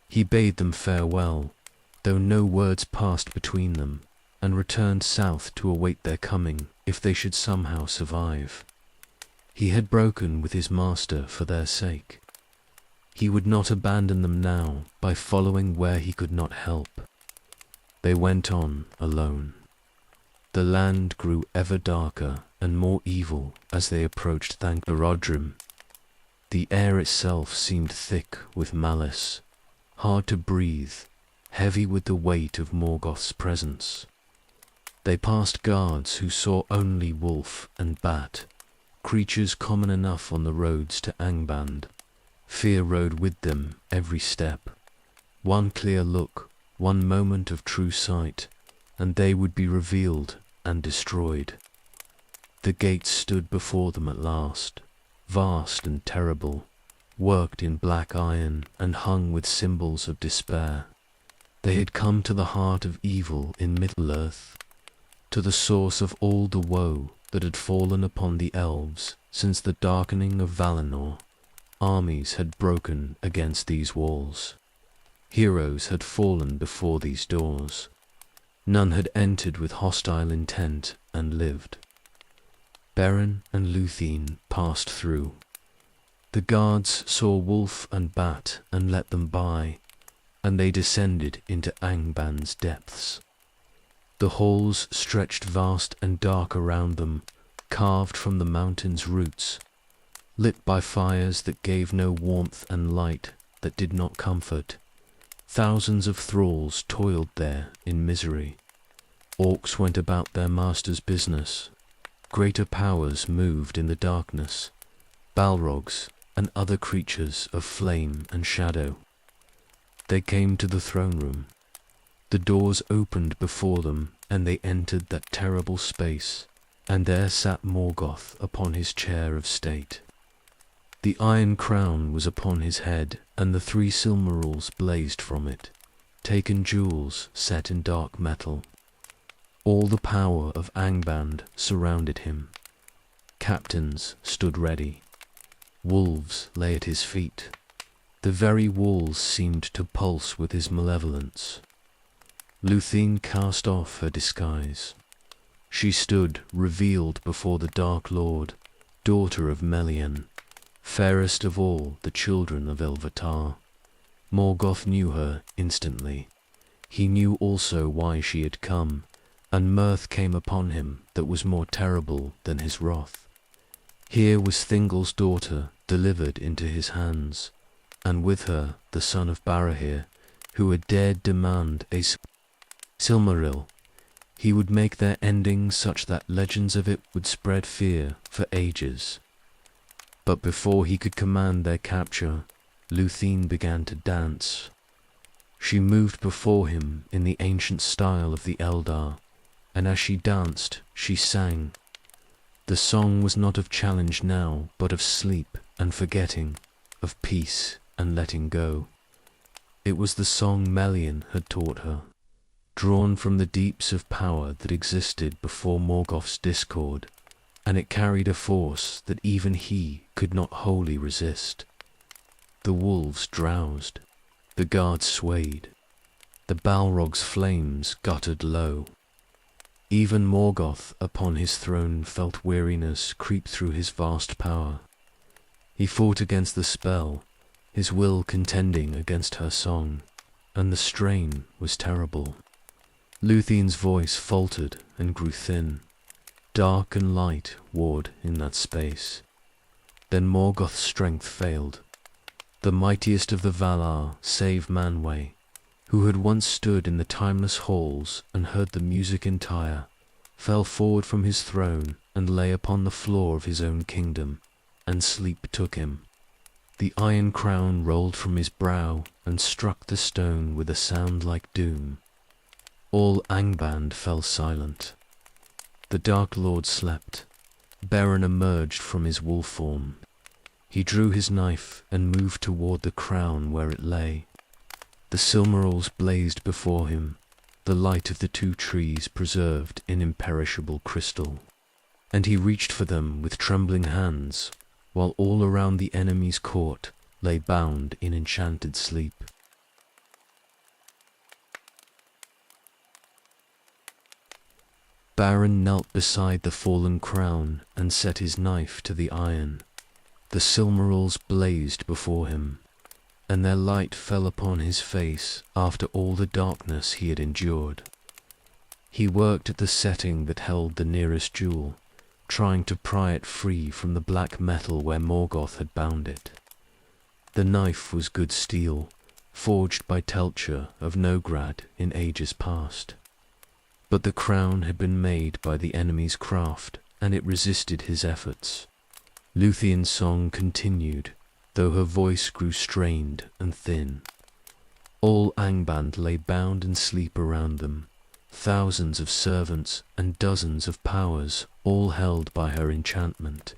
He bade them farewell, though no words passed between them, and returned south to await their coming if they should somehow survive. He had broken with his master for their sake. He would not abandon them now by following where he could not help. They went on alone. The land grew ever darker and more evil as they approached Thangorodrim. The air itself seemed thick with malice, hard to breathe, heavy with the weight of Morgoth's presence. They passed guards who saw only wolf and bat, creatures common enough on the roads to Angband. Fear rode with them every step. One clear look, one moment of true sight, and they would be revealed and destroyed. The gates stood before them at last, vast and terrible, worked in black iron and hung with symbols of despair. They had come to the heart of evil in Middle-earth, to the source of all the woe that had fallen upon the elves since the darkening of Valinor. Armies had broken against these walls. Heroes had fallen before these doors. None had entered with hostile intent and lived. Beren and Luthien passed through. The guards saw wolf and bat and let them by, and they descended into Angband's depths. The halls stretched vast and dark around them, carved from the mountain's roots, lit by fires that gave no warmth and light that did not comfort. Thousands of thralls toiled there in misery. Orcs went about their master's business. Greater powers moved in the darkness. Balrogs, and other creatures of flame and shadow. They came to the throne room. The doors opened before them, and they entered that terrible space, and there sat Morgoth upon his chair of state. The iron crown was upon his head, and the 3 Silmarils blazed from it, taken jewels set in dark metal. All the power of Angband surrounded him. Captains stood ready. Wolves lay at his feet. The very walls seemed to pulse with his malevolence. Luthien cast off her disguise. She stood revealed before the Dark Lord, daughter of Melian, fairest of all the children of Ilúvatar. Morgoth knew her instantly. He knew also why she had come, and mirth came upon him that was more terrible than his wrath. Here was Thingol's daughter delivered into his hands, and with her the son of Barahir, who had dared demand a Silmaril. He would make their ending such that legends of it would spread fear for ages. But before he could command their capture, Luthien began to dance. She moved before him in the ancient style of the Eldar, and as she danced, she sang. The song was not of challenge now, but of sleep and forgetting, of peace and letting go. It was the song Melian had taught her, drawn from the deeps of power that existed before Morgoth's discord, and it carried a force that even he could not wholly resist. The wolves drowsed, the guards swayed, the Balrog's flames guttered low. Even Morgoth upon his throne felt weariness creep through his vast power. He fought against the spell, his will contending against her song, and the strain was terrible. Luthien's voice faltered and grew thin. Dark and light warred in that space. Then Morgoth's strength failed. The mightiest of the Valar, save Manwë, who had once stood in the timeless halls and heard the music entire, fell forward from his throne and lay upon the floor of his own kingdom, and sleep took him. The iron crown rolled from his brow and struck the stone with a sound like doom. All Angband fell silent. The Dark Lord slept. Beren emerged from his wolf form. He drew his knife and moved toward the crown where it lay. The Silmarils blazed before him, the light of the 2 trees preserved in imperishable crystal. And he reached for them with trembling hands, while all around the enemy's court lay bound in enchanted sleep. Beren knelt beside the fallen crown and set his knife to the iron. The Silmarils blazed before him, and their light fell upon his face after all the darkness he had endured. He worked at the setting that held the nearest jewel, trying to pry it free from the black metal where Morgoth had bound it. The knife was good steel, forged by Teltchur of Nograd in ages past. But the crown had been made by the enemy's craft, and it resisted his efforts. Luthien's song continued, though her voice grew strained and thin. All Angband lay bound in sleep around them, thousands of servants and dozens of powers, all held by her enchantment,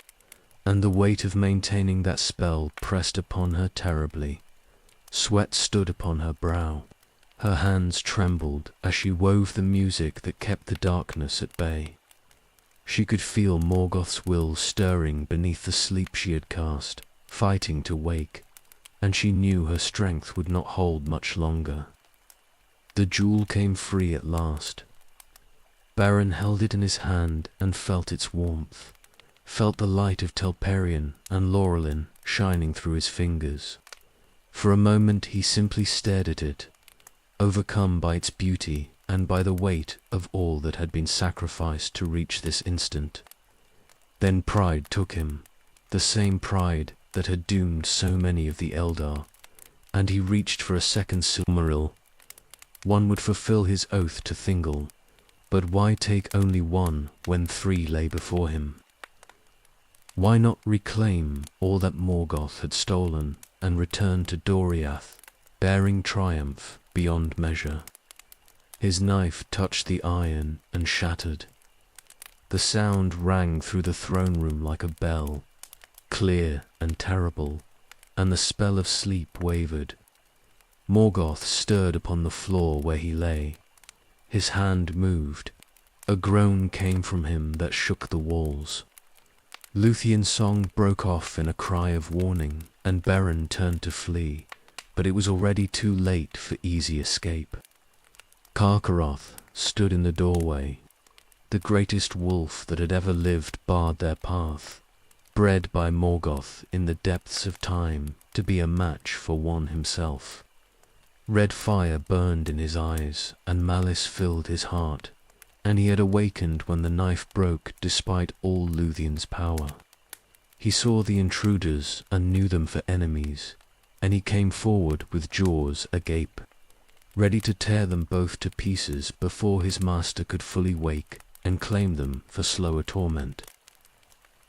and the weight of maintaining that spell pressed upon her terribly. Sweat stood upon her brow. Her hands trembled as she wove the music that kept the darkness at bay. She could feel Morgoth's will stirring beneath the sleep she had cast, fighting to wake, and she knew her strength would not hold much longer. The jewel came free at last. Beren held it in his hand and felt its warmth, felt the light of Telperion and Laurelin shining through his fingers. For a moment he simply stared at it, overcome by its beauty and by the weight of all that had been sacrificed to reach this instant. Then pride took him, the same pride that had doomed so many of the Eldar, and he reached for a second Silmaril. One would fulfill his oath to Thingol, but why take only one when 3 lay before him? Why not reclaim all that Morgoth had stolen and return to Doriath, bearing triumph beyond measure? His knife touched the iron and shattered. The sound rang through the throne room like a bell, clear and terrible, and the spell of sleep wavered. Morgoth stirred upon the floor where he lay. His hand moved. A groan came from him that shook the walls. Lúthien's song broke off in a cry of warning, and Beren turned to flee, but it was already too late for easy escape. Karkaroth stood in the doorway. The greatest wolf that had ever lived barred their path, bred by Morgoth in the depths of time to be a match for one himself. Red fire burned in his eyes, and malice filled his heart, and he had awakened when the knife broke despite all Lúthien's power. He saw the intruders and knew them for enemies, and he came forward with jaws agape, ready to tear them both to pieces before his master could fully wake and claim them for slower torment.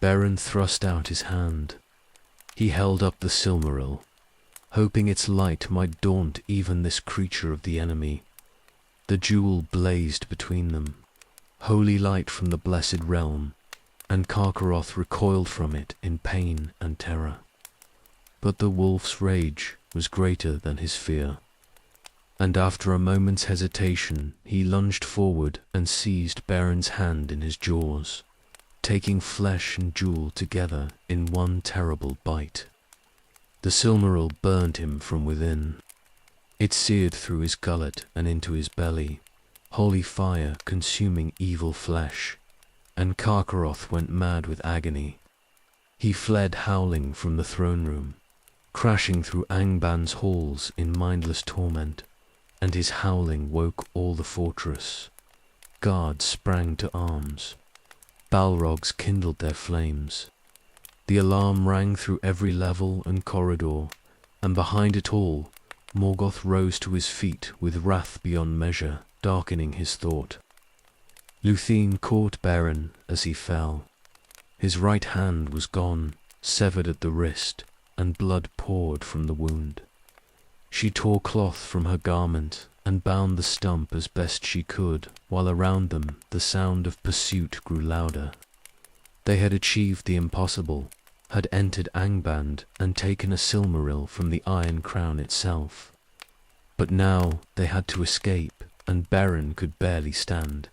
Beren thrust out his hand. He held up the Silmaril, hoping its light might daunt even this creature of the enemy. The jewel blazed between them, holy light from the blessed realm, and Karkaroth recoiled from it in pain and terror. But the wolf's rage was greater than his fear, and after a moment's hesitation he lunged forward and seized Beren's hand in his jaws, taking flesh and jewel together in one terrible bite. The Silmaril burned him from within. It seared through his gullet and into his belly, holy fire consuming evil flesh, and Karkaroth went mad with agony. He fled howling from the throne room, crashing through Angban's halls in mindless torment, and his howling woke all the fortress. Guards sprang to arms. Balrogs kindled their flames. The alarm rang through every level and corridor, and behind it all, Morgoth rose to his feet with wrath beyond measure, darkening his thought. Lúthien caught Beren as he fell. His right hand was gone, severed at the wrist, and blood poured from the wound. She tore cloth from her garment and bound the stump as best she could, while around them the sound of pursuit grew louder. They had achieved the impossible, had entered Angband and taken a Silmaril from the Iron Crown itself. But now they had to escape, and Beren could barely stand.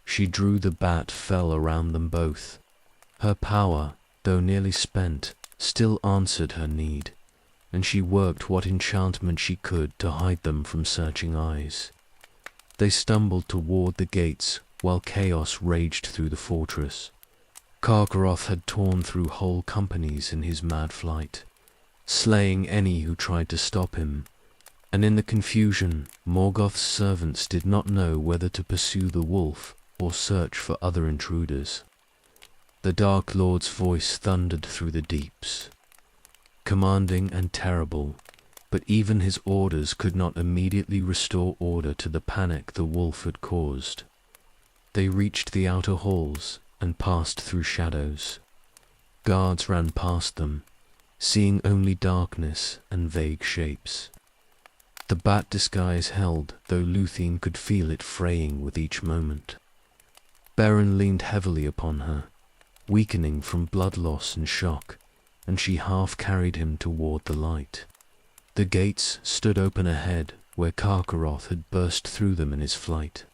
She drew the bat fell around them both. Her power, though nearly spent, still answered her need, and she worked what enchantment she could to hide them from searching eyes. They stumbled toward the gates while chaos raged through the fortress. Karkaroth had torn through whole companies in his mad flight, slaying any who tried to stop him, and in the confusion Morgoth's servants did not know whether to pursue the wolf or search for other intruders. The Dark Lord's voice thundered through the deeps, commanding and terrible, but even his orders could not immediately restore order to the panic the wolf had caused. They reached the outer halls and passed through shadows. Guards ran past them, seeing only darkness and vague shapes. The bat disguise held, though Lúthien could feel it fraying with each moment. Beren leaned heavily upon her, weakening from blood loss and shock, and she half carried him toward the light. The gates stood open ahead, where Karkaroth had burst through them in his flight.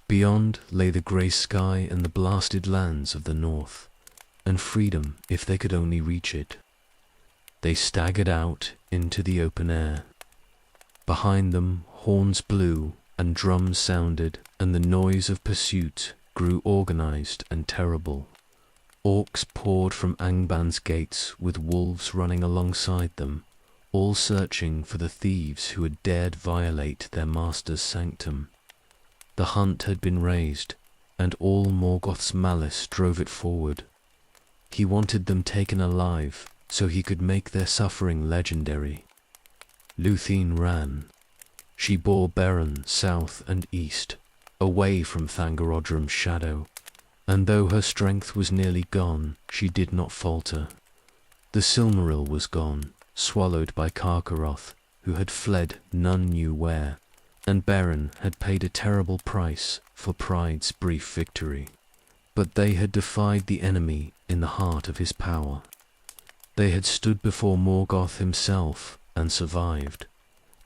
Beyond lay the grey sky and the blasted lands of the north, and freedom if they could only reach it. They staggered out into the open air. Behind them horns blew and drums sounded, and the noise of pursuit grew organized and terrible. Orcs poured from Angban's gates with wolves running alongside them, all searching for the thieves who had dared violate their master's sanctum. The hunt had been raised, and all Morgoth's malice drove it forward. He wanted them taken alive, so he could make their suffering legendary. Lúthien ran. She bore Beren south and east, away from Thangorodrim's shadow, and though her strength was nearly gone, she did not falter. The Silmaril was gone, swallowed by Karkaroth, who had fled none knew where, and Beren had paid a terrible price for pride's brief victory. But they had defied the enemy in the heart of his power. They had stood before Morgoth himself and survived.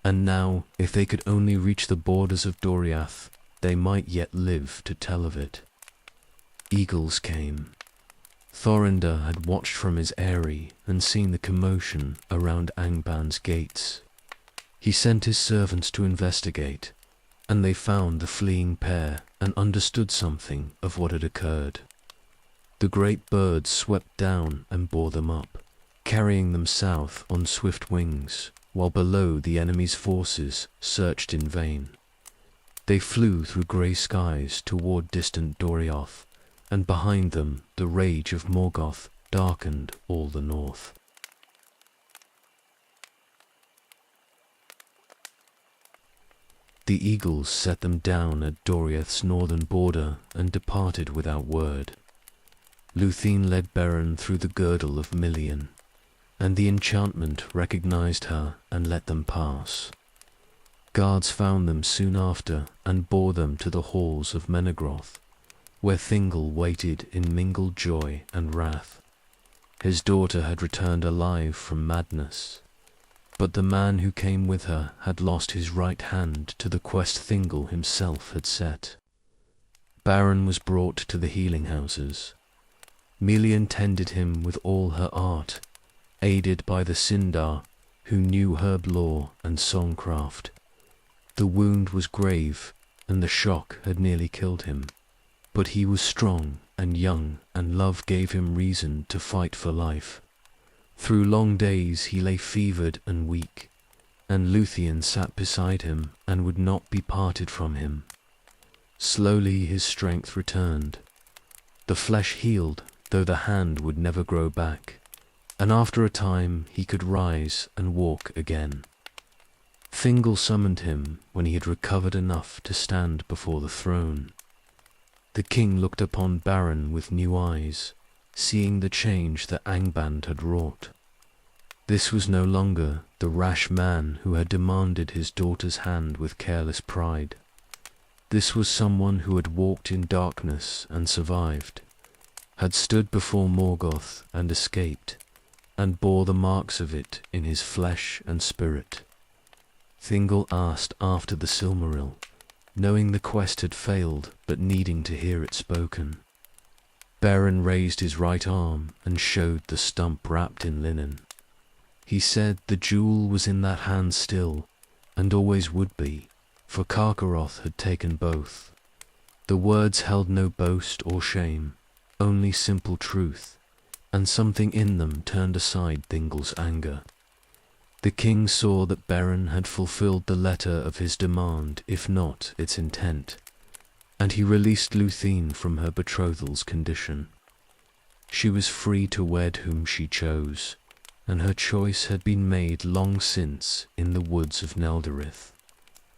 And now, if they could only reach the borders of Doriath, they might yet live to tell of it. Eagles came. Thorindr had watched from his eyrie and seen the commotion around Angban's gates. He sent his servants to investigate, and they found the fleeing pair and understood something of what had occurred. The great birds swept down and bore them up, carrying them south on swift wings, while below the enemy's forces searched in vain. They flew through grey skies toward distant Doriath, and behind them the rage of Morgoth darkened all the north. The eagles set them down at Doriath's northern border and departed without word. Lúthien led Beren through the girdle of Melian, and the enchantment recognized her and let them pass. Guards found them soon after and bore them to the halls of Menegroth, where Thingol waited in mingled joy and wrath. His daughter had returned alive from madness, but the man who came with her had lost his right hand to the quest Thingol himself had set. Beren was brought to the healing houses. Melian tended him with all her art, aided by the Sindar, who knew herb lore and songcraft. The wound was grave, and the shock had nearly killed him. But he was strong and young, and love gave him reason to fight for life. Through long days he lay fevered and weak, and Lúthien sat beside him and would not be parted from him. Slowly his strength returned. The flesh healed, though the hand would never grow back, and after a time he could rise and walk again. Thingol summoned him when he had recovered enough to stand before the throne. The king looked upon Beren with new eyes, seeing the change that Angband had wrought. This was no longer the rash man who had demanded his daughter's hand with careless pride. This was someone who had walked in darkness and survived, had stood before Morgoth and escaped, and bore the marks of it in his flesh and spirit. Thingol asked after the Silmaril, knowing the quest had failed, but needing to hear it spoken. Beren raised his right arm and showed the stump wrapped in linen. He said the jewel was in that hand still, and always would be, for Karkaroth had taken both. The words held no boast or shame, only simple truth, and something in them turned aside Thingol's anger. The king saw that Beren had fulfilled the letter of his demand, if not its intent, and he released Lúthien from her bethrothal's condition. She was free to wed whom she chose, and her choice had been made long since in the woods of Nelderith.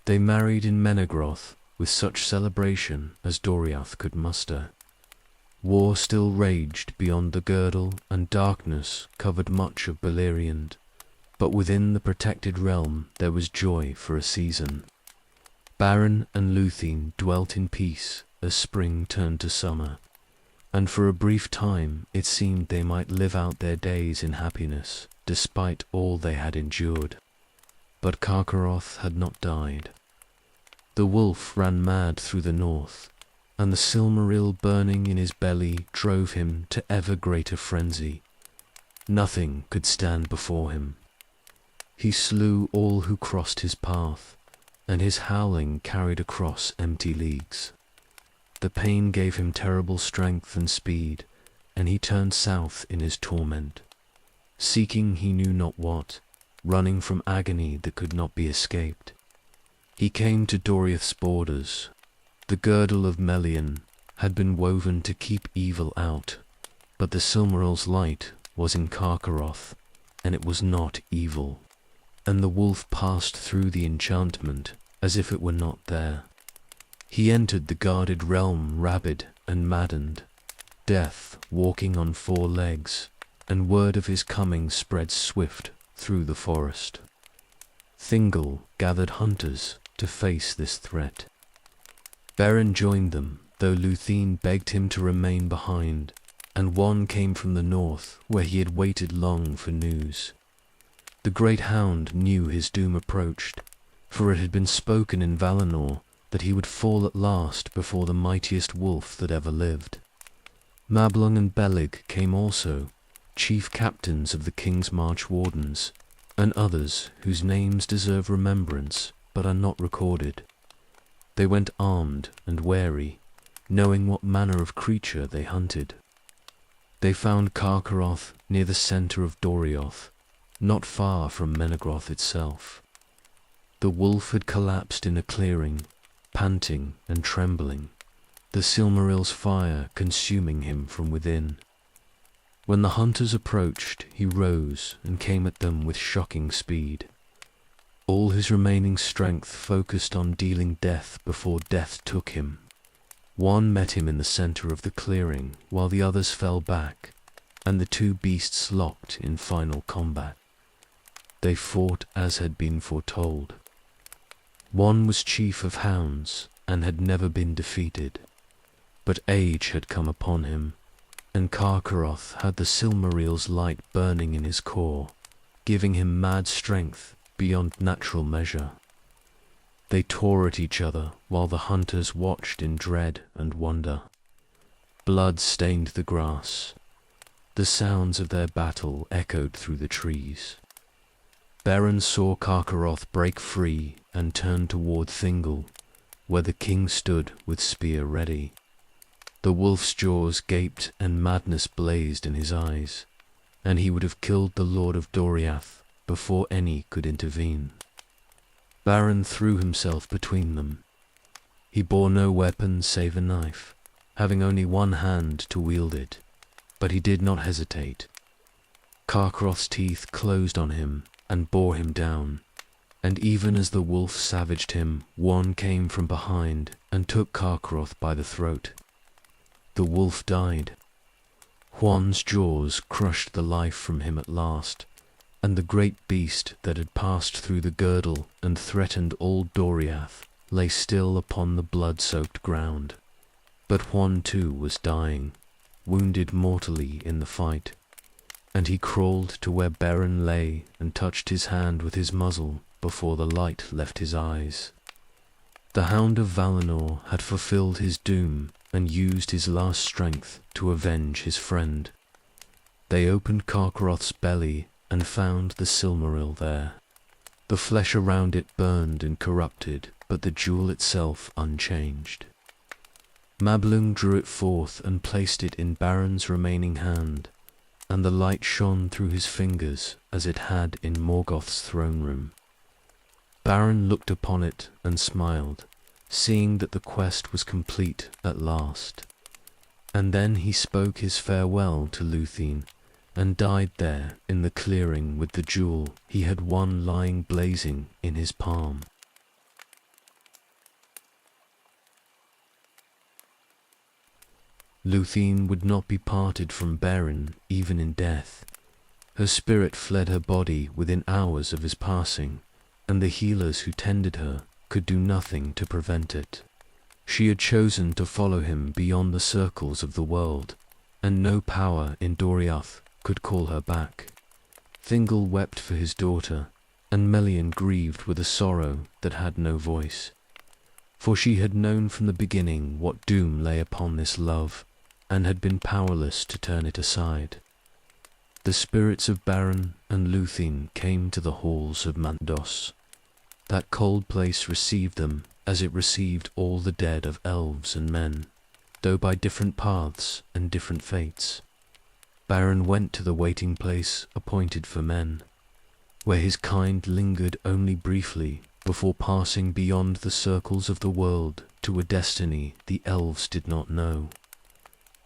They married in Menegroth with such celebration as Doriath could muster. War still raged beyond the girdle, and darkness covered much of Beleriand, but within the protected realm there was joy for a season. Beren and Lúthien dwelt in peace as spring turned to summer, and for a brief time it seemed they might live out their days in happiness, despite all they had endured. But Karkaroth had not died. The wolf ran mad through the north, and the Silmaril burning in his belly drove him to ever greater frenzy. Nothing could stand before him. He slew all who crossed his path, and his howling carried across empty leagues. The pain gave him terrible strength and speed, and he turned south in his torment, seeking he knew not what, running from agony that could not be escaped. He came to Doriath's borders. The girdle of Melian had been woven to keep evil out, but the Silmaril's light was in Karkaroth, and it was not evil, and the wolf passed through the enchantment as if it were not there. He entered the guarded realm rabid and maddened, Death walking on 4 legs, and word of his coming spread swift through the forest. Thingol gathered hunters to face this threat. Beren joined them, though Lúthien begged him to remain behind, and one came from the north, where he had waited long for news. The great hound knew his doom approached, for it had been spoken in Valinor that he would fall at last before the mightiest wolf that ever lived. Mablung and Belig came also, chief captains of the king's march wardens, and others whose names deserve remembrance but are not recorded. They went armed and wary, knowing what manner of creature they hunted. They found Carcharoth near the centre of Dorioth, not far from Menegroth itself. The wolf had collapsed in a clearing, panting and trembling, the Silmarill's fire consuming him from within. When the hunters approached, he rose and came at them with shocking speed. All his remaining strength focused on dealing death before death took him. One met him in the center of the clearing, while the others fell back, and the 2 beasts locked in final combat. They fought as had been foretold. One was chief of hounds, and had never been defeated, but age had come upon him, and Carcharoth had the Silmarill's light burning in his core, giving him mad strength beyond natural measure. They tore at each other while the hunters watched in dread and wonder. Blood stained the grass. The sounds of their battle echoed through the trees. Beren saw Carcharoth break free and turn toward Thingol, where the king stood with spear ready. The wolf's jaws gaped and madness blazed in his eyes, and he would have killed the Lord of Doriath before any could intervene. Beren threw himself between them. He bore no weapon save a knife, having only one hand to wield it, but he did not hesitate. Carcharoth's teeth closed on him and bore him down, and even as the wolf savaged him, one came from behind and took Carcharoth by the throat. The wolf died. Huan's jaws crushed the life from him at last, and the great beast that had passed through the girdle and threatened all Doriath lay still upon the blood-soaked ground. But Huan too was dying, wounded mortally in the fight, and he crawled to where Beren lay and touched his hand with his muzzle before the light left his eyes. The Hound of Valinor had fulfilled his doom and used his last strength to avenge his friend. They opened Carcharoth's belly and found the Silmarill there. The flesh around it burned and corrupted, but the jewel itself unchanged. Mablung drew it forth and placed it in Beren's remaining hand, and the light shone through his fingers as it had in Morgoth's throne room. Beren looked upon it and smiled, seeing that the quest was complete at last. And then he spoke his farewell to Lúthien, and died there in the clearing with the jewel he had won lying blazing in his palm. Lúthien would not be parted from Beren even in death. Her spirit fled her body within hours of his passing, and the healers who tended her could do nothing to prevent it. She had chosen to follow him beyond the circles of the world, and no power in Doriath could call her back. Thingol wept for his daughter, and Melian grieved with a sorrow that had no voice. For she had known from the beginning what doom lay upon this love, and had been powerless to turn it aside. The spirits of Beren and Lúthien came to the halls of Mandos. That cold place received them as it received all the dead of elves and men, though by different paths and different fates. Beren went to the waiting place appointed for men, where his kind lingered only briefly before passing beyond the circles of the world to a destiny the elves did not know.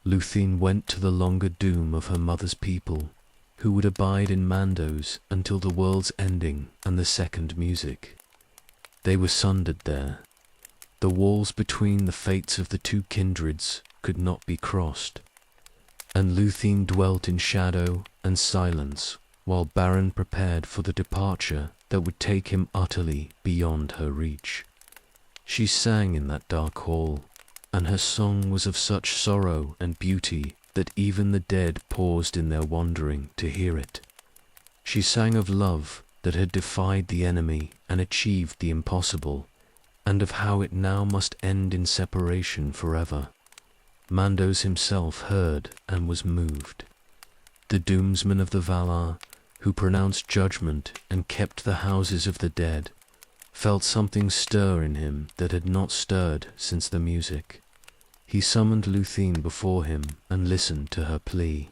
Lúthien went to the longer doom of her mother's people, who would abide in Mandos until the world's ending and the second music. They were sundered there. The walls between the fates of the two kindreds could not be crossed. and Luthien dwelt in shadow and silence, while Beren prepared for the departure that would take him utterly beyond her reach. She sang in that dark hall, and her song was of such sorrow and beauty that even the dead paused in their wandering to hear it. She sang of love that had defied the enemy and achieved the impossible, and of how it now must end in separation forever. Mandos himself heard and was moved. The doomsman of the Valar, who pronounced judgment and kept the houses of the dead, felt something stir in him that had not stirred since the music. He summoned Luthien before him and listened to her plea.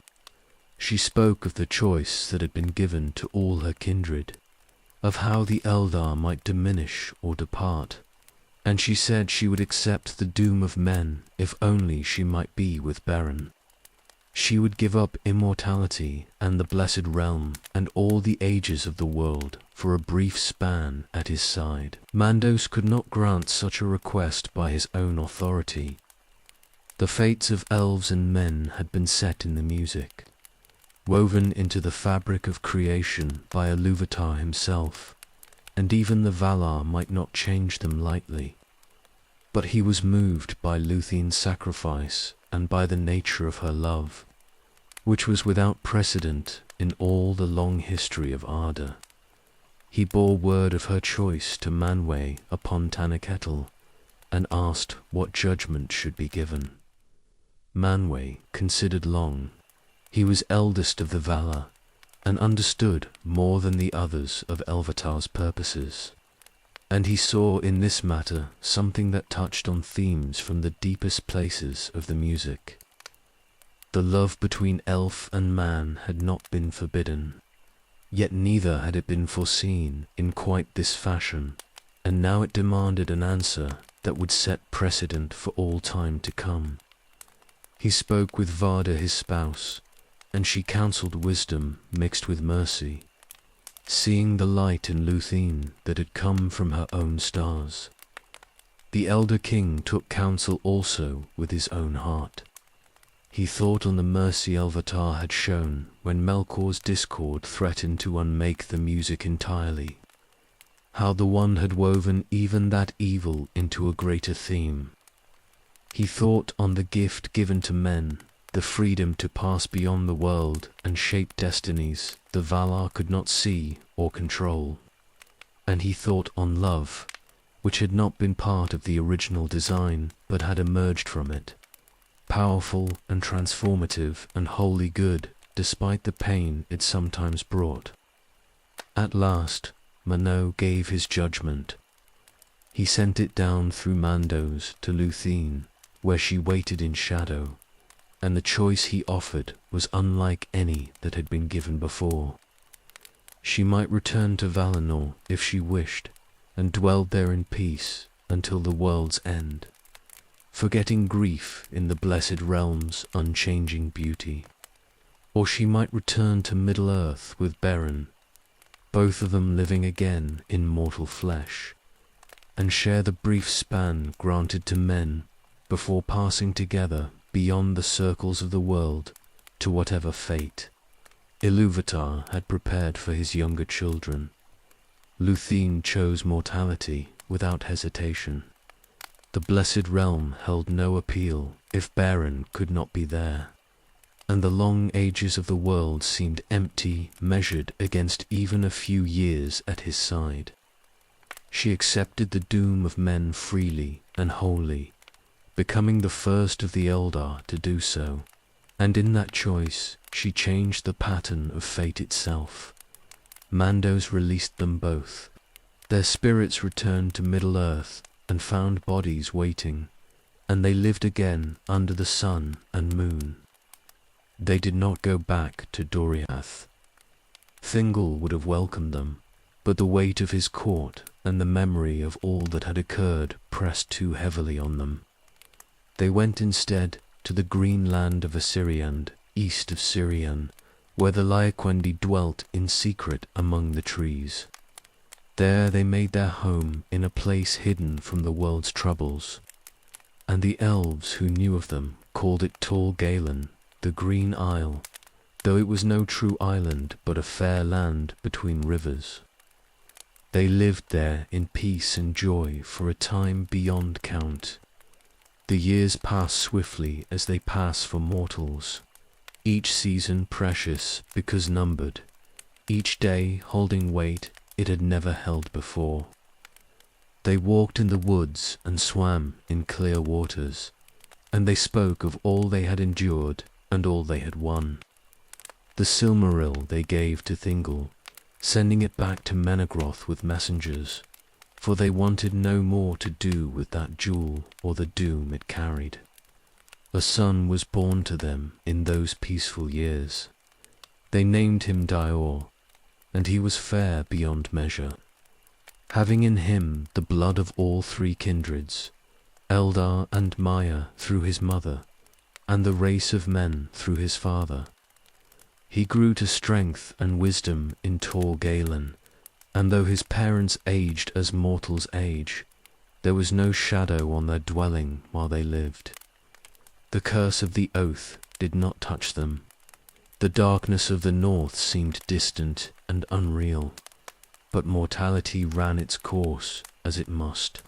She spoke of the choice that had been given to all her kindred, of how the Eldar might diminish or depart, and she said she would accept the doom of men if only she might be with Beren. She would give up immortality and the blessed realm and all the ages of the world for a brief span at his side. Mandos could not grant such a request by his own authority. The fates of elves and men had been set in the music, woven into the fabric of creation by LOTR himself, and even the Valar might not change them lightly. But he was moved by Luthien's sacrifice and by the nature of her love, which was without precedent in all the long history of Arda. He bore word of her choice to Manwë upon Tanaketel, and asked what judgment should be given. Manwë considered long. He was eldest of the Valar, and understood more than the others of Elvatar's purposes, and he saw in this matter something that touched on themes from the deepest places of the music. The love between elf and man had not been forbidden, yet neither had it been foreseen in quite this fashion, and now it demanded an answer that would set precedent for all time to come. He spoke with Varda his spouse, and she counselled wisdom mixed with mercy, seeing the light in Luthien that had come from her own stars. The elder king took counsel also with his own heart. He thought on the mercy Elvatar had shown when Melkor's discord threatened to unmake the music entirely, how the one had woven even that evil into a greater theme. He thought on the gift given to men, the freedom to pass beyond the world and shape destinies the Valar could not see or control. And he thought on love, which had not been part of the original design but had emerged from it, powerful and transformative and wholly good despite the pain it sometimes brought. At last, Manwë gave his judgment. He sent it down through Mandos to Luthien, where she waited in shadow, and the choice he offered was unlike any that had been given before. She might return to Valinor if she wished, and dwell there in peace until the world's end, forgetting grief in the blessed realm's unchanging beauty. Or she might return to Middle-earth with Beren, both of them living again in mortal flesh, and share the brief span granted to men before passing together beyond the circles of the world to whatever fate Ilúvatar had prepared for his younger children. Luthien chose mortality without hesitation. The blessed realm held no appeal if Beren could not be there, and the long ages of the world seemed empty measured against even a few years at his side. She accepted the doom of men freely and wholly, becoming the first of the Eldar to do so, and in that choice she changed the pattern of fate itself. Mandos released them both. Their spirits returned to Middle-earth and found bodies waiting, and they lived again under the sun and moon. They did not go back to Doriath. Thingol would have welcomed them, but the weight of his court and the memory of all that had occurred pressed too heavily on them. They went instead to the green land of Assyriand, east of Sirion, where the Laiquendi dwelt in secret among the trees. There they made their home in a place hidden from the world's troubles, and the elves who knew of them called it Tall Galen, the Green Isle, though it was no true island but a fair land between rivers. They lived there in peace and joy for a time beyond count. The years passed swiftly as they pass for mortals, each season precious because numbered, each day holding weight it had never held before. They walked in the woods and swam in clear waters, and they spoke of all they had endured and all they had won. The Silmaril they gave to Thingol, sending it back to Menegroth with messengers, for they wanted no more to do with that jewel or the doom it carried. A son was born to them in those peaceful years. They named him Dior, and he was fair beyond measure, having in him the blood of all three kindreds, Eldar and Maya through his mother, and the race of men through his father. He grew to strength and wisdom in Tor Galen, and though his parents aged as mortals age, there was no shadow on their dwelling while they lived. The curse of the oath did not touch them. The darkness of the north seemed distant and unreal, but mortality ran its course as it must.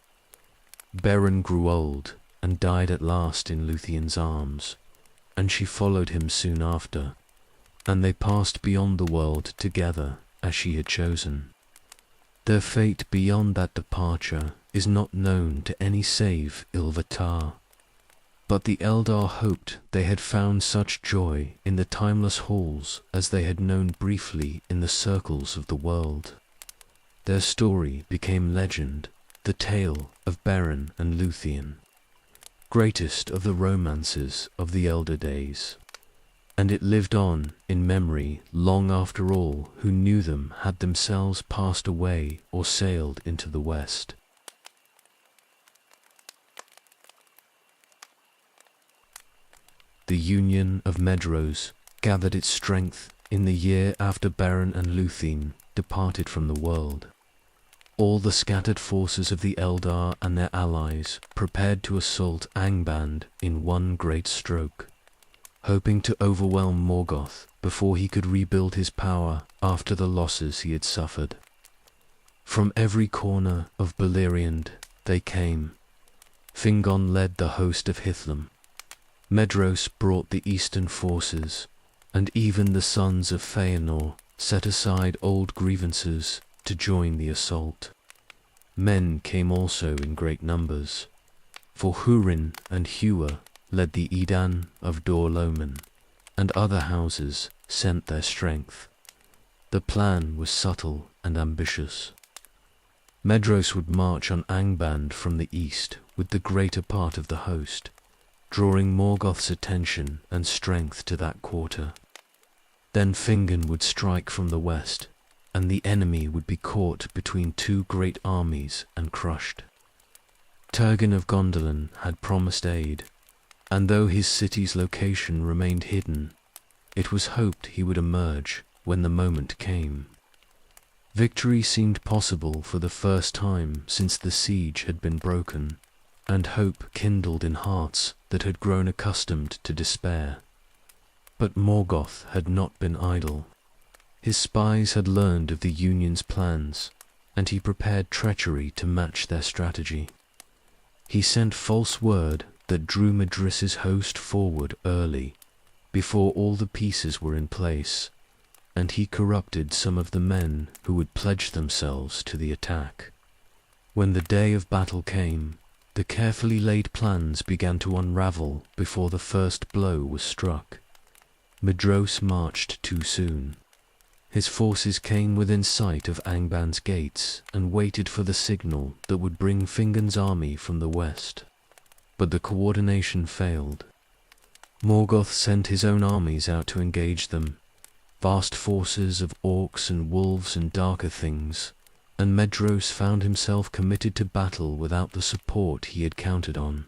Beren grew old and died at last in Lúthien's arms, and she followed him soon after, and they passed beyond the world together as she had chosen. Their fate beyond that departure is not known to any save Ilvatar, but the Eldar hoped they had found such joy in the timeless halls as they had known briefly in the circles of the world. Their story became legend, the tale of Beren and Lúthien, greatest of the romances of the elder days, and it lived on in memory long after all who knew them had themselves passed away or sailed into the west. The Union of Medros gathered its strength in the year after Beren and Lúthien departed from the world. All the scattered forces of the Eldar and their allies prepared to assault Angband in one great stroke, hoping to overwhelm Morgoth before he could rebuild his power after the losses he had suffered. From every corner of Beleriand they came. Fingon led the host of Hithlum. Medros brought the eastern forces, and even the sons of Feanor set aside old grievances to join the assault. Men came also in great numbers, for Húrin and Húa led the Edan of Dor Loman, and other houses sent their strength. The plan was subtle and ambitious. Medros would march on Angband from the east with the greater part of the host, drawing Morgoth's attention and strength to that quarter. Then Fingon would strike from the west, and the enemy would be caught between two great armies and crushed. Turgon of Gondolin had promised aid, and though his city's location remained hidden, it was hoped he would emerge when the moment came. Victory seemed possible for the first time since the siege had been broken, and hope kindled in hearts that had grown accustomed to despair. But Morgoth had not been idle. His spies had learned of the Union's plans, and he prepared treachery to match their strategy. He sent false word that drew Madris's host forward early, before all the pieces were in place, and he corrupted some of the men who would pledge themselves to the attack. When the day of battle came, the carefully laid plans began to unravel before the first blow was struck. Medros marched too soon. His forces came within sight of Angband's gates and waited for the signal that would bring Fingon's army from the west. But the coordination failed. Morgoth sent his own armies out to engage them, vast forces of orcs and wolves and darker things, and Medros found himself committed to battle without the support he had counted on.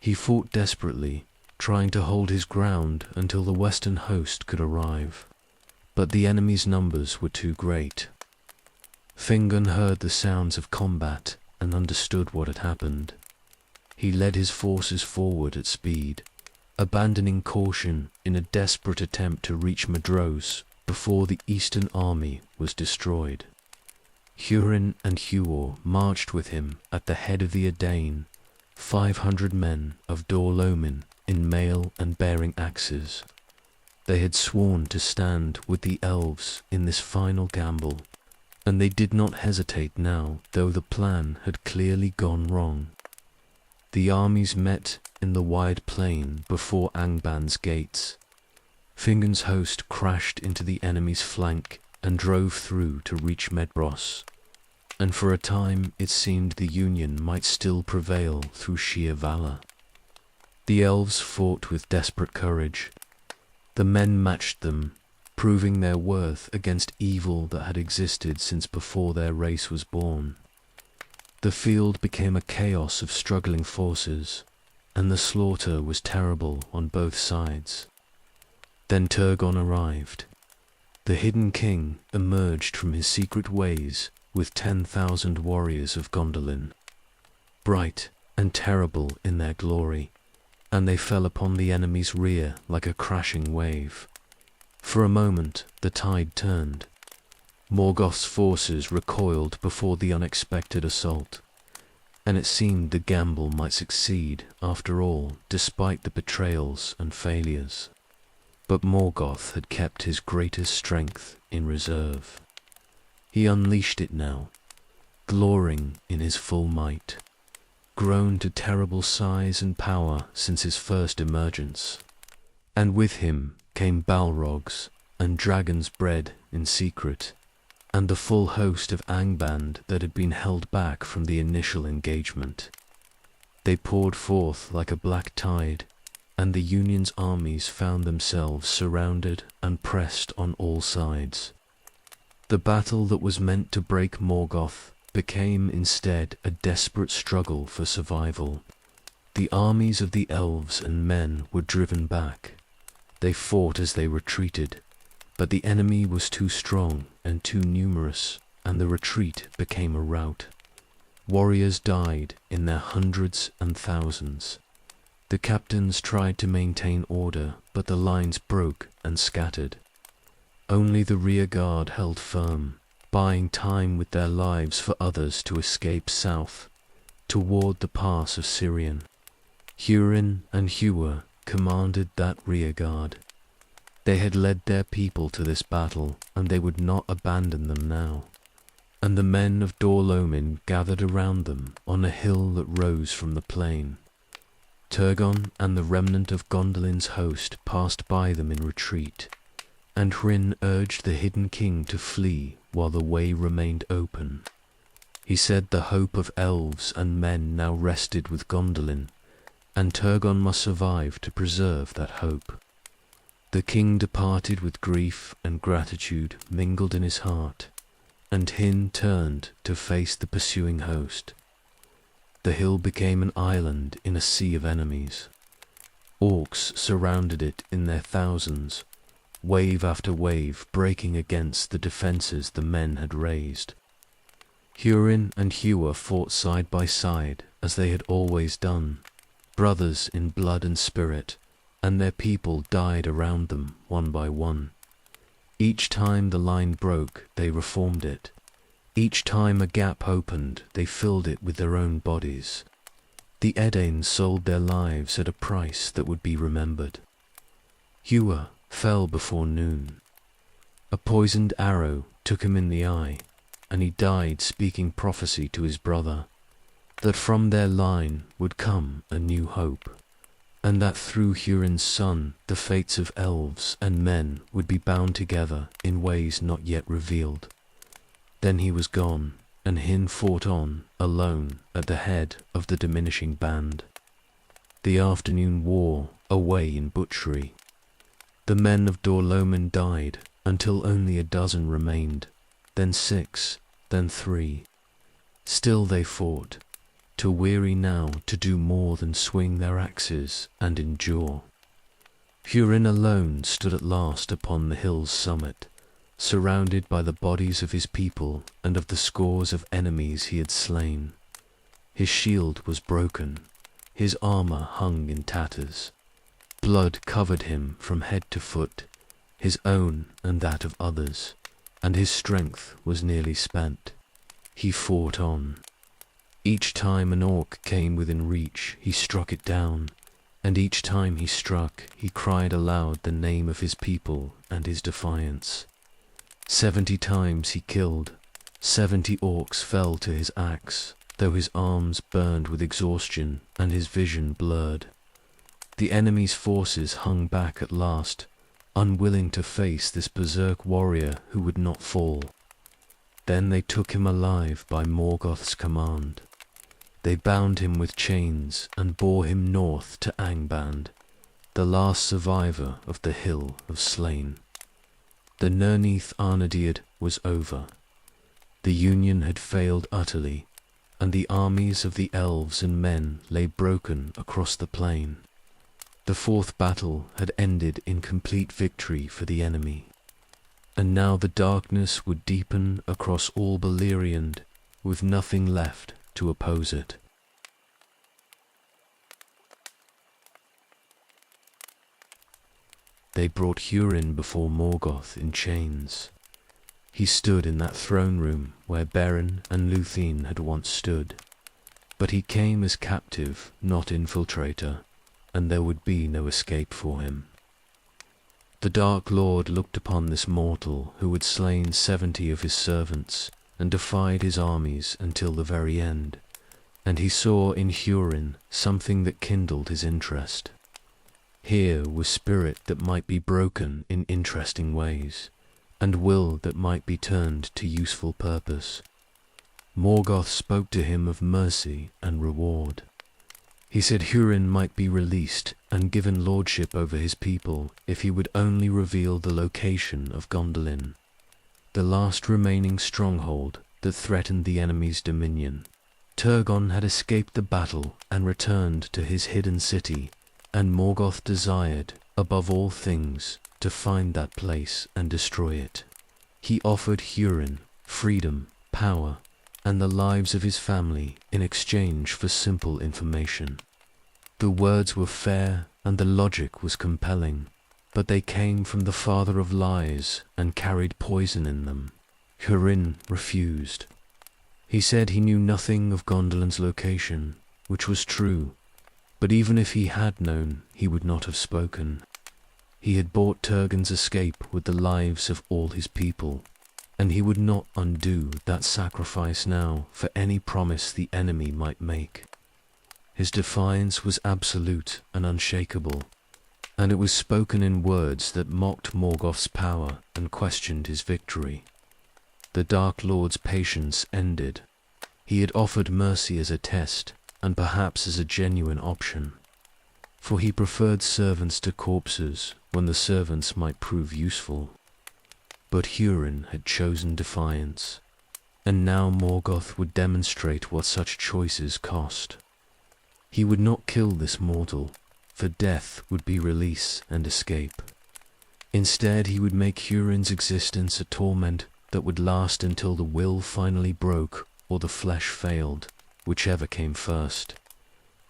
He fought desperately, trying to hold his ground until the western host could arrive. But the enemy's numbers were too great. Fingon heard the sounds of combat and understood what had happened. He led his forces forward at speed, abandoning caution in a desperate attempt to reach Madros before the Eastern army was destroyed. Hurin and Huor marched with him at the head of the Edain, 500 men of Dor-Lomin in mail and bearing axes. They had sworn to stand with the elves in this final gamble, and they did not hesitate now, though the plan had clearly gone wrong. The armies met in the wide plain before Angban's gates. Fingon's host crashed into the enemy's flank and drove through to reach Medbros, and for a time it seemed the Union might still prevail through sheer valor. The elves fought with desperate courage. The men matched them, proving their worth against evil that had existed since before their race was born. The field became a chaos of struggling forces, and the slaughter was terrible on both sides. Then Turgon arrived. The hidden king emerged from his secret ways with 10,000 warriors of Gondolin, bright and terrible in their glory, and they fell upon the enemy's rear like a crashing wave. For a moment the tide turned. Morgoth's forces recoiled before the unexpected assault, and it seemed the gamble might succeed after all, despite the betrayals and failures. But Morgoth had kept his greatest strength in reserve. He unleashed it now, glorying in his full might, grown to terrible size and power since his first emergence. And with him came Balrogs and dragons bred in secret, and the full host of Angband that had been held back from the initial engagement. They poured forth like a black tide, and the Union's armies found themselves surrounded and pressed on all sides. The battle that was meant to break Morgoth became instead a desperate struggle for survival. The armies of the elves and men were driven back. They fought as they retreated, but the enemy was too strong and too numerous, and the retreat became a rout. Warriors died in their hundreds and thousands. The captains tried to maintain order, but the lines broke and scattered. Only the rear guard held firm, buying time with their lives for others to escape south, toward the pass of Sirion. Hurin and Huor commanded that rear guard. They had led their people to this battle, and they would not abandon them now. And the men of Dor-Lomin gathered around them on a hill that rose from the plain. Turgon and the remnant of Gondolin's host passed by them in retreat, and Hryn urged the hidden king to flee while the way remained open. He said the hope of elves and men now rested with Gondolin, and Turgon must survive to preserve that hope. The king departed with grief and gratitude mingled in his heart, and Hin turned to face the pursuing host. The hill became an island in a sea of enemies. Orcs surrounded it in their thousands, wave after wave breaking against the defenses the men had raised. Hurin and Huor fought side by side as they had always done, brothers in blood and spirit, and their people died around them one by one. Each time the line broke, they reformed it. Each time a gap opened, they filled it with their own bodies. The Edain sold their lives at a price that would be remembered. Huor fell before noon. A poisoned arrow took him in the eye, and he died speaking prophecy to his brother, that from their line would come a new hope, and that through Hurin's son the fates of elves and men would be bound together in ways not yet revealed. Then he was gone, and Hin fought on, alone, at the head of the diminishing band. The afternoon wore away in butchery. The men of Dor-Lomin died, until only a dozen remained, then 6, then 3. Still they fought, too weary now to do more than swing their axes and endure. Hurin alone stood at last upon the hill's summit, surrounded by the bodies of his people and of the scores of enemies he had slain. His shield was broken, his armor hung in tatters. blood covered him from head to foot, his own and that of others, and his strength was nearly spent. He fought on. Each time an orc came within reach, he struck it down, and each time he struck, he cried aloud the name of his people and his defiance. 70 times he killed. 70 orcs fell to his axe, though his arms burned with exhaustion and his vision blurred. The enemy's forces hung back at last, unwilling to face this berserk warrior who would not fall. Then they took him alive by Morgoth's command. They bound him with chains and bore him north to Angband, the last survivor of the Hill of Slain. The Nerneath Arnadiad was over. The Union had failed utterly, and the armies of the elves and men lay broken across the plain. The fourth battle had ended in complete victory for the enemy, and now the darkness would deepen across all Beleriand, with nothing left to oppose it. They brought Hurin before Morgoth in chains. He stood in that throne room where Beren and Luthien had once stood, but he came as captive, not infiltrator, and there would be no escape for him. The Dark Lord looked upon this mortal who had slain 70 of his servants and defied his armies until the very end, and he saw in Hurin something that kindled his interest. Here was spirit that might be broken in interesting ways, and will that might be turned to useful purpose. Morgoth spoke to him of mercy and reward. He said Hurin might be released and given lordship over his people if he would only reveal the location of Gondolin, the last remaining stronghold that threatened the enemy's dominion. Turgon had escaped the battle and returned to his hidden city, and Morgoth desired, above all things, to find that place and destroy it. He offered Hurin freedom, power, and the lives of his family in exchange for simple information. The words were fair and the logic was compelling, but they came from the father of lies and carried poison in them. Hurin refused. He said he knew nothing of Gondolin's location, which was true, but even if he had known, he would not have spoken. He had bought Turgon's escape with the lives of all his people, and he would not undo that sacrifice now for any promise the enemy might make. His defiance was absolute and unshakable, and it was spoken in words that mocked Morgoth's power and questioned his victory. The Dark Lord's patience ended. He had offered mercy as a test, and perhaps as a genuine option, for he preferred servants to corpses when the servants might prove useful. But Hurin had chosen defiance, and now Morgoth would demonstrate what such choices cost. He would not kill this mortal, for death would be release and escape. Instead, he would make Hurin's existence a torment that would last until the will finally broke or the flesh failed, whichever came first.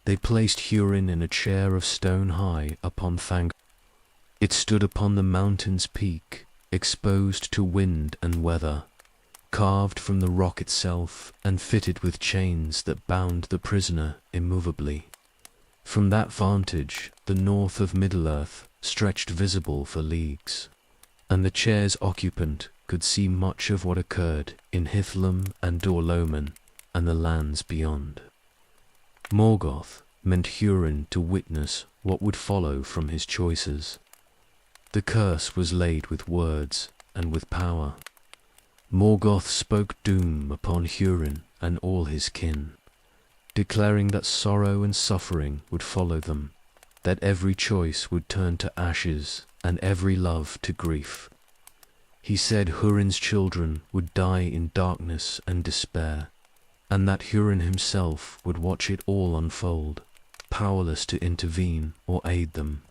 They placed Hurin in a chair of stone high upon Thang. It stood upon the mountain's peak, exposed to wind and weather, carved from the rock itself and fitted with chains that bound the prisoner immovably. From that vantage, the north of Middle-earth stretched visible for leagues, and the chair's occupant could see much of what occurred in Hithlum and Dorloman and the lands beyond. Morgoth meant Hurin to witness what would follow from his choices. The curse was laid with words and with power. Morgoth spoke doom upon Hurin and all his kin, declaring that sorrow and suffering would follow them, that every choice would turn to ashes and every love to grief. He said Hurin's children would die in darkness and despair, and that Hurin himself would watch it all unfold, powerless to intervene or aid them.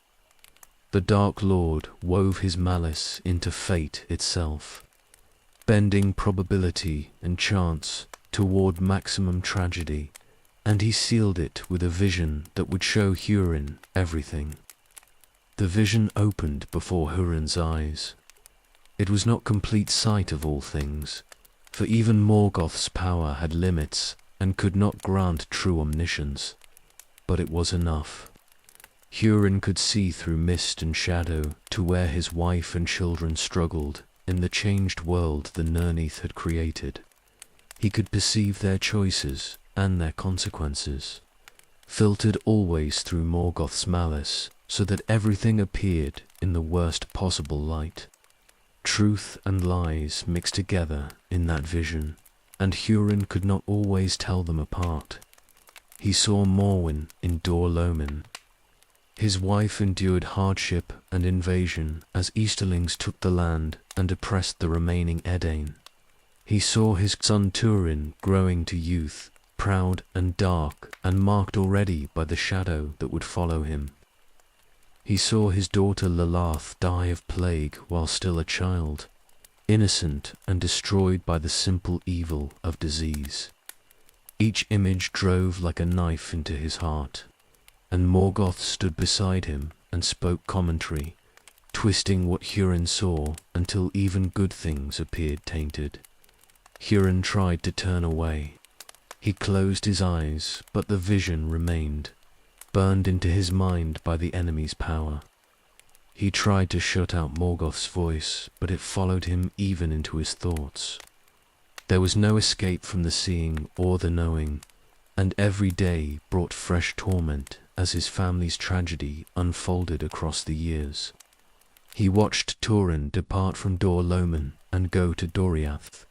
The Dark Lord wove his malice into fate itself, bending probability and chance toward maximum tragedy, and he sealed it with a vision that would show Hurin everything. The vision opened before Hurin's eyes. It was not complete sight of all things, for even Morgoth's power had limits and could not grant true omniscience, but it was enough. Hurin could see through mist and shadow to where his wife and children struggled in the changed world the Nirneath had created. He could perceive their choices and their consequences, filtered always through Morgoth's malice, so that everything appeared in the worst possible light. Truth and lies mixed together in that vision, and Hurin could not always tell them apart. He saw Morwen in Dor Lomin. His wife endured hardship and invasion as Easterlings took the land and oppressed the remaining Edain. He saw his son Turin growing to youth, proud and dark, and marked already by the shadow that would follow him. He saw his daughter Lalath die of plague while still a child, innocent and destroyed by the simple evil of disease. Each image drove like a knife into his heart, and Morgoth stood beside him and spoke commentary, twisting what Hurin saw until even good things appeared tainted. Hurin tried to turn away. He closed his eyes, but the vision remained, burned into his mind by the enemy's power. He tried to shut out Morgoth's voice, but it followed him even into his thoughts. There was no escape from the seeing or the knowing, and every day brought fresh torment as his family's tragedy unfolded across the years. He watched Turin depart from Dor Lomin and go to Doriath.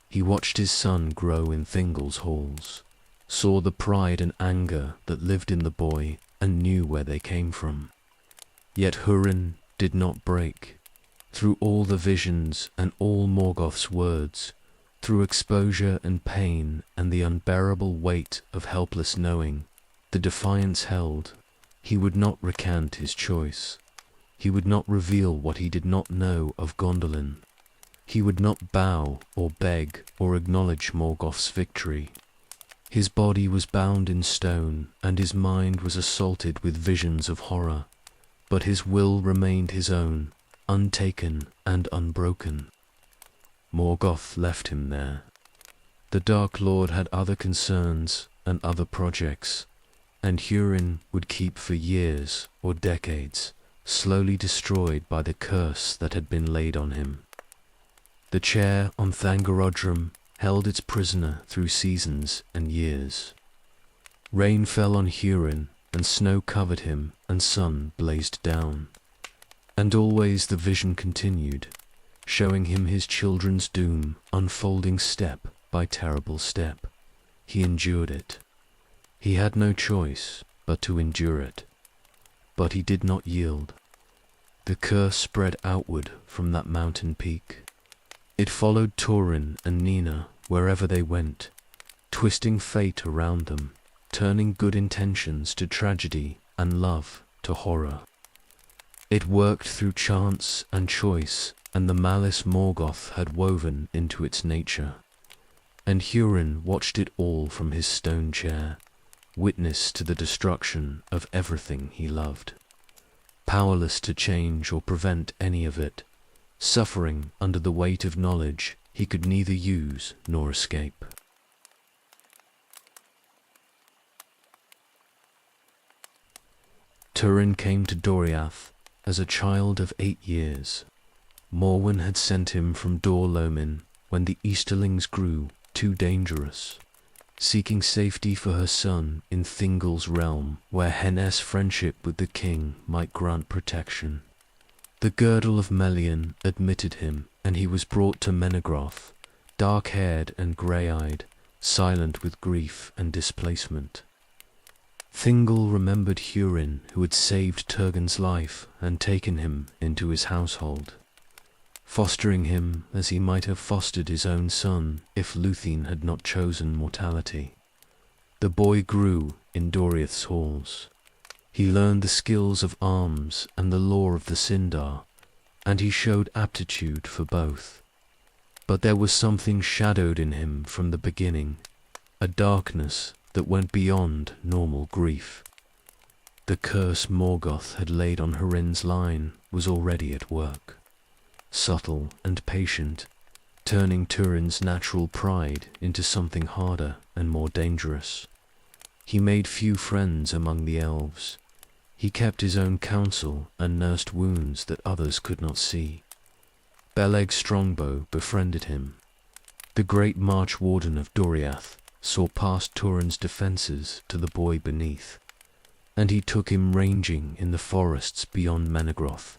He watched his son grow in Thingol's halls, saw the pride and anger that lived in the boy, and knew where they came from. Yet Hurin did not break. Through all the visions and all Morgoth's words, through exposure and pain and the unbearable weight of helpless knowing, the defiance held. He would not recant his choice. He would not reveal what he did not know of Gondolin. He would not bow or beg or acknowledge Morgoth's victory. His body was bound in stone, and his mind was assaulted with visions of horror, but his will remained his own, untaken and unbroken. Morgoth left him there. The Dark Lord had other concerns and other projects, and Hurin would keep for years or decades, slowly destroyed by the curse that had been laid on him. The chair on Thangorodrim held its prisoner through seasons and years. Rain fell on Hurin, and snow covered him, and sun blazed down. And always the vision continued, showing him his children's doom unfolding step by terrible step. He endured it. He had no choice but to endure it. But he did not yield. The curse spread outward from that mountain peak. It followed Turin and Nina wherever they went, twisting fate around them, turning good intentions to tragedy and love to horror. It worked through chance and choice and the malice Morgoth had woven into its nature. And Hurin watched it all from his stone chair, witness to the destruction of everything he loved. Powerless to change or prevent any of it, suffering under the weight of knowledge he could neither use nor escape. Turin came to Doriath as a child of 8 years. Morwen had sent him from Dor Lomin when the Easterlings grew too dangerous, seeking safety for her son in Thingol's realm, where Heness' friendship with the king might grant protection. The girdle of Melian admitted him, and he was brought to Menegroth, dark-haired and grey-eyed, silent with grief and displacement. Thingol remembered Hurin, who had saved Turgon's life and taken him into his household, fostering him as he might have fostered his own son if Luthien had not chosen mortality. The boy grew in Doriath's halls. He learned the skills of arms and the lore of the Sindar, and he showed aptitude for both. But there was something shadowed in him from the beginning, a darkness that went beyond normal grief. The curse Morgoth had laid on Hurin's line was already at work, subtle and patient, turning Turin's natural pride into something harder and more dangerous. He made few friends among the elves. He kept his own counsel and nursed wounds that others could not see. Beleg Strongbow befriended him. The great March Warden of Doriath saw past Turin's defences to the boy beneath, and he took him ranging in the forests beyond Menegroth.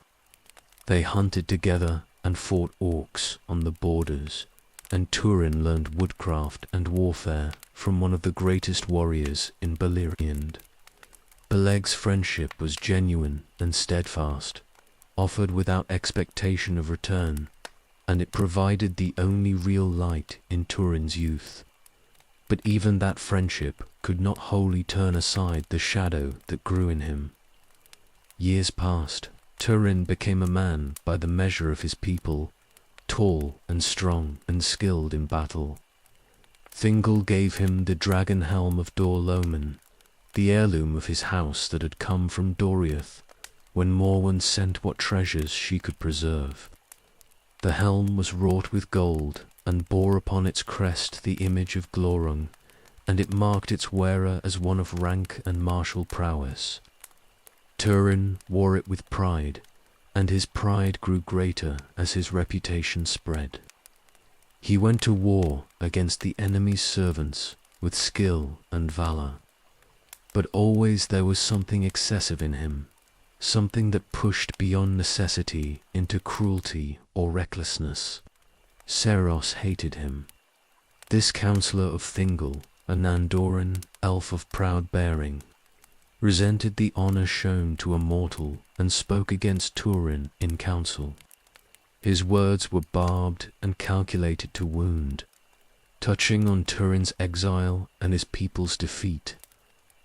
They hunted together and fought orcs on the borders, and Turin learned woodcraft and warfare from one of the greatest warriors in Beleriand. Beleg's friendship was genuine and steadfast, offered without expectation of return, and it provided the only real light in Turin's youth. But even that friendship could not wholly turn aside the shadow that grew in him. Years passed. Turin became a man by the measure of his people, tall and strong and skilled in battle. Thingol gave him the dragon helm of Dor Loman, the heirloom of his house that had come from Doriath, when Morwen sent what treasures she could preserve. The helm was wrought with gold, and bore upon its crest the image of Glorung, and it marked its wearer as one of rank and martial prowess. Turin wore it with pride, and his pride grew greater as his reputation spread. He went to war against the enemy's servants with skill and valor, but always there was something excessive in him, something that pushed beyond necessity into cruelty or recklessness. Seros hated him. This counselor of Thingol, a Nandoran elf of proud bearing, resented the honor shown to a mortal and spoke against Turin in council. His words were barbed and calculated to wound, touching on Turin's exile and his people's defeat,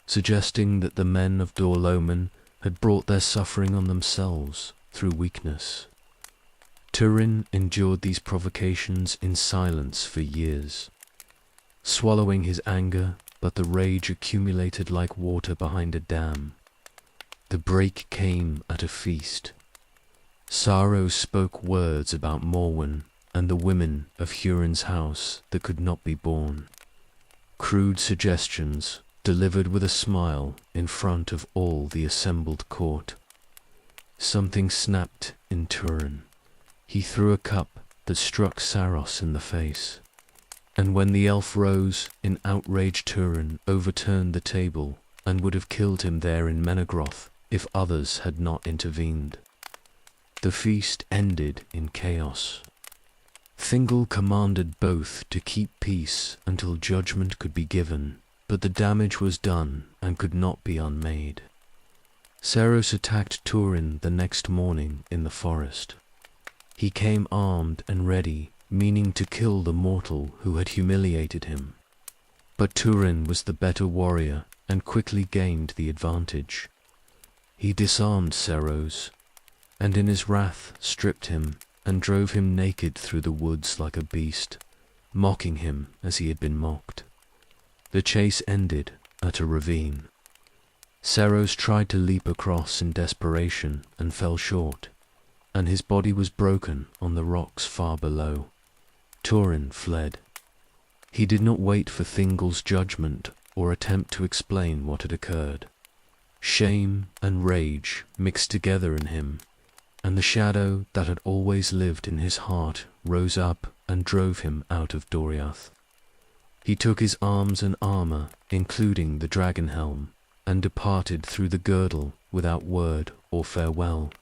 suggesting that the men of Dor Loman had brought their suffering on themselves through weakness. Turin endured these provocations in silence for years, swallowing his anger, but the rage accumulated like water behind a dam. The break came at a feast. Sorrow spoke words about Morwen and the women of Hurin's house that could not be born. Crude suggestions delivered with a smile in front of all the assembled court. Something snapped in Turin. He threw a cup that struck Saros in the face, and when the elf rose in outrage, Turin overturned the table and would have killed him there in Menegroth if others had not intervened. The feast ended in chaos. Thingol commanded both to keep peace until judgment could be given, but the damage was done and could not be unmade. Saros attacked Turin the next morning in the forest. He came armed and ready, meaning to kill the mortal who had humiliated him. But Turin was the better warrior and quickly gained the advantage. He disarmed Saros, and in his wrath stripped him and drove him naked through the woods like a beast, mocking him as he had been mocked. The chase ended at a ravine. Saros tried to leap across in desperation and fell short, and his body was broken on the rocks far below. Turin fled. He did not wait for Thingol's judgment or attempt to explain what had occurred. Shame and rage mixed together in him, and the shadow that had always lived in his heart rose up and drove him out of Doriath. He took his arms and armor, including the dragon helm, and departed through the girdle without word or farewell.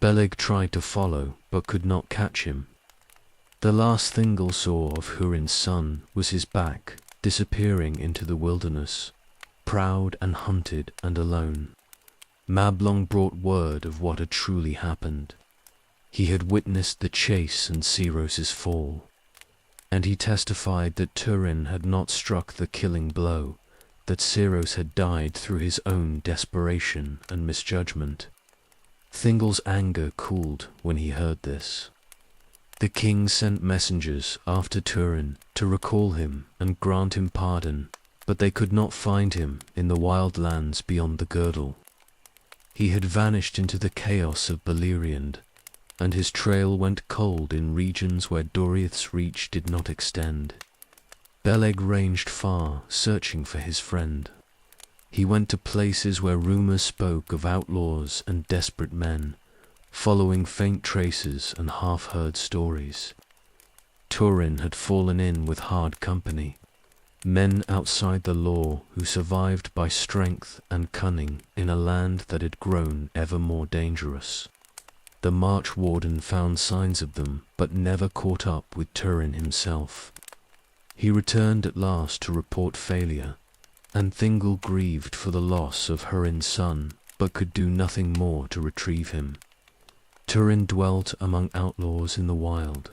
Beleg tried to follow, but could not catch him. The last Thingol saw of Hurin's son was his back, disappearing into the wilderness, proud and hunted and alone. Mablung brought word of what had truly happened. He had witnessed the chase and Seros's fall, and he testified that Turin had not struck the killing blow, that Seros had died through his own desperation and misjudgment. Thingol's anger cooled when he heard this. The king sent messengers after Turin to recall him and grant him pardon, but they could not find him in the wild lands beyond the girdle. He had vanished into the chaos of Beleriand, and his trail went cold in regions where Doriath's reach did not extend. Beleg ranged far, searching for his friend. He went to places where rumors spoke of outlaws and desperate men, following faint traces and half-heard stories. Turin had fallen in with hard company, men outside the law who survived by strength and cunning in a land that had grown ever more dangerous. The March Warden found signs of them, but never caught up with Turin himself. He returned at last to report failure, and Thingol grieved for the loss of Hurin's son, but could do nothing more to retrieve him. Turin dwelt among outlaws in the wild.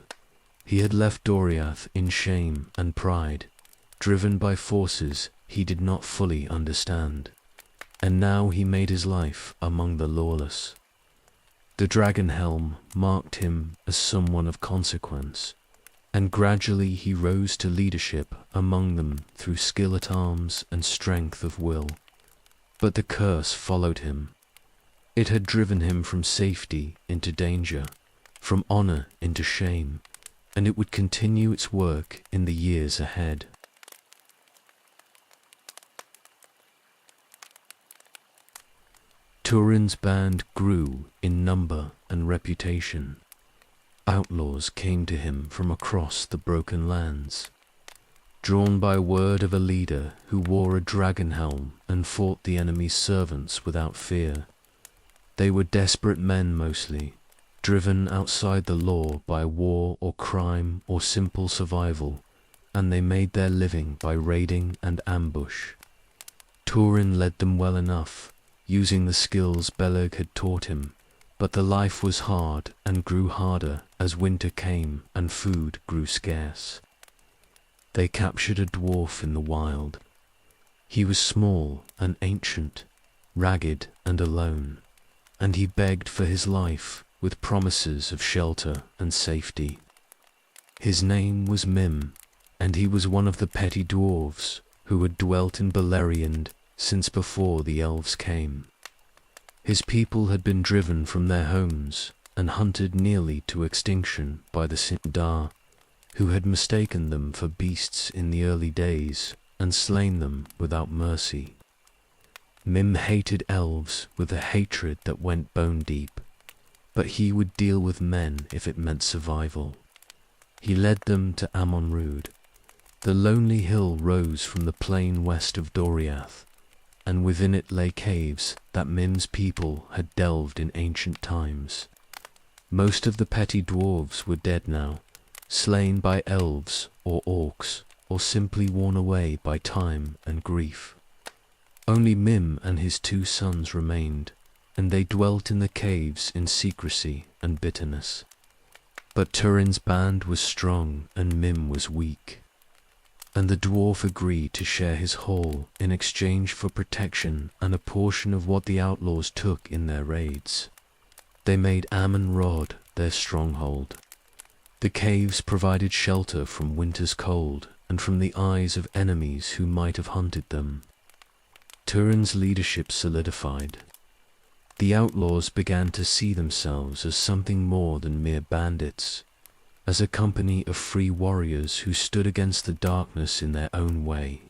He had left Doriath in shame and pride, driven by forces he did not fully understand, and now he made his life among the lawless. The dragon helm marked him as someone of consequence, and gradually he rose to leadership among them through skill at arms and strength of will. But the curse followed him. It had driven him from safety into danger, from honor into shame, and it would continue its work in the years ahead. Turin's band grew in number and reputation. Outlaws came to him from across the broken lands, drawn by word of a leader who wore a dragon helm and fought the enemy's servants without fear. They were desperate men mostly, driven outside the law by war or crime or simple survival, and they made their living by raiding and ambush. Turin led them well enough, using the skills Beleg had taught him, but the life was hard and grew harder as winter came and food grew scarce. They captured a dwarf in the wild. He was small and ancient, ragged and alone, and he begged for his life with promises of shelter and safety. His name was Mim, and he was one of the petty dwarves who had dwelt in Beleriand since before the elves came. His people had been driven from their homes and hunted nearly to extinction by the Sindar, who had mistaken them for beasts in the early days and slain them without mercy. Mim hated elves with a hatred that went bone deep, but he would deal with men if it meant survival. He led them to Amon-Rud. The lonely hill rose from the plain west of Doriath, and within it lay caves that Mim's people had delved in ancient times. Most of the petty dwarves were dead now, slain by elves or orcs, or simply worn away by time and grief. Only Mim and his 2 sons remained, and they dwelt in the caves in secrecy and bitterness. But Turin's band was strong and Mim was weak, and the dwarf agreed to share his haul in exchange for protection and a portion of what the outlaws took in their raids. They made Amon-Rod their stronghold. The caves provided shelter from winter's cold and from the eyes of enemies who might have hunted them. Turin's leadership solidified. The outlaws began to see themselves as something more than mere bandits, as a company of free warriors who stood against the darkness in their own way.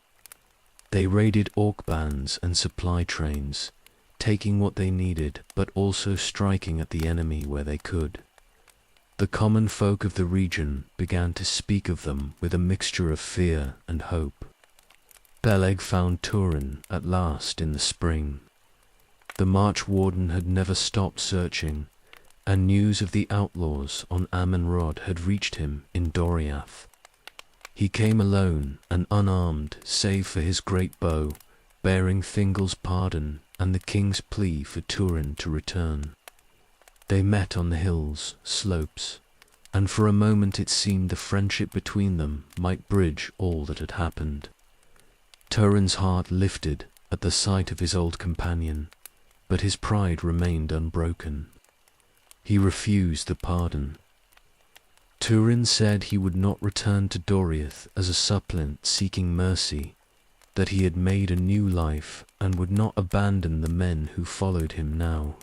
They raided orc bands and supply trains, taking what they needed but also striking at the enemy where they could. The common folk of the region began to speak of them with a mixture of fear and hope. Beleg found Turin at last in the spring. The March Warden had never stopped searching, and news of the outlaws on Amon-Rod had reached him in Doriath. He came alone and unarmed save for his great bow, bearing Thingol's pardon and the king's plea for Turin to return. They met on the hills, slopes, and for a moment it seemed the friendship between them might bridge all that had happened. Turin's heart lifted at the sight of his old companion, but his pride remained unbroken. He refused the pardon. Turin said he would not return to Doriath as a suppliant seeking mercy, that he had made a new life and would not abandon the men who followed him now.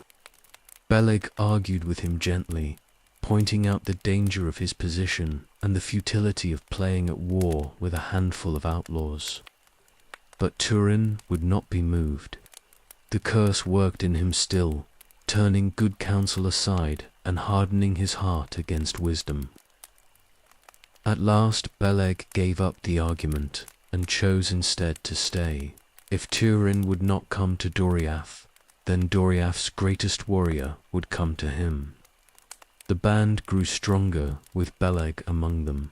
Beleg argued with him gently, pointing out the danger of his position and the futility of playing at war with a handful of outlaws. But Turin would not be moved. The curse worked in him still, turning good counsel aside and hardening his heart against wisdom. At last Beleg gave up the argument and chose instead to stay. If Turin would not come to Doriath, then Doriath's greatest warrior would come to him. The band grew stronger with Beleg among them.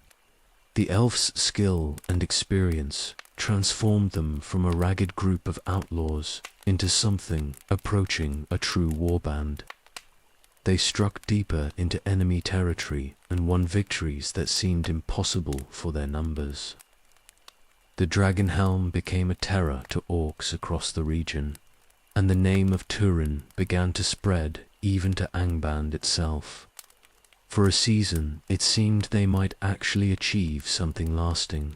The elf's skill and experience transformed them from a ragged group of outlaws into something approaching a true warband. They struck deeper into enemy territory and won victories that seemed impossible for their numbers. The dragon helm became a terror to orcs across the region, and the name of Turin began to spread even to Angband itself. For a season, it seemed they might actually achieve something lasting,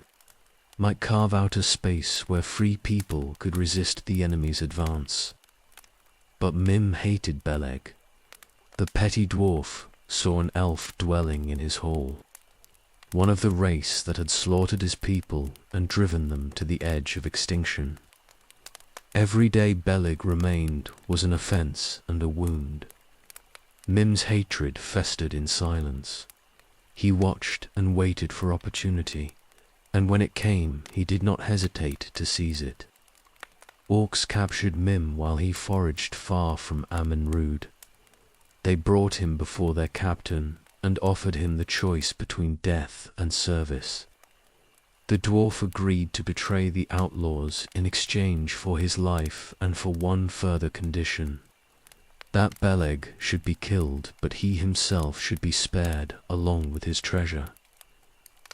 might carve out a space where free people could resist the enemy's advance. But Mim hated Beleg. The petty dwarf saw an elf dwelling in his hall, one of the race that had slaughtered his people and driven them to the edge of extinction. Every day Beleg remained was an offense and a wound. Mim's hatred festered in silence. He watched and waited for opportunity, and when it came, he did not hesitate to seize it. Orcs captured Mim while he foraged far from Amen-Rud. They brought him before their captain and offered him the choice between death and service. The dwarf agreed to betray the outlaws in exchange for his life and for one further condition: that Beleg should be killed, but he himself should be spared along with his treasure.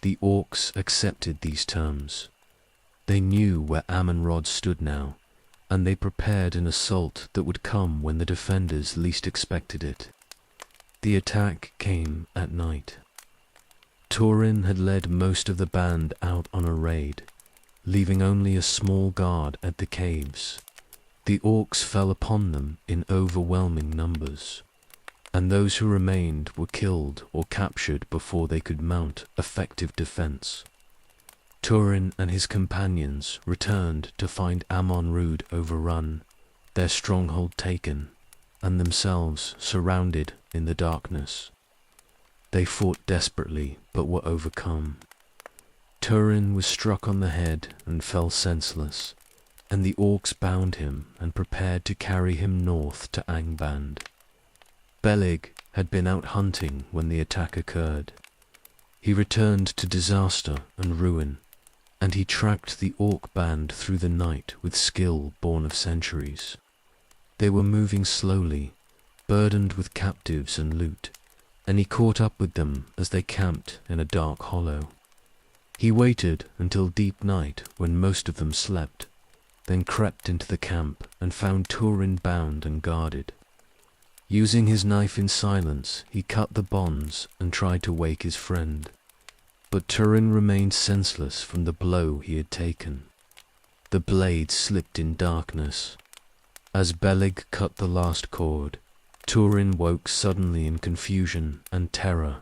The orcs accepted these terms. They knew where Amen-Rod stood now, and they prepared an assault that would come when the defenders least expected it. The attack came at night. Turin had led most of the band out on a raid, leaving only a small guard at the caves. The orcs fell upon them in overwhelming numbers, and those who remained were killed or captured before they could mount effective defense. Turin and his companions returned to find Amen-Rud overrun, their stronghold taken, and themselves surrounded in the darkness. They fought desperately, but were overcome. Turin was struck on the head and fell senseless, and the orcs bound him and prepared to carry him north to Angband. Beleg had been out hunting when the attack occurred. He returned to disaster and ruin, and he tracked the orc band through the night with skill born of centuries. They were moving slowly, burdened with captives and loot, and he caught up with them as they camped in a dark hollow. He waited until deep night when most of them slept, then crept into the camp and found Turin bound and guarded. Using his knife in silence, he cut the bonds and tried to wake his friend. But Turin remained senseless from the blow he had taken. The blade slipped in darkness. As Beleg cut the last cord, Turin woke suddenly in confusion and terror,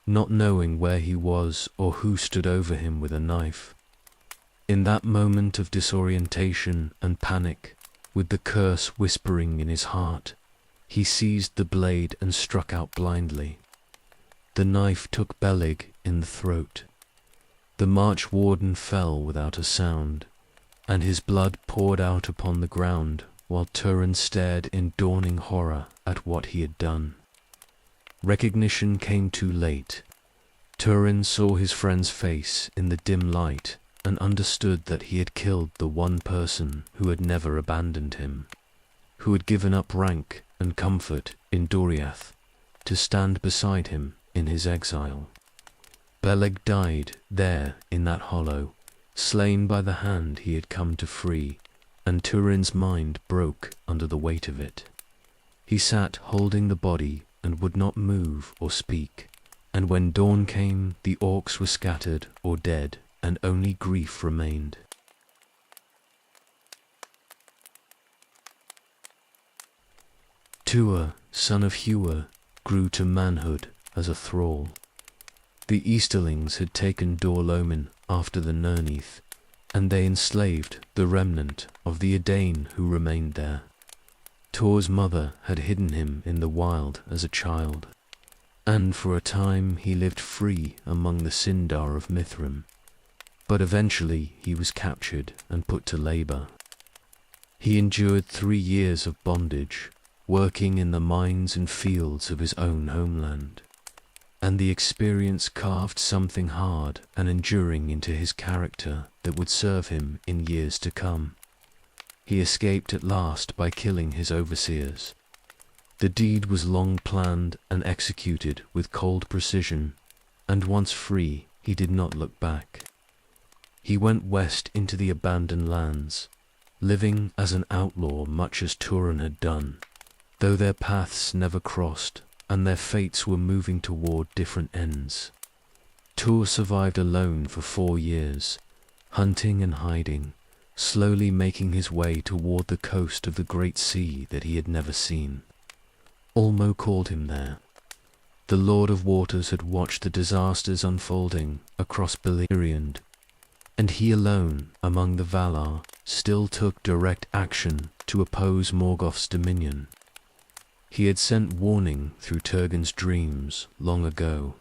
not knowing where he was or who stood over him with a knife. In that moment of disorientation and panic, with the curse whispering in his heart, he seized the blade and struck out blindly. The knife took Beleg in the throat. The march warden fell without a sound, and his blood poured out upon the ground while Turin stared in dawning horror at what he had done. Recognition came too late. Turin saw his friend's face in the dim light and understood that he had killed the one person who had never abandoned him, who had given up rank and comfort in Doriath to stand beside him in his exile. Beleg died there in that hollow, slain by the hand he had come to free, and Turin's mind broke under the weight of it. He sat holding the body and would not move or speak, and when dawn came, the orcs were scattered or dead, and only grief remained. Tuatha, son of Hua, grew to manhood as a thrall. The Easterlings had taken Dor-lomin after the Nerneith, and they enslaved the remnant of the Edain who remained there. Tor's mother had hidden him in the wild as a child, and for a time he lived free among the Sindar of Mithrim, but eventually he was captured and put to labor. He endured 3 years of bondage, working in the mines and fields of his own homeland, and the experience carved something hard and enduring into his character that would serve him in years to come. He escaped at last by killing his overseers. The deed was long planned and executed with cold precision, and once free, he did not look back. He went west into the abandoned lands, living as an outlaw much as Turin had done, though their paths never crossed and their fates were moving toward different ends. Tur survived alone for 4 years, hunting and hiding, slowly making his way toward the coast of the great sea that he had never seen. Ulmo called him there. The Lord of Waters had watched the disasters unfolding across Beleriand, and he alone, among the Valar, still took direct action to oppose Morgoth's dominion. He had sent warning through Turgon's dreams long ago,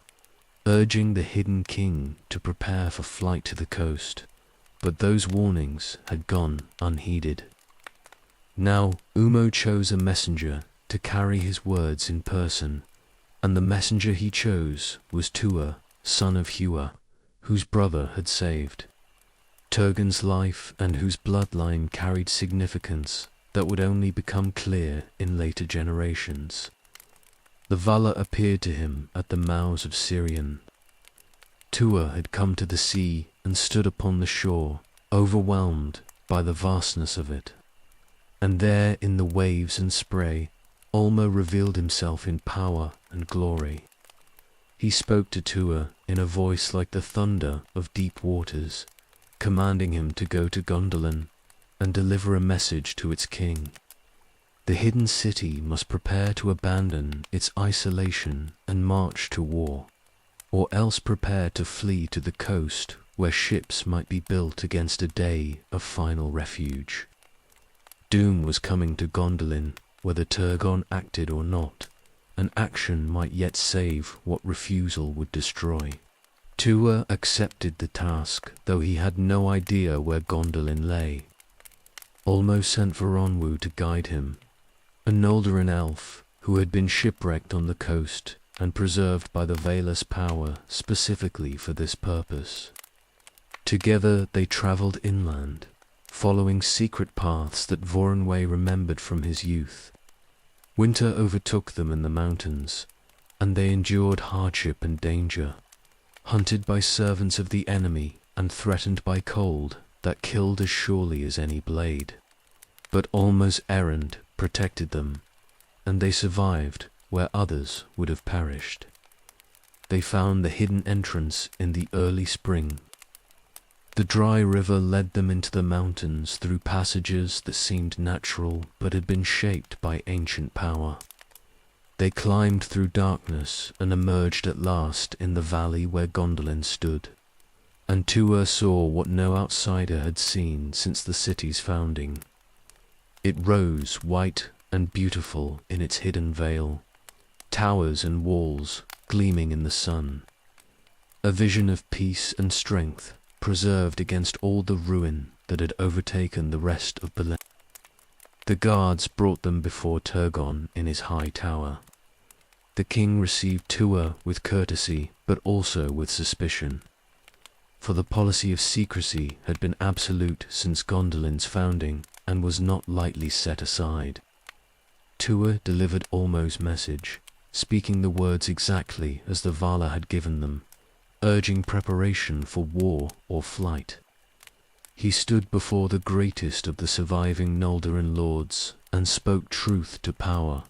urging the hidden king to prepare for flight to the coast, but those warnings had gone unheeded. Now Ulmo chose a messenger to carry his words in person, and the messenger he chose was Tuatha, son of Hua, whose brother had saved Turgon's life and whose bloodline carried significance that would only become clear in later generations. The Valar appeared to him at the mouths of Sirion. Tuatha had come to the sea and stood upon the shore, overwhelmed by the vastness of it. And there in the waves and spray, Ulmo revealed himself in power and glory. He spoke to Tuatha in a voice like the thunder of deep waters, commanding him to go to Gondolin and deliver a message to its king. The hidden city must prepare to abandon its isolation and march to war, or else prepare to flee to the coast where ships might be built against a day of final refuge. Doom was coming to Gondolin, whether Turgon acted or not, and action might yet save what refusal would destroy. Tuatha accepted the task, though he had no idea where Gondolin lay. Ulmo sent for Onwu to guide him, a Noldoran elf who had been shipwrecked on the coast and preserved by the Valar's power specifically for this purpose. Together they travelled inland, following secret paths that Voronwë remembered from his youth. Winter overtook them in the mountains, and they endured hardship and danger, hunted by servants of the enemy and threatened by cold that killed as surely as any blade. But Ulmo's errand protected them, and they survived where others would have perished. They found the hidden entrance in the early spring. The dry river led them into the mountains through passages that seemed natural but had been shaped by ancient power. They climbed through darkness and emerged at last in the valley where Gondolin stood, and Tuatha saw what no outsider had seen since the city's founding. It rose white and beautiful in its hidden veil, towers and walls gleaming in the sun, a vision of peace and strength preserved against all the ruin that had overtaken the rest of Beleriand. The guards brought them before Turgon in his high tower. The king received Tuatha with courtesy, but also with suspicion, for the policy of secrecy had been absolute since Gondolin's founding and was not lightly set aside. Tuatha delivered Ulmo's message, speaking the words exactly as the Valar had given them, urging preparation for war or flight. He stood before the greatest of the surviving Noldoran lords and spoke truth to power,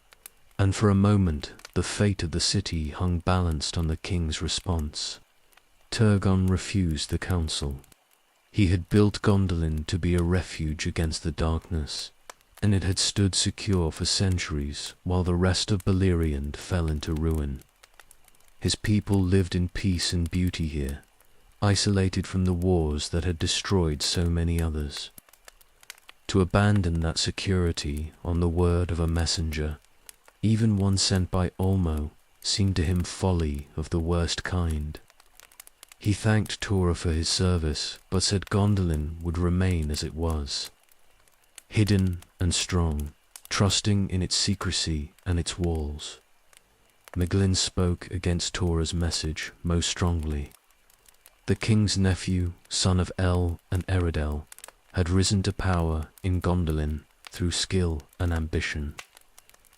and for a moment the fate of the city hung balanced on the king's response. Turgon refused the counsel. He had built Gondolin to be a refuge against the darkness, and it had stood secure for centuries while the rest of Beleriand fell into ruin. His people lived in peace and beauty here, isolated from the wars that had destroyed so many others. To abandon that security on the word of a messenger, even one sent by Olmo, seemed to him folly of the worst kind. He thanked Tora for his service, but said Gondolin would remain as it was, hidden and strong, trusting in its secrecy and its walls. Meglin spoke against Tora's message most strongly. The king's nephew, son of El and Eridel, had risen to power in Gondolin through skill and ambition.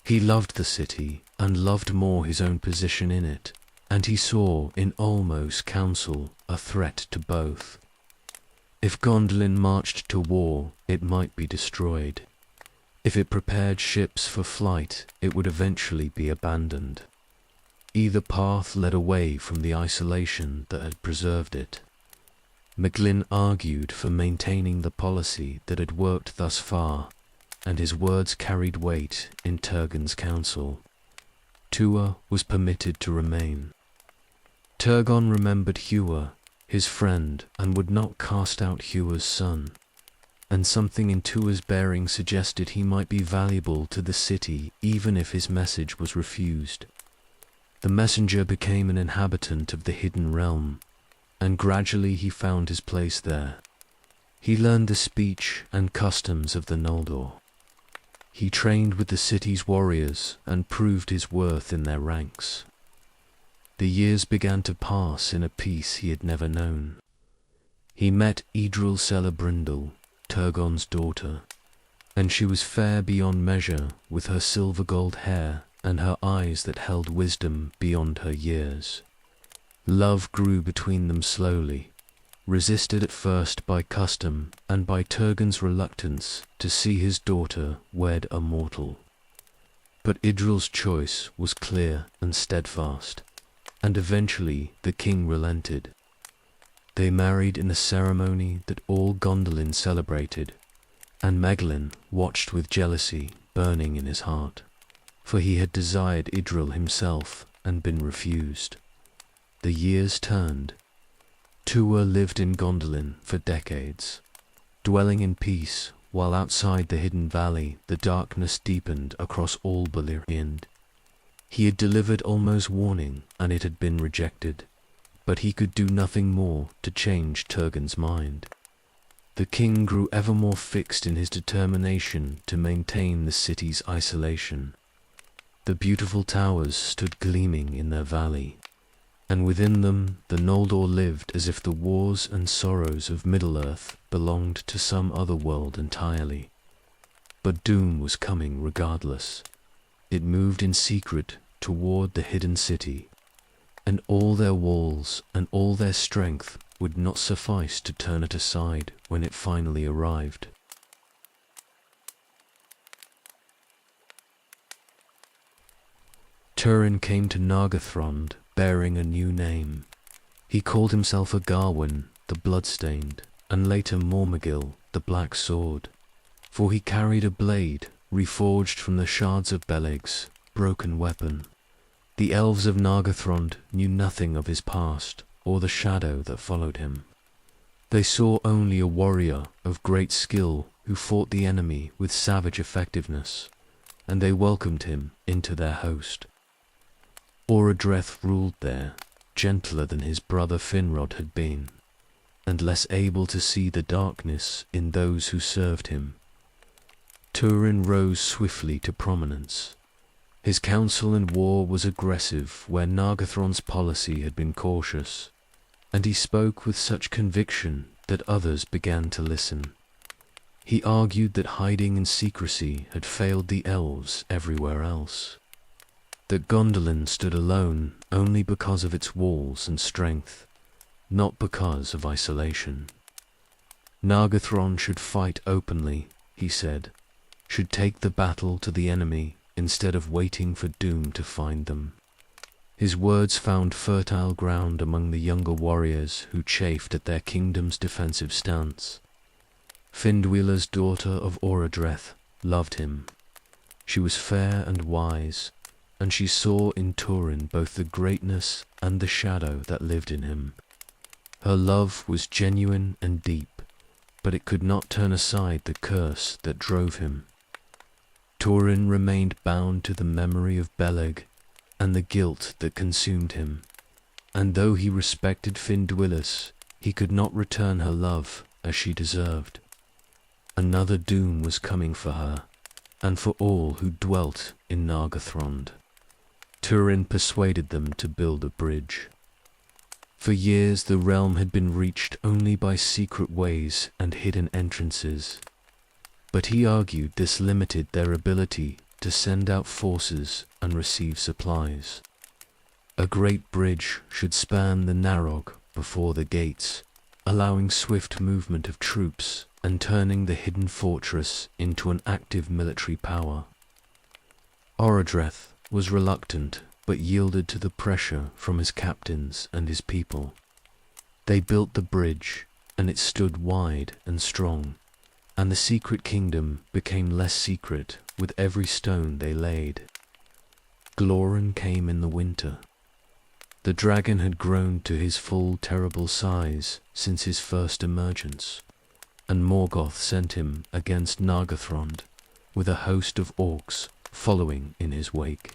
He loved the city and loved more his own position in it, and he saw in Olmo's council a threat to both. If Gondolin marched to war, it might be destroyed. If it prepared ships for flight, it would eventually be abandoned. Either path led away from the isolation that had preserved it. Meglin argued for maintaining the policy that had worked thus far, and his words carried weight in Turgon's council. Tua was permitted to remain. Turgon remembered Hua, his friend, and would not cast out Hua's son, and something in Tua's bearing suggested he might be valuable to the city even if his message was refused. The messenger became an inhabitant of the hidden realm, and gradually he found his place there. He learned the speech and customs of the Noldor. He trained with the city's warriors and proved his worth in their ranks. The years began to pass in a peace he had never known. He met Idril Celebrindle, Turgon's daughter, and she was fair beyond measure with her silver-gold hair and her eyes that held wisdom beyond her years. Love grew between them slowly, resisted at first by custom and by Turgon's reluctance to see his daughter wed a mortal. But Idril's choice was clear and steadfast, and eventually the king relented. They married in a ceremony that all Gondolin celebrated, and Meglin watched with jealousy burning in his heart, for he had desired Idril himself and been refused. The years turned. Tua lived in Gondolin for decades, dwelling in peace, while outside the hidden valley the darkness deepened across all Beleriand. He had delivered Olmo's warning, and it had been rejected, but he could do nothing more to change Turgon's mind. The king grew ever more fixed in his determination to maintain the city's isolation. The beautiful towers stood gleaming in their valley, and within them the Noldor lived as if the wars and sorrows of Middle-earth belonged to some other world entirely. But doom was coming regardless. It moved in secret toward the hidden city, and all their walls and all their strength would not suffice to turn it aside when it finally arrived. Turin came to Nargothrond bearing a new name. He called himself Agarwin, the Bloodstained, and later Mormagil, the Black Sword, for he carried a blade reforged from the shards of Beleg's broken weapon. The elves of Nargothrond knew nothing of his past or the shadow that followed him. They saw only a warrior of great skill who fought the enemy with savage effectiveness, and they welcomed him into their host. Orodreth ruled there, gentler than his brother Finrod had been, and less able to see the darkness in those who served him. Turin rose swiftly to prominence. His counsel in war was aggressive where Nargothrond's policy had been cautious, and he spoke with such conviction that others began to listen. He argued that hiding in secrecy had failed the elves everywhere else, that Gondolin stood alone only because of its walls and strength, not because of isolation. Nargothrond should fight openly, he said, should take the battle to the enemy instead of waiting for doom to find them. His words found fertile ground among the younger warriors who chafed at their kingdom's defensive stance. Findwela's daughter of Orodreth loved him. She was fair and wise, and she saw in Turin both the greatness and the shadow that lived in him. Her love was genuine and deep, but it could not turn aside the curse that drove him. Turin remained bound to the memory of Beleg and the guilt that consumed him, and though he respected Finduilis, he could not return her love as she deserved. Another doom was coming for her, and for all who dwelt in Nargothrond. Turin persuaded them to build a bridge. For years the realm had been reached only by secret ways and hidden entrances, but he argued this limited their ability to send out forces and receive supplies. A great bridge should span the Narog before the gates, allowing swift movement of troops and turning the hidden fortress into an active military power. Orodreth was reluctant, but yielded to the pressure from his captains and his people. They built the bridge, and it stood wide and strong, and the secret kingdom became less secret with every stone they laid. Gloran came in the winter. The dragon had grown to his full terrible size since his first emergence, and Morgoth sent him against Nargothrond with a host of orcs following in his wake.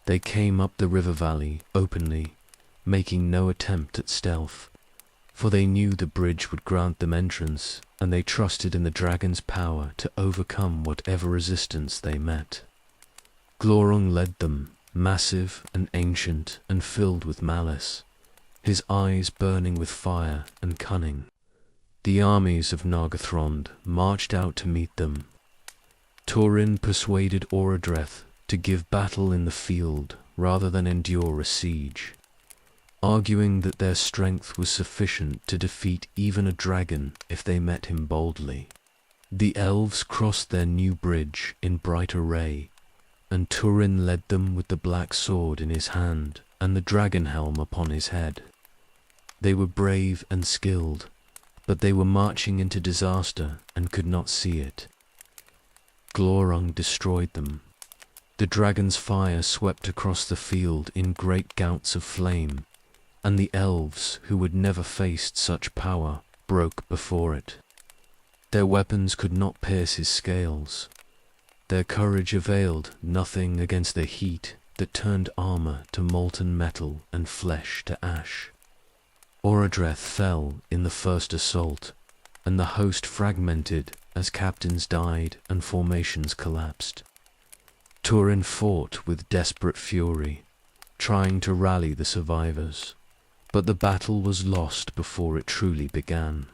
They came up the river valley openly, making no attempt at stealth, for they knew the bridge would grant them entrance, and they trusted in the dragon's power to overcome whatever resistance they met. Glorung led them, massive and ancient and filled with malice, his eyes burning with fire and cunning. The armies of Nargothrond marched out to meet them. Turin persuaded Orodreth to give battle in the field rather than endure a siege, arguing that their strength was sufficient to defeat even a dragon if they met him boldly. The elves crossed their new bridge in bright array, and Turin led them with the black sword in his hand and the dragon helm upon his head. They were brave and skilled, but they were marching into disaster and could not see it. Glorung destroyed them. The dragon's fire swept across the field in great gouts of flame, and the elves, who had never faced such power, broke before it. Their weapons could not pierce his scales. Their courage availed nothing against the heat that turned armor to molten metal and flesh to ash. Orodreth fell in the first assault, and the host fragmented as captains died and formations collapsed. Turin fought with desperate fury, trying to rally the survivors, but the battle was lost before it truly began.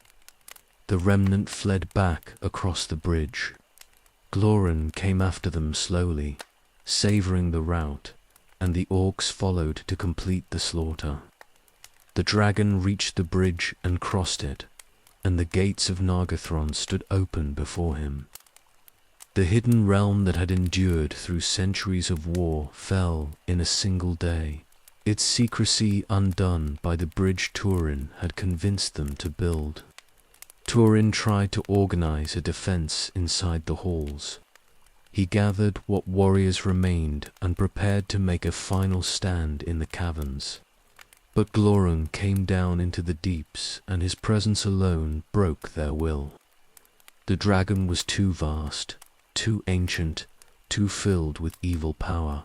The remnant fled back across the bridge. Gloran came after them slowly, savouring the rout, and the orcs followed to complete the slaughter. The dragon reached the bridge and crossed it, and the gates of Nargothrond stood open before him. The hidden realm that had endured through centuries of war fell in a single day, its secrecy undone by the bridge Turin had convinced them to build. Turin tried to organize a defense inside the halls. He gathered what warriors remained and prepared to make a final stand in the caverns. But Glorung came down into the deeps, and his presence alone broke their will. The dragon was too vast, too ancient, too filled with evil power.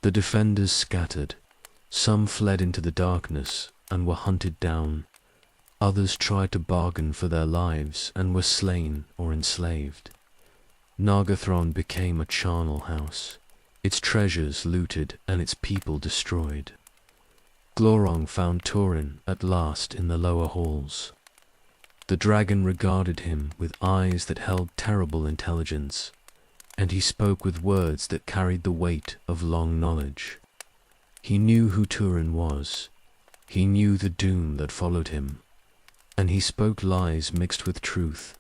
The defenders scattered. Some fled into the darkness and were hunted down. Others tried to bargain for their lives and were slain or enslaved. Nargothrond became a charnel house, its treasures looted and its people destroyed. Glorung found Turin at last in the lower halls. The dragon regarded him with eyes that held terrible intelligence, and he spoke with words that carried the weight of long knowledge. He knew who Turin was. He knew the doom that followed him, and he spoke lies mixed with truth,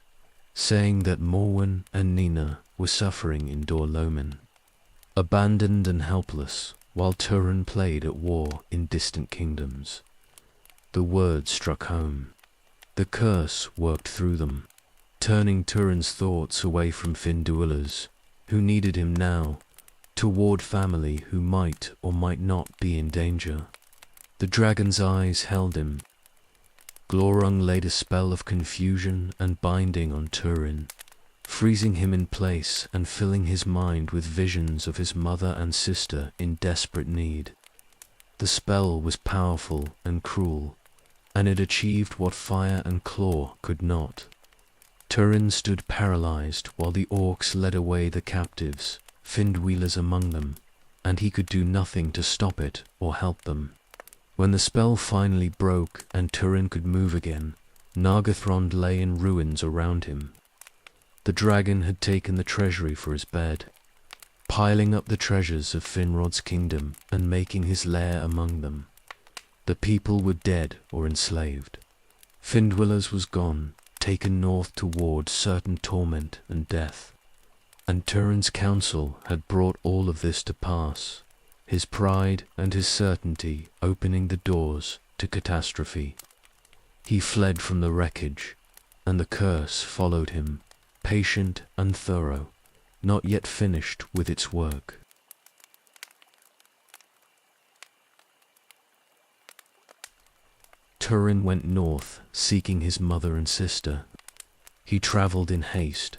saying that Morwen and Nina were suffering in Dor-Lomin, abandoned and helpless, while Turin played at war in distant kingdoms. The words struck home. The curse worked through them. turning Turin's thoughts away from Finduilas, who needed him now, toward family who might or might not be in danger. The dragon's eyes held him. Glorung laid a spell of confusion and binding on Turin, freezing him in place and filling his mind with visions of his mother and sister in desperate need. The spell was powerful and cruel, and it achieved what fire and claw could not. Turin stood paralyzed while the orcs led away the captives, Finduilas among them, and he could do nothing to stop it or help them. When the spell finally broke and Turin could move again, Nargothrond lay in ruins around him. The dragon had taken the treasury for his bed, piling up the treasures of Finrod's kingdom and making his lair among them. The people were dead or enslaved. Finduilas was gone, taken north toward certain torment and death. And Turin's counsel had brought all of this to pass, his pride and his certainty opening the doors to catastrophe. He fled from the wreckage, and the curse followed him, patient and thorough, not yet finished with its work. Turin went north, seeking his mother and sister. He traveled in haste,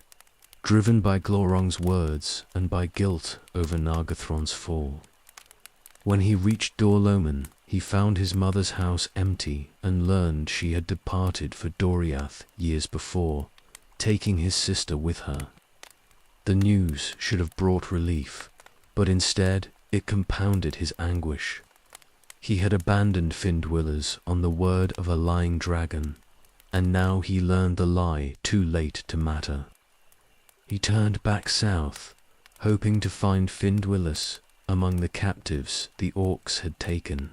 driven by Glorung's words and by guilt over Nargothrond's fall. When he reached Dorloman, he found his mother's house empty and learned she had departed for Doriath years before, taking his sister with her. The news should have brought relief, but instead it compounded his anguish. He had abandoned Finduilas on the word of a lying dragon, and now he learned the lie too late to matter. He turned back south, hoping to find Finduilas among the captives the orcs had taken.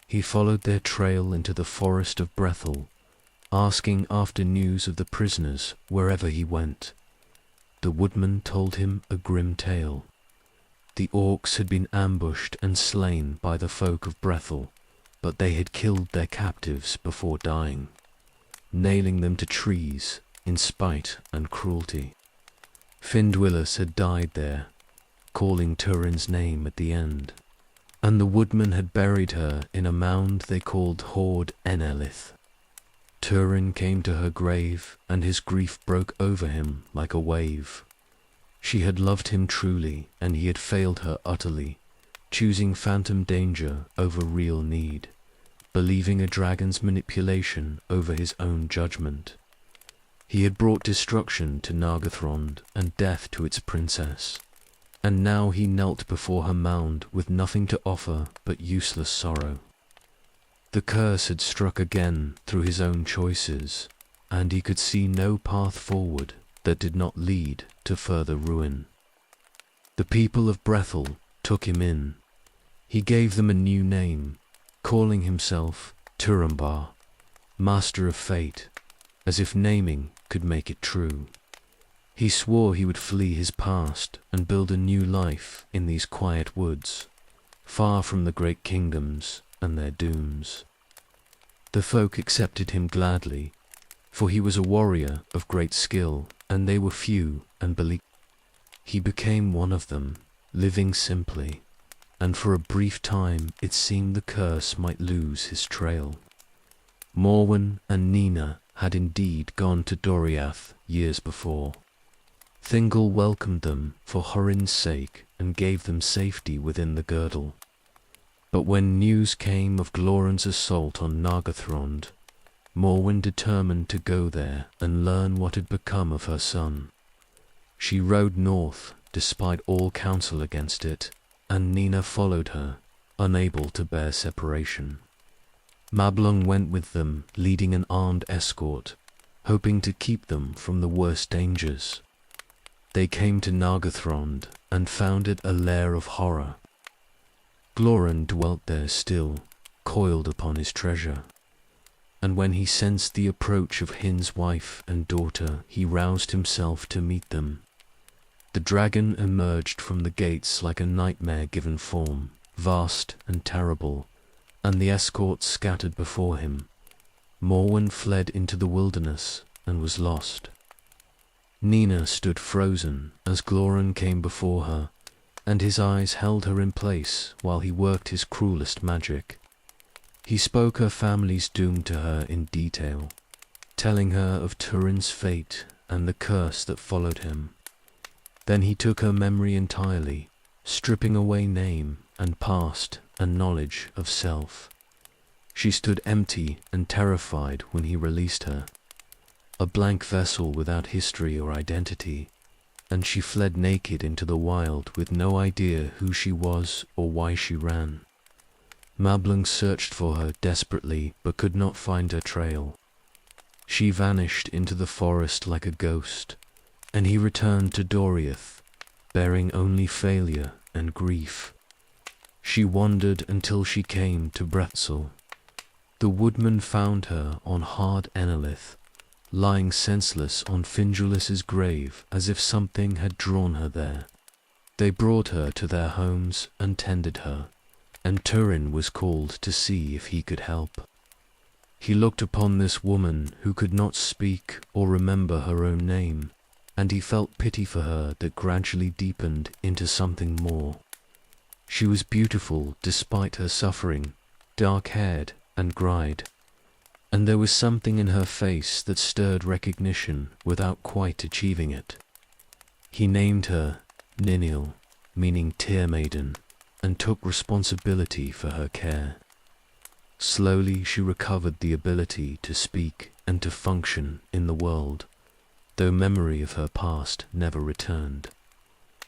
He followed their trail into the forest of Brethel, asking after news of the prisoners wherever he went. The woodman told him a grim tale. The orcs had been ambushed and slain by the folk of Brethel, but they had killed their captives before dying, nailing them to trees in spite and cruelty. Finduilas had died there, calling Turin's name at the end, and the woodman had buried her in a mound they called Hord Enelith. Turin came to her grave, and his grief broke over him like a wave. She had loved him truly, and he had failed her utterly, choosing phantom danger over real need, believing a dragon's manipulation over his own judgment. He had brought destruction to Nargothrond and death to its princess, and now he knelt before her mound with nothing to offer but useless sorrow. The curse had struck again through his own choices, and he could see no path forward that did not lead to further ruin. The people of Brethel took him in. He gave them a new name, calling himself Turambar, master of fate, as if naming could make it true. He swore he would flee his past and build a new life in these quiet woods, far from the great kingdoms and their dooms. The folk accepted him gladly, for he was a warrior of great skill, and they were few and believed. He became one of them, living simply, and for a brief time it seemed the curse might lose his trail. Morwen and Nina had indeed gone to Doriath years before. Thingol welcomed them for Horin's sake and gave them safety within the girdle. But when news came of Glorun's assault on Nargothrond, Morwen determined to go there and learn what had become of her son. She rode north, despite all counsel against it, and Nina followed her, unable to bear separation. Mablung went with them, leading an armed escort, hoping to keep them from the worst dangers. They came to Nargothrond and found it a lair of horror. Glorun dwelt there still, coiled upon his treasure, and when he sensed the approach of Hin's wife and daughter, he roused himself to meet them. The dragon emerged from the gates like a nightmare-given form, vast and terrible, and the escorts scattered before him. Morwen fled into the wilderness and was lost. Nina stood frozen as Gloran came before her, and his eyes held her in place while he worked his cruelest magic. He spoke her family's doom to her in detail, telling her of Turin's fate and the curse that followed him. Then he took her memory entirely, stripping away name and past and knowledge of self. She stood empty and terrified when he released her, a blank vessel without history or identity, and she fled naked into the wild with no idea who she was or why she ran. Mablung searched for her desperately but could not find her trail. She vanished into the forest like a ghost, and he returned to Doriath, bearing only failure and grief. She wandered until she came to Bretzel. The woodman found her on hard Enolith, lying senseless on Findulus's grave as if something had drawn her there. They brought her to their homes and tended her, and Turin was called to see if he could help. He looked upon this woman who could not speak or remember her own name, and he felt pity for her that gradually deepened into something more. She was beautiful despite her suffering, dark-haired and gried, and there was something in her face that stirred recognition without quite achieving it. He named her Ninil, meaning tear maiden, and took responsibility for her care. Slowly she recovered the ability to speak and to function in the world, though memory of her past never returned.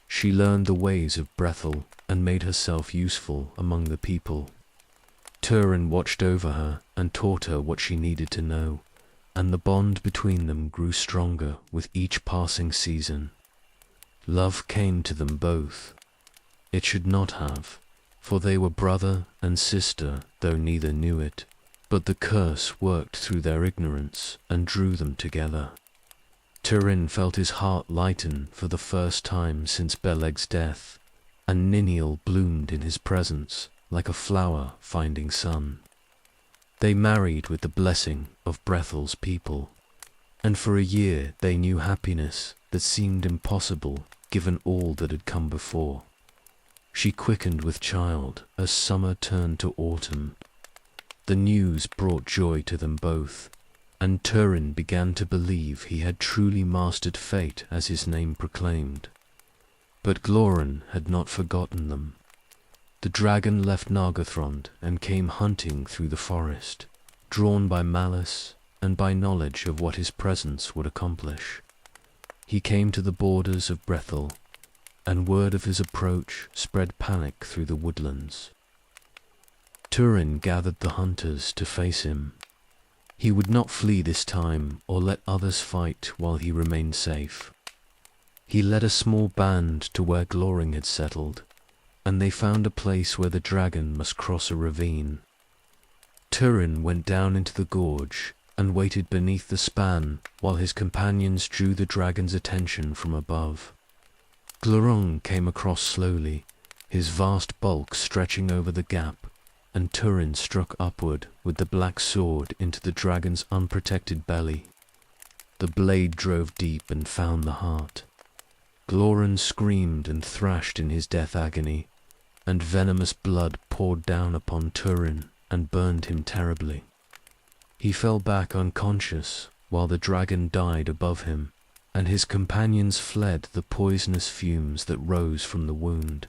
She learned the ways of Brethel and made herself useful among the people. Turin watched over her and taught her what she needed to know, and the bond between them grew stronger with each passing season. Love came to them both. It should not have, for they were brother and sister, though neither knew it, but the curse worked through their ignorance and drew them together. Turin felt his heart lighten for the first time since Beleg's death, and Ninil bloomed in his presence like a flower finding sun. They married with the blessing of Brethel's people, and for a year they knew happiness that seemed impossible given all that had come before. She quickened with child as summer turned to autumn. The news brought joy to them both, and Turin began to believe he had truly mastered fate as his name proclaimed. But Gloran had not forgotten them. The dragon left Nargothrond and came hunting through the forest, drawn by malice and by knowledge of what his presence would accomplish. He came to the borders of Brethel, and word of his approach spread panic through the woodlands. Turin gathered the hunters to face him. He would not flee this time or let others fight while he remained safe. He led a small band to where Gloring had settled, and they found a place where the dragon must cross a ravine. Turin went down into the gorge and waited beneath the span while his companions drew the dragon's attention from above. Glorong came across slowly, his vast bulk stretching over the gap, and Turin struck upward with the black sword into the dragon's unprotected belly. The blade drove deep and found the heart. Gloran screamed and thrashed in his death agony, and venomous blood poured down upon Turin and burned him terribly. He fell back unconscious while the dragon died above him, and his companions fled the poisonous fumes that rose from the wound.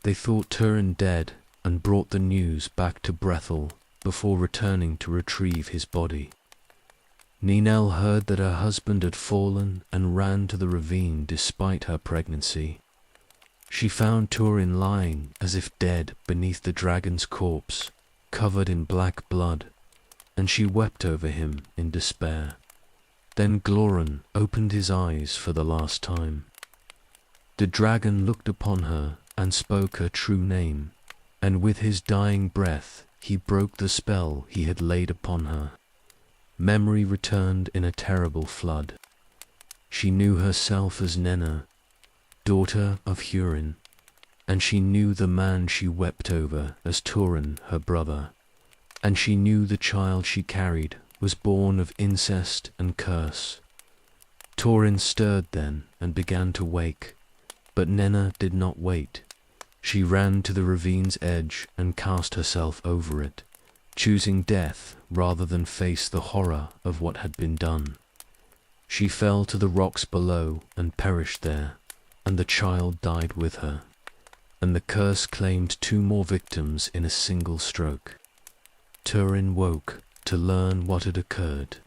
They thought Turin dead and brought the news back to Brethel before returning to retrieve his body. Ninel heard that her husband had fallen and ran to the ravine despite her pregnancy. She found Turin lying as if dead beneath the dragon's corpse, covered in black blood, and she wept over him in despair. Then Gloran opened his eyes for the last time. The dragon looked upon her and spoke her true name, and with his dying breath he broke the spell he had laid upon her. Memory returned in a terrible flood. She knew herself as Nenna, daughter of Hurin, and she knew the man she wept over as Turin, her brother, and she knew the child she carried was born of incest and curse. Thorin stirred then and began to wake, but Nenna did not wait. She ran to the ravine's edge and cast herself over it, choosing death rather than face the horror of what had been done. She fell to the rocks below and perished there, and the child died with her, and the curse claimed 2 more victims in a single stroke. Turin woke to learn what had occurred.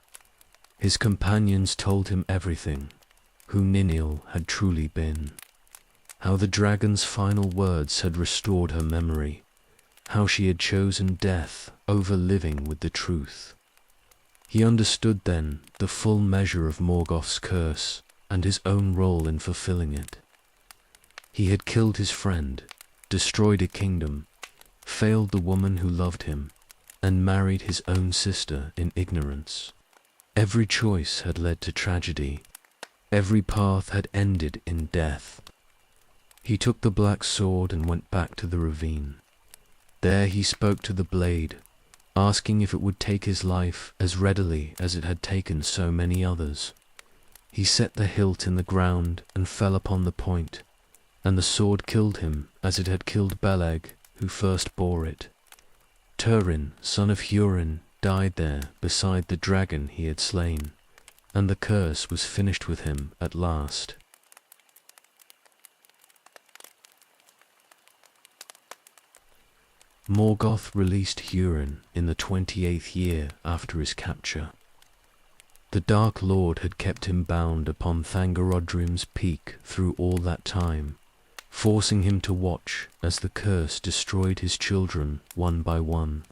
His companions told him everything, who Ninil had truly been, how the dragon's final words had restored her memory, how she had chosen death over living with the truth. He understood then the full measure of Morgoth's curse and his own role in fulfilling it. He had killed his friend, destroyed a kingdom, failed the woman who loved him, and married his own sister in ignorance. Every choice had led to tragedy. Every path had ended in death. He took the black sword and went back to the ravine. There he spoke to the blade, asking if it would take his life as readily as it had taken so many others. He set the hilt in the ground and fell upon the point, and the sword killed him as it had killed Beleg, who first bore it. Turin, son of Hurin, died there beside the dragon he had slain, and the curse was finished with him at last. Morgoth released Hurin in the 28th year after his capture. The Dark Lord had kept him bound upon Thangorodrim's peak through all that time, forcing him to watch as the curse destroyed his children one by one.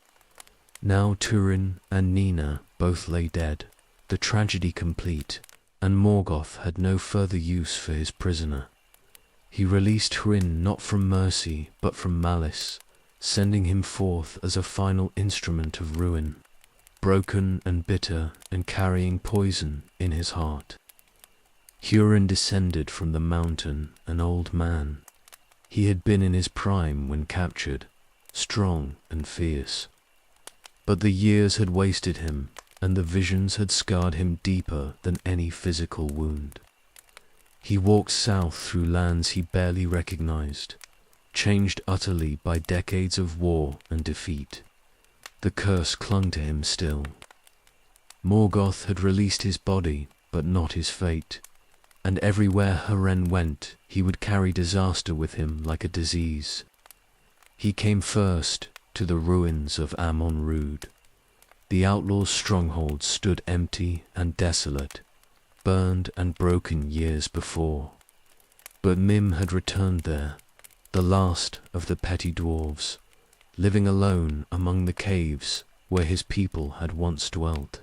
Now Turin and Nina both lay dead, the tragedy complete, and Morgoth had no further use for his prisoner. He released Hryn not from mercy but from malice, sending him forth as a final instrument of ruin, broken and bitter and carrying poison in his heart. Hurin descended from the mountain, an old man. He had been in his prime when captured, strong and fierce. But the years had wasted him, and the visions had scarred him deeper than any physical wound. He walked south through lands he barely recognized, changed utterly by decades of war and defeat. The curse clung to him still. Morgoth had released his body, but not his fate, and everywhere Hurin went, he would carry disaster with him like a disease. He came first to the ruins of Amon-Rûd. The outlaw's stronghold stood empty and desolate, burned and broken years before. But Mim had returned there, the last of the petty dwarves, living alone among the caves where his people had once dwelt.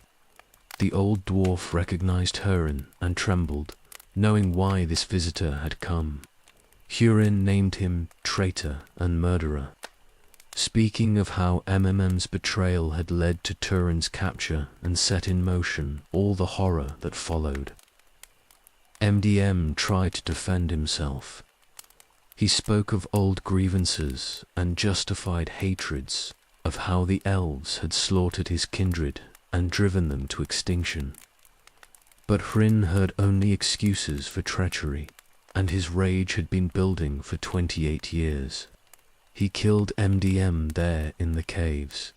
The old dwarf recognized Hurin and trembled, knowing why this visitor had come. Hurin named him traitor and murderer, speaking of how MMM's betrayal had led to Turin's capture and set in motion all the horror that followed. MDM tried to defend himself. He spoke of old grievances and justified hatreds, of how the elves had slaughtered his kindred and driven them to extinction. But Hryn heard only excuses for treachery, and his rage had been building for 28 years. He killed MDM there in the caves,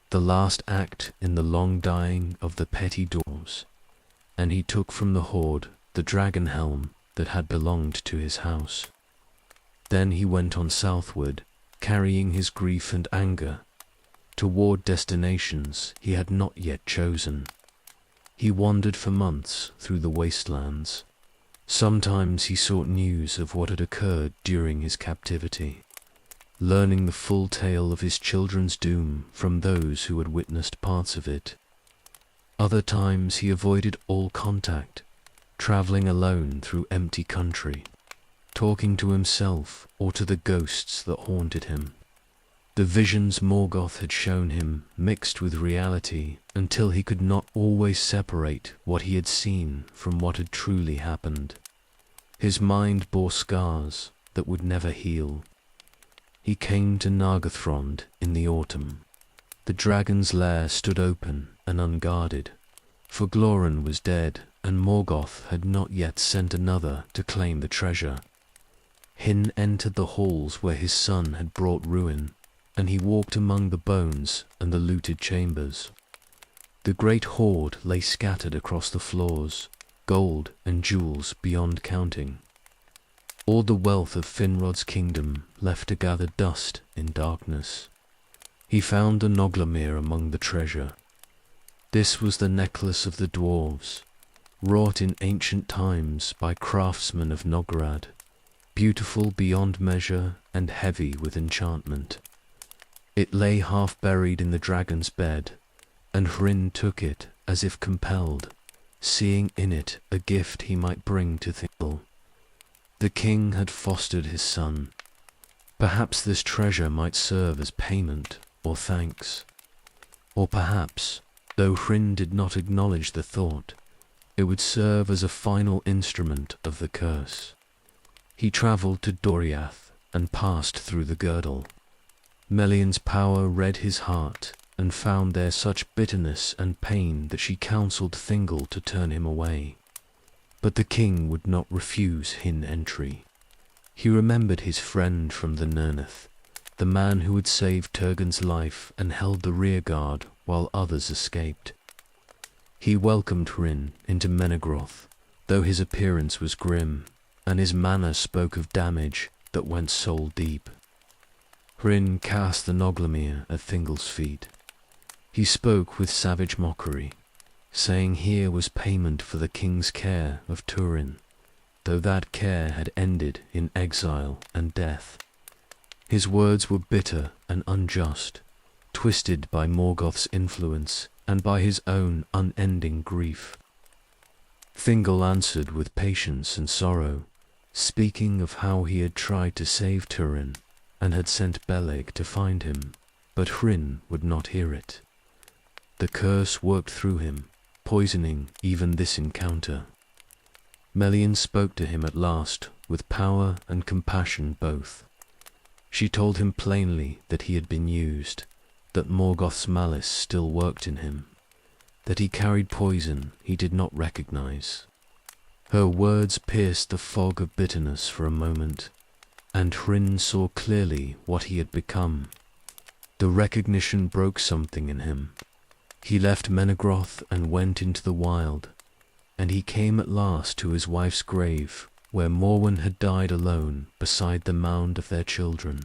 the last act in the long dying of the petty dwarves, and he took from the horde the dragon helm that had belonged to his house. Then he went on southward, carrying his grief and anger, toward destinations he had not yet chosen. He wandered for months through the wastelands. Sometimes he sought news of what had occurred during his captivity, learning the full tale of his children's doom from those who had witnessed parts of it. Other times he avoided all contact, traveling alone through empty country, talking to himself or to the ghosts that haunted him. The visions Morgoth had shown him mixed with reality until he could not always separate what he had seen from what had truly happened. His mind bore scars that would never heal. He came to Nargothrond in the autumn. The dragon's lair stood open and unguarded, for Glóran was dead and Morgoth had not yet sent another to claim the treasure. Hin entered the halls where his son had brought ruin, and he walked among the bones and the looted chambers. The great hoard lay scattered across the floors, gold and jewels beyond counting. All the wealth of Finrod's kingdom left to gather dust in darkness. He found the Noglamir among the treasure. This was the necklace of the dwarves, wrought in ancient times by craftsmen of Nograd, beautiful beyond measure and heavy with enchantment. It lay half buried in the dragon's bed, and Hryn took it as if compelled, seeing in it a gift he might bring to Thingol. The king had fostered his son. Perhaps this treasure might serve as payment or thanks. Or perhaps, though Hryn did not acknowledge the thought, it would serve as a final instrument of the curse. He travelled to Doriath and passed through the girdle. Melian's power read his heart and found there such bitterness and pain that she counselled Thingol to turn him away. But the king would not refuse Hin entry. He remembered his friend from the Nirnath, the man who had saved Turgon's life and held the rear guard while others escaped. He welcomed Hryn into Menegroth, though his appearance was grim, and his manner spoke of damage that went soul deep. Hryn cast the Noglamir at Thingol's feet. He spoke with savage mockery, saying here was payment for the king's care of Turin, though that care had ended in exile and death. His words were bitter and unjust, twisted by Morgoth's influence and by his own unending grief. Thingol answered with patience and sorrow, speaking of how he had tried to save Turin and had sent Beleg to find him, but Hryn would not hear it. The curse worked through him, poisoning even this encounter. Melian spoke to him at last with power and compassion both. She told him plainly that he had been used, that Morgoth's malice still worked in him, that he carried poison he did not recognize. Her words pierced the fog of bitterness for a moment, and Hryn saw clearly what he had become. The recognition broke something in him. He left Menegroth and went into the wild, and he came at last to his wife's grave, where Morwen had died alone beside the mound of their children.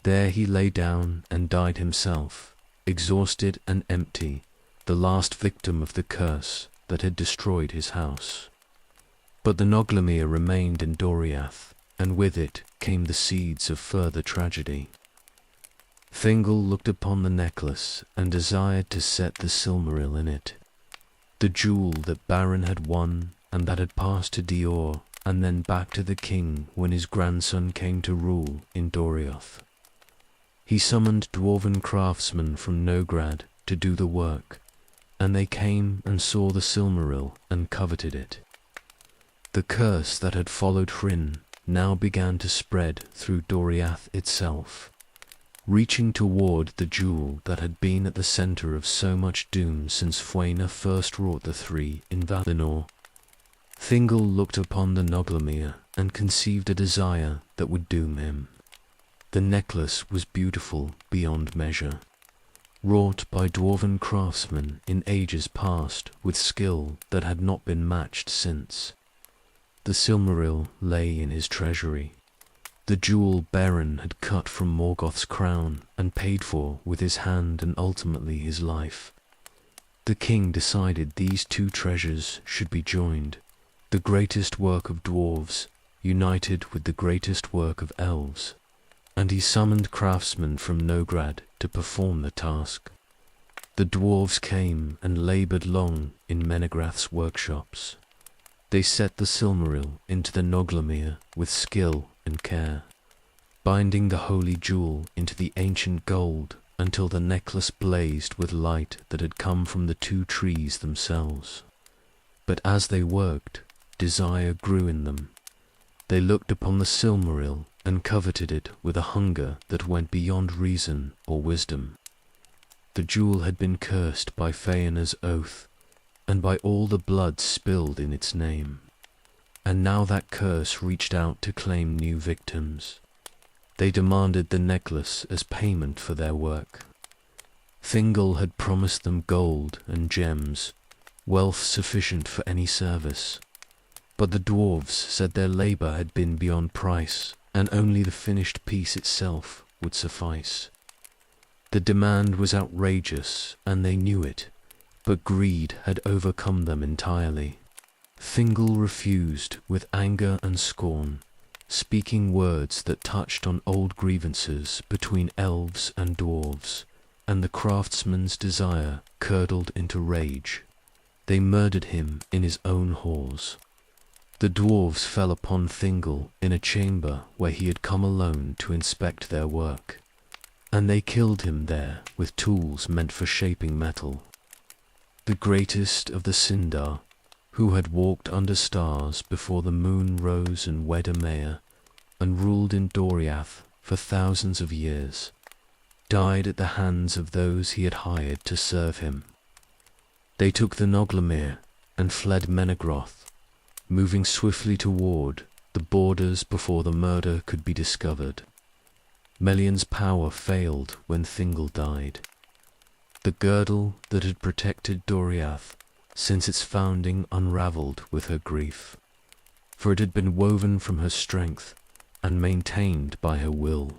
There he lay down and died himself, exhausted and empty, the last victim of the curse that had destroyed his house. But the Noglamir remained in Doriath, and with it came the seeds of further tragedy. Thingol looked upon the necklace and desired to set the Silmaril in it, the jewel that Baron had won and that had passed to Dior and then back to the king when his grandson came to rule in Doriath. He summoned dwarven craftsmen from Nograd to do the work, and they came and saw the Silmaril and coveted it. The curse that had followed Hryn now began to spread through Doriath itself, reaching toward the jewel that had been at the center of so much doom since Fëanor first wrought the three in Valinor. Thingol looked upon the Noglamir and conceived a desire that would doom him. The necklace was beautiful beyond measure, wrought by dwarven craftsmen in ages past with skill that had not been matched since. The Silmaril lay in his treasury, the jewel Beren had cut from Morgoth's crown and paid for with his hand and ultimately his life. The king decided these two treasures should be joined, the greatest work of dwarves united with the greatest work of elves, and he summoned craftsmen from Nograd to perform the task. The dwarves came and laboured long in Menegrath's workshops. They set the Silmaril into the Noglamir with skill and care, binding the holy jewel into the ancient gold until the necklace blazed with light that had come from the two trees themselves. But as they worked, desire grew in them. They looked upon the Silmaril and coveted it with a hunger that went beyond reason or wisdom. The jewel had been cursed by Fëanor's oath, and by all the blood spilled in its name. And now that curse reached out to claim new victims. They demanded the necklace as payment for their work. Thingol had promised them gold and gems, wealth sufficient for any service. But the dwarves said their labor had been beyond price, and only the finished piece itself would suffice. The demand was outrageous, and they knew it, but greed had overcome them entirely. Thingol refused with anger and scorn, speaking words that touched on old grievances between elves and dwarves, and the craftsman's desire curdled into rage. They murdered him in his own halls. The dwarves fell upon Thingol in a chamber where he had come alone to inspect their work, and they killed him there with tools meant for shaping metal. The greatest of the Sindar, who had walked under stars before the moon rose and wed Amaya, and ruled in Doriath for thousands of years, died at the hands of those he had hired to serve him. They took the Noglamir and fled Menegroth, moving swiftly toward the borders before the murder could be discovered. Melian's power failed when Thingol died. The girdle that had protected Doriath since its founding unraveled with her grief, for it had been woven from her strength and maintained by her will.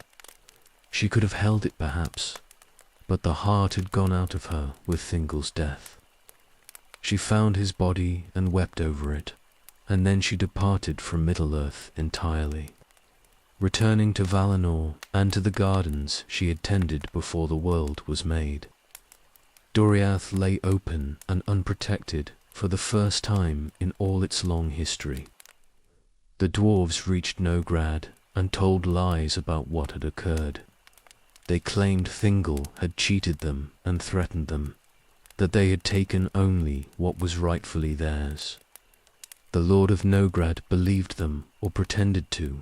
She could have held it perhaps, but the heart had gone out of her with Thingol's death. She found his body and wept over it, and then she departed from Middle-earth entirely, returning to Valinor and to the gardens she had tended before the world was made. Doriath lay open and unprotected for the first time in all its long history. The dwarves reached Nograd and told lies about what had occurred. They claimed Thingol had cheated them and threatened them, that they had taken only what was rightfully theirs. The Lord of Nograd believed them, or pretended to,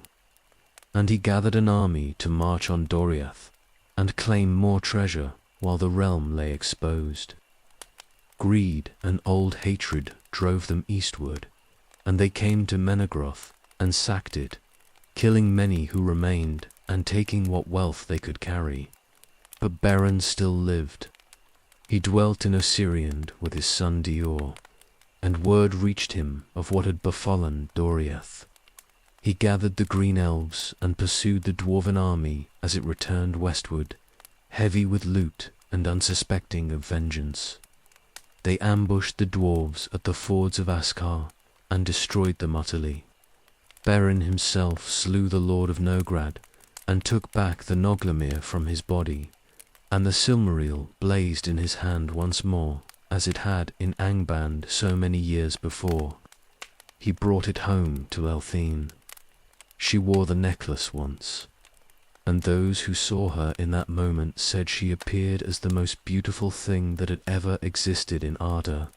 and he gathered an army to march on Doriath and claim more treasure while the realm lay exposed. Greed and old hatred drove them eastward, and they came to Menegroth and sacked it, killing many who remained and taking what wealth they could carry. But Beren still lived. He dwelt in Osiriand with his son Dior, and word reached him of what had befallen Doriath. He gathered the green elves and pursued the dwarven army as it returned westward, heavy with loot and unsuspecting of vengeance. They ambushed the dwarves at the fords of Askar and destroyed them utterly. Beren himself slew the Lord of Nograd and took back the Noglamir from his body, and the Silmaril blazed in his hand once more, as it had in Angband so many years before. He brought it home to Elthine. She wore the necklace once, and those who saw her in that moment said she appeared as the most beautiful thing that had ever existed in Arda,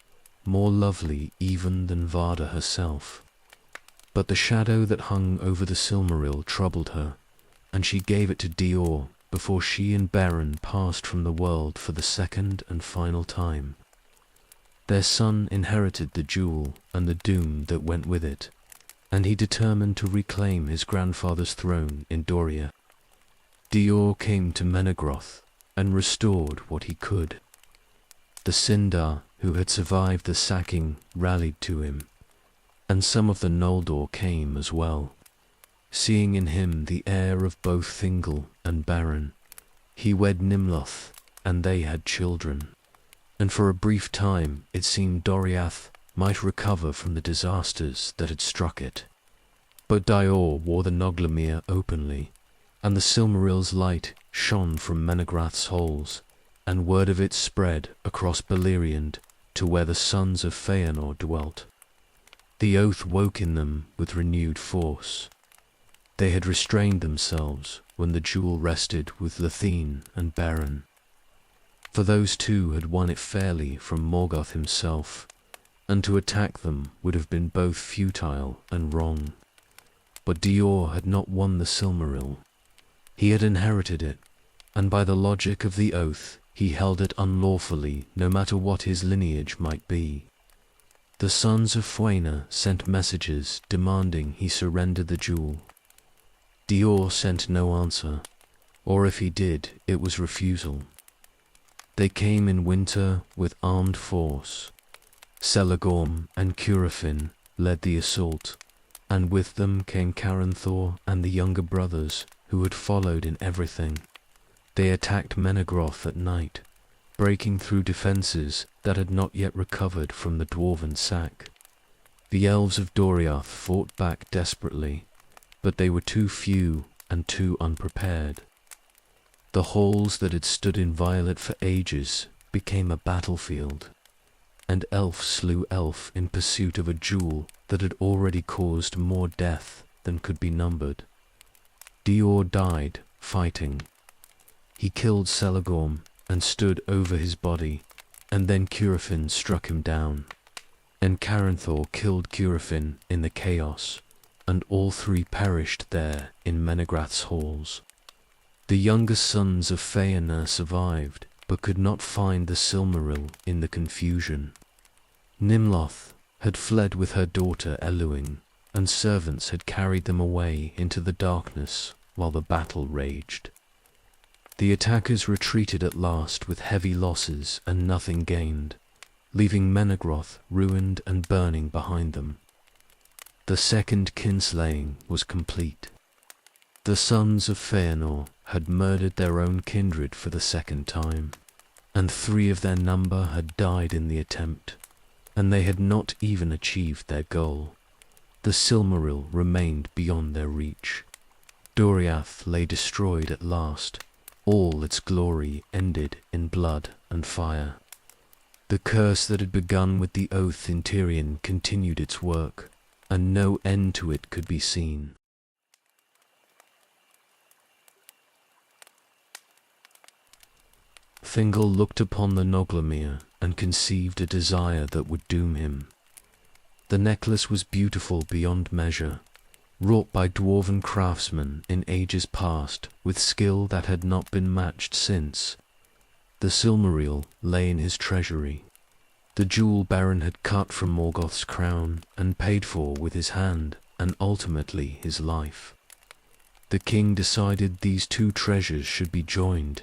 more lovely even than Varda herself. But the shadow that hung over the Silmaril troubled her, and she gave it to Dior before she and Beren passed from the world for the second and final time. Their son inherited the jewel and the doom that went with it, and he determined to reclaim his grandfather's throne in Doria. Dior came to Menegroth and restored what he could. The Sindar, who had survived the sacking, rallied to him, and some of the Noldor came as well. Seeing in him the heir of both Thingol and Beren, he wed Nimloth, and they had children. And for a brief time it seemed Doriath might recover from the disasters that had struck it. But Dior wore the Noglamir openly, and the Silmaril's light shone from Menegroth's halls, and word of it spread across Beleriand to where the sons of Feanor dwelt. The oath woke in them with renewed force. They had restrained themselves when the jewel rested with Lethene and Beren, for those two had won it fairly from Morgoth himself, and to attack them would have been both futile and wrong. But Dior had not won the Silmaril. He had inherited it, and by the logic of the oath he held it unlawfully no matter what his lineage might be. The sons of Fuena sent messages demanding he surrender the jewel. Dior sent no answer, or if he did, it was refusal. They came in winter with armed force. Selagorm and Curufin led the assault, and with them came Caranthor and the younger brothers, who had followed in everything. They attacked Menegroth at night, breaking through defences that had not yet recovered from the dwarven sack. The elves of Doriath fought back desperately, but they were too few and too unprepared. The halls that had stood inviolate for ages became a battlefield, and elf slew elf in pursuit of a jewel that had already caused more death than could be numbered. Dior died fighting. He killed Selagorm and stood over his body, and then Curufin struck him down. And Caranthor killed Curufin in the chaos, and all three perished there in Menegrath's halls. The younger sons of Feanor survived, but could not find the Silmaril in the confusion. Nimloth had fled with her daughter Eluing, and servants had carried them away into the darkness while the battle raged. The attackers retreated at last with heavy losses and nothing gained, leaving Menegroth ruined and burning behind them. The second kinslaying was complete. The sons of Feanor had murdered their own kindred for the second time, and 3 of their number had died in the attempt, and they had not even achieved their goal. The Silmaril remained beyond their reach. Doriath lay destroyed at last, all its glory ended in blood and fire. The curse that had begun with the oath in Tirion continued its work, and no end to it could be seen. Thingol looked upon the Noglamir and conceived a desire that would doom him. The necklace was beautiful beyond measure, wrought by dwarven craftsmen in ages past with skill that had not been matched since. The Silmaril lay in his treasury. The jewel Baron had cut from Morgoth's crown and paid for with his hand and ultimately his life. The king decided these 2 treasures should be joined,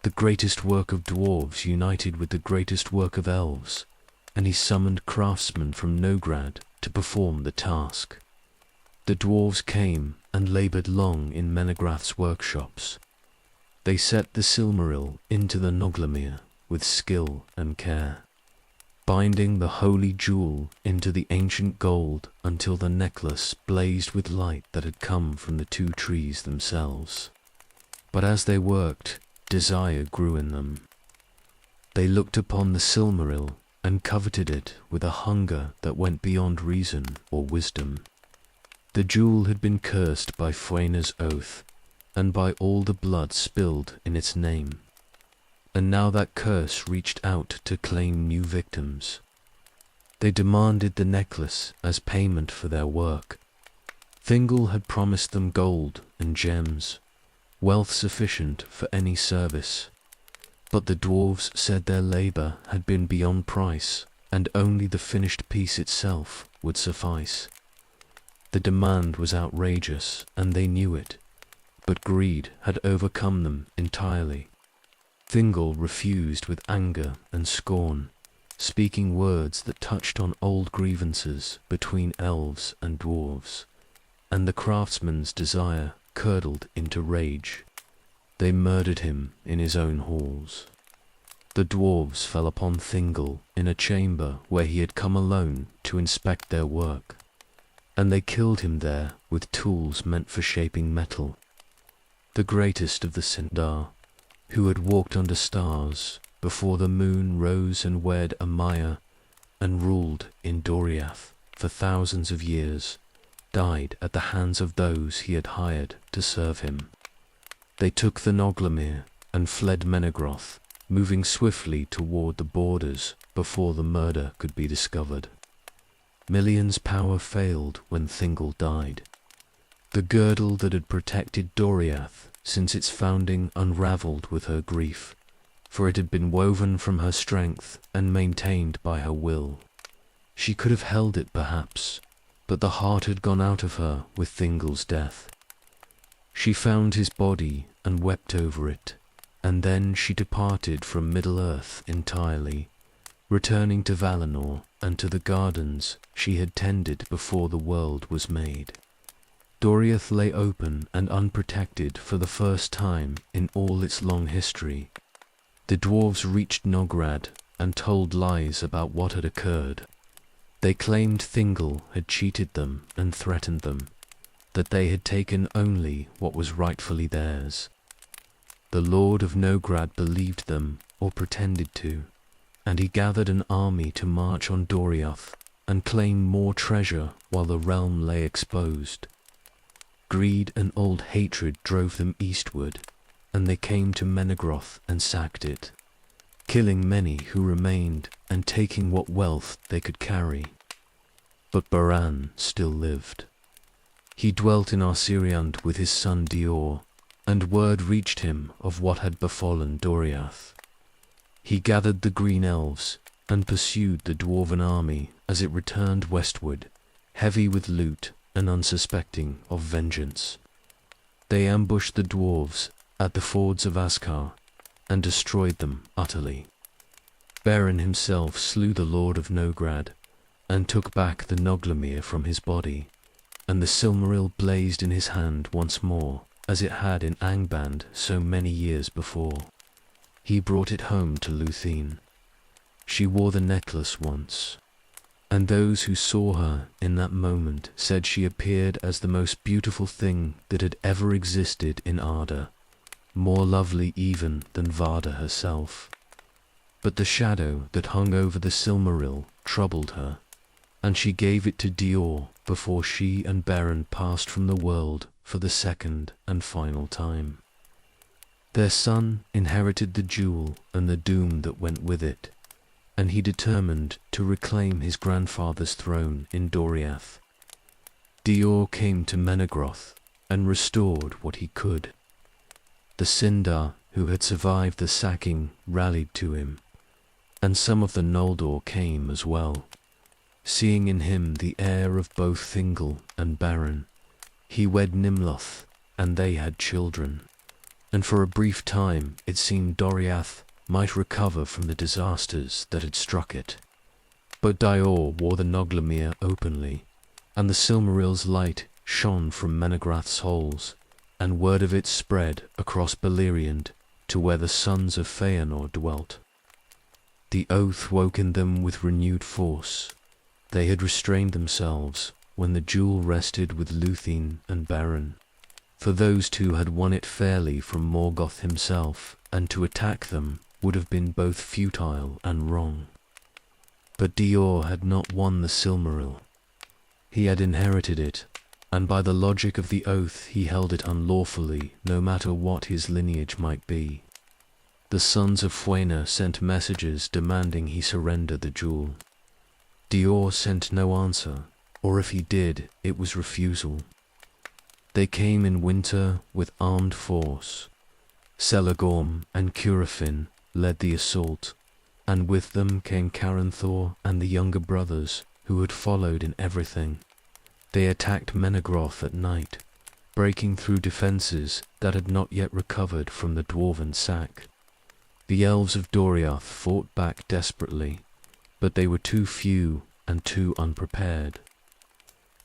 the greatest work of dwarves united with the greatest work of elves, and he summoned craftsmen from Nograd to perform the task. The dwarves came and laboured long in Menegrath's workshops. They set the Silmaril into the Noglamir with skill and care, binding the holy jewel into the ancient gold until the necklace blazed with light that had come from the 2 trees themselves. But as they worked, desire grew in them. They looked upon the Silmaril and coveted it with a hunger that went beyond reason or wisdom. The jewel had been cursed by Fuena's oath, and by all the blood spilled in its name. And now that curse reached out to claim new victims. They demanded the necklace as payment for their work. Thingol had promised them gold and gems, wealth sufficient for any service. But the dwarves said their labour had been beyond price, and only the finished piece itself would suffice. The demand was outrageous, and they knew it, but greed had overcome them entirely. Thingol refused with anger and scorn, speaking words that touched on old grievances between elves and dwarves, and the craftsman's desire curdled into rage. They murdered him in his own halls. The dwarves fell upon Thingol in a chamber where he had come alone to inspect their work, and they killed him there with tools meant for shaping metal. The greatest of the Sindar, who had walked under stars before the moon rose and wed Amaya and ruled in Doriath for thousands of years, died at the hands of those he had hired to serve him. They took the Noglamir and fled Menegroth, moving swiftly toward the borders before the murder could be discovered. Million's power failed when Thingol died. The girdle that had protected Doriath since its founding unravelled with her grief, for it had been woven from her strength and maintained by her will. She could have held it perhaps, but the heart had gone out of her with Thingol's death. She found his body and wept over it, and then she departed from Middle-earth entirely, returning to Valinor and to the gardens she had tended before the world was made. Doriath lay open and unprotected for the first time in all its long history. The dwarves reached Nograd and told lies about what had occurred. They claimed Thingol had cheated them and threatened them, that they had taken only what was rightfully theirs. The Lord of Nograd believed them, or pretended to, and he gathered an army to march on Doriath and claim more treasure while the realm lay exposed. Greed and old hatred drove them eastward, and they came to Menegroth and sacked it, killing many who remained and taking what wealth they could carry. But Baran still lived. He dwelt in Arsiriand with his son Dior, and word reached him of what had befallen Doriath. He gathered the green elves and pursued the dwarven army as it returned westward, heavy with loot and unsuspecting of vengeance. They ambushed the dwarves at the fords of Askar and destroyed them utterly. Beren himself slew the Lord of Nograd and took back the Noglamir from his body, and the Silmaril blazed in his hand once more, as it had in Angband so many years before. He brought it home to Luthien. She wore the necklace once, and those who saw her in that moment said she appeared as the most beautiful thing that had ever existed in Arda, more lovely even than Varda herself. But the shadow that hung over the Silmaril troubled her, and she gave it to Dior before she and Beren passed from the world for the second and final time. Their son inherited the jewel and the doom that went with it, and he determined to reclaim his grandfather's throne in Doriath. Dior came to Menegroth and restored what he could. The Sindar, who had survived the sacking, rallied to him, and some of the Noldor came as well. Seeing in him the heir of both Thingol and Beren, he wed Nimloth, and they had children, and for a brief time it seemed Doriath might recover from the disasters that had struck it. But Dior wore the Noglamir openly, and the Silmaril's light shone from Menegroth's halls, and word of it spread across Beleriand to where the sons of Feanor dwelt. The oath woke in them with renewed force. They had restrained themselves when the jewel rested with Luthien and Beren, for those two had won it fairly from Morgoth himself, and to attack them would have been both futile and wrong. But Dior had not won the Silmaril. He had inherited it, and by the logic of the oath he held it unlawfully, no matter what his lineage might be. The sons of Fuena sent messages demanding he surrender the jewel. Dior sent no answer, or if he did, it was refusal. They came in winter with armed force. Celagorm and Curufin led the assault, and with them came Caranthor and the younger brothers, who had followed in everything. They attacked Menegroth at night, breaking through defences that had not yet recovered from the dwarven sack. The elves of Doriath fought back desperately, but they were too few and too unprepared.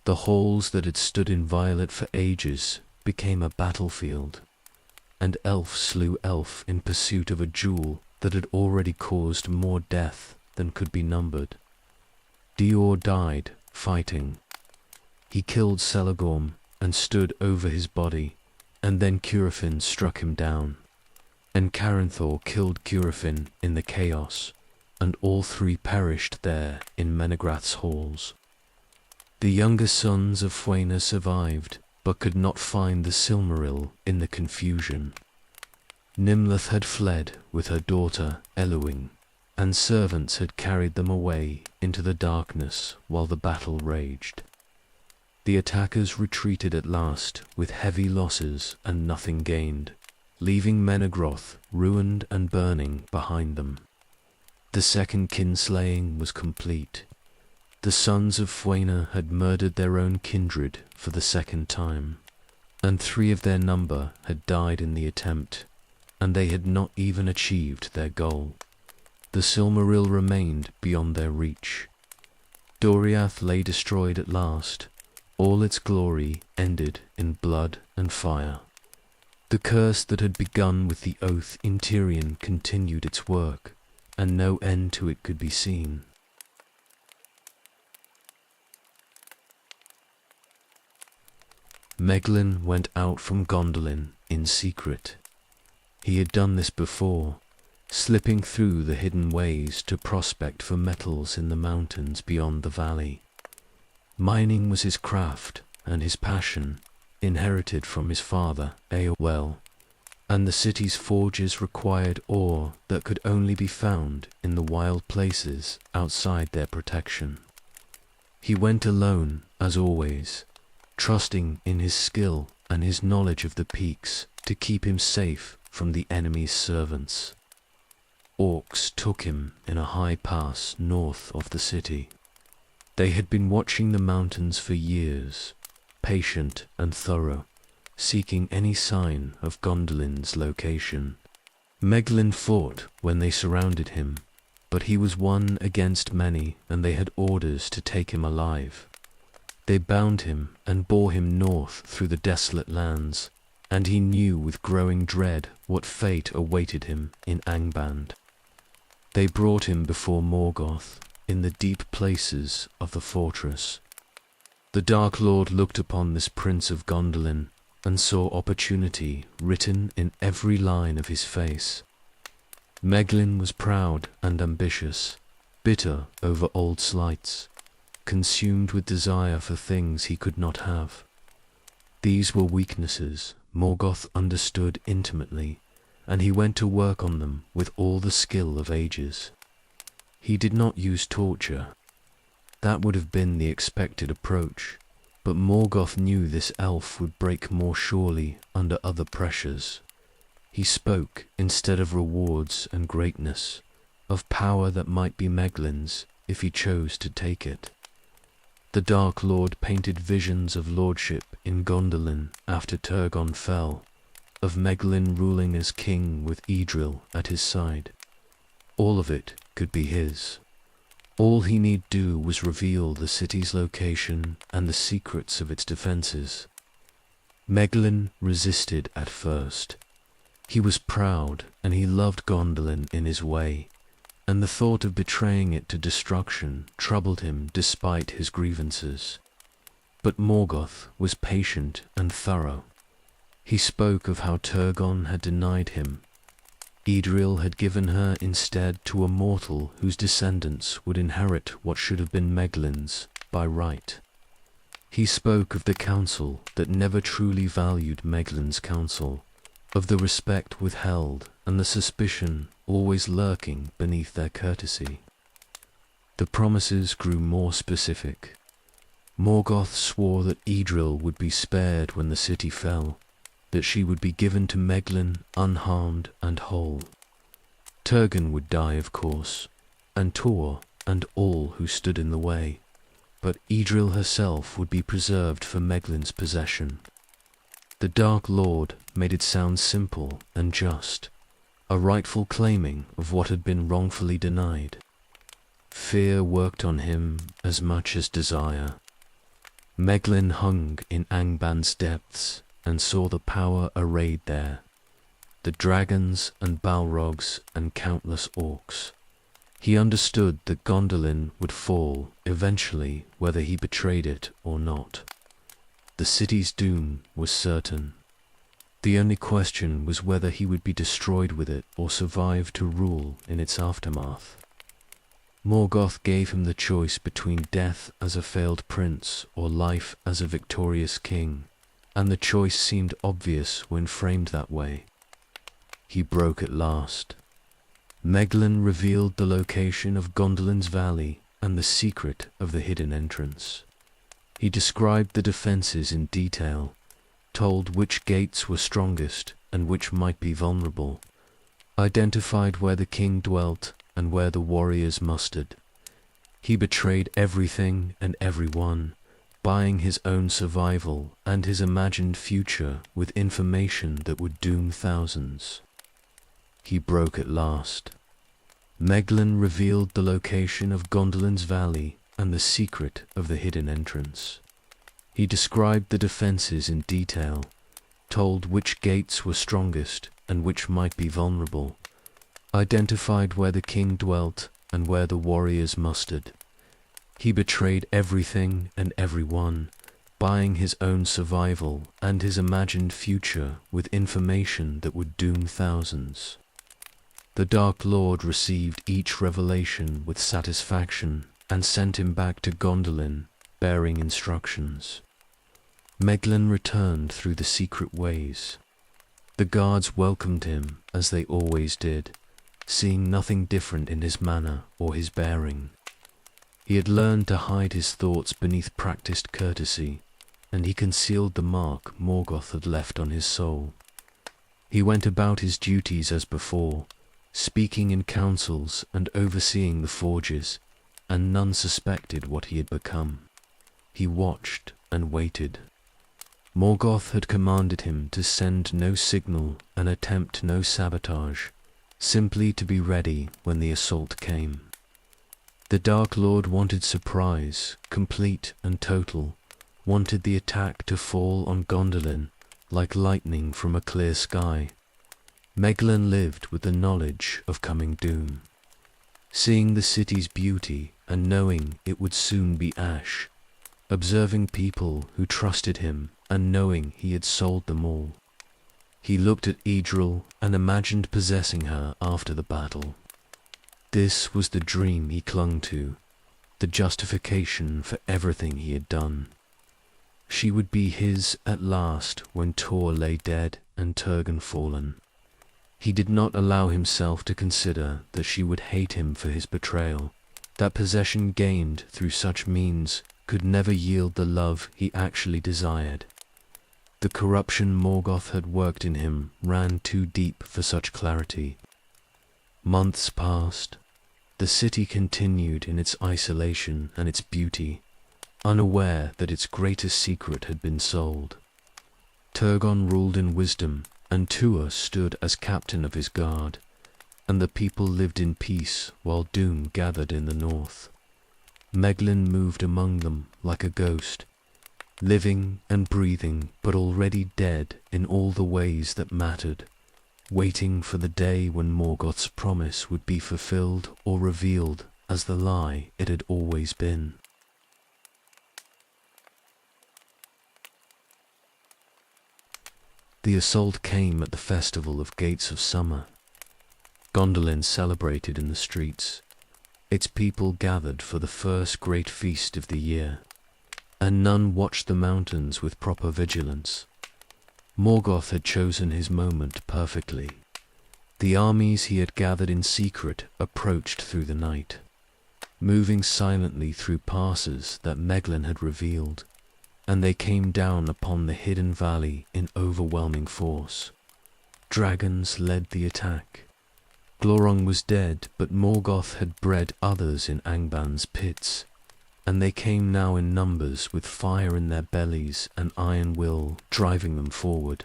The halls that had stood inviolate for ages became a battlefield, and elf slew elf in pursuit of a jewel that had already caused more death than could be numbered. Dior died fighting. He killed Celagorm and stood over his body, and then Curufin struck him down, and Caranthor killed Curufin in the chaos, and all three perished there in Menegroth's halls. The younger sons of Fuena survived, but could not find the Silmaril in the confusion. Nimloth had fled with her daughter Eluing, and servants had carried them away into the darkness while the battle raged. The attackers retreated at last with heavy losses and nothing gained, leaving Menegroth ruined and burning behind them. The second kinslaying was complete. The sons of Fuena had murdered their own kindred for the second time, and 3 of their number had died in the attempt, and they had not even achieved their goal. The Silmaril remained beyond their reach. Doriath lay destroyed at last. All its glory ended in blood and fire. The curse that had begun with the oath in Tirion continued its work, and no end to it could be seen. Meglin went out from Gondolin in secret. He had done this before, slipping through the hidden ways to prospect for metals in the mountains beyond the valley. Mining was his craft and his passion, inherited from his father, Eowell, and the city's forges required ore that could only be found in the wild places outside their protection. He went alone, as always, trusting in his skill and his knowledge of the peaks to keep him safe from the enemy's servants. Orcs took him in a high pass north of the city. They had been watching the mountains for years, patient and thorough, seeking any sign of Gondolin's location. Meglin fought when they surrounded him, but he was one against many, and they had orders to take him alive. They bound him and bore him north through the desolate lands, and he knew with growing dread what fate awaited him in Angband. They brought him before Morgoth, in the deep places of the fortress. The Dark Lord looked upon this prince of Gondolin and saw opportunity written in every line of his face. Meglin was proud and ambitious, bitter over old slights, consumed with desire for things he could not have. These were weaknesses Morgoth understood intimately, and he went to work on them with all the skill of ages. He did not use torture. That would have been the expected approach, but Morgoth knew this elf would break more surely under other pressures. He spoke, instead of rewards and greatness, of power that might be Meglin's if he chose to take it. The Dark Lord painted visions of lordship in Gondolin after Turgon fell, of Meglin ruling as king with Idril at his side. All of it could be his. All he need do was reveal the city's location and the secrets of its defenses. Meglin resisted at first. He was proud, and he loved Gondolin in his way, and the thought of betraying it to destruction troubled him despite his grievances. But Morgoth was patient and thorough. He spoke of how Turgon had denied him. Idril had given her instead to a mortal whose descendants would inherit what should have been Meglin's by right. He spoke of the council that never truly valued Meglin's counsel, of the respect withheld and the suspicion always lurking beneath their courtesy. The promises grew more specific. Morgoth swore that Idril would be spared when the city fell, that she would be given to Meglin unharmed and whole. Turgon would die, of course, and Tor and all who stood in the way, but Idril herself would be preserved for Meglin's possession. The Dark Lord made it sound simple and just, a rightful claiming of what had been wrongfully denied. Fear worked on him as much as desire. Meglin hung in Angband's depths and saw the power arrayed there, the dragons and balrogs and countless orcs. He understood that Gondolin would fall eventually, whether he betrayed it or not. The city's doom was certain. The only question was whether he would be destroyed with it or survive to rule in its aftermath. Morgoth gave him the choice between death as a failed prince or life as a victorious king, and the choice seemed obvious when framed that way. He broke at last. Meglin revealed the location of Gondolin's valley and the secret of the hidden entrance. He described the defenses in detail, told which gates were strongest and which might be vulnerable, identified where the king dwelt and where the warriors mustered. He betrayed everything and everyone, buying his own survival and his imagined future with information that would doom thousands. He broke at last. Meglin revealed the location of Gondolin's valley and the secret of the hidden entrance. He described the defenses in detail, told which gates were strongest and which might be vulnerable, identified where the king dwelt and where the warriors mustered. He betrayed everything and everyone, buying his own survival and his imagined future with information that would doom thousands. The Dark Lord received each revelation with satisfaction and sent him back to Gondolin, bearing instructions. Meglin returned through the secret ways. The guards welcomed him as they always did, seeing nothing different in his manner or his bearing. He had learned to hide his thoughts beneath practiced courtesy, and he concealed the mark Morgoth had left on his soul. He went about his duties as before, speaking in councils and overseeing the forges, and none suspected what he had become. He watched and waited. Morgoth had commanded him to send no signal and attempt no sabotage, simply to be ready when the assault came. The Dark Lord wanted surprise, complete and total, wanted the attack to fall on Gondolin like lightning from a clear sky. Meglin lived with the knowledge of coming doom. Seeing the city's beauty and knowing it would soon be ash, observing people who trusted him and knowing he had sold them all. He looked at Idril and imagined possessing her after the battle. This was the dream he clung to, the justification for everything he had done. She would be his at last when Tor lay dead and Turgon fallen. He did not allow himself to consider that she would hate him for his betrayal, that possession gained through such means could never yield the love he actually desired. The corruption Morgoth had worked in him ran too deep for such clarity. Months passed. The city continued in its isolation and its beauty, unaware that its greatest secret had been sold. Turgon ruled in wisdom, and Tuor stood as captain of his guard, and the people lived in peace while doom gathered in the north. Meglin moved among them like a ghost, living and breathing but already dead in all the ways that mattered, waiting for the day when Morgoth's promise would be fulfilled or revealed as the lie it had always been. The assault came at the festival of Gates of Summer. Gondolin celebrated in the streets. Its people gathered for the first great feast of the year, and none watched the mountains with proper vigilance. Morgoth had chosen his moment perfectly. The armies he had gathered in secret approached through the night, moving silently through passes that Meglin had revealed, and they came down upon the hidden valley in overwhelming force. Dragons led the attack. Glorong was dead, but Morgoth had bred others in Angban's pits, and they came now in numbers with fire in their bellies and iron will driving them forward.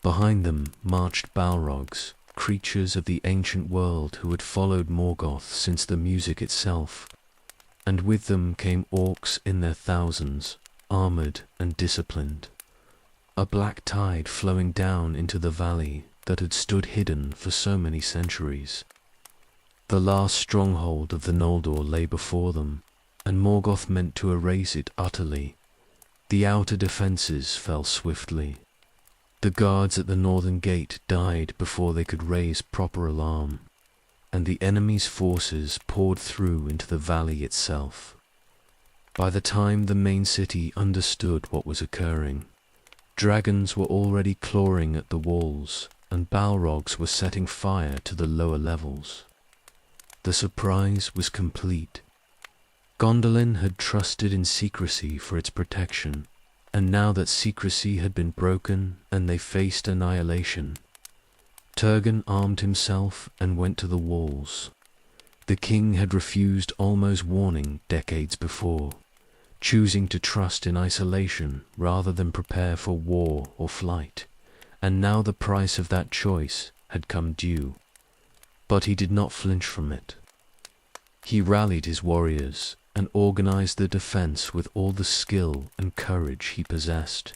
Behind them marched Balrogs, creatures of the ancient world who had followed Morgoth since the music itself, and with them came orcs in their thousands, armored and disciplined. A black tide flowing down into the valley that had stood hidden for so many centuries. The last stronghold of the Noldor lay before them, and Morgoth meant to erase it utterly. The outer defences fell swiftly. The guards at the northern gate died before they could raise proper alarm, and the enemy's forces poured through into the valley itself. By the time the main city understood what was occurring, dragons were already clawing at the walls, and Balrogs were setting fire to the lower levels. The surprise was complete. Gondolin had trusted in secrecy for its protection, and now that secrecy had been broken and they faced annihilation, Turgon armed himself and went to the walls. The king had refused Olmo's warning decades before, choosing to trust in isolation rather than prepare for war or flight, and now the price of that choice had come due. But he did not flinch from it. He rallied his warriors and organized the defense with all the skill and courage he possessed.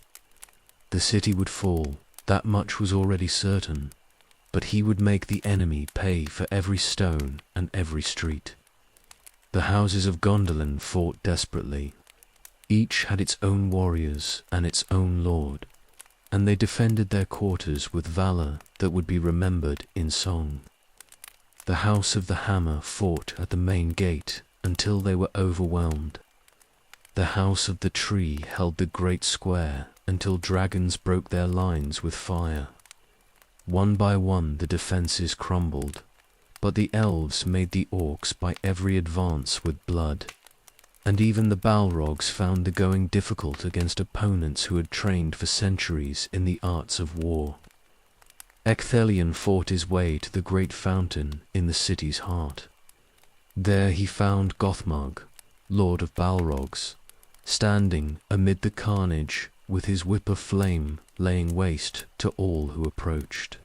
The city would fall, that much was already certain, but he would make the enemy pay for every stone and every street. The houses of Gondolin fought desperately. Each had its own warriors and its own lord, and they defended their quarters with valor that would be remembered in song. The House of the Hammer fought at the main gate until they were overwhelmed. The House of the Tree held the great square until dragons broke their lines with fire. One by one the defenses crumbled, but the elves made the orcs by every advance with blood, and even the Balrogs found the going difficult against opponents who had trained for centuries in the arts of war. Ecthelion fought his way to the great fountain in the city's heart. There he found Gothmog, lord of Balrogs, standing amid the carnage with his whip of flame laying waste to all who approached.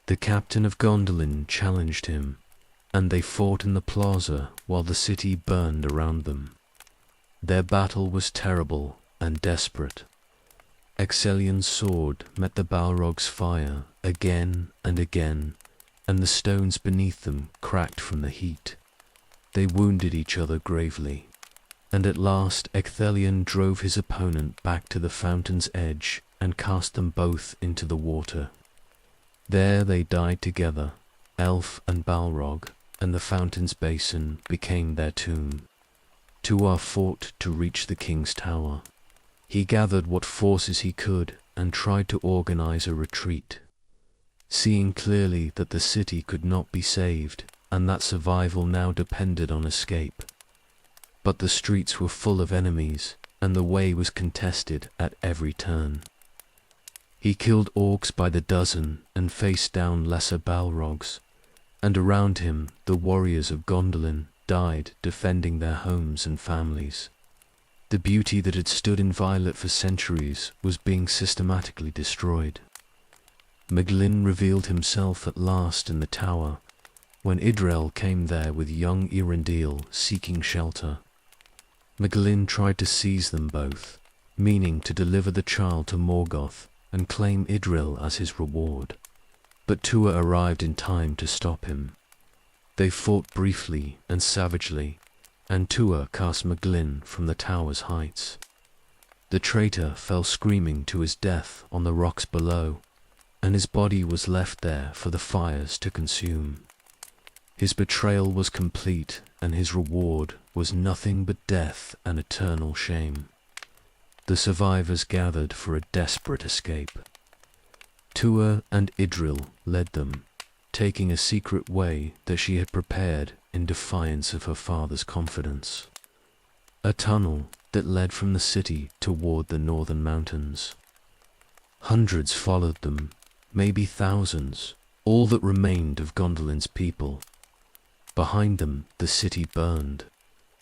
The captain of Gondolin challenged him, and they fought in the plaza while the city burned around them. Their battle was terrible and desperate. Excelion's sword met the Balrog's fire again and again, and the stones beneath them cracked from the heat. They wounded each other gravely, and at last Ecthelion drove his opponent back to the fountain's edge and cast them both into the water. There they died together, elf and Balrog, and the fountain's basin became their tomb. Tuatha fought to reach the king's tower. He gathered what forces he could and tried to organize a retreat. Seeing clearly that the city could not be saved and that survival now depended on escape. But the streets were full of enemies and the way was contested at every turn. He killed orcs by the dozen and faced down lesser Balrogs, and around him the warriors of Gondolin died defending their homes and families. The beauty that had stood inviolate for centuries was being systematically destroyed. Meglin revealed himself at last in the tower, when Idrel came there with young Irandil seeking shelter. Meglin tried to seize them both, meaning to deliver the child to Morgoth and claim Idril as his reward. But Tuatha arrived in time to stop him. They fought briefly and savagely, and Tuatha cast Meglin from the tower's heights. The traitor fell screaming to his death on the rocks below, and his body was left there for the fires to consume. His betrayal was complete, and his reward was nothing but death and eternal shame. The survivors gathered for a desperate escape. Tuatha and Idril led them, taking a secret way that she had prepared in defiance of her father's confidence. A tunnel that led from the city toward the northern mountains. Hundreds followed them, maybe thousands, all that remained of Gondolin's people. Behind them the city burned.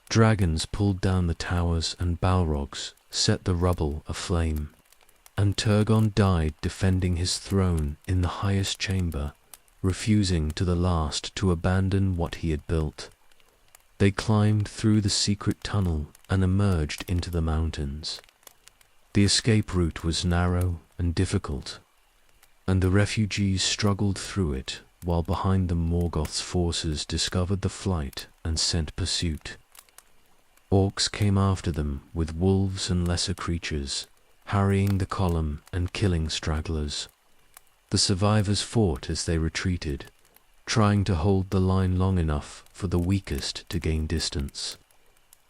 Dragons pulled down the towers and Balrogs set the rubble aflame. And Turgon died defending his throne in the highest chamber, refusing to the last to abandon what he had built. They climbed through the secret tunnel and emerged into the mountains. The escape route was narrow and difficult, and the refugees struggled through it while behind them Morgoth's forces discovered the flight and sent pursuit. Orcs came after them with wolves and lesser creatures, harrying the column and killing stragglers. The survivors fought as they retreated, trying to hold the line long enough for the weakest to gain distance.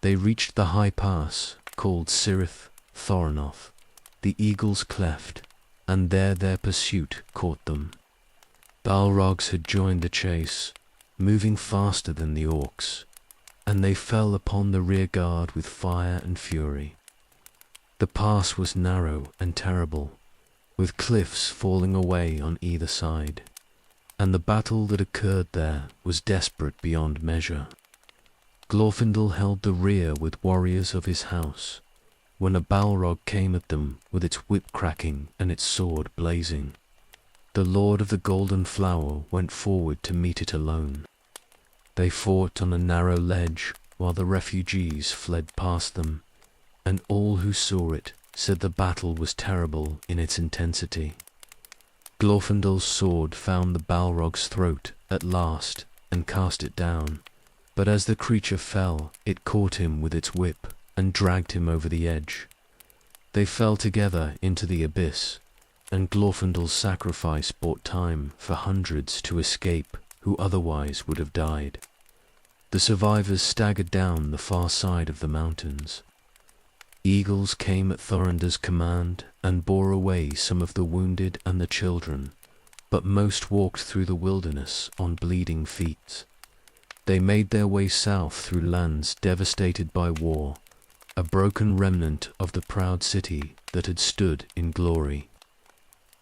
They reached the high pass, called Cirith Thornoth, the Eagle's Cleft, and there their pursuit caught them. Balrogs had joined the chase, moving faster than the orcs, and they fell upon the rear guard with fire and fury. The pass was narrow and terrible, with cliffs falling away on either side, and the battle that occurred there was desperate beyond measure. Glorfindel held the rear with warriors of his house, when a Balrog came at them with its whip cracking and its sword blazing. The Lord of the Golden Flower went forward to meet it alone. They fought on a narrow ledge while the refugees fled past them, and all who saw it said the battle was terrible in its intensity. Glorfindel's sword found the Balrog's throat at last and cast it down, but as the creature fell, it caught him with its whip and dragged him over the edge. They fell together into the abyss, and Glorfindel's sacrifice bought time for hundreds to escape who otherwise would have died. The survivors staggered down the far side of the mountains. Eagles came at Thorinder's command and bore away some of the wounded and the children, but most walked through the wilderness on bleeding feet. They made their way south through lands devastated by war, a broken remnant of the proud city that had stood in glory.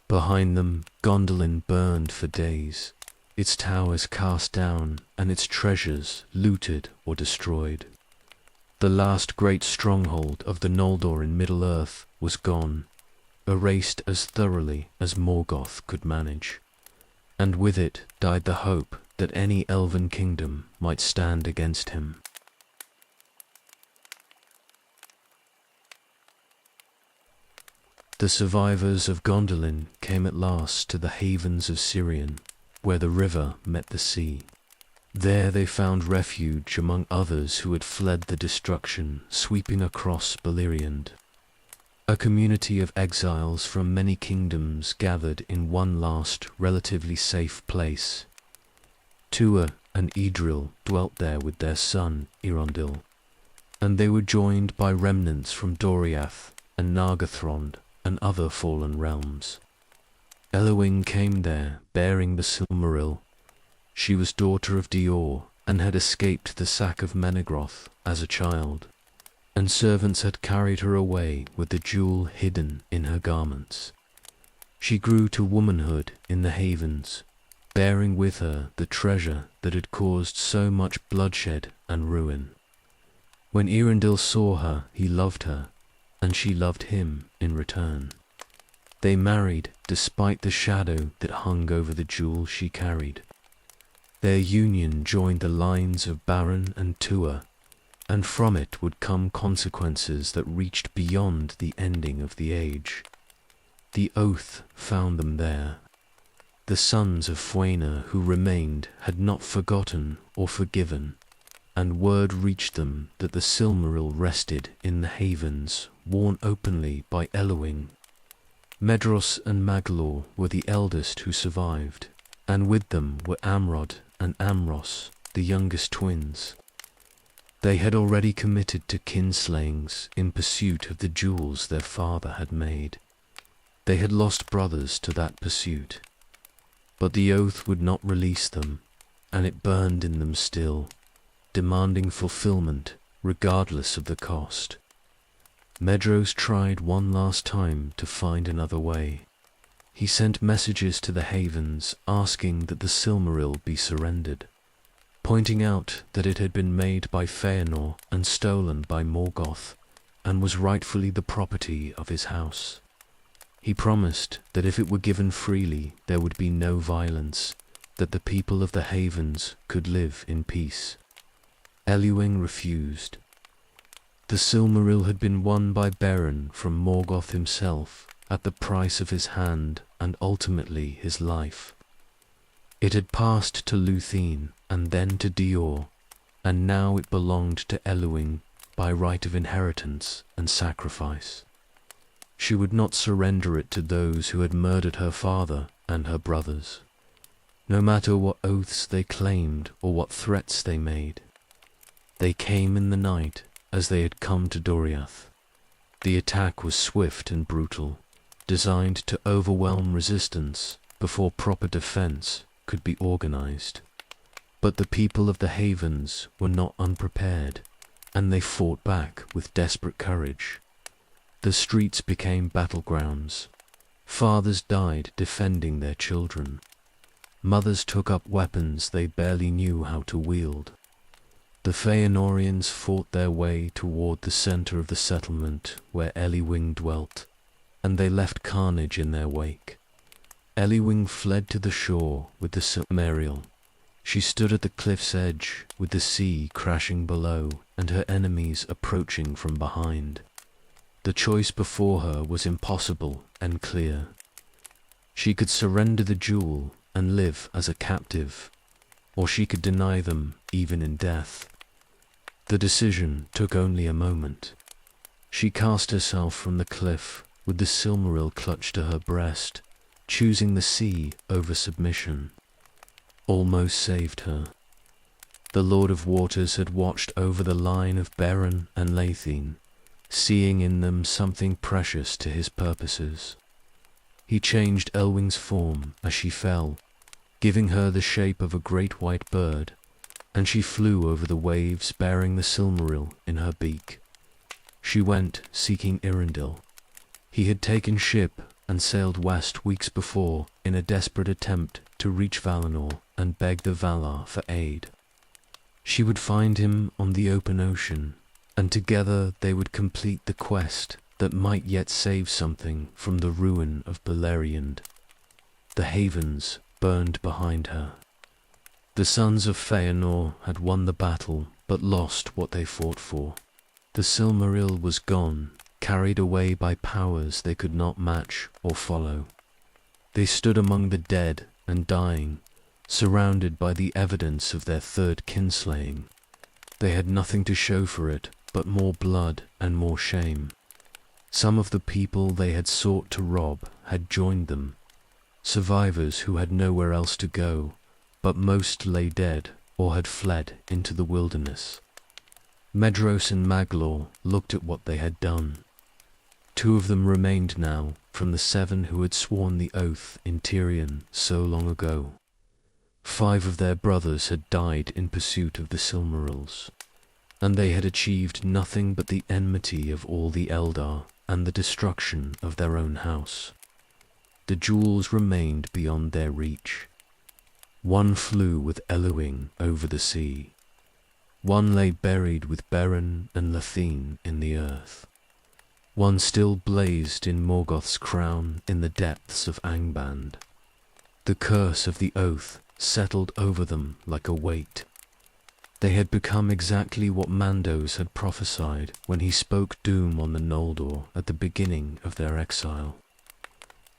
Behind them, Gondolin burned for days, its towers cast down and its treasures looted or destroyed. The last great stronghold of the Noldor in Middle-earth was gone, erased as thoroughly as Morgoth could manage, and with it died the hope that any elven kingdom might stand against him. The survivors of Gondolin came at last to the havens of Sirion, where the river met the sea. There they found refuge among others who had fled the destruction sweeping across Beleriand. A community of exiles from many kingdoms gathered in one last, relatively safe place. Tuatha and Idril dwelt there with their son, Irondil, and they were joined by remnants from Doriath and Nargothrond and other fallen realms. Eowyn came there bearing the Silmaril. She was daughter of Dior and had escaped the sack of Menegroth as a child, and servants had carried her away with the jewel hidden in her garments. She grew to womanhood in the havens, bearing with her the treasure that had caused so much bloodshed and ruin. When Irondil saw her, he loved her, and she loved him in return. They married despite the shadow that hung over the jewel she carried. Their union joined the lines of Baron and Tuatha, and from it would come consequences that reached beyond the ending of the age. The oath found them there. The sons of Fëanor who remained had not forgotten or forgiven, and word reached them that the Silmaril rested in the havens, worn openly by Eowyn. Medros and Maglor were the eldest who survived, and with them were Amrod and Amros, the youngest twins. They had already committed to kinslayings in pursuit of the jewels their father had made. They had lost brothers to that pursuit, but the oath would not release them, and it burned in them still, demanding fulfillment regardless of the cost. Medros tried one last time to find another way. He sent messages to the havens asking that the Silmaril be surrendered, pointing out that it had been made by Fëanor and stolen by Morgoth, and was rightfully the property of his house. He promised that if it were given freely there would be no violence, that the people of the havens could live in peace. Eowyn refused. The Silmaril had been won by Beren from Morgoth himself at the price of his hand and ultimately his life. It had passed to Luthien and then to Dior, and now it belonged to Eowyn by right of inheritance and sacrifice. She would not surrender it to those who had murdered her father and her brothers, no matter what oaths they claimed or what threats they made. They came in the night as they had come to Doriath. The attack was swift and brutal, designed to overwhelm resistance before proper defense could be organized. But the people of the havens were not unprepared, and they fought back with desperate courage. The streets became battlegrounds. Fathers died defending their children. mothers took up weapons they barely knew how to wield. The Feanorians fought their way toward the center of the settlement where Eliwing dwelt, and they left carnage in their wake. Eliwing fled to the shore with the Silmariel. She stood at the cliff's edge with the sea crashing below and her enemies approaching from behind. The choice before her was impossible and clear. She could surrender the jewel and live as a captive, or she could deny them even in death. The decision took only a moment. She cast herself from the cliff with the Silmaril clutched to her breast, choosing the sea over submission. Almost saved her. The Lord of Waters had watched over the line of Beren and Lathine, seeing in them something precious to his purposes. He changed Elwing's form as she fell, giving her the shape of a great white bird, and she flew over the waves bearing the Silmaril in her beak. She went seeking Irendil. He had taken ship and sailed west weeks before in a desperate attempt to reach Valinor and beg the Valar for aid. She would find him on the open ocean, and together they would complete the quest that might yet save something from the ruin of Beleriand. The havens burned behind her. The sons of Feanor had won the battle, but lost what they fought for. The Silmaril was gone, carried away by powers they could not match or follow. They stood among the dead and dying, surrounded by the evidence of their third kinslaying. They had nothing to show for it but more blood and more shame. Some of the people they had sought to rob had joined them, survivors who had nowhere else to go, but most lay dead or had fled into the wilderness. Medros and Maglor looked at what they had done. 2 of them remained now from the 7 who had sworn the oath in Tirion so long ago. 5 of their brothers had died in pursuit of the Silmarils, and they had achieved nothing but the enmity of all the Eldar and the destruction of their own house. The jewels remained beyond their reach. 1 flew with Eliwing over the sea. 1 lay buried with Beren and Lathine in the earth. 1 still blazed in Morgoth's crown in the depths of Angband. The curse of the oath settled over them like a weight. They had become exactly what Mandos had prophesied when he spoke doom on the Noldor at the beginning of their exile.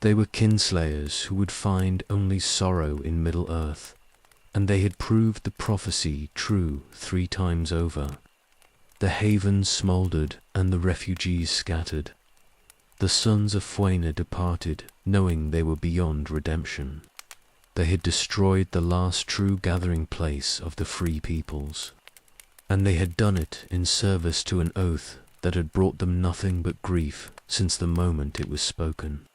They were kinslayers who would find only sorrow in Middle-earth, and they had proved the prophecy true 3 times over. The havens smouldered and the refugees scattered. The sons of Fuena departed, knowing they were beyond redemption. They had destroyed the last true gathering place of the free peoples, and they had done it in service to an oath that had brought them nothing but grief since the moment it was spoken.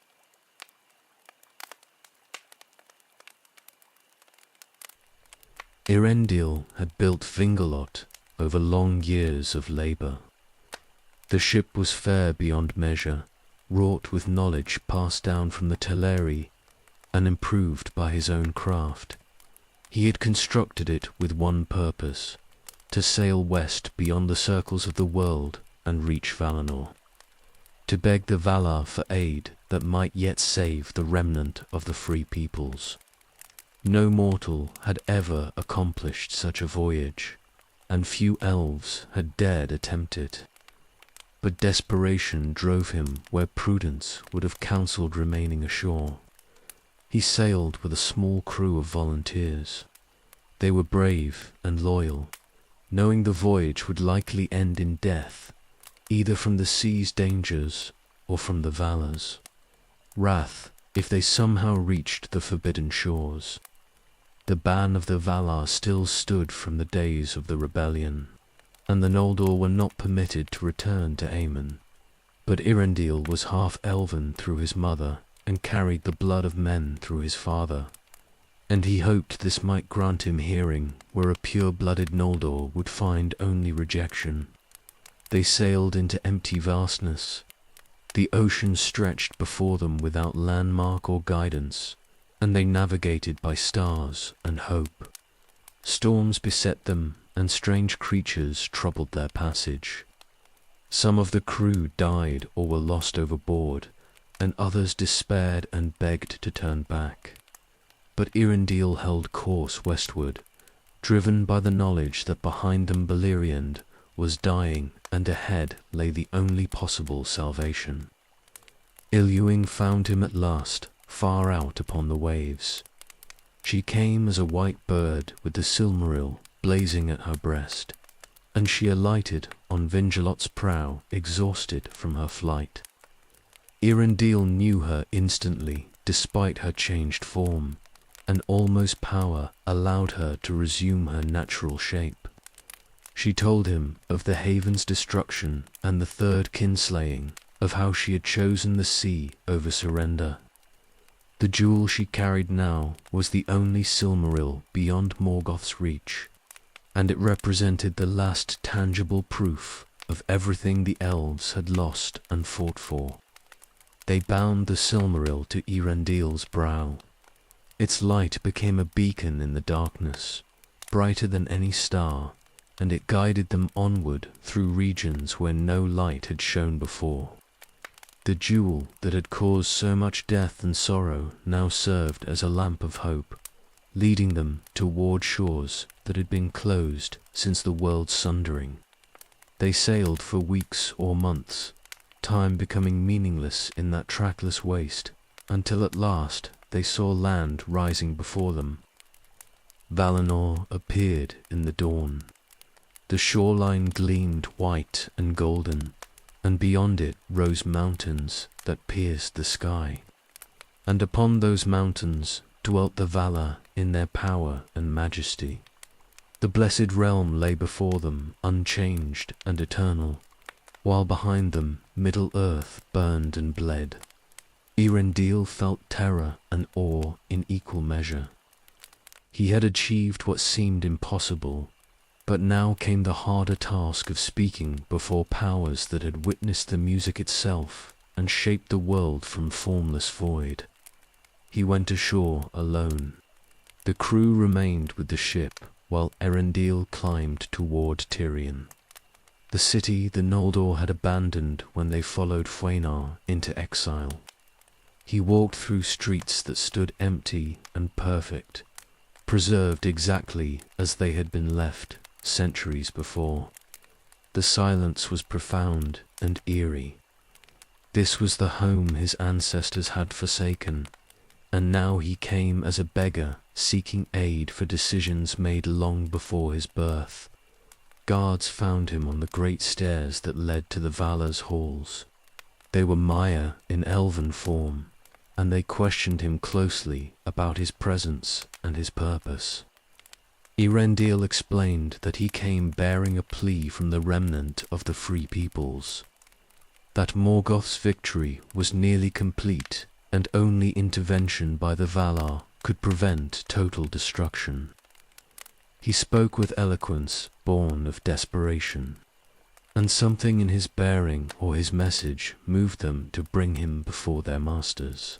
Irendil had built Vingalot over long years of labor. The ship was fair beyond measure, wrought with knowledge passed down from the Teleri and improved by his own craft. He had constructed it with one purpose, to sail west beyond the circles of the world and reach Valinor, to beg the Valar for aid that might yet save the remnant of the free peoples. No mortal had ever accomplished such a voyage, and few elves had dared attempt it. But desperation drove him where prudence would have counseled remaining ashore. He sailed with a small crew of volunteers. They were brave and loyal, knowing the voyage would likely end in death, either from the sea's dangers or from the Valar's wrath if they somehow reached the forbidden shores. The ban of the Valar still stood from the days of the rebellion, and the Noldor were not permitted to return to Aemon. But Irendil was half-elven through his mother, and carried the blood of men through his father, and he hoped this might grant him hearing where a pure-blooded Noldor would find only rejection. They sailed into empty vastness. The ocean stretched before them without landmark or guidance, and they navigated by stars and hope. Storms beset them, and strange creatures troubled their passage. Some of the crew died or were lost overboard, and others despaired and begged to turn back. But Irandil held course westward, driven by the knowledge that behind them Beleriand was dying and ahead lay the only possible salvation. Iluing found him at last, far out upon the waves. She came as a white bird with the Silmaril blazing at her breast, and she alighted on Vingelot's prow, exhausted from her flight. Irandil knew her instantly, despite her changed form, and almost power allowed her to resume her natural shape. She told him of the haven's destruction and the third kinslaying, of how she had chosen the sea over surrender. The jewel she carried now was the only Silmaril beyond Morgoth's reach, and it represented the last tangible proof of everything the elves had lost and fought for. They bound the Silmaril to Irandil's brow. Its light became a beacon in the darkness, brighter than any star, and it guided them onward through regions where no light had shone before. The jewel that had caused so much death and sorrow now served as a lamp of hope, leading them toward shores that had been closed since the world's sundering. They sailed for weeks or months, time becoming meaningless in that trackless waste, until at last they saw land rising before them. Valinor appeared in the dawn. The shoreline gleamed white and golden, and beyond it rose mountains that pierced the sky. And upon those mountains dwelt the Valar in their power and majesty. The blessed realm lay before them, unchanged and eternal, while behind them Middle-earth burned and bled. Irandil felt terror and awe in equal measure. He had achieved what seemed impossible, but now came the harder task of speaking before powers that had witnessed the music itself and shaped the world from formless void. He went ashore alone. The crew remained with the ship, while Erendil climbed toward Tirion, the city the Noldor had abandoned when they followed Fëanor into exile. He walked through streets that stood empty and perfect, preserved exactly as they had been left centuries before. The silence was profound and eerie. This was the home his ancestors had forsaken, and now he came as a beggar seeking aid for decisions made long before his birth. Guards found him on the great stairs that led to the Valar's halls. They were Maya in elven form, and they questioned him closely about his presence and his purpose. Erendil explained that he came bearing a plea from the remnant of the Free Peoples, that Morgoth's victory was nearly complete and only intervention by the Valar could prevent total destruction. He spoke with eloquence born of desperation, and something in his bearing or his message moved them to bring him before their masters.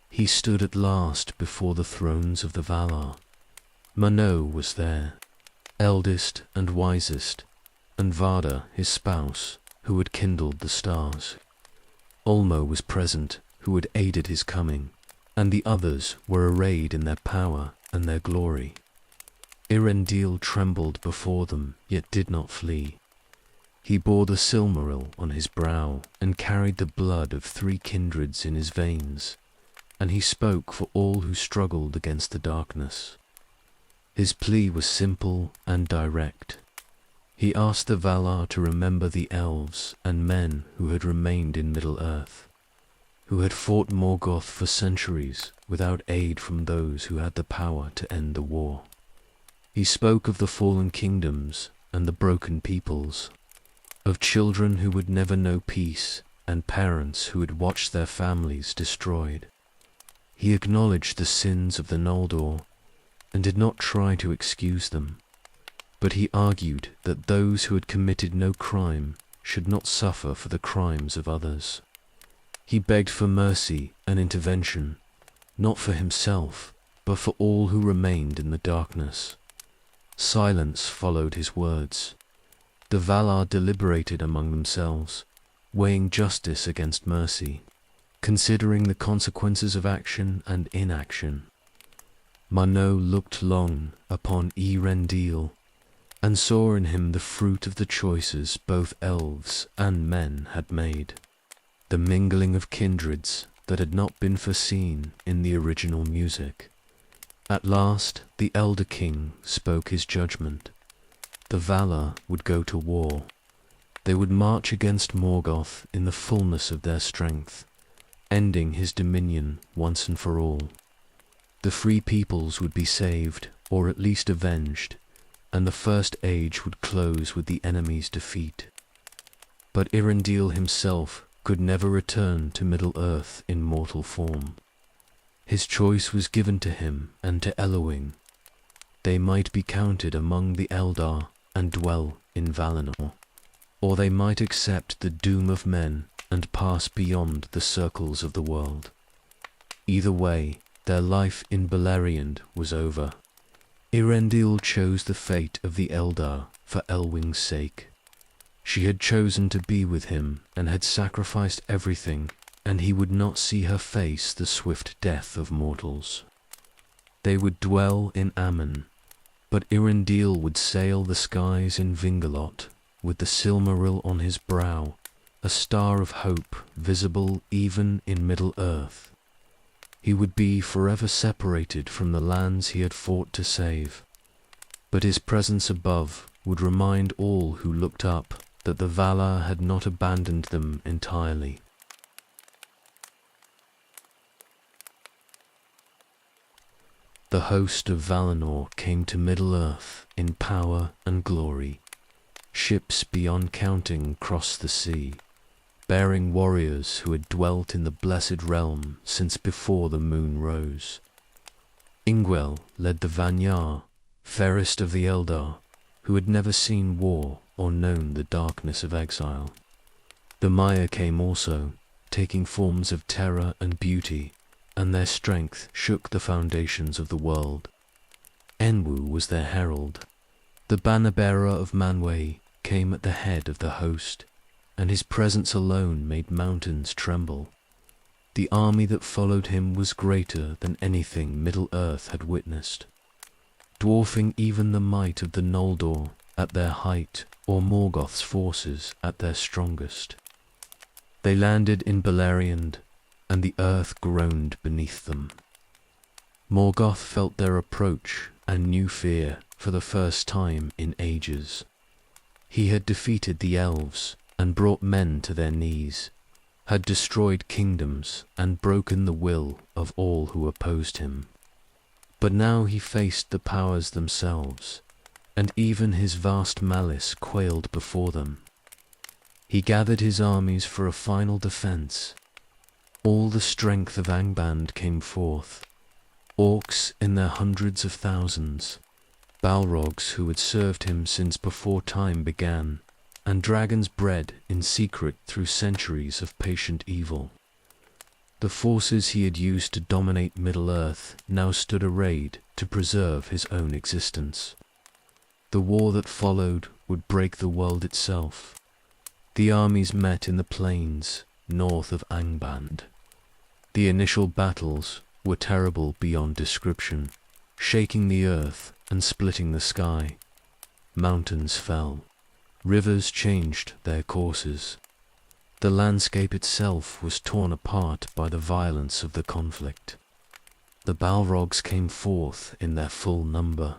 He stood at last before the thrones of the Valar. Manwë was there, eldest and wisest, and Vada, his spouse, who had kindled the stars. Ulmo was present, who had aided his coming, and the others were arrayed in their power and their glory. Erendil trembled before them, yet did not flee. He bore the Silmaril on his brow, and carried the blood of 3 kindreds in his veins, and he spoke for all who struggled against the darkness. His plea was simple and direct. He asked the Valar to remember the elves and men who had remained in Middle-earth, who had fought Morgoth for centuries without aid from those who had the power to end the war. He spoke of the fallen kingdoms and the broken peoples, of children who would never know peace and parents who had watched their families destroyed. He acknowledged the sins of the Noldor and did not try to excuse them, but he argued that those who had committed no crime should not suffer for the crimes of others. He begged for mercy and intervention, not for himself, but for all who remained in the darkness. Silence followed his words. The Valar deliberated among themselves, weighing justice against mercy, considering the consequences of action and inaction. Manwë looked long upon Elendil, and saw in him the fruit of the choices both elves and men had made, the mingling of kindreds that had not been foreseen in the original music. At last the Elder King spoke his judgment. The Valar would go to war. They would march against Morgoth in the fullness of their strength, ending his dominion once and for all. The free peoples would be saved, or at least avenged, and the First Age would close with the enemy's defeat. But Elendil himself could never return to Middle-earth in mortal form. His choice was given to him and to Eowyn. They might be counted among the Eldar and dwell in Valinor, or they might accept the doom of men and pass beyond the circles of the world. Either way, their life in Beleriand was over. Elendil chose the fate of the Eldar for Elwyn's sake. She had chosen to be with him and had sacrificed everything, and he would not see her face the swift death of mortals. They would dwell in Aman, but Elendil would sail the skies in Vingalot, with the Silmaril on his brow, a star of hope visible even in Middle-earth. He would be forever separated from the lands he had fought to save, but his presence above would remind all who looked up that the Valar had not abandoned them entirely. The host of Valinor came to Middle-earth in power and glory. Ships beyond counting crossed the sea, bearing warriors who had dwelt in the blessed realm since before the moon rose. Ingwell led the Vanyar, fairest of the Eldar, who had never seen war or known the darkness of exile. The Maiar came also, taking forms of terror and beauty, and their strength shook the foundations of the world. Enwu was their herald. The banner-bearer of Manwë came at the head of the host, and his presence alone made mountains tremble. The army that followed him was greater than anything Middle-earth had witnessed, dwarfing even the might of the Noldor at their height or Morgoth's forces at their strongest. They landed in Beleriand, and the earth groaned beneath them. Morgoth felt their approach and knew fear for the first time in ages. He had defeated the elves and brought men to their knees, had destroyed kingdoms and broken the will of all who opposed him. But now he faced the powers themselves, and even his vast malice quailed before them. He gathered his armies for a final defense. All the strength of Angband came forth, orcs in their hundreds of thousands, Balrogs who had served him since before time began, and dragons bred in secret through centuries of patient evil. The forces he had used to dominate Middle-earth now stood arrayed to preserve his own existence. The war that followed would break the world itself. The armies met in the plains north of Angband. The initial battles were terrible beyond description, shaking the earth and splitting the sky. Mountains fell. Rivers changed their courses. The landscape itself was torn apart by the violence of the conflict. The Balrogs came forth in their full number.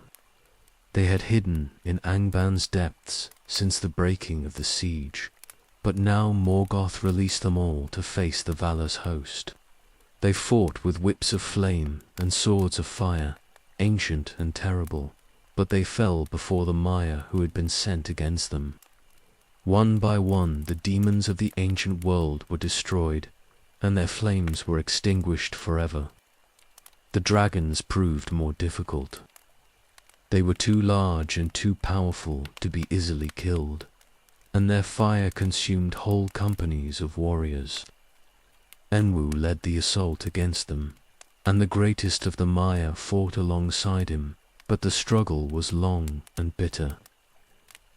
They had hidden in Angband's depths since the breaking of the siege, but now Morgoth released them all to face the Valar's host. They fought with whips of flame and swords of fire, ancient and terrible, but they fell before the Maiar who had been sent against them. One by one the demons of the ancient world were destroyed, and their flames were extinguished forever. The dragons proved more difficult. They were too large and too powerful to be easily killed, and their fire consumed whole companies of warriors. Enwu led the assault against them. and the greatest of the Maya fought alongside him, but the struggle was long and bitter.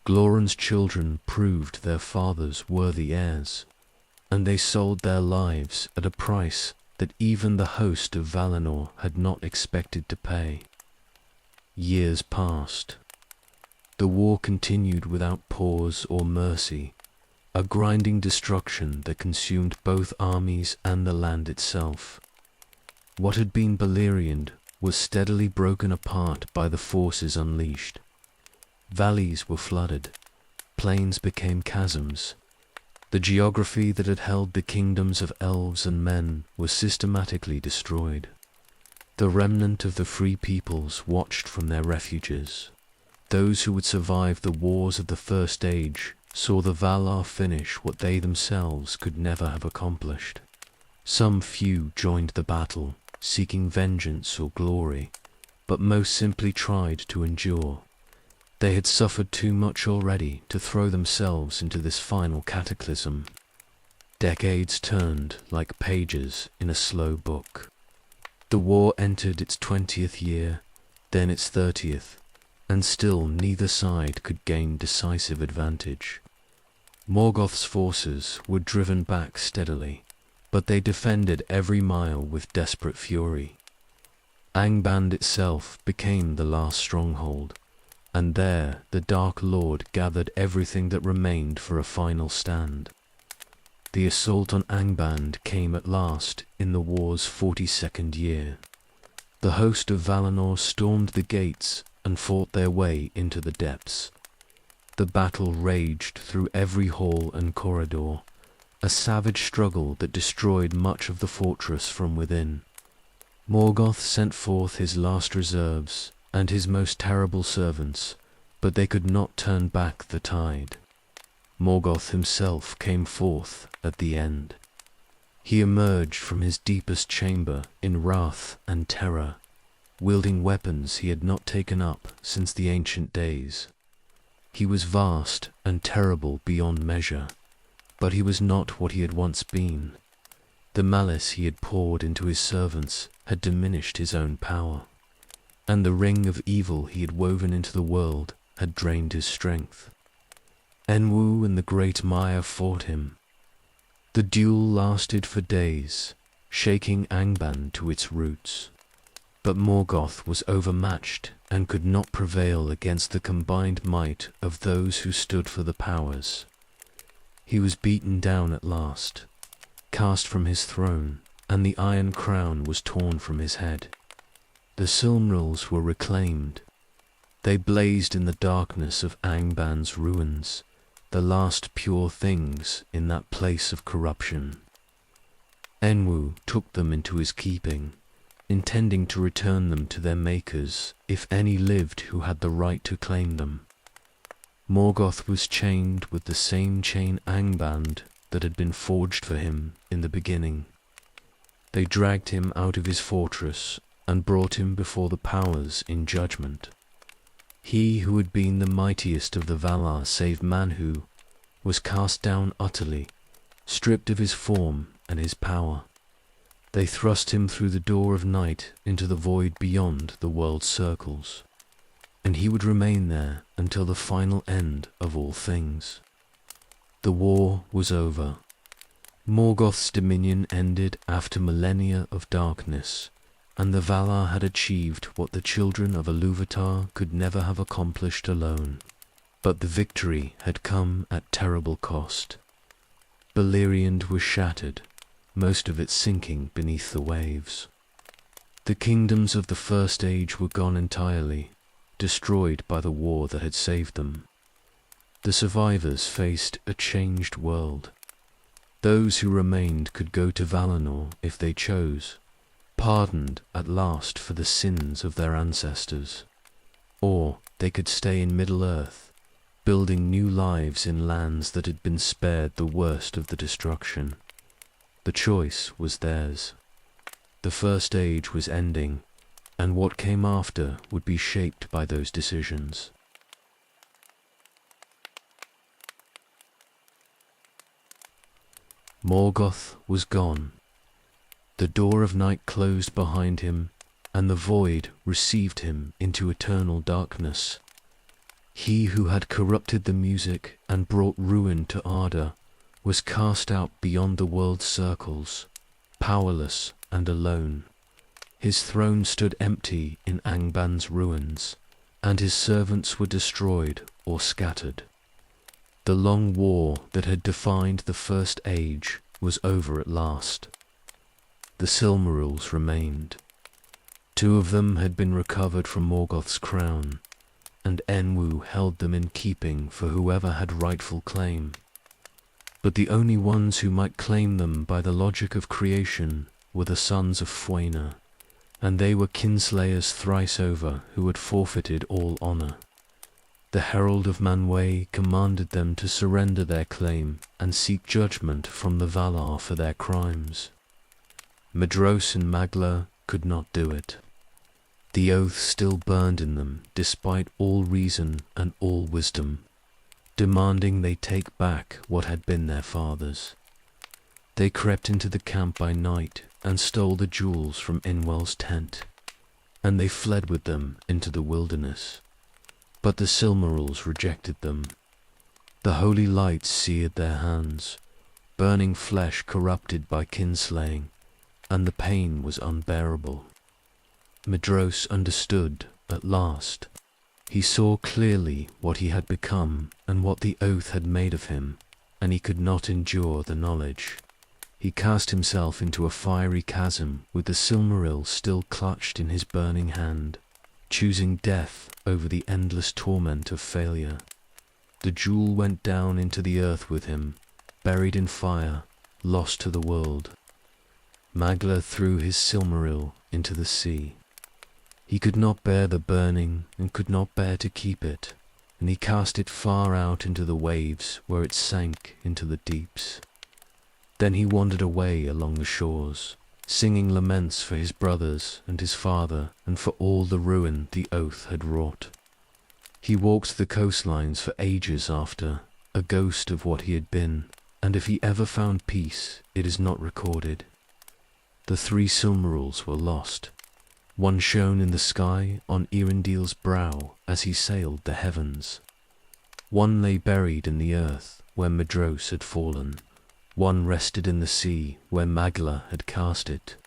Gloran's children proved their fathers worthy heirs, and they sold their lives at a price that even the host of Valinor had not expected to pay. Years passed. The war continued without pause or mercy, a grinding destruction that consumed both armies and the land itself. What had been Beleriand was steadily broken apart by the forces unleashed. Valleys were flooded, plains became chasms. The geography that had held the kingdoms of elves and men was systematically destroyed. The remnant of the free peoples watched from their refuges. Those who would survive the wars of the First Age saw the Valar finish what they themselves could never have accomplished. Some few joined the battle, seeking vengeance or glory, but most simply tried to endure. They had suffered too much already to throw themselves into this final cataclysm. Decades turned like pages in a slow book. The war entered its 20th year, then its 30th, and still neither side could gain decisive advantage. Morgoth's forces were driven back steadily, but they defended every mile with desperate fury. Angband itself became the last stronghold, and there the Dark Lord gathered everything that remained for a final stand. The assault on Angband came at last in the war's 42nd year. The host of Valinor stormed the gates and fought their way into the depths. The battle raged through every hall and corridor, a savage struggle that destroyed much of the fortress from within. Morgoth sent forth his last reserves and his most terrible servants, but they could not turn back the tide. Morgoth himself came forth at the end. He emerged from his deepest chamber in wrath and terror, wielding weapons he had not taken up since the ancient days. He was vast and terrible beyond measure, but he was not what he had once been. The malice he had poured into his servants had diminished his own power, and the ring of evil he had woven into the world had drained his strength. Enwu and the great Maya fought him. The duel lasted for days, shaking Angband to its roots. But Morgoth was overmatched and could not prevail against the combined might of those who stood for the powers. He was beaten down at last, cast from his throne, and the iron crown was torn from his head. The Silmarils were reclaimed. They blazed in the darkness of Angband's ruins, the last pure things in that place of corruption. Enwu took them into his keeping, intending to return them to their makers if any lived who had the right to claim them. Morgoth was chained with the same chain Angband that had been forged for him in the beginning. They dragged him out of his fortress and brought him before the powers in judgment. He who had been the mightiest of the Valar save Manwë was cast down utterly, stripped of his form and his power. They thrust him through the door of night into the void beyond the world's circles, and he would remain there until the final end of all things. The war was over. Morgoth's dominion ended after millennia of darkness, and the Valar had achieved what the children of Ilúvatar could never have accomplished alone. But the victory had come at terrible cost. Beleriand was shattered, most of it sinking beneath the waves. The kingdoms of the First Age were gone entirely, destroyed by the war that had saved them. The survivors faced a changed world. Those who remained could go to Valinor if they chose, pardoned at last for the sins of their ancestors. Or they could stay in Middle-earth, building new lives in lands that had been spared the worst of the destruction. The choice was theirs. The First Age was ending, and what came after would be shaped by those decisions. Morgoth was gone. The door of night closed behind him, and the void received him into eternal darkness. He who had corrupted the music and brought ruin to Arda was cast out beyond the world's circles, powerless and alone. His throne stood empty in Angban's ruins, and his servants were destroyed or scattered. The long war that had defined the first age was over at last. The Silmarils remained. 2 of them had been recovered from Morgoth's crown, and Enwu held them in keeping for whoever had rightful claim. But the only ones who might claim them by the logic of creation were the sons of Fuena, and they were kinslayers thrice over who had forfeited all honor. The Herald of Manwë commanded them to surrender their claim and seek judgment from the Valar for their crimes. Medros and Magla could not do it. The oath still burned in them despite all reason and all wisdom, demanding they take back what had been their father's. They crept into the camp by night and stole the jewels from Inwell's tent, and they fled with them into the wilderness. But the Silmarils rejected them. The holy lights seared their hands, burning flesh corrupted by kinslaying, and the pain was unbearable. Medros understood at last. He saw clearly what he had become and what the oath had made of him, and he could not endure the knowledge. He cast himself into a fiery chasm with the Silmaril still clutched in his burning hand, choosing death over the endless torment of failure. The jewel went down into the earth with him, buried in fire, lost to the world. Magla threw his Silmaril into the sea. He could not bear the burning and could not bear to keep it, and he cast it far out into the waves where it sank into the deeps. Then he wandered away along the shores, singing laments for his brothers and his father and for all the ruin the oath had wrought. He walked the coastlines for ages after, a ghost of what he had been, and if he ever found peace, it is not recorded. The 3 Silmarils were lost. One shone in the sky on Eärendil's brow as he sailed the heavens. One lay buried in the earth where Medros had fallen. One rested in the sea where Magla had cast it.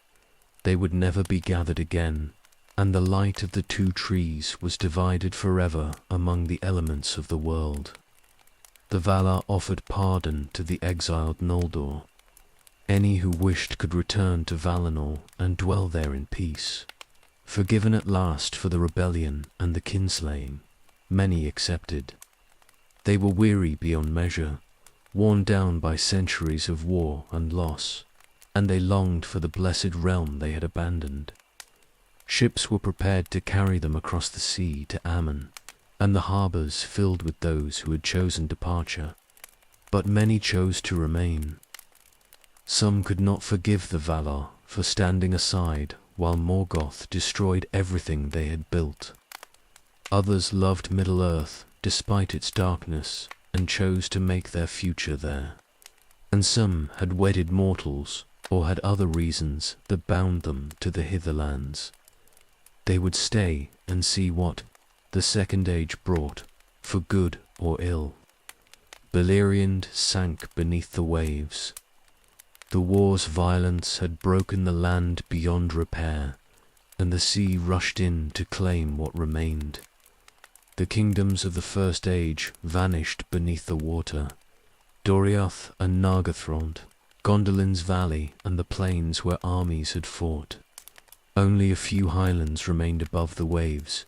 They would never be gathered again, and the light of the 2 trees was divided forever among the elements of the world. The Valar offered pardon to the exiled Noldor. Any who wished could return to Valinor and dwell there in peace. Forgiven at last for the rebellion and the kinslaying, many accepted. They were weary beyond measure, worn down by centuries of war and loss, and they longed for the blessed realm they had abandoned. Ships were prepared to carry them across the sea to Ammon, and the harbors filled with those who had chosen departure, but many chose to remain. Some could not forgive the Valar for standing aside while Morgoth destroyed everything they had built. Others loved Middle-earth despite its darkness and chose to make their future there. And some had wedded mortals or had other reasons that bound them to the hitherlands. They would stay and see what the Second Age brought, for good or ill. Beleriand sank beneath the waves. The war's violence had broken the land beyond repair, and the sea rushed in to claim what remained. The kingdoms of the First Age vanished beneath the water. Doriath and Nargothrond, Gondolin's valley and the plains where armies had fought. Only a few highlands remained above the waves,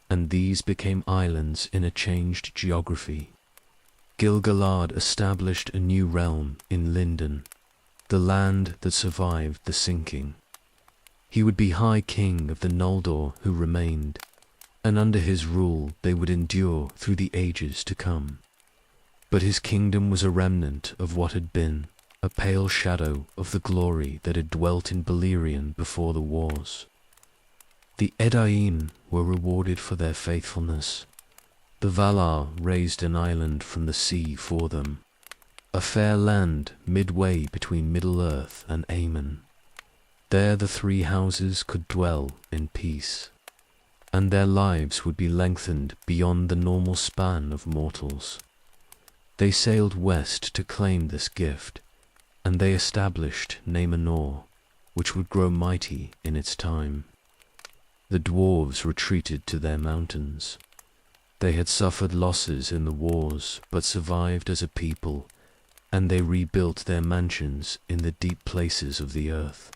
and these became islands in a changed geography. Gil-galad established a new realm in Lindon, the land that survived the sinking. He would be High King of the Noldor who remained, and under his rule they would endure through the ages to come. But his kingdom was a remnant of what had been, a pale shadow of the glory that had dwelt in Beleriand before the wars. The Edain were rewarded for their faithfulness. The Valar raised an island from the sea for them, a fair land midway between Middle-earth and Aemon. There the three houses could dwell in peace, and their lives would be lengthened beyond the normal span of mortals. They sailed west to claim this gift, and they established Numenor, which would grow mighty in its time. The dwarves retreated to their mountains. They had suffered losses in the wars, but survived as a people, and they rebuilt their mansions in the deep places of the earth.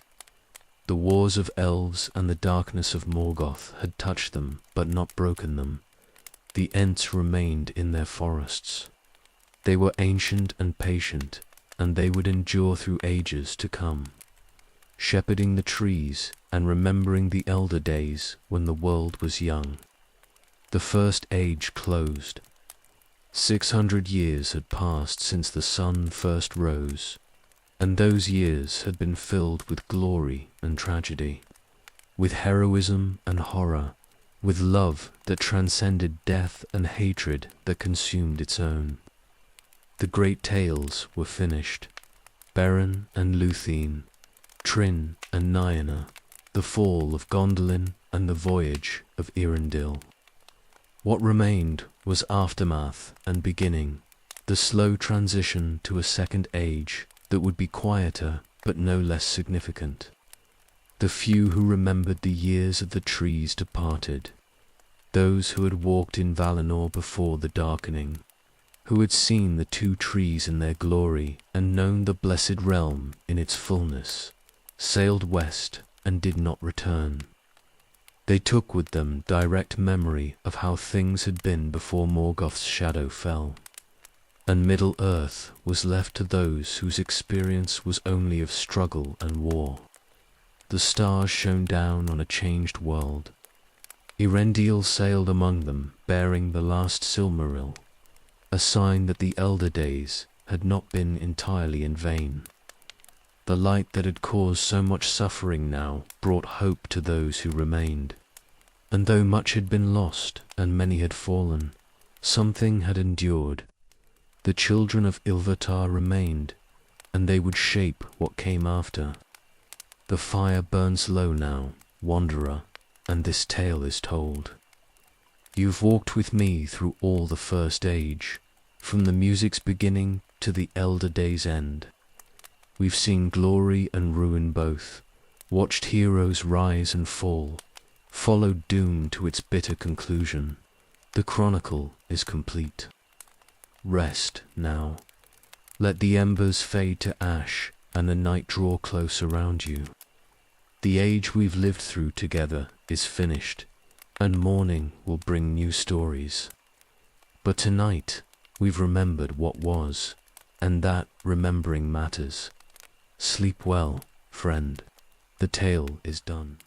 The wars of elves and the darkness of Morgoth had touched them, but not broken them. The Ents remained in their forests. They were ancient and patient, and they would endure through ages to come, shepherding the trees and remembering the elder days when the world was young. The first age closed. 600 years had passed since the sun first rose, and those years had been filled with glory and tragedy, with heroism and horror, with love that transcended death and hatred that consumed its own. The great tales were finished. Beren and Luthien, Trin and Nyana, the fall of Gondolin and the voyage of Eärendil. What remained was aftermath and beginning, the slow transition to a second age that would be quieter but no less significant. The few who remembered the years of the trees departed, those who had walked in Valinor before the darkening, who had seen the two trees in their glory and known the blessed realm in its fullness, sailed west and did not return. They took with them direct memory of how things had been before Morgoth's shadow fell, and Middle-earth was left to those whose experience was only of struggle and war. The stars shone down on a changed world. Eärendil sailed among them, bearing the last Silmaril, a sign that the elder days had not been entirely in vain. The light that had caused so much suffering now brought hope to those who remained. And though much had been lost and many had fallen, something had endured. The children of Ilúvatar remained, and they would shape what came after. The fire burns low now, wanderer, and this tale is told. You've walked with me through all the first age, from the music's beginning to the elder day's end. We've seen glory and ruin both, watched heroes rise and fall, followed doom to its bitter conclusion. The chronicle is complete. Rest now. Let the embers fade to ash and the night draw close around you. The age we've lived through together is finished, and morning will bring new stories. But tonight we've remembered what was, and that remembering matters. Sleep well, friend. The tale is done.